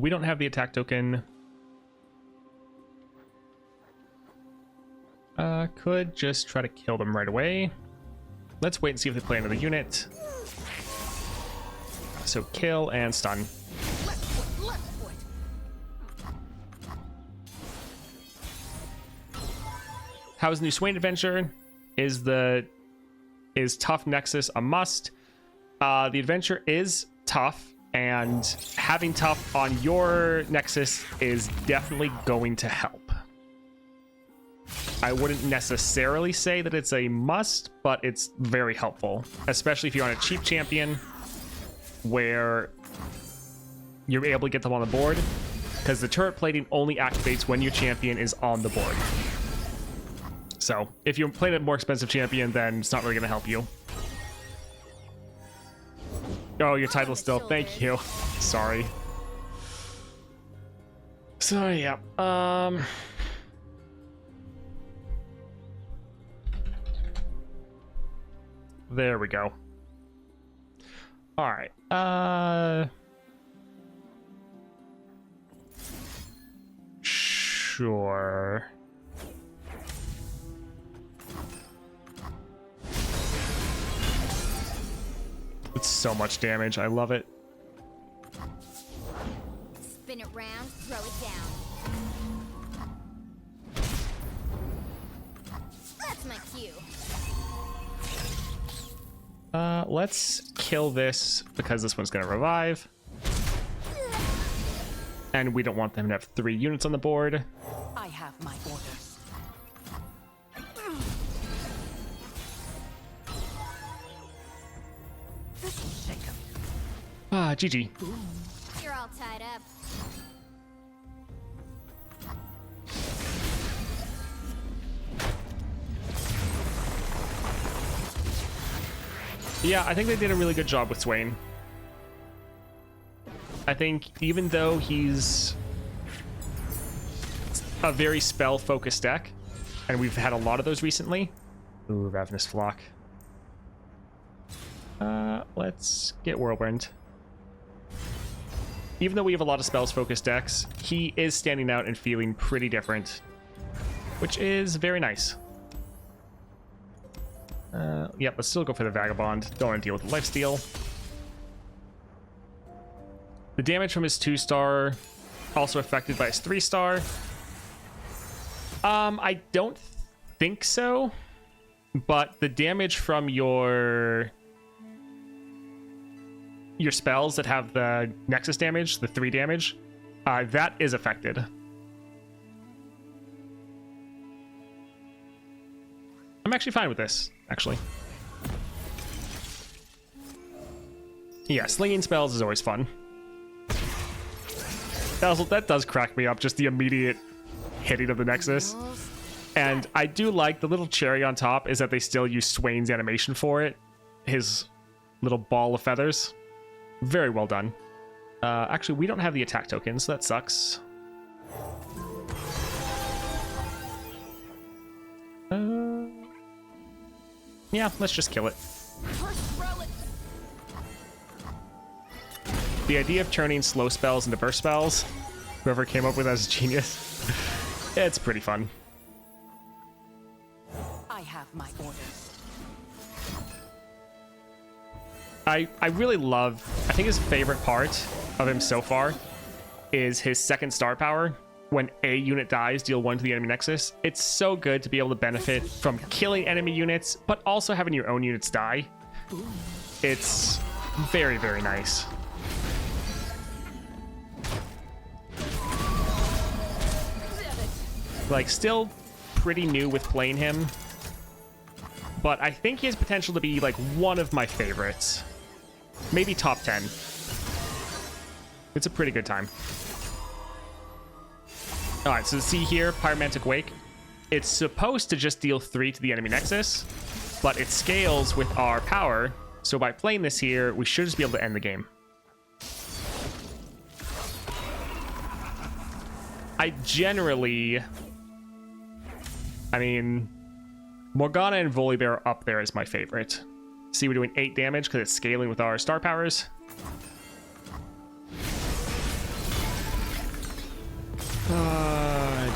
We don't have the attack token. Could just try to kill them right away. Let's wait and see if they play another unit. So kill and stun. Left foot. How's the new Swain adventure? Is tough Nexus a must? The adventure is tough, and having tough on your Nexus is definitely going to help. I wouldn't necessarily say that it's a must, but it's very helpful, especially if you're on a cheap champion where you're able to get them on the board, because the turret plating only activates when your champion is on the board. So if you're playing a more expensive champion, then it's not really going to help you. Oh, your title still. Thank you. Sorry. So yeah. There we go. All right. Sure. It's so much damage. I love it. Spin it round, throw it down. That's my cue. Let's kill this because this one's gonna revive. And we don't want them to have 3 units on the board. I have my orders. This'll shake 'em. GG. You're all tied up. Yeah, I think they did a really good job with Swain. I think even though he's a very spell-focused deck, and we've had a lot of those recently. Ooh, Ravenous Flock. Let's get Whirlwind. Even though we have a lot of spells-focused decks, he is standing out and feeling pretty different, which is very nice. Yep, let's still go for the Vagabond. Don't want to deal with the lifesteal. The damage from his 2-star also affected by his 3-star. I don't think so, but the damage from your spells that have the Nexus damage, the 3 damage, that is affected. I'm actually fine with this, actually. Yeah, slinging spells is always fun. That does crack me up, just the immediate hitting of the Nexus. And I do like the little cherry on top is that they still use Swain's animation for it. His little ball of feathers. Very well done. Actually, we don't have the attack token, so that sucks. Yeah, let's just kill it. First relic. The idea of turning slow spells into burst spells, whoever came up with that is a genius. It's pretty fun. I have my orders. I really love, I think his favorite part of him so far is his second star power. When a unit dies, deal 1 to the enemy nexus. It's so good to be able to benefit from killing enemy units, but also having your own units die. It's very, very nice. Like, still pretty new with playing him, but I think he has potential to be like one of my favorites. Maybe top 10. It's a pretty good time. All right, so see here, Pyromantic Wake. It's supposed to just deal 3 to the enemy nexus, but it scales with our power. So by playing this here, we should just be able to end the game. I mean, Morgana and Volibear are up there as my favorite. See, we're doing 8 damage because it's scaling with our star powers.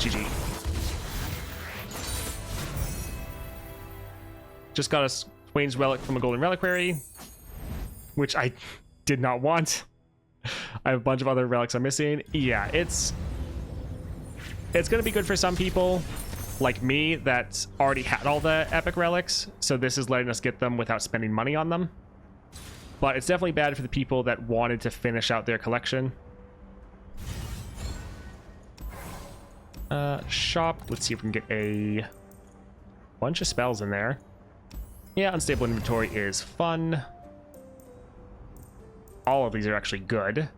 GG. Just got a Swain's Relic from a Golden Reliquary, which I did not want. I have a bunch of other relics I'm missing. Yeah, it's gonna be good for some people, like me, that already had all the epic relics, so this is letting us get them without spending money on them. But it's definitely bad for the people that wanted to finish out their collection. Shop. Let's see if we can get a bunch of spells in there. Yeah, unstable inventory is fun. All of these are actually good.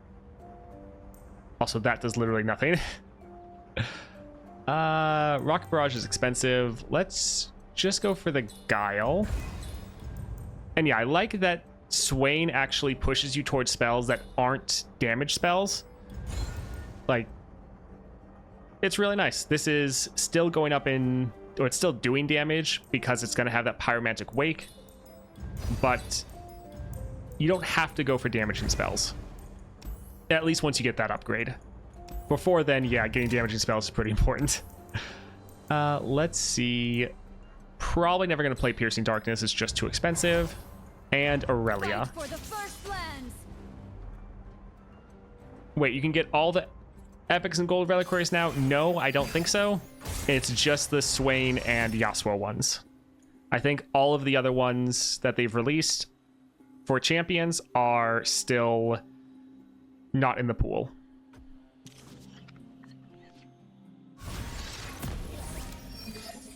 Also, that does literally nothing. Rocket Barrage is expensive. Let's just go for the Guile. And yeah, I like that Swain actually pushes you towards spells that aren't damage spells. Like, it's really nice. This is still going up in, or it's still doing damage because it's going to have that Pyromantic Wake, but you don't have to go for damaging spells, at least once you get that upgrade. Before then, yeah, getting damaging spells is pretty important. Let's see. Probably never going to play Piercing Darkness. It's just too expensive. And Aurelia. For the first lands. Wait, you can get all the epics and gold reliquaries now? No, I don't think so. It's just the Swain and Yasuo ones. I think all of the other ones that they've released for champions are still not in the pool.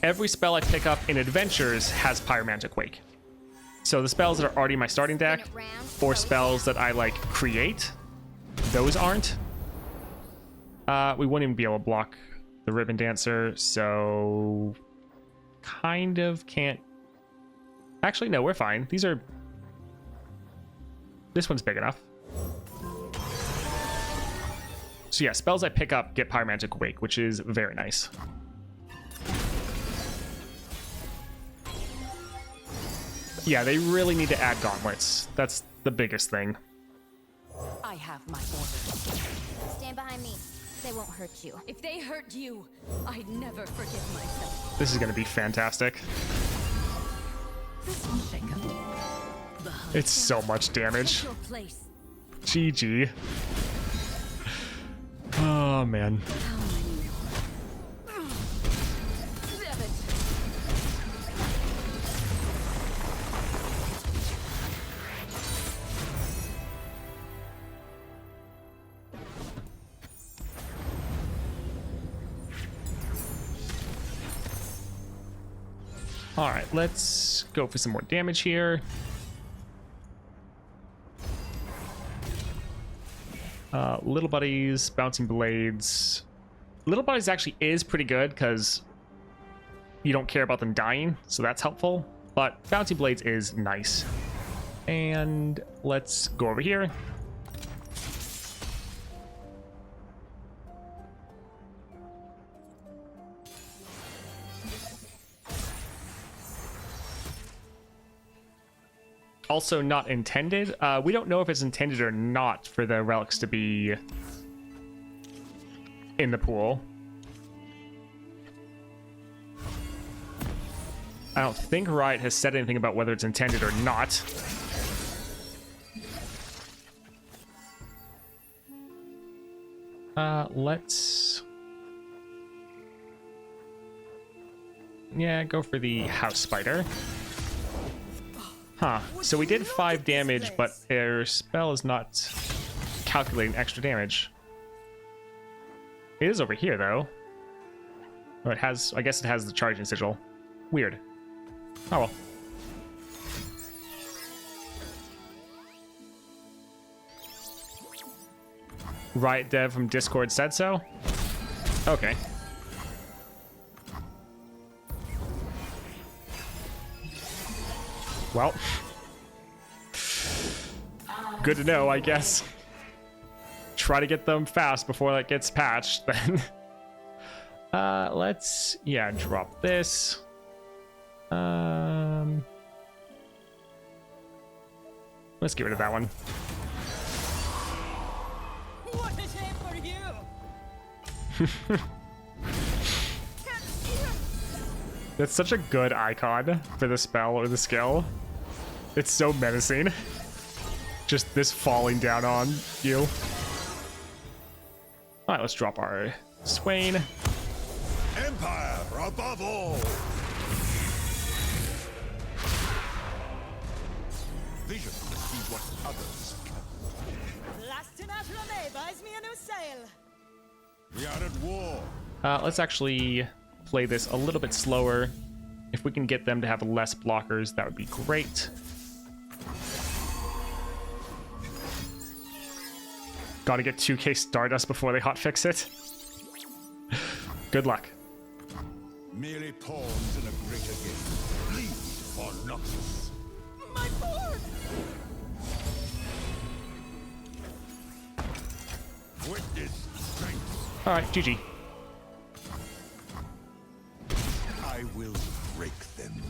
Every spell I pick up in Adventures has Pyromantic Wake. So the spells that are already in my starting deck, or spells that I like create, those aren't. We wouldn't even be able to block the Ribbon Dancer, so kind of can't. Actually, no, we're fine. These are. This one's big enough. So yeah, spells I pick up get Pyromantic Wake, which is very nice. Yeah, they really need to add gauntlets. That's the biggest thing. I have my orders. Stand behind me. They won't hurt you. If they hurt you, I'd never forgive myself. This is going to be fantastic. This will shake up. It's so much damage. Your place. GG. Oh, man. All right, let's go for some more damage here. Little Buddies, Bouncing Blades. Little Buddies actually is pretty good because you don't care about them dying, so that's helpful. But Bouncing Blades is nice. And let's go over here. Also not intended. We don't know if it's intended or not for the relics to be in the pool. I don't think Riot has said anything about whether it's intended or not. Let's... Yeah, go for the House Spider. Huh. So we did 5 damage, but their spell is not calculating extra damage. It is over here, though. Oh, it has... I guess it has the charging sigil. Weird. Oh well. Riot Dev from Discord said so? Okay. Well. Good to know, I guess. Try to get them fast before that gets patched, then. Let's... Yeah, drop this. Let's get rid of that one. What a shame for you! That's such a good icon for the spell or the skill. It's so menacing. Just this falling down on you. Alright, let's drop our Swain. Empire above all! Vision to see what others can. Lastimate Rame buys me a new sail. We are at war. Let's actually play this a little bit slower. If we can get them to have less blockers, that would be great. Gotta get 2k Stardust before they hotfix it. Good luck. Merely pawns in a greater game. Please for Noxus. My board! Witness strength. Alright, GG. I will break them.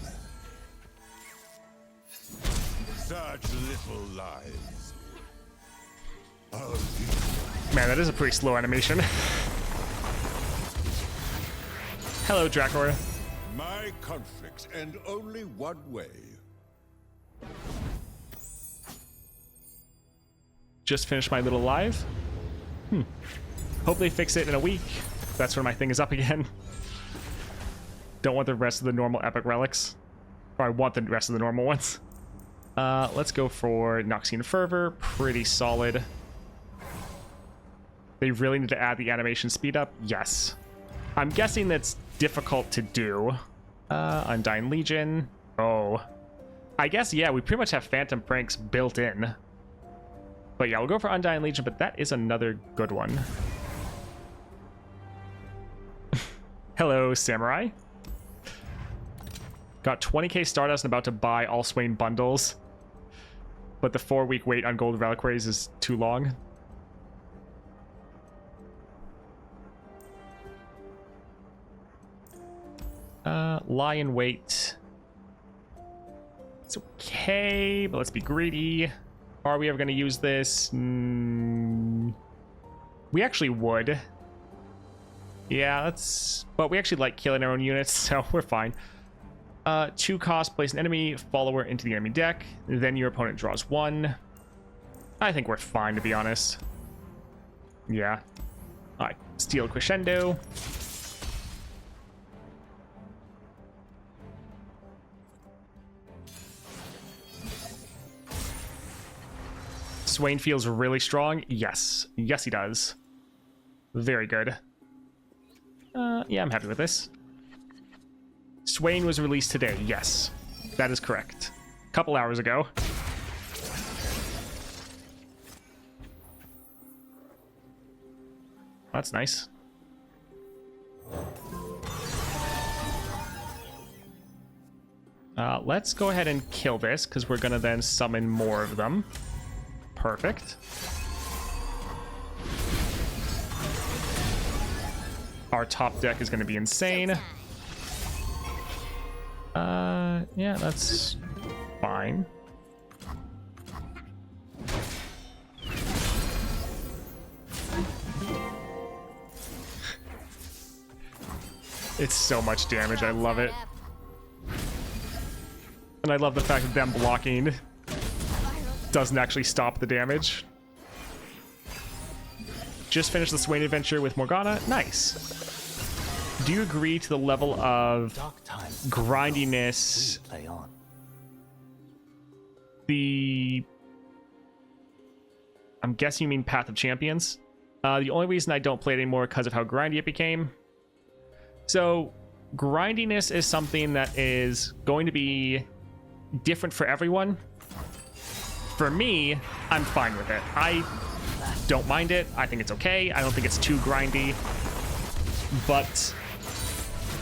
Such little lives. Man, that is a pretty slow animation. Hello, Drakor. My conflicts end only one way. Just finished my little live. Hope they fix it in a week. That's when my thing is up again. Don't want the rest of the normal epic relics. Or I want the rest of the normal ones. Let's go for Noxian Fervor. Pretty solid. They really need to add the animation speed up? Yes. I'm guessing that's difficult to do. Undying Legion. Oh. I guess, yeah, we pretty much have Phantom Pranks built in. But yeah, we'll go for Undying Legion, but that is another good one. Hello, Samurai. Got 20k Stardust and about to buy all Swain bundles. But the 4-week wait on Gold Reliquaries is too long. Lie in wait. It's okay, but let's be greedy. Are we ever going to use this? We actually would. Yeah, that's... But we actually like killing our own units, so we're fine. 2 cost, place an enemy follower into the enemy deck. Then your opponent draws 1. I think we're fine, to be honest. Yeah. Alright, Steel Crescendo. Swain feels really strong. Yes. Yes, he does. Very good. Yeah, I'm happy with this. Swain was released today. Yes, that is correct. A couple hours ago. That's nice. Let's go ahead and kill this, because we're going to then summon more of them. Perfect. Our top deck is going to be insane. Yeah, that's fine. It's so much damage. I love it. And I love the fact that them blocking doesn't actually stop the damage. Just finished the Swain adventure with Morgana. Nice. Do you agree to the level of grindiness? Play on. I'm guessing you mean Path of Champions. The only reason I don't play it anymore because of how grindy it became. So grindiness is something that is going to be different for everyone. For me, I'm fine with it. I don't mind it. I think it's okay. I don't think it's too grindy. But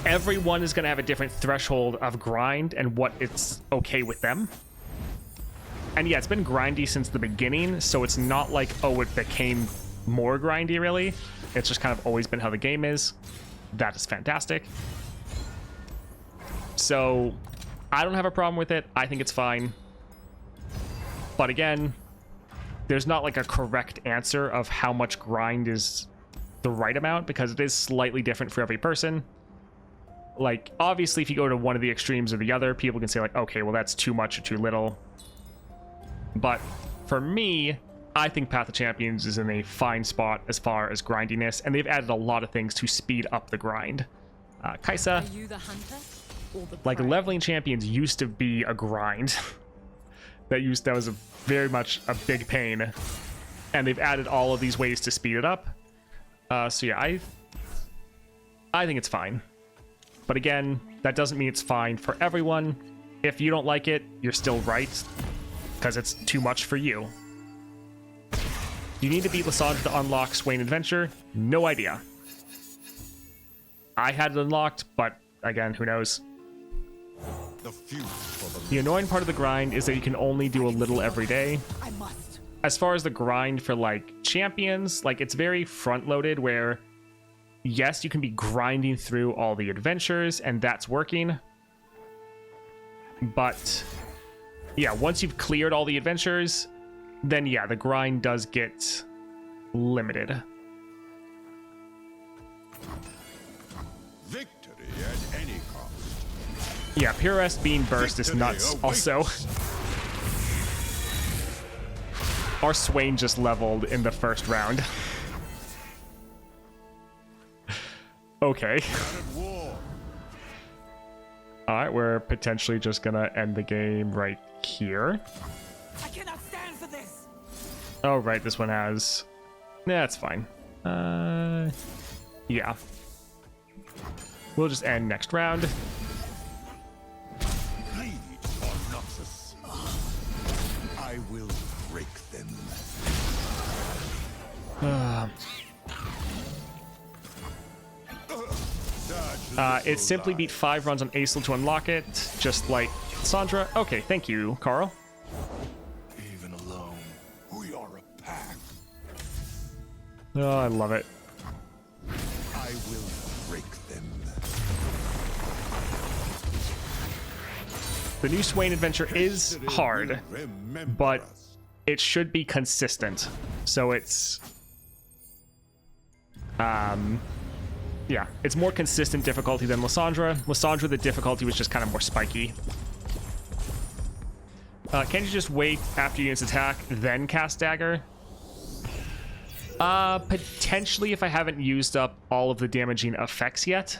everyone is going to have a different threshold of grind and what it's okay with them. And yeah, it's been grindy since the beginning, so it's not like, oh, it became more grindy, really. It's just kind of always been how the game is. That is fantastic. So I don't have a problem with it. I think it's fine. But again, there's not like a correct answer of how much grind is the right amount, because it is slightly different for every person. Like, obviously, if you go to one of the extremes or the other, people can say like, okay, well, that's too much or too little. But for me, I think Path of Champions is in a fine spot as far as grindiness, and they've added a lot of things to speed up the grind. Kaisa, Are you the hunter or the like prey? leveling champions used to be a grind. that was very much a big pain, and they've added all of these ways to speed it up. So yeah, I think it's fine. But again, that doesn't mean it's fine for everyone. If you don't like it, you're still right, because it's too much for you. You need to beat Lysandra to unlock Swain Adventure? No idea. I had it unlocked, but again, who knows? The annoying part of the grind is that you can only do a little every day. I must. As far as the grind for like champions, like it's very front loaded where yes, you can be grinding through all the adventures and that's working. But yeah, once you've cleared all the adventures, then yeah, the grind does get limited. Victory at any cost. Yeah, Purest being burst is nuts. Also, our Swain just leveled in the first round. Okay. Alright, we're potentially just gonna end the game right here. I cannot stand for this. Oh, right, this one has... Nah, it's fine. Yeah. We'll just end next round. I will break them. It simply beat 5 runs on Aesel to unlock it, just like Sandra. Okay, thank you, Carl. Even alone, we are a pack. Oh, I love it. I will break them. The new Swain adventure is hard, but it should be consistent. So it's... yeah, it's more consistent difficulty than Lysandra. Lysandra, the difficulty was just kind of more spiky. Can't you just wait after units attack, then cast dagger? Potentially if I haven't used up all of the damaging effects yet,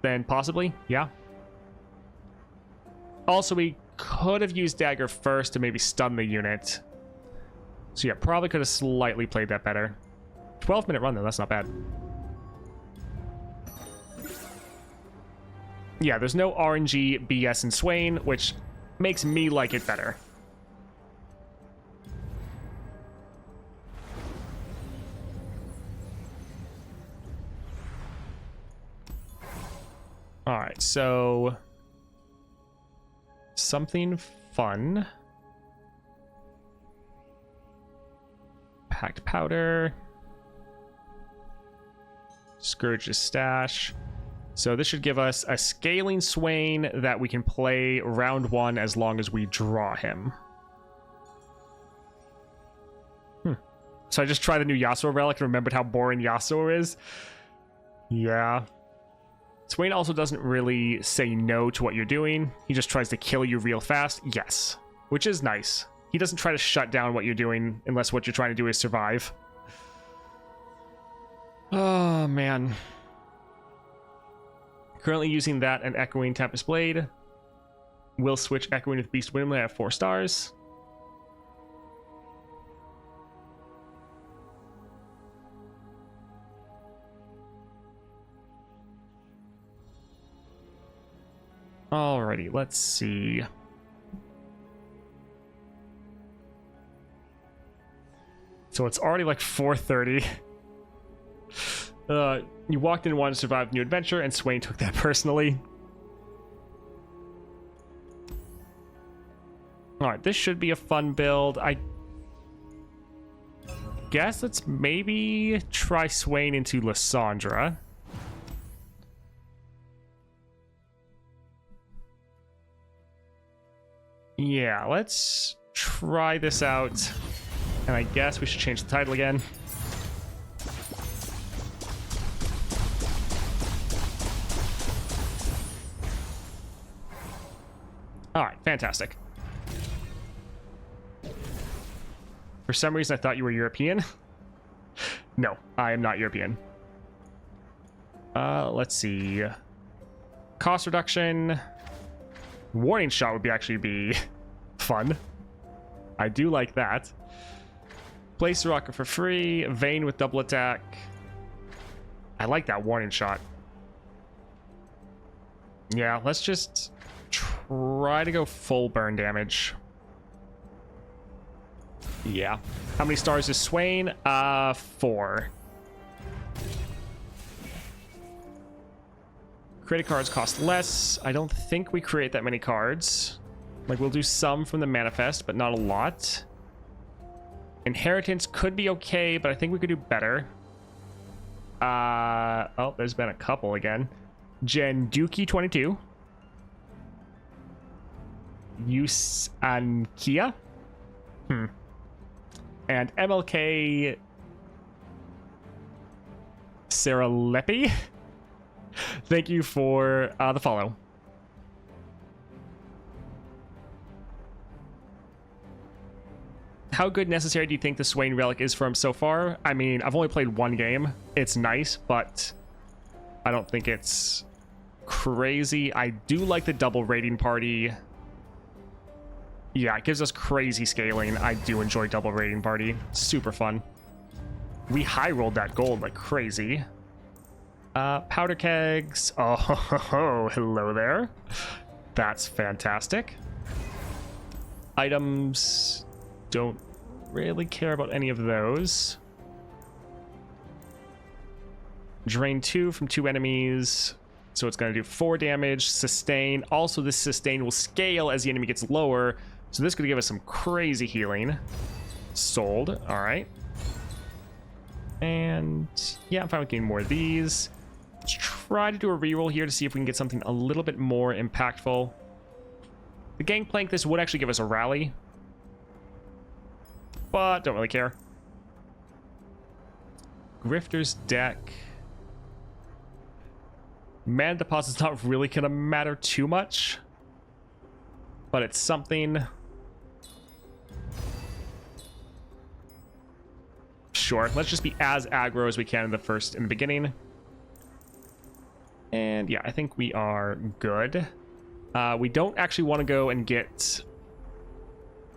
then possibly, yeah. Also, we could have used dagger first to maybe stun the unit. So yeah, probably could have slightly played that better. 12-minute run though, that's not bad. Yeah, there's no RNG, BS, and Swain, which makes me like it better. Alright, so... something fun. Packed powder. Scourge's stash. So this should give us a scaling Swain that we can play round 1 as long as we draw him. So I just tried the new Yasuo relic and remembered how boring Yasuo is. Yeah. Swain also doesn't really say no to what you're doing. He just tries to kill you real fast. Yes, which is nice. He doesn't try to shut down what you're doing unless what you're trying to do is survive. Oh, man. Currently using that and Echoing Tempest Blade. Will switch Echoing with Beast Wind when I have 4 stars. Alrighty, let's see. So it's already like 4:30. You walked in and wanted to survive a new adventure, and Swain took that personally. Alright, this should be a fun build. I guess let's maybe try Swain into Lysandra. Yeah, let's try this out. And I guess we should change the title again. Alright, fantastic. For some reason I thought you were European. No, I am not European. Let's see. Cost reduction. Warning shot would actually be fun. I do like that. Place rocket for free. Vayne with double attack. I like that warning shot. Yeah, let's just try to go full burn damage. Yeah. How many stars is Swain? 4. Created cards cost less. I don't think we create that many cards. Like, we'll do some from the manifest, but not a lot. Inheritance could be okay, but I think we could do better. Oh, there's been a couple again. Jenduki 22. Yusankia. And MLK Saralepi. Thank you for the follow. How good necessary do you think the Swain Relic is for him so far? I mean, I've only played 1 game. It's nice, but I don't think it's crazy. I do like the double raiding party. Yeah, it gives us crazy scaling. I do enjoy double raiding party. Super fun. We high rolled that gold like crazy. Powder kegs. Oh, hello there. That's fantastic. Items. Don't really care about any of those. Drain 2 from 2 enemies. So it's going to do 4 damage. Sustain. Also, this sustain will scale as the enemy gets lower. So this could give us some crazy healing. Sold. All right. And yeah, I'm fine with getting more of these. Let's try to do a reroll here to see if we can get something a little bit more impactful. The Gangplank, this would actually give us a rally. But don't really care. Grifter's deck. Mana deposit's not really gonna matter too much. But it's something. Sure, let's just be as aggro as we can in the beginning. And yeah, I think we are good. We don't actually want to go and get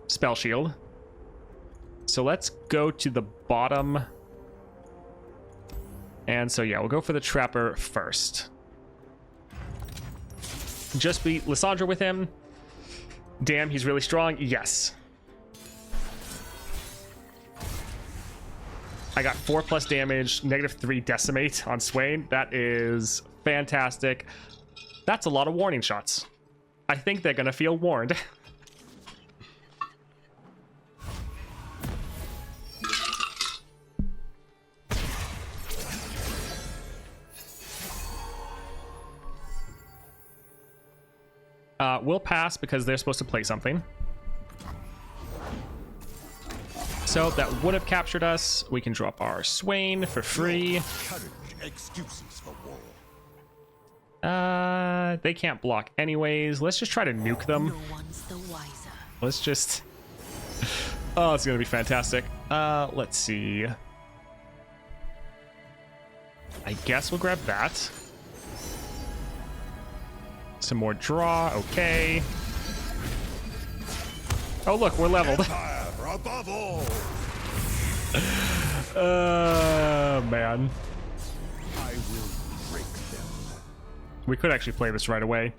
Spell Shield. So let's go to the bottom. And so yeah, we'll go for the Trapper first. Just beat Lysandra with him. Damn, he's really strong. Yes. I got 4+ damage, -3 decimate on Swain. That is fantastic. That's a lot of warning shots. I think they're gonna feel warned. We'll pass because they're supposed to play something. So that would have captured us. We can drop our Swain for free. Excuses for war. They can't block anyways. Let's just try to nuke them. No one's the wiser. Let's just... Oh, it's gonna be fantastic. Let's see. I guess we'll grab that. Some more draw, okay. Oh look, we're leveled. Above all. Man. I will break them. We could actually play this right away.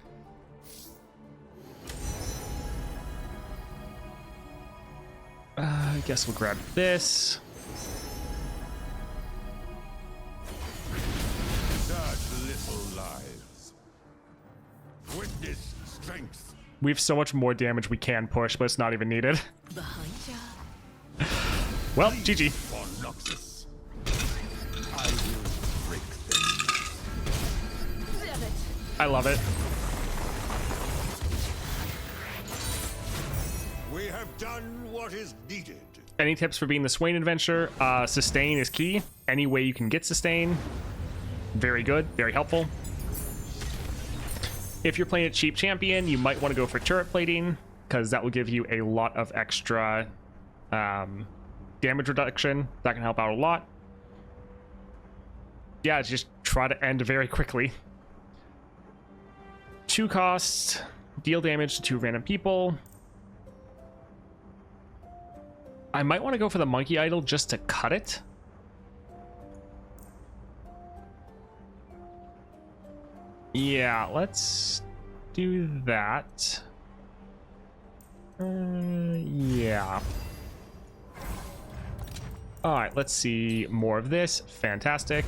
I guess we'll grab this. Such little lives. Witness strength. We have so much more damage we can push, but it's not even needed. Behind ya. Well, GG. For Noxus. I will break them. I love it. We have done what is needed. Any tips for being the Swain adventure? Sustain is key. Any way you can get sustain. Very good, very helpful. If you're playing a cheap champion, you might want to go for turret plating, because that will give you a lot of extra damage reduction. That can help out a lot. Yeah, just try to end very quickly. 2 costs, deal damage to 2 random people. I might want to go for the monkey idol just to cut it. Yeah, let's do that. Yeah. Alright, let's see more of this. Fantastic.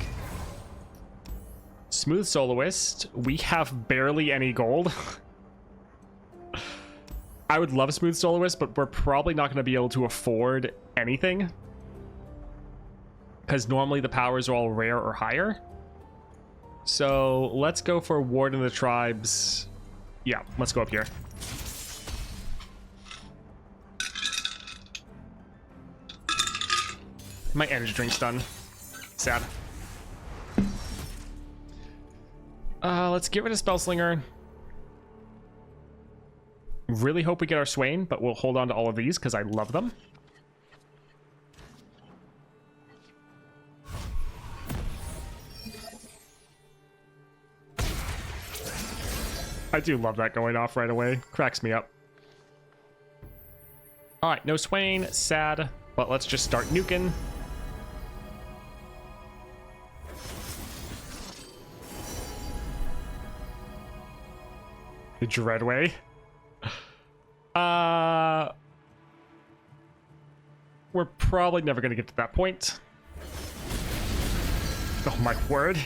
Smooth Soloist. We have barely any gold. I would love a Smooth Soloist, but we're probably not going to be able to afford anything. Because normally the powers are all rare or higher. So let's go for Warden of the Tribes. Yeah, let's go up here. My energy drink's done. Sad. Let's get rid of Spellslinger. Really hope we get our Swain, but we'll hold on to all of these because I love them. I do love that going off right away. Cracks me up. Alright, no Swain. Sad. But let's just start nuking. The Dreadway. We're probably never going to get to that point. Oh my word.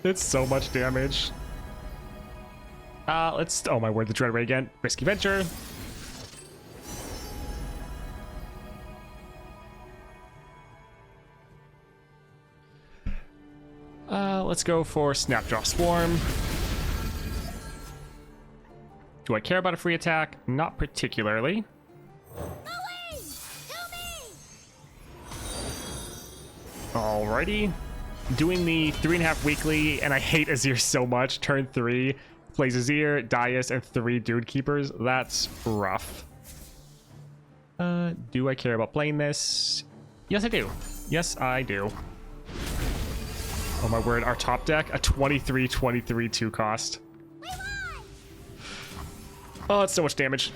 It's so much damage. Let's... Oh my word, the Dreadway again. Risky Venture. Let's go for Snapjaw Swarm. Do I care about a free attack? Not particularly. Alrighty. Doing the 3.5 weekly, and I hate Azir so much. Turn 3, plays Azir, Darius, and 3 Dude Keepers. That's rough. Do I care about playing this? Yes, I do. Yes, I do. Oh my word, our top deck, a 23/23 2 cost. Oh, it's so much damage.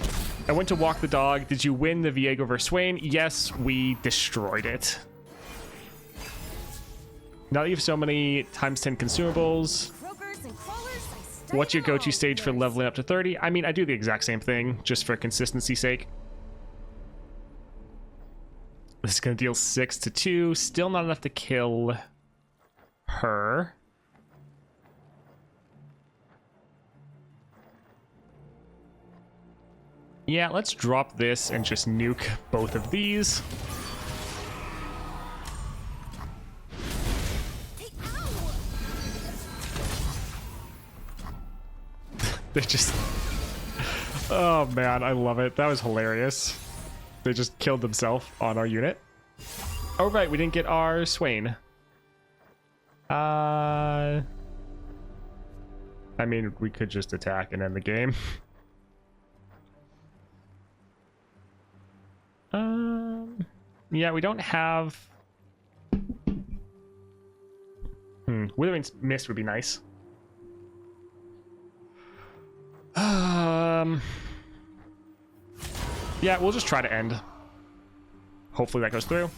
I went to walk the dog. Did you win the Viego vs. Swain? Yes, we destroyed it. Now that you have so many ×10 consumables, what's your go-to stage for leveling up to 30? I mean, I do the exact same thing, just for consistency's sake. This is going to deal 6 to 2. Still not enough to kill her. Yeah, let's drop this and just nuke both of these. They just... Oh man, I love it. That was hilarious. They just killed themselves on our unit. Oh right, we didn't get our Swain. I mean, we could just attack and end the game. Yeah, we don't have... Withering Mist would be nice. Yeah, we'll just try to end. Hopefully that goes through.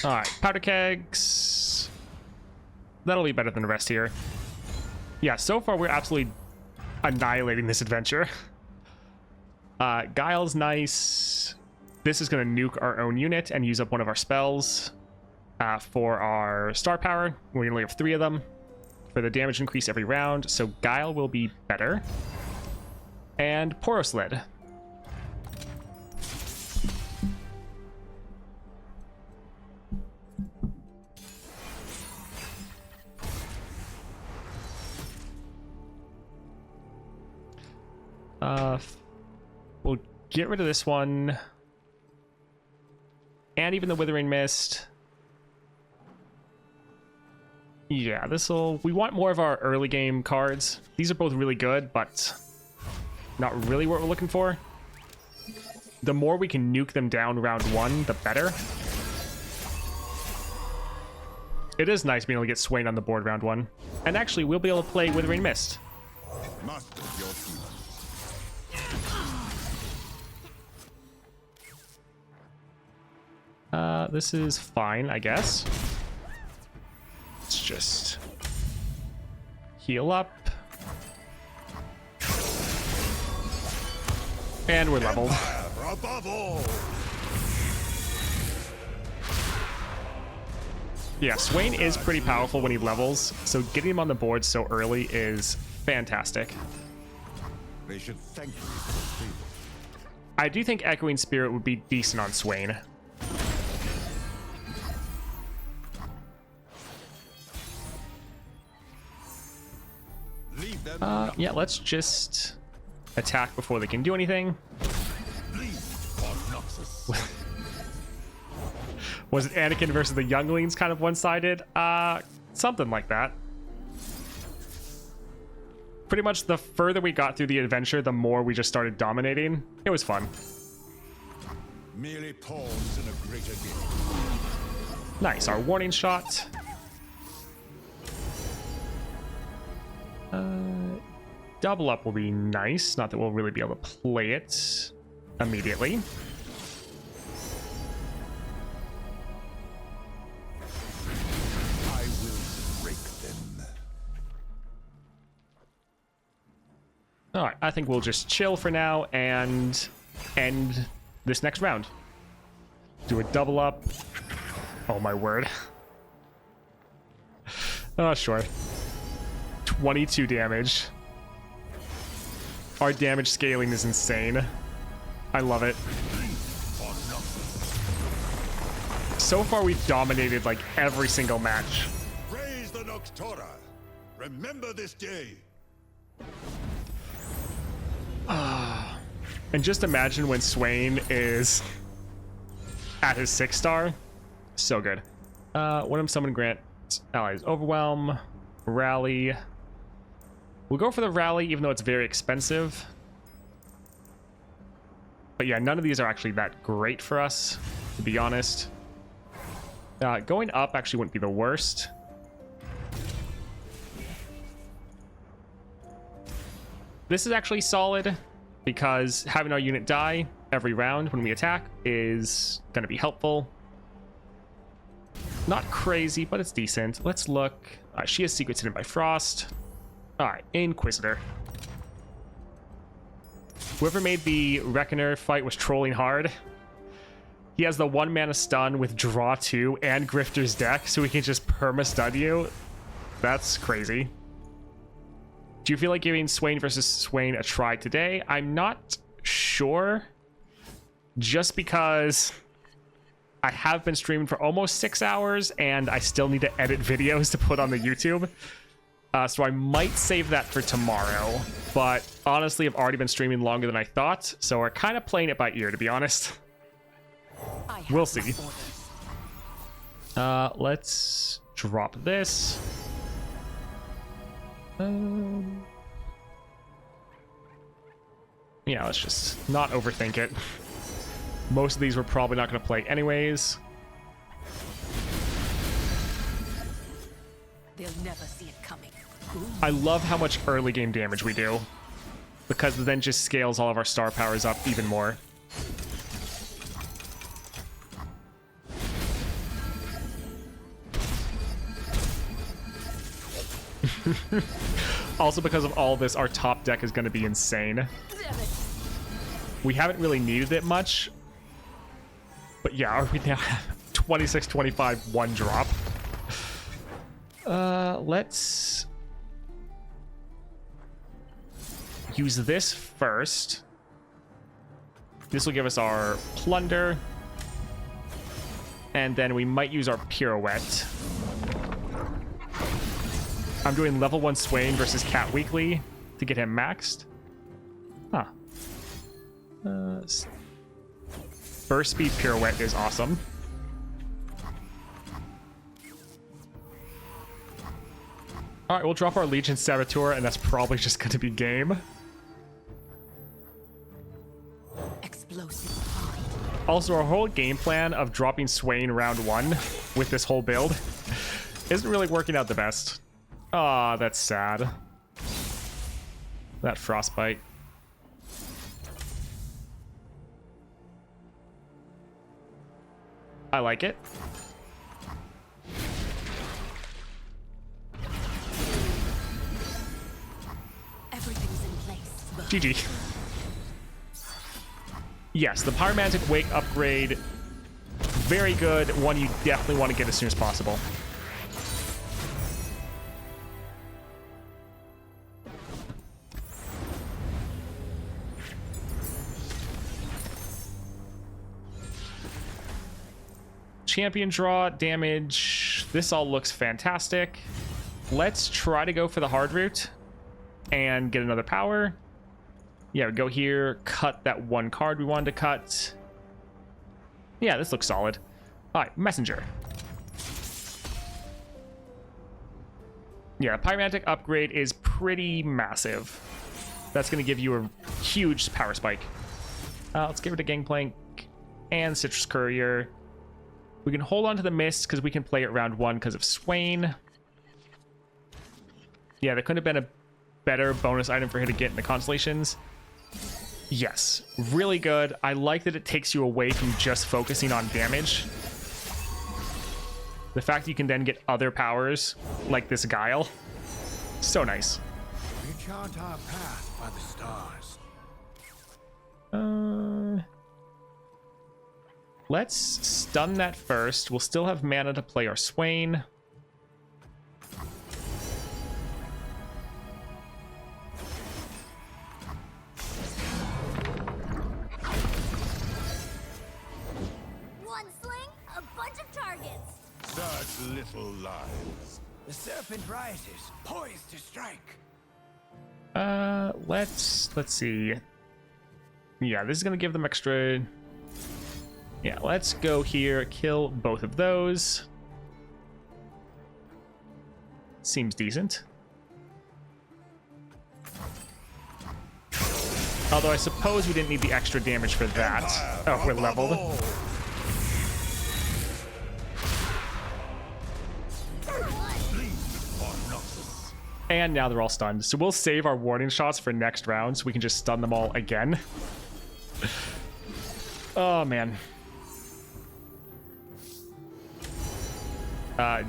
All right, powder kegs. That'll be better than the rest here. Yeah, so far we're absolutely annihilating this adventure. Guile's nice. This is going to nuke our own unit and use up one of our spells for our star power. We only have 3 of them for the damage increase every round. So Guile will be better. And Poros Lid. We'll get rid of this one. And even the Withering Mist. Yeah, we want more of our early game cards. These are both really good, but not really what we're looking for. The more we can nuke them down round 1, the better. It is nice being able to get Swain on the board round 1. And actually, we'll be able to play Withering Mist. Master your feet. This is fine, I guess. Let's just heal up. And we're leveled. Above all. Yeah, Swain is pretty powerful when he levels, so getting him on the board so early is fantastic. They should thank you for the favor. I do think Echoing Spirit would be decent on Swain. Yeah, let's just attack before they can do anything. Was it Anakin versus the younglings kind of one-sided? Something like that. Pretty much the further we got through the adventure, the more we just started dominating. It was fun. Merely pawns in a greater game. Nice, our warning shot. Double up will be nice. Not that we'll really be able to play it immediately. I will break them. All right, I think we'll just chill for now and end this next round. Do a double up. Oh my word. Oh, sure. 22 damage. Our damage scaling is insane. I love it. So far, we've dominated like every single match. Praise the Noctora. Remember this day. And just imagine when Swain is at his 6-star. So good. When I'm Summon Grant allies Overwhelm, Rally. We'll go for the Rally, even though it's very expensive. But yeah, none of these are actually that great for us, to be honest. Going up actually wouldn't be the worst. This is actually solid, because having our unit die every round when we attack is going to be helpful. Not crazy, but it's decent. Let's look. She has Secrets Hidden by Frost. All right, Inquisitor. Whoever made the Reckoner fight was trolling hard. He has the 1-mana stun with draw 2 and Grifter's deck, so he can just perma-stun you. That's crazy. Do you feel like giving Swain versus Swain a try today? I'm not sure. Just because I have been streaming for almost 6 hours, and I still need to edit videos to put on the YouTube. So I might save that for tomorrow. But honestly, I've already been streaming longer than I thought, so we're kind of playing it by ear, to be honest. We'll see. Let's drop this. Yeah, let's just not overthink it. Most of these we're probably not going to play anyways. They'll never see it coming. I love how much early game damage we do, because it then just scales all of our star powers up even more. Also, because of all this, our top deck is going to be insane. We haven't really needed it much. But yeah, we now have 26, 25, 1 drop. Let's use this first. This will give us our plunder. And then we might use our pirouette. I'm doing level 1 Swain versus Cat Weekly to get him maxed. Huh. Burst speed pirouette is awesome. Alright, we'll drop our Legion Saboteur, and that's probably just going to be game. Explosive. Also, our whole game plan of dropping Swain round 1 with this whole build isn't really working out the best. Ah, that's sad. That Frostbite. I like it. Everything's in place. GG. Yes, the Pyromantic Wake upgrade, very good. One you definitely want to get as soon as possible. Champion draw, damage. This all looks fantastic. Let's try to go for the hard route and get another power. Yeah, we go here, cut that 1 card we wanted to cut. Yeah, this looks solid. All right, Messenger. Yeah, Pyromantic upgrade is pretty massive. That's going to give you a huge power spike. Let's get rid of Gangplank and Citrus Courier. We can hold on to the Mist because we can play it round 1 because of Swain. Yeah, there couldn't have been a better bonus item for her to get in the Constellations. Yes, really good. I like that it takes you away from just focusing on damage. The fact you can then get other powers, like this Guile. So nice. We chart our path by the stars. Let's stun that first. We'll still have mana to play our Swain. One sling, a bunch of targets. Such little lives. The serpent rises, poised to strike. Let's see. Yeah, this is gonna give them extra. Yeah, let's go here, kill both of those. Seems decent. Although I suppose we didn't need the extra damage for that. Oh, we're leveled. And now they're all stunned. So we'll save our warning shots for next round so we can just stun them all again. Oh, man.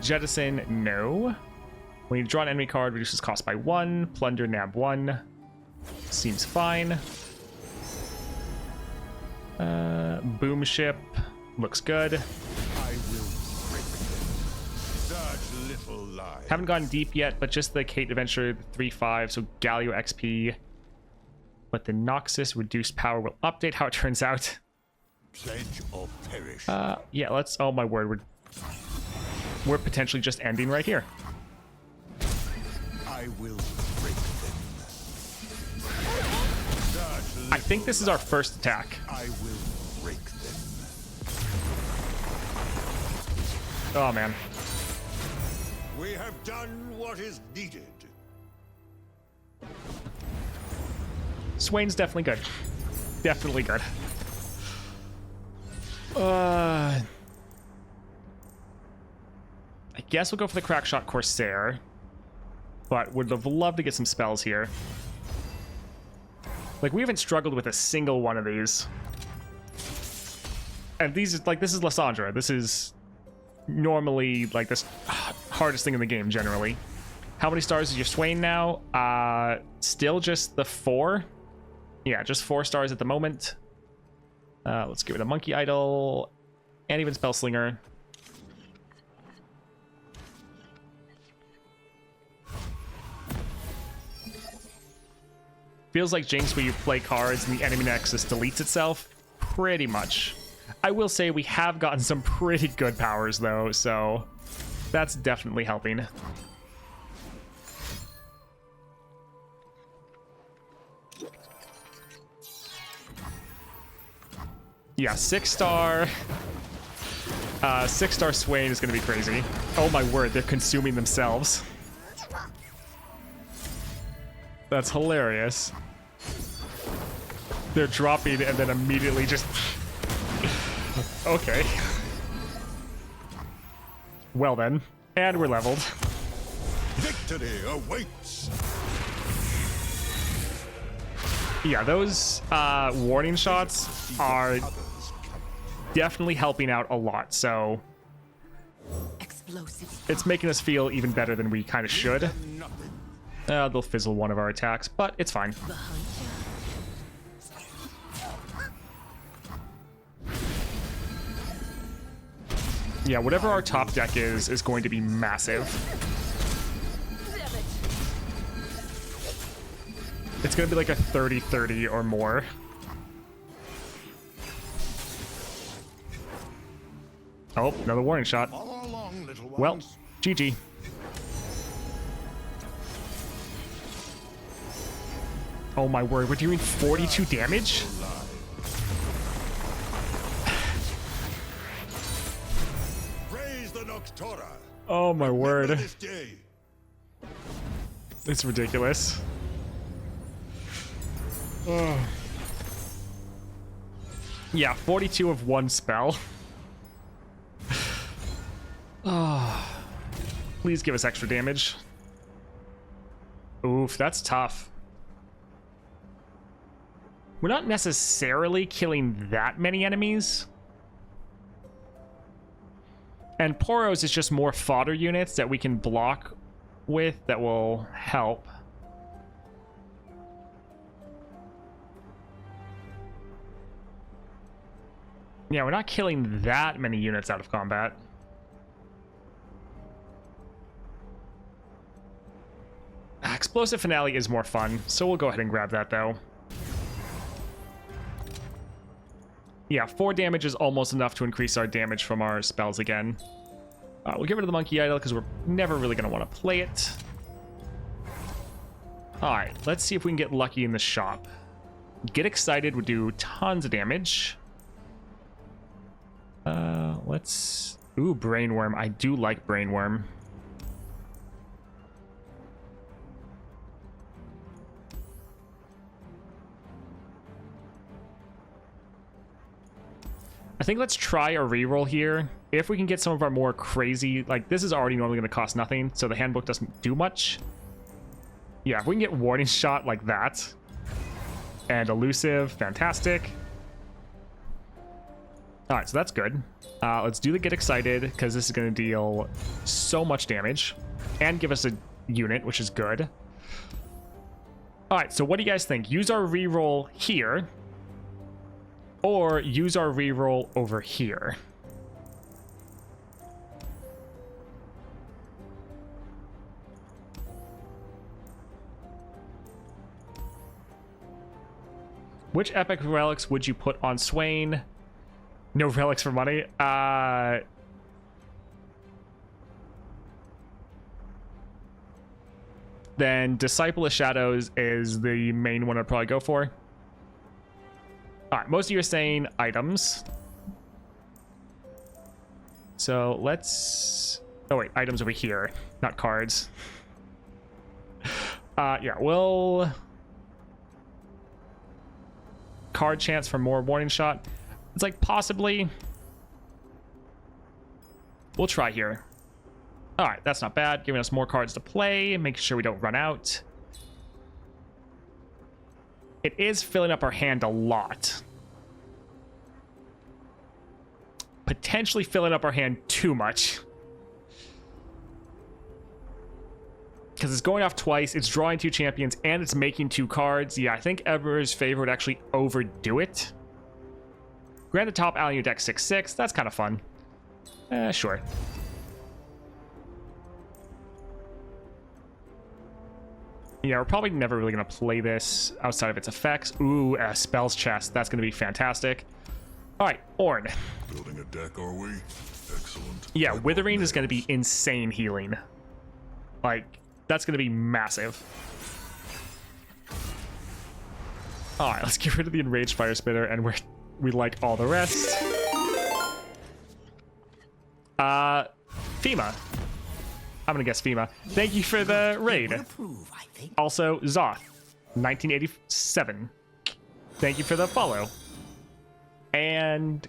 Jettison, no. When you draw an enemy card, reduces cost by 1. Plunder, nab 1. Seems fine. Boom ship. Looks good. I will break them. Such little lives. Haven't gone deep yet, but just the Kate Adventure 3-5, so Galio XP. But the Noxus reduced power will update how it turns out. Pledge or perish. Yeah, let's... Oh, my word. We're potentially just ending right here. I will break them. I think this is our first attack. I will break them. Oh, man. We have done what is needed. Swain's definitely good. Definitely good. I guess we'll go for the Crackshot Corsair. But would have loved to get some spells here. Like, we haven't struggled with a single one of these. And these, like, this is Lysandra. This is normally, like, this hardest thing in the game, generally. How many stars is your Swain now? Still just the 4. Yeah, just 4 stars at the moment. Let's give it a Monkey Idol. And even Spellslinger. Feels like Jinx where you play cards and the enemy nexus deletes itself. Pretty much. I will say we have gotten some pretty good powers though, so that's definitely helping. Yeah, 6-star. 6-star Swain is going to be crazy. Oh my word, they're consuming themselves. That's hilarious. They're dropping and then immediately just... Okay. Well then. And we're leveled. Victory awaits. Yeah, those warning shots are definitely helping out a lot, so... It's making us feel even better than we kind of should. They'll fizzle one of our attacks, but it's fine. Yeah, whatever our top deck is going to be massive. It's going to be like a 30-30 or more. Oh, another warning shot. Well, GG. Oh my word, we're doing 42 damage? Oh my word. It's ridiculous. Oh. Yeah, 42 of one spell. Oh. Please give us extra damage. Oof, that's tough. We're not necessarily killing that many enemies. And Poros is just more fodder units that we can block with that will help. Yeah, we're not killing that many units out of combat. Explosive Finale is more fun, so we'll go ahead and grab that though. Yeah, 4 damage is almost enough to increase our damage from our spells again. We'll get rid of the Monkey Idol because we're never really going to want to play it. Alright, let's see if we can get lucky in the shop. Get Excited would do tons of damage. Let's... Ooh, Brainworm. I do like Brainworm. I think let's try a reroll here. If we can get some of our more crazy... Like, this is already normally going to cost nothing, so the handbook doesn't do much. Yeah, if we can get Warning Shot like that. And Elusive, fantastic. Alright, so that's good. Let's do the Get Excited, because this is going to deal so much damage. And give us a unit, which is good. Alright, so what do you guys think? Use our reroll here. Or use our reroll over here. Which epic relics would you put on Swain? No relics for money. Then Disciple of Shadows is the main one I'd probably go for. All right, most of you are saying items. So let's... Oh wait, items over here, not cards. Yeah, we'll... Card chance for more warning shot. It's like possibly... We'll try here. All right, that's not bad. Giving us more cards to play, making sure we don't run out. It is filling up our hand a lot. Potentially filling up our hand too much. Because it's going off twice, it's drawing 2 champions, and it's making 2 cards. Yeah, I think Ever's Favor would actually overdo it. Grant the top ally in your deck 6/6. That's kind of fun. Sure. Yeah, we're probably never really going to play this outside of its effects. Ooh, Spells Chest. That's going to be fantastic. All right, Ornn. Building a deck, are we? Excellent. Yeah, Withering is going to be insane healing. Like, that's going to be massive. All right, let's get rid of the Enraged Fire Spitter, and we like all the rest. FEMA. I'm gonna guess FEMA. Thank you for the raid. Also, Zoth, 1987. Thank you for the follow. And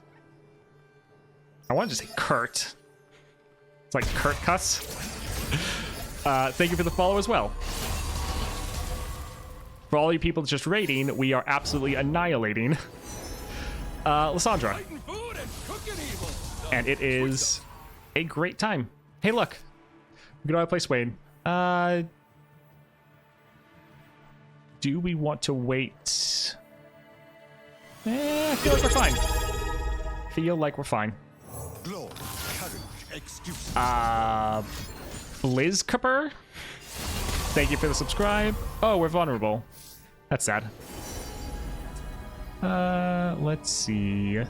I wanted to say Kurt. It's like Kurt Cuss. Thank you for the follow as well. For all you people just raiding, we are absolutely annihilating Lissandra. And it is a great time. Hey, look. We can all play Swain. Do we want to wait? I feel like we're fine. Blizzcupper? Thank you for the subscribe. Oh, we're vulnerable. That's sad. Let's see.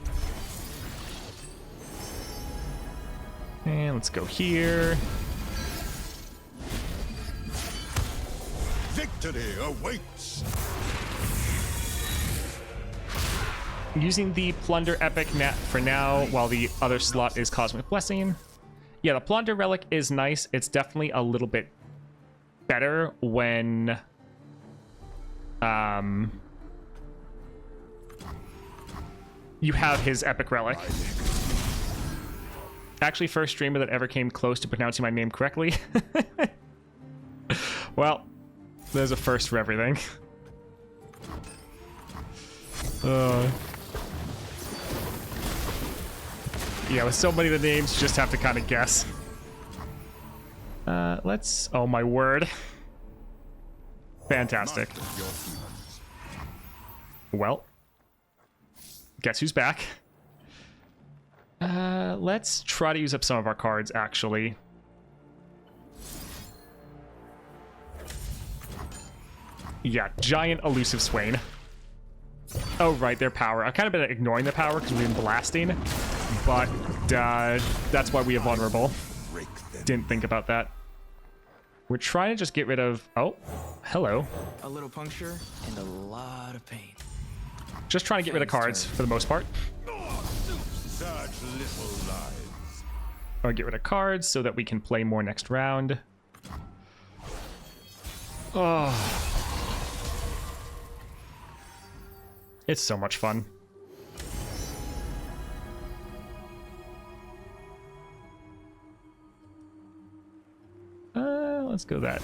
And let's go here. Victory awaits. Using the Plunder Epic for now, while the other slot is Cosmic Blessing. Yeah, the Plunder Relic is nice. It's definitely a little bit better when... you have his Epic Relic. Actually, first streamer that ever came close to pronouncing my name correctly. Well, there's a first for everything. Yeah, with so many of the names, you just have to kind of guess. Let's... Oh, my word. Fantastic. Well, guess who's back? Let's try to use up some of our cards, actually. Yeah, giant elusive Swain. Oh, right, their power. I've kind of been ignoring their power because we've been blasting, but that's why we have vulnerable. Didn't think about that. We're trying to just get rid of... Oh, hello. A little puncture and a lot of pain. Just trying to get rid of cards for the most part. Such little lives. Or get rid of cards so that we can play more next round. Oh. It's so much fun. Let's go that.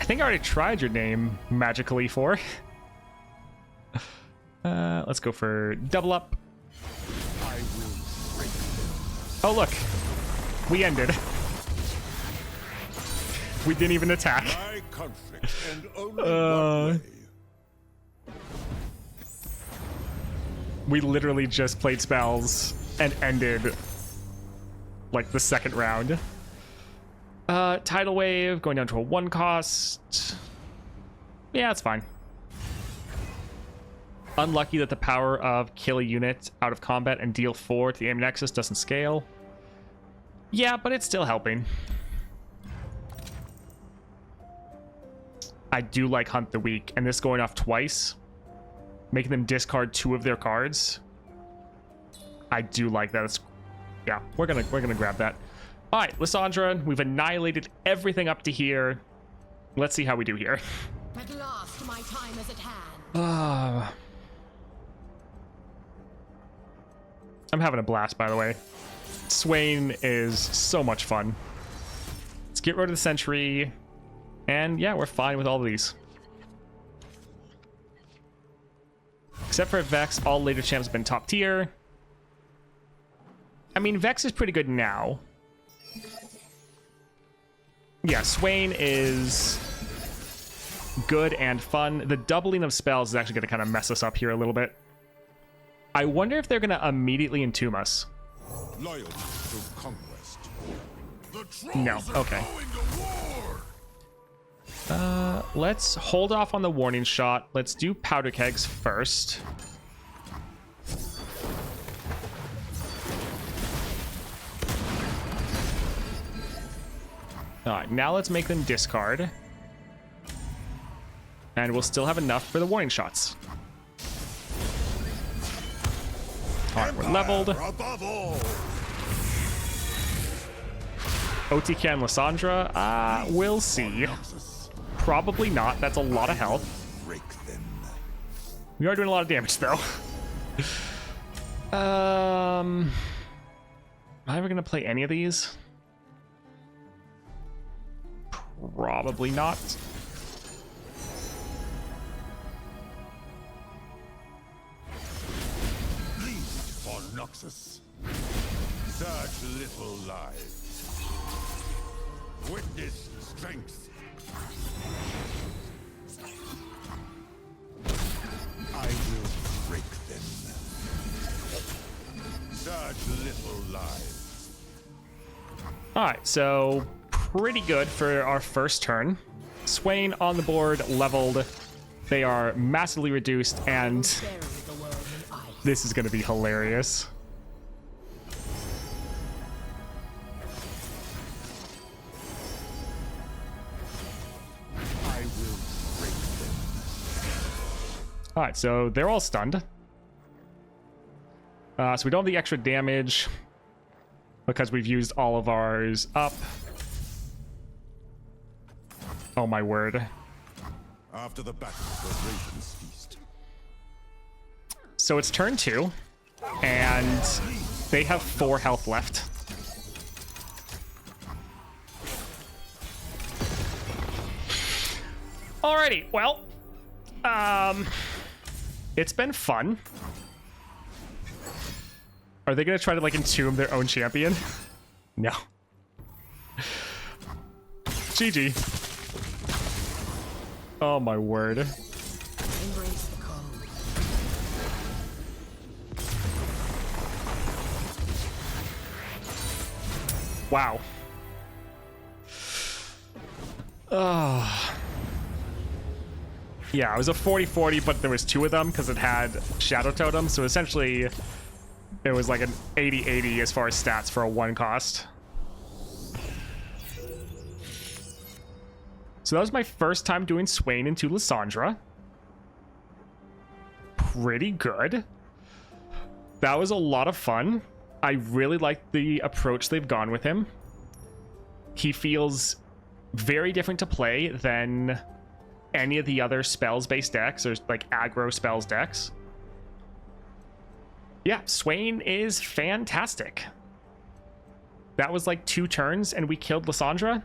I think I already tried your name, Magically 4. Let's go for double up. Oh, look. We ended. We didn't even attack. My conflict and only one way. We literally just played spells and ended like the second round. Tidal Wave going down to a 1 cost. Yeah, it's fine. Unlucky that the power of kill a unit out of combat and deal 4 to the aim nexus doesn't scale. Yeah, but it's still helping. I do like Hunt the Weak, and this going off twice, making them discard 2 of their cards. I do like that. Yeah, we're gonna grab that. All right, Lysandra, we've annihilated everything up to here. Let's see how we do here. At last, my time is at hand. I'm having a blast, by the way. Swain is so much fun. Let's get rid of the Sentry. And yeah, we're fine with all of these. Except for Vex, all later champs have been top tier. I mean, Vex is pretty good now. Yeah, Swain is good and fun. The doubling of spells is actually going to kind of mess us up here a little bit. I wonder if they're going to immediately entomb us. Loyalty to conquest. No, okay. Let's hold off on the warning shot. Let's do powder kegs first. All right, now let's make them discard. And we'll still have enough for the warning shots. All right, we're leveled. OTK and Lysandra, we'll see. Probably not. That's a lot of health. We are doing a lot of damage, though. Am I ever gonna play any of these? Probably not. For Noxus. Such little lives. Witness strength. I will break them. Such little lives. All right, so pretty good for our first turn. Swain on the board, leveled. They are massively reduced, and this is going to be hilarious. I will break them. All right, so they're all stunned. So we don't have the extra damage because we've used all of ours up. Oh my word. After the battle, the ravens feast. So it's turn 2, and they have 4 health left. Alrighty, well, it's been fun. Are they gonna try to like entomb their own champion? No. GG. Oh my word. Embrace the cold. Wow. Yeah, it was a 40-40, but there was 2 of them because it had Shadow Totem, so essentially it was like an 80-80 as far as stats for a 1 cost. So that was my first time doing Swain into Lysandra. Pretty good. That was a lot of fun. I really like the approach they've gone with him. He feels very different to play than any of the other spells-based decks or like aggro spells decks. Yeah, Swain is fantastic. That was like 2 turns and we killed Lysandra,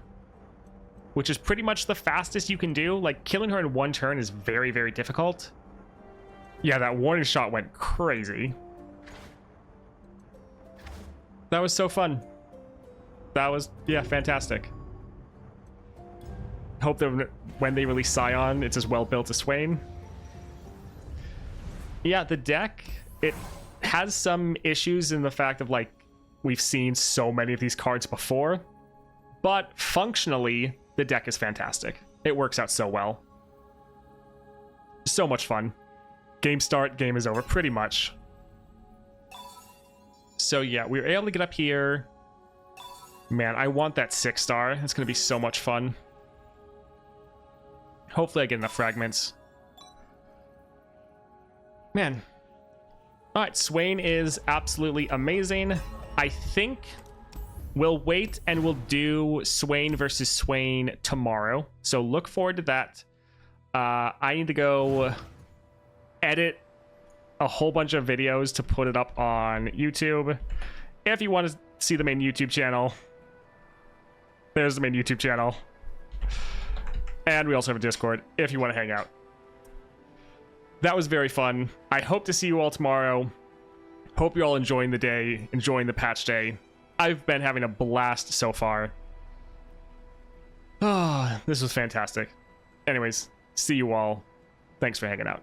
which is pretty much the fastest you can do. Like, killing her in 1 turn is very, very difficult. Yeah, that warning shot went crazy. That was so fun. That was, yeah, fantastic. Hope that when they release Scion, it's as well built as Swain. Yeah, the deck, it has some issues in the fact of, like, we've seen so many of these cards before, but functionally, the deck is fantastic. It works out so well. So much fun. Game start, game is over, pretty much. So yeah, we were able to get up here. Man, I want that 6-star. It's going to be so much fun. Hopefully I get enough fragments. Man. Alright, Swain is absolutely amazing. I think we'll wait and we'll do Swain versus Swain tomorrow. So look forward to that. I need to go edit a whole bunch of videos to put it up on YouTube. If you want to see the main YouTube channel, there's the main YouTube channel. And we also have a Discord if you want to hang out. That was very fun. I hope to see you all tomorrow. Hope you're all enjoying the day, enjoying the patch day. I've been having a blast so far. Oh, this was fantastic. Anyways, see you all. Thanks for hanging out.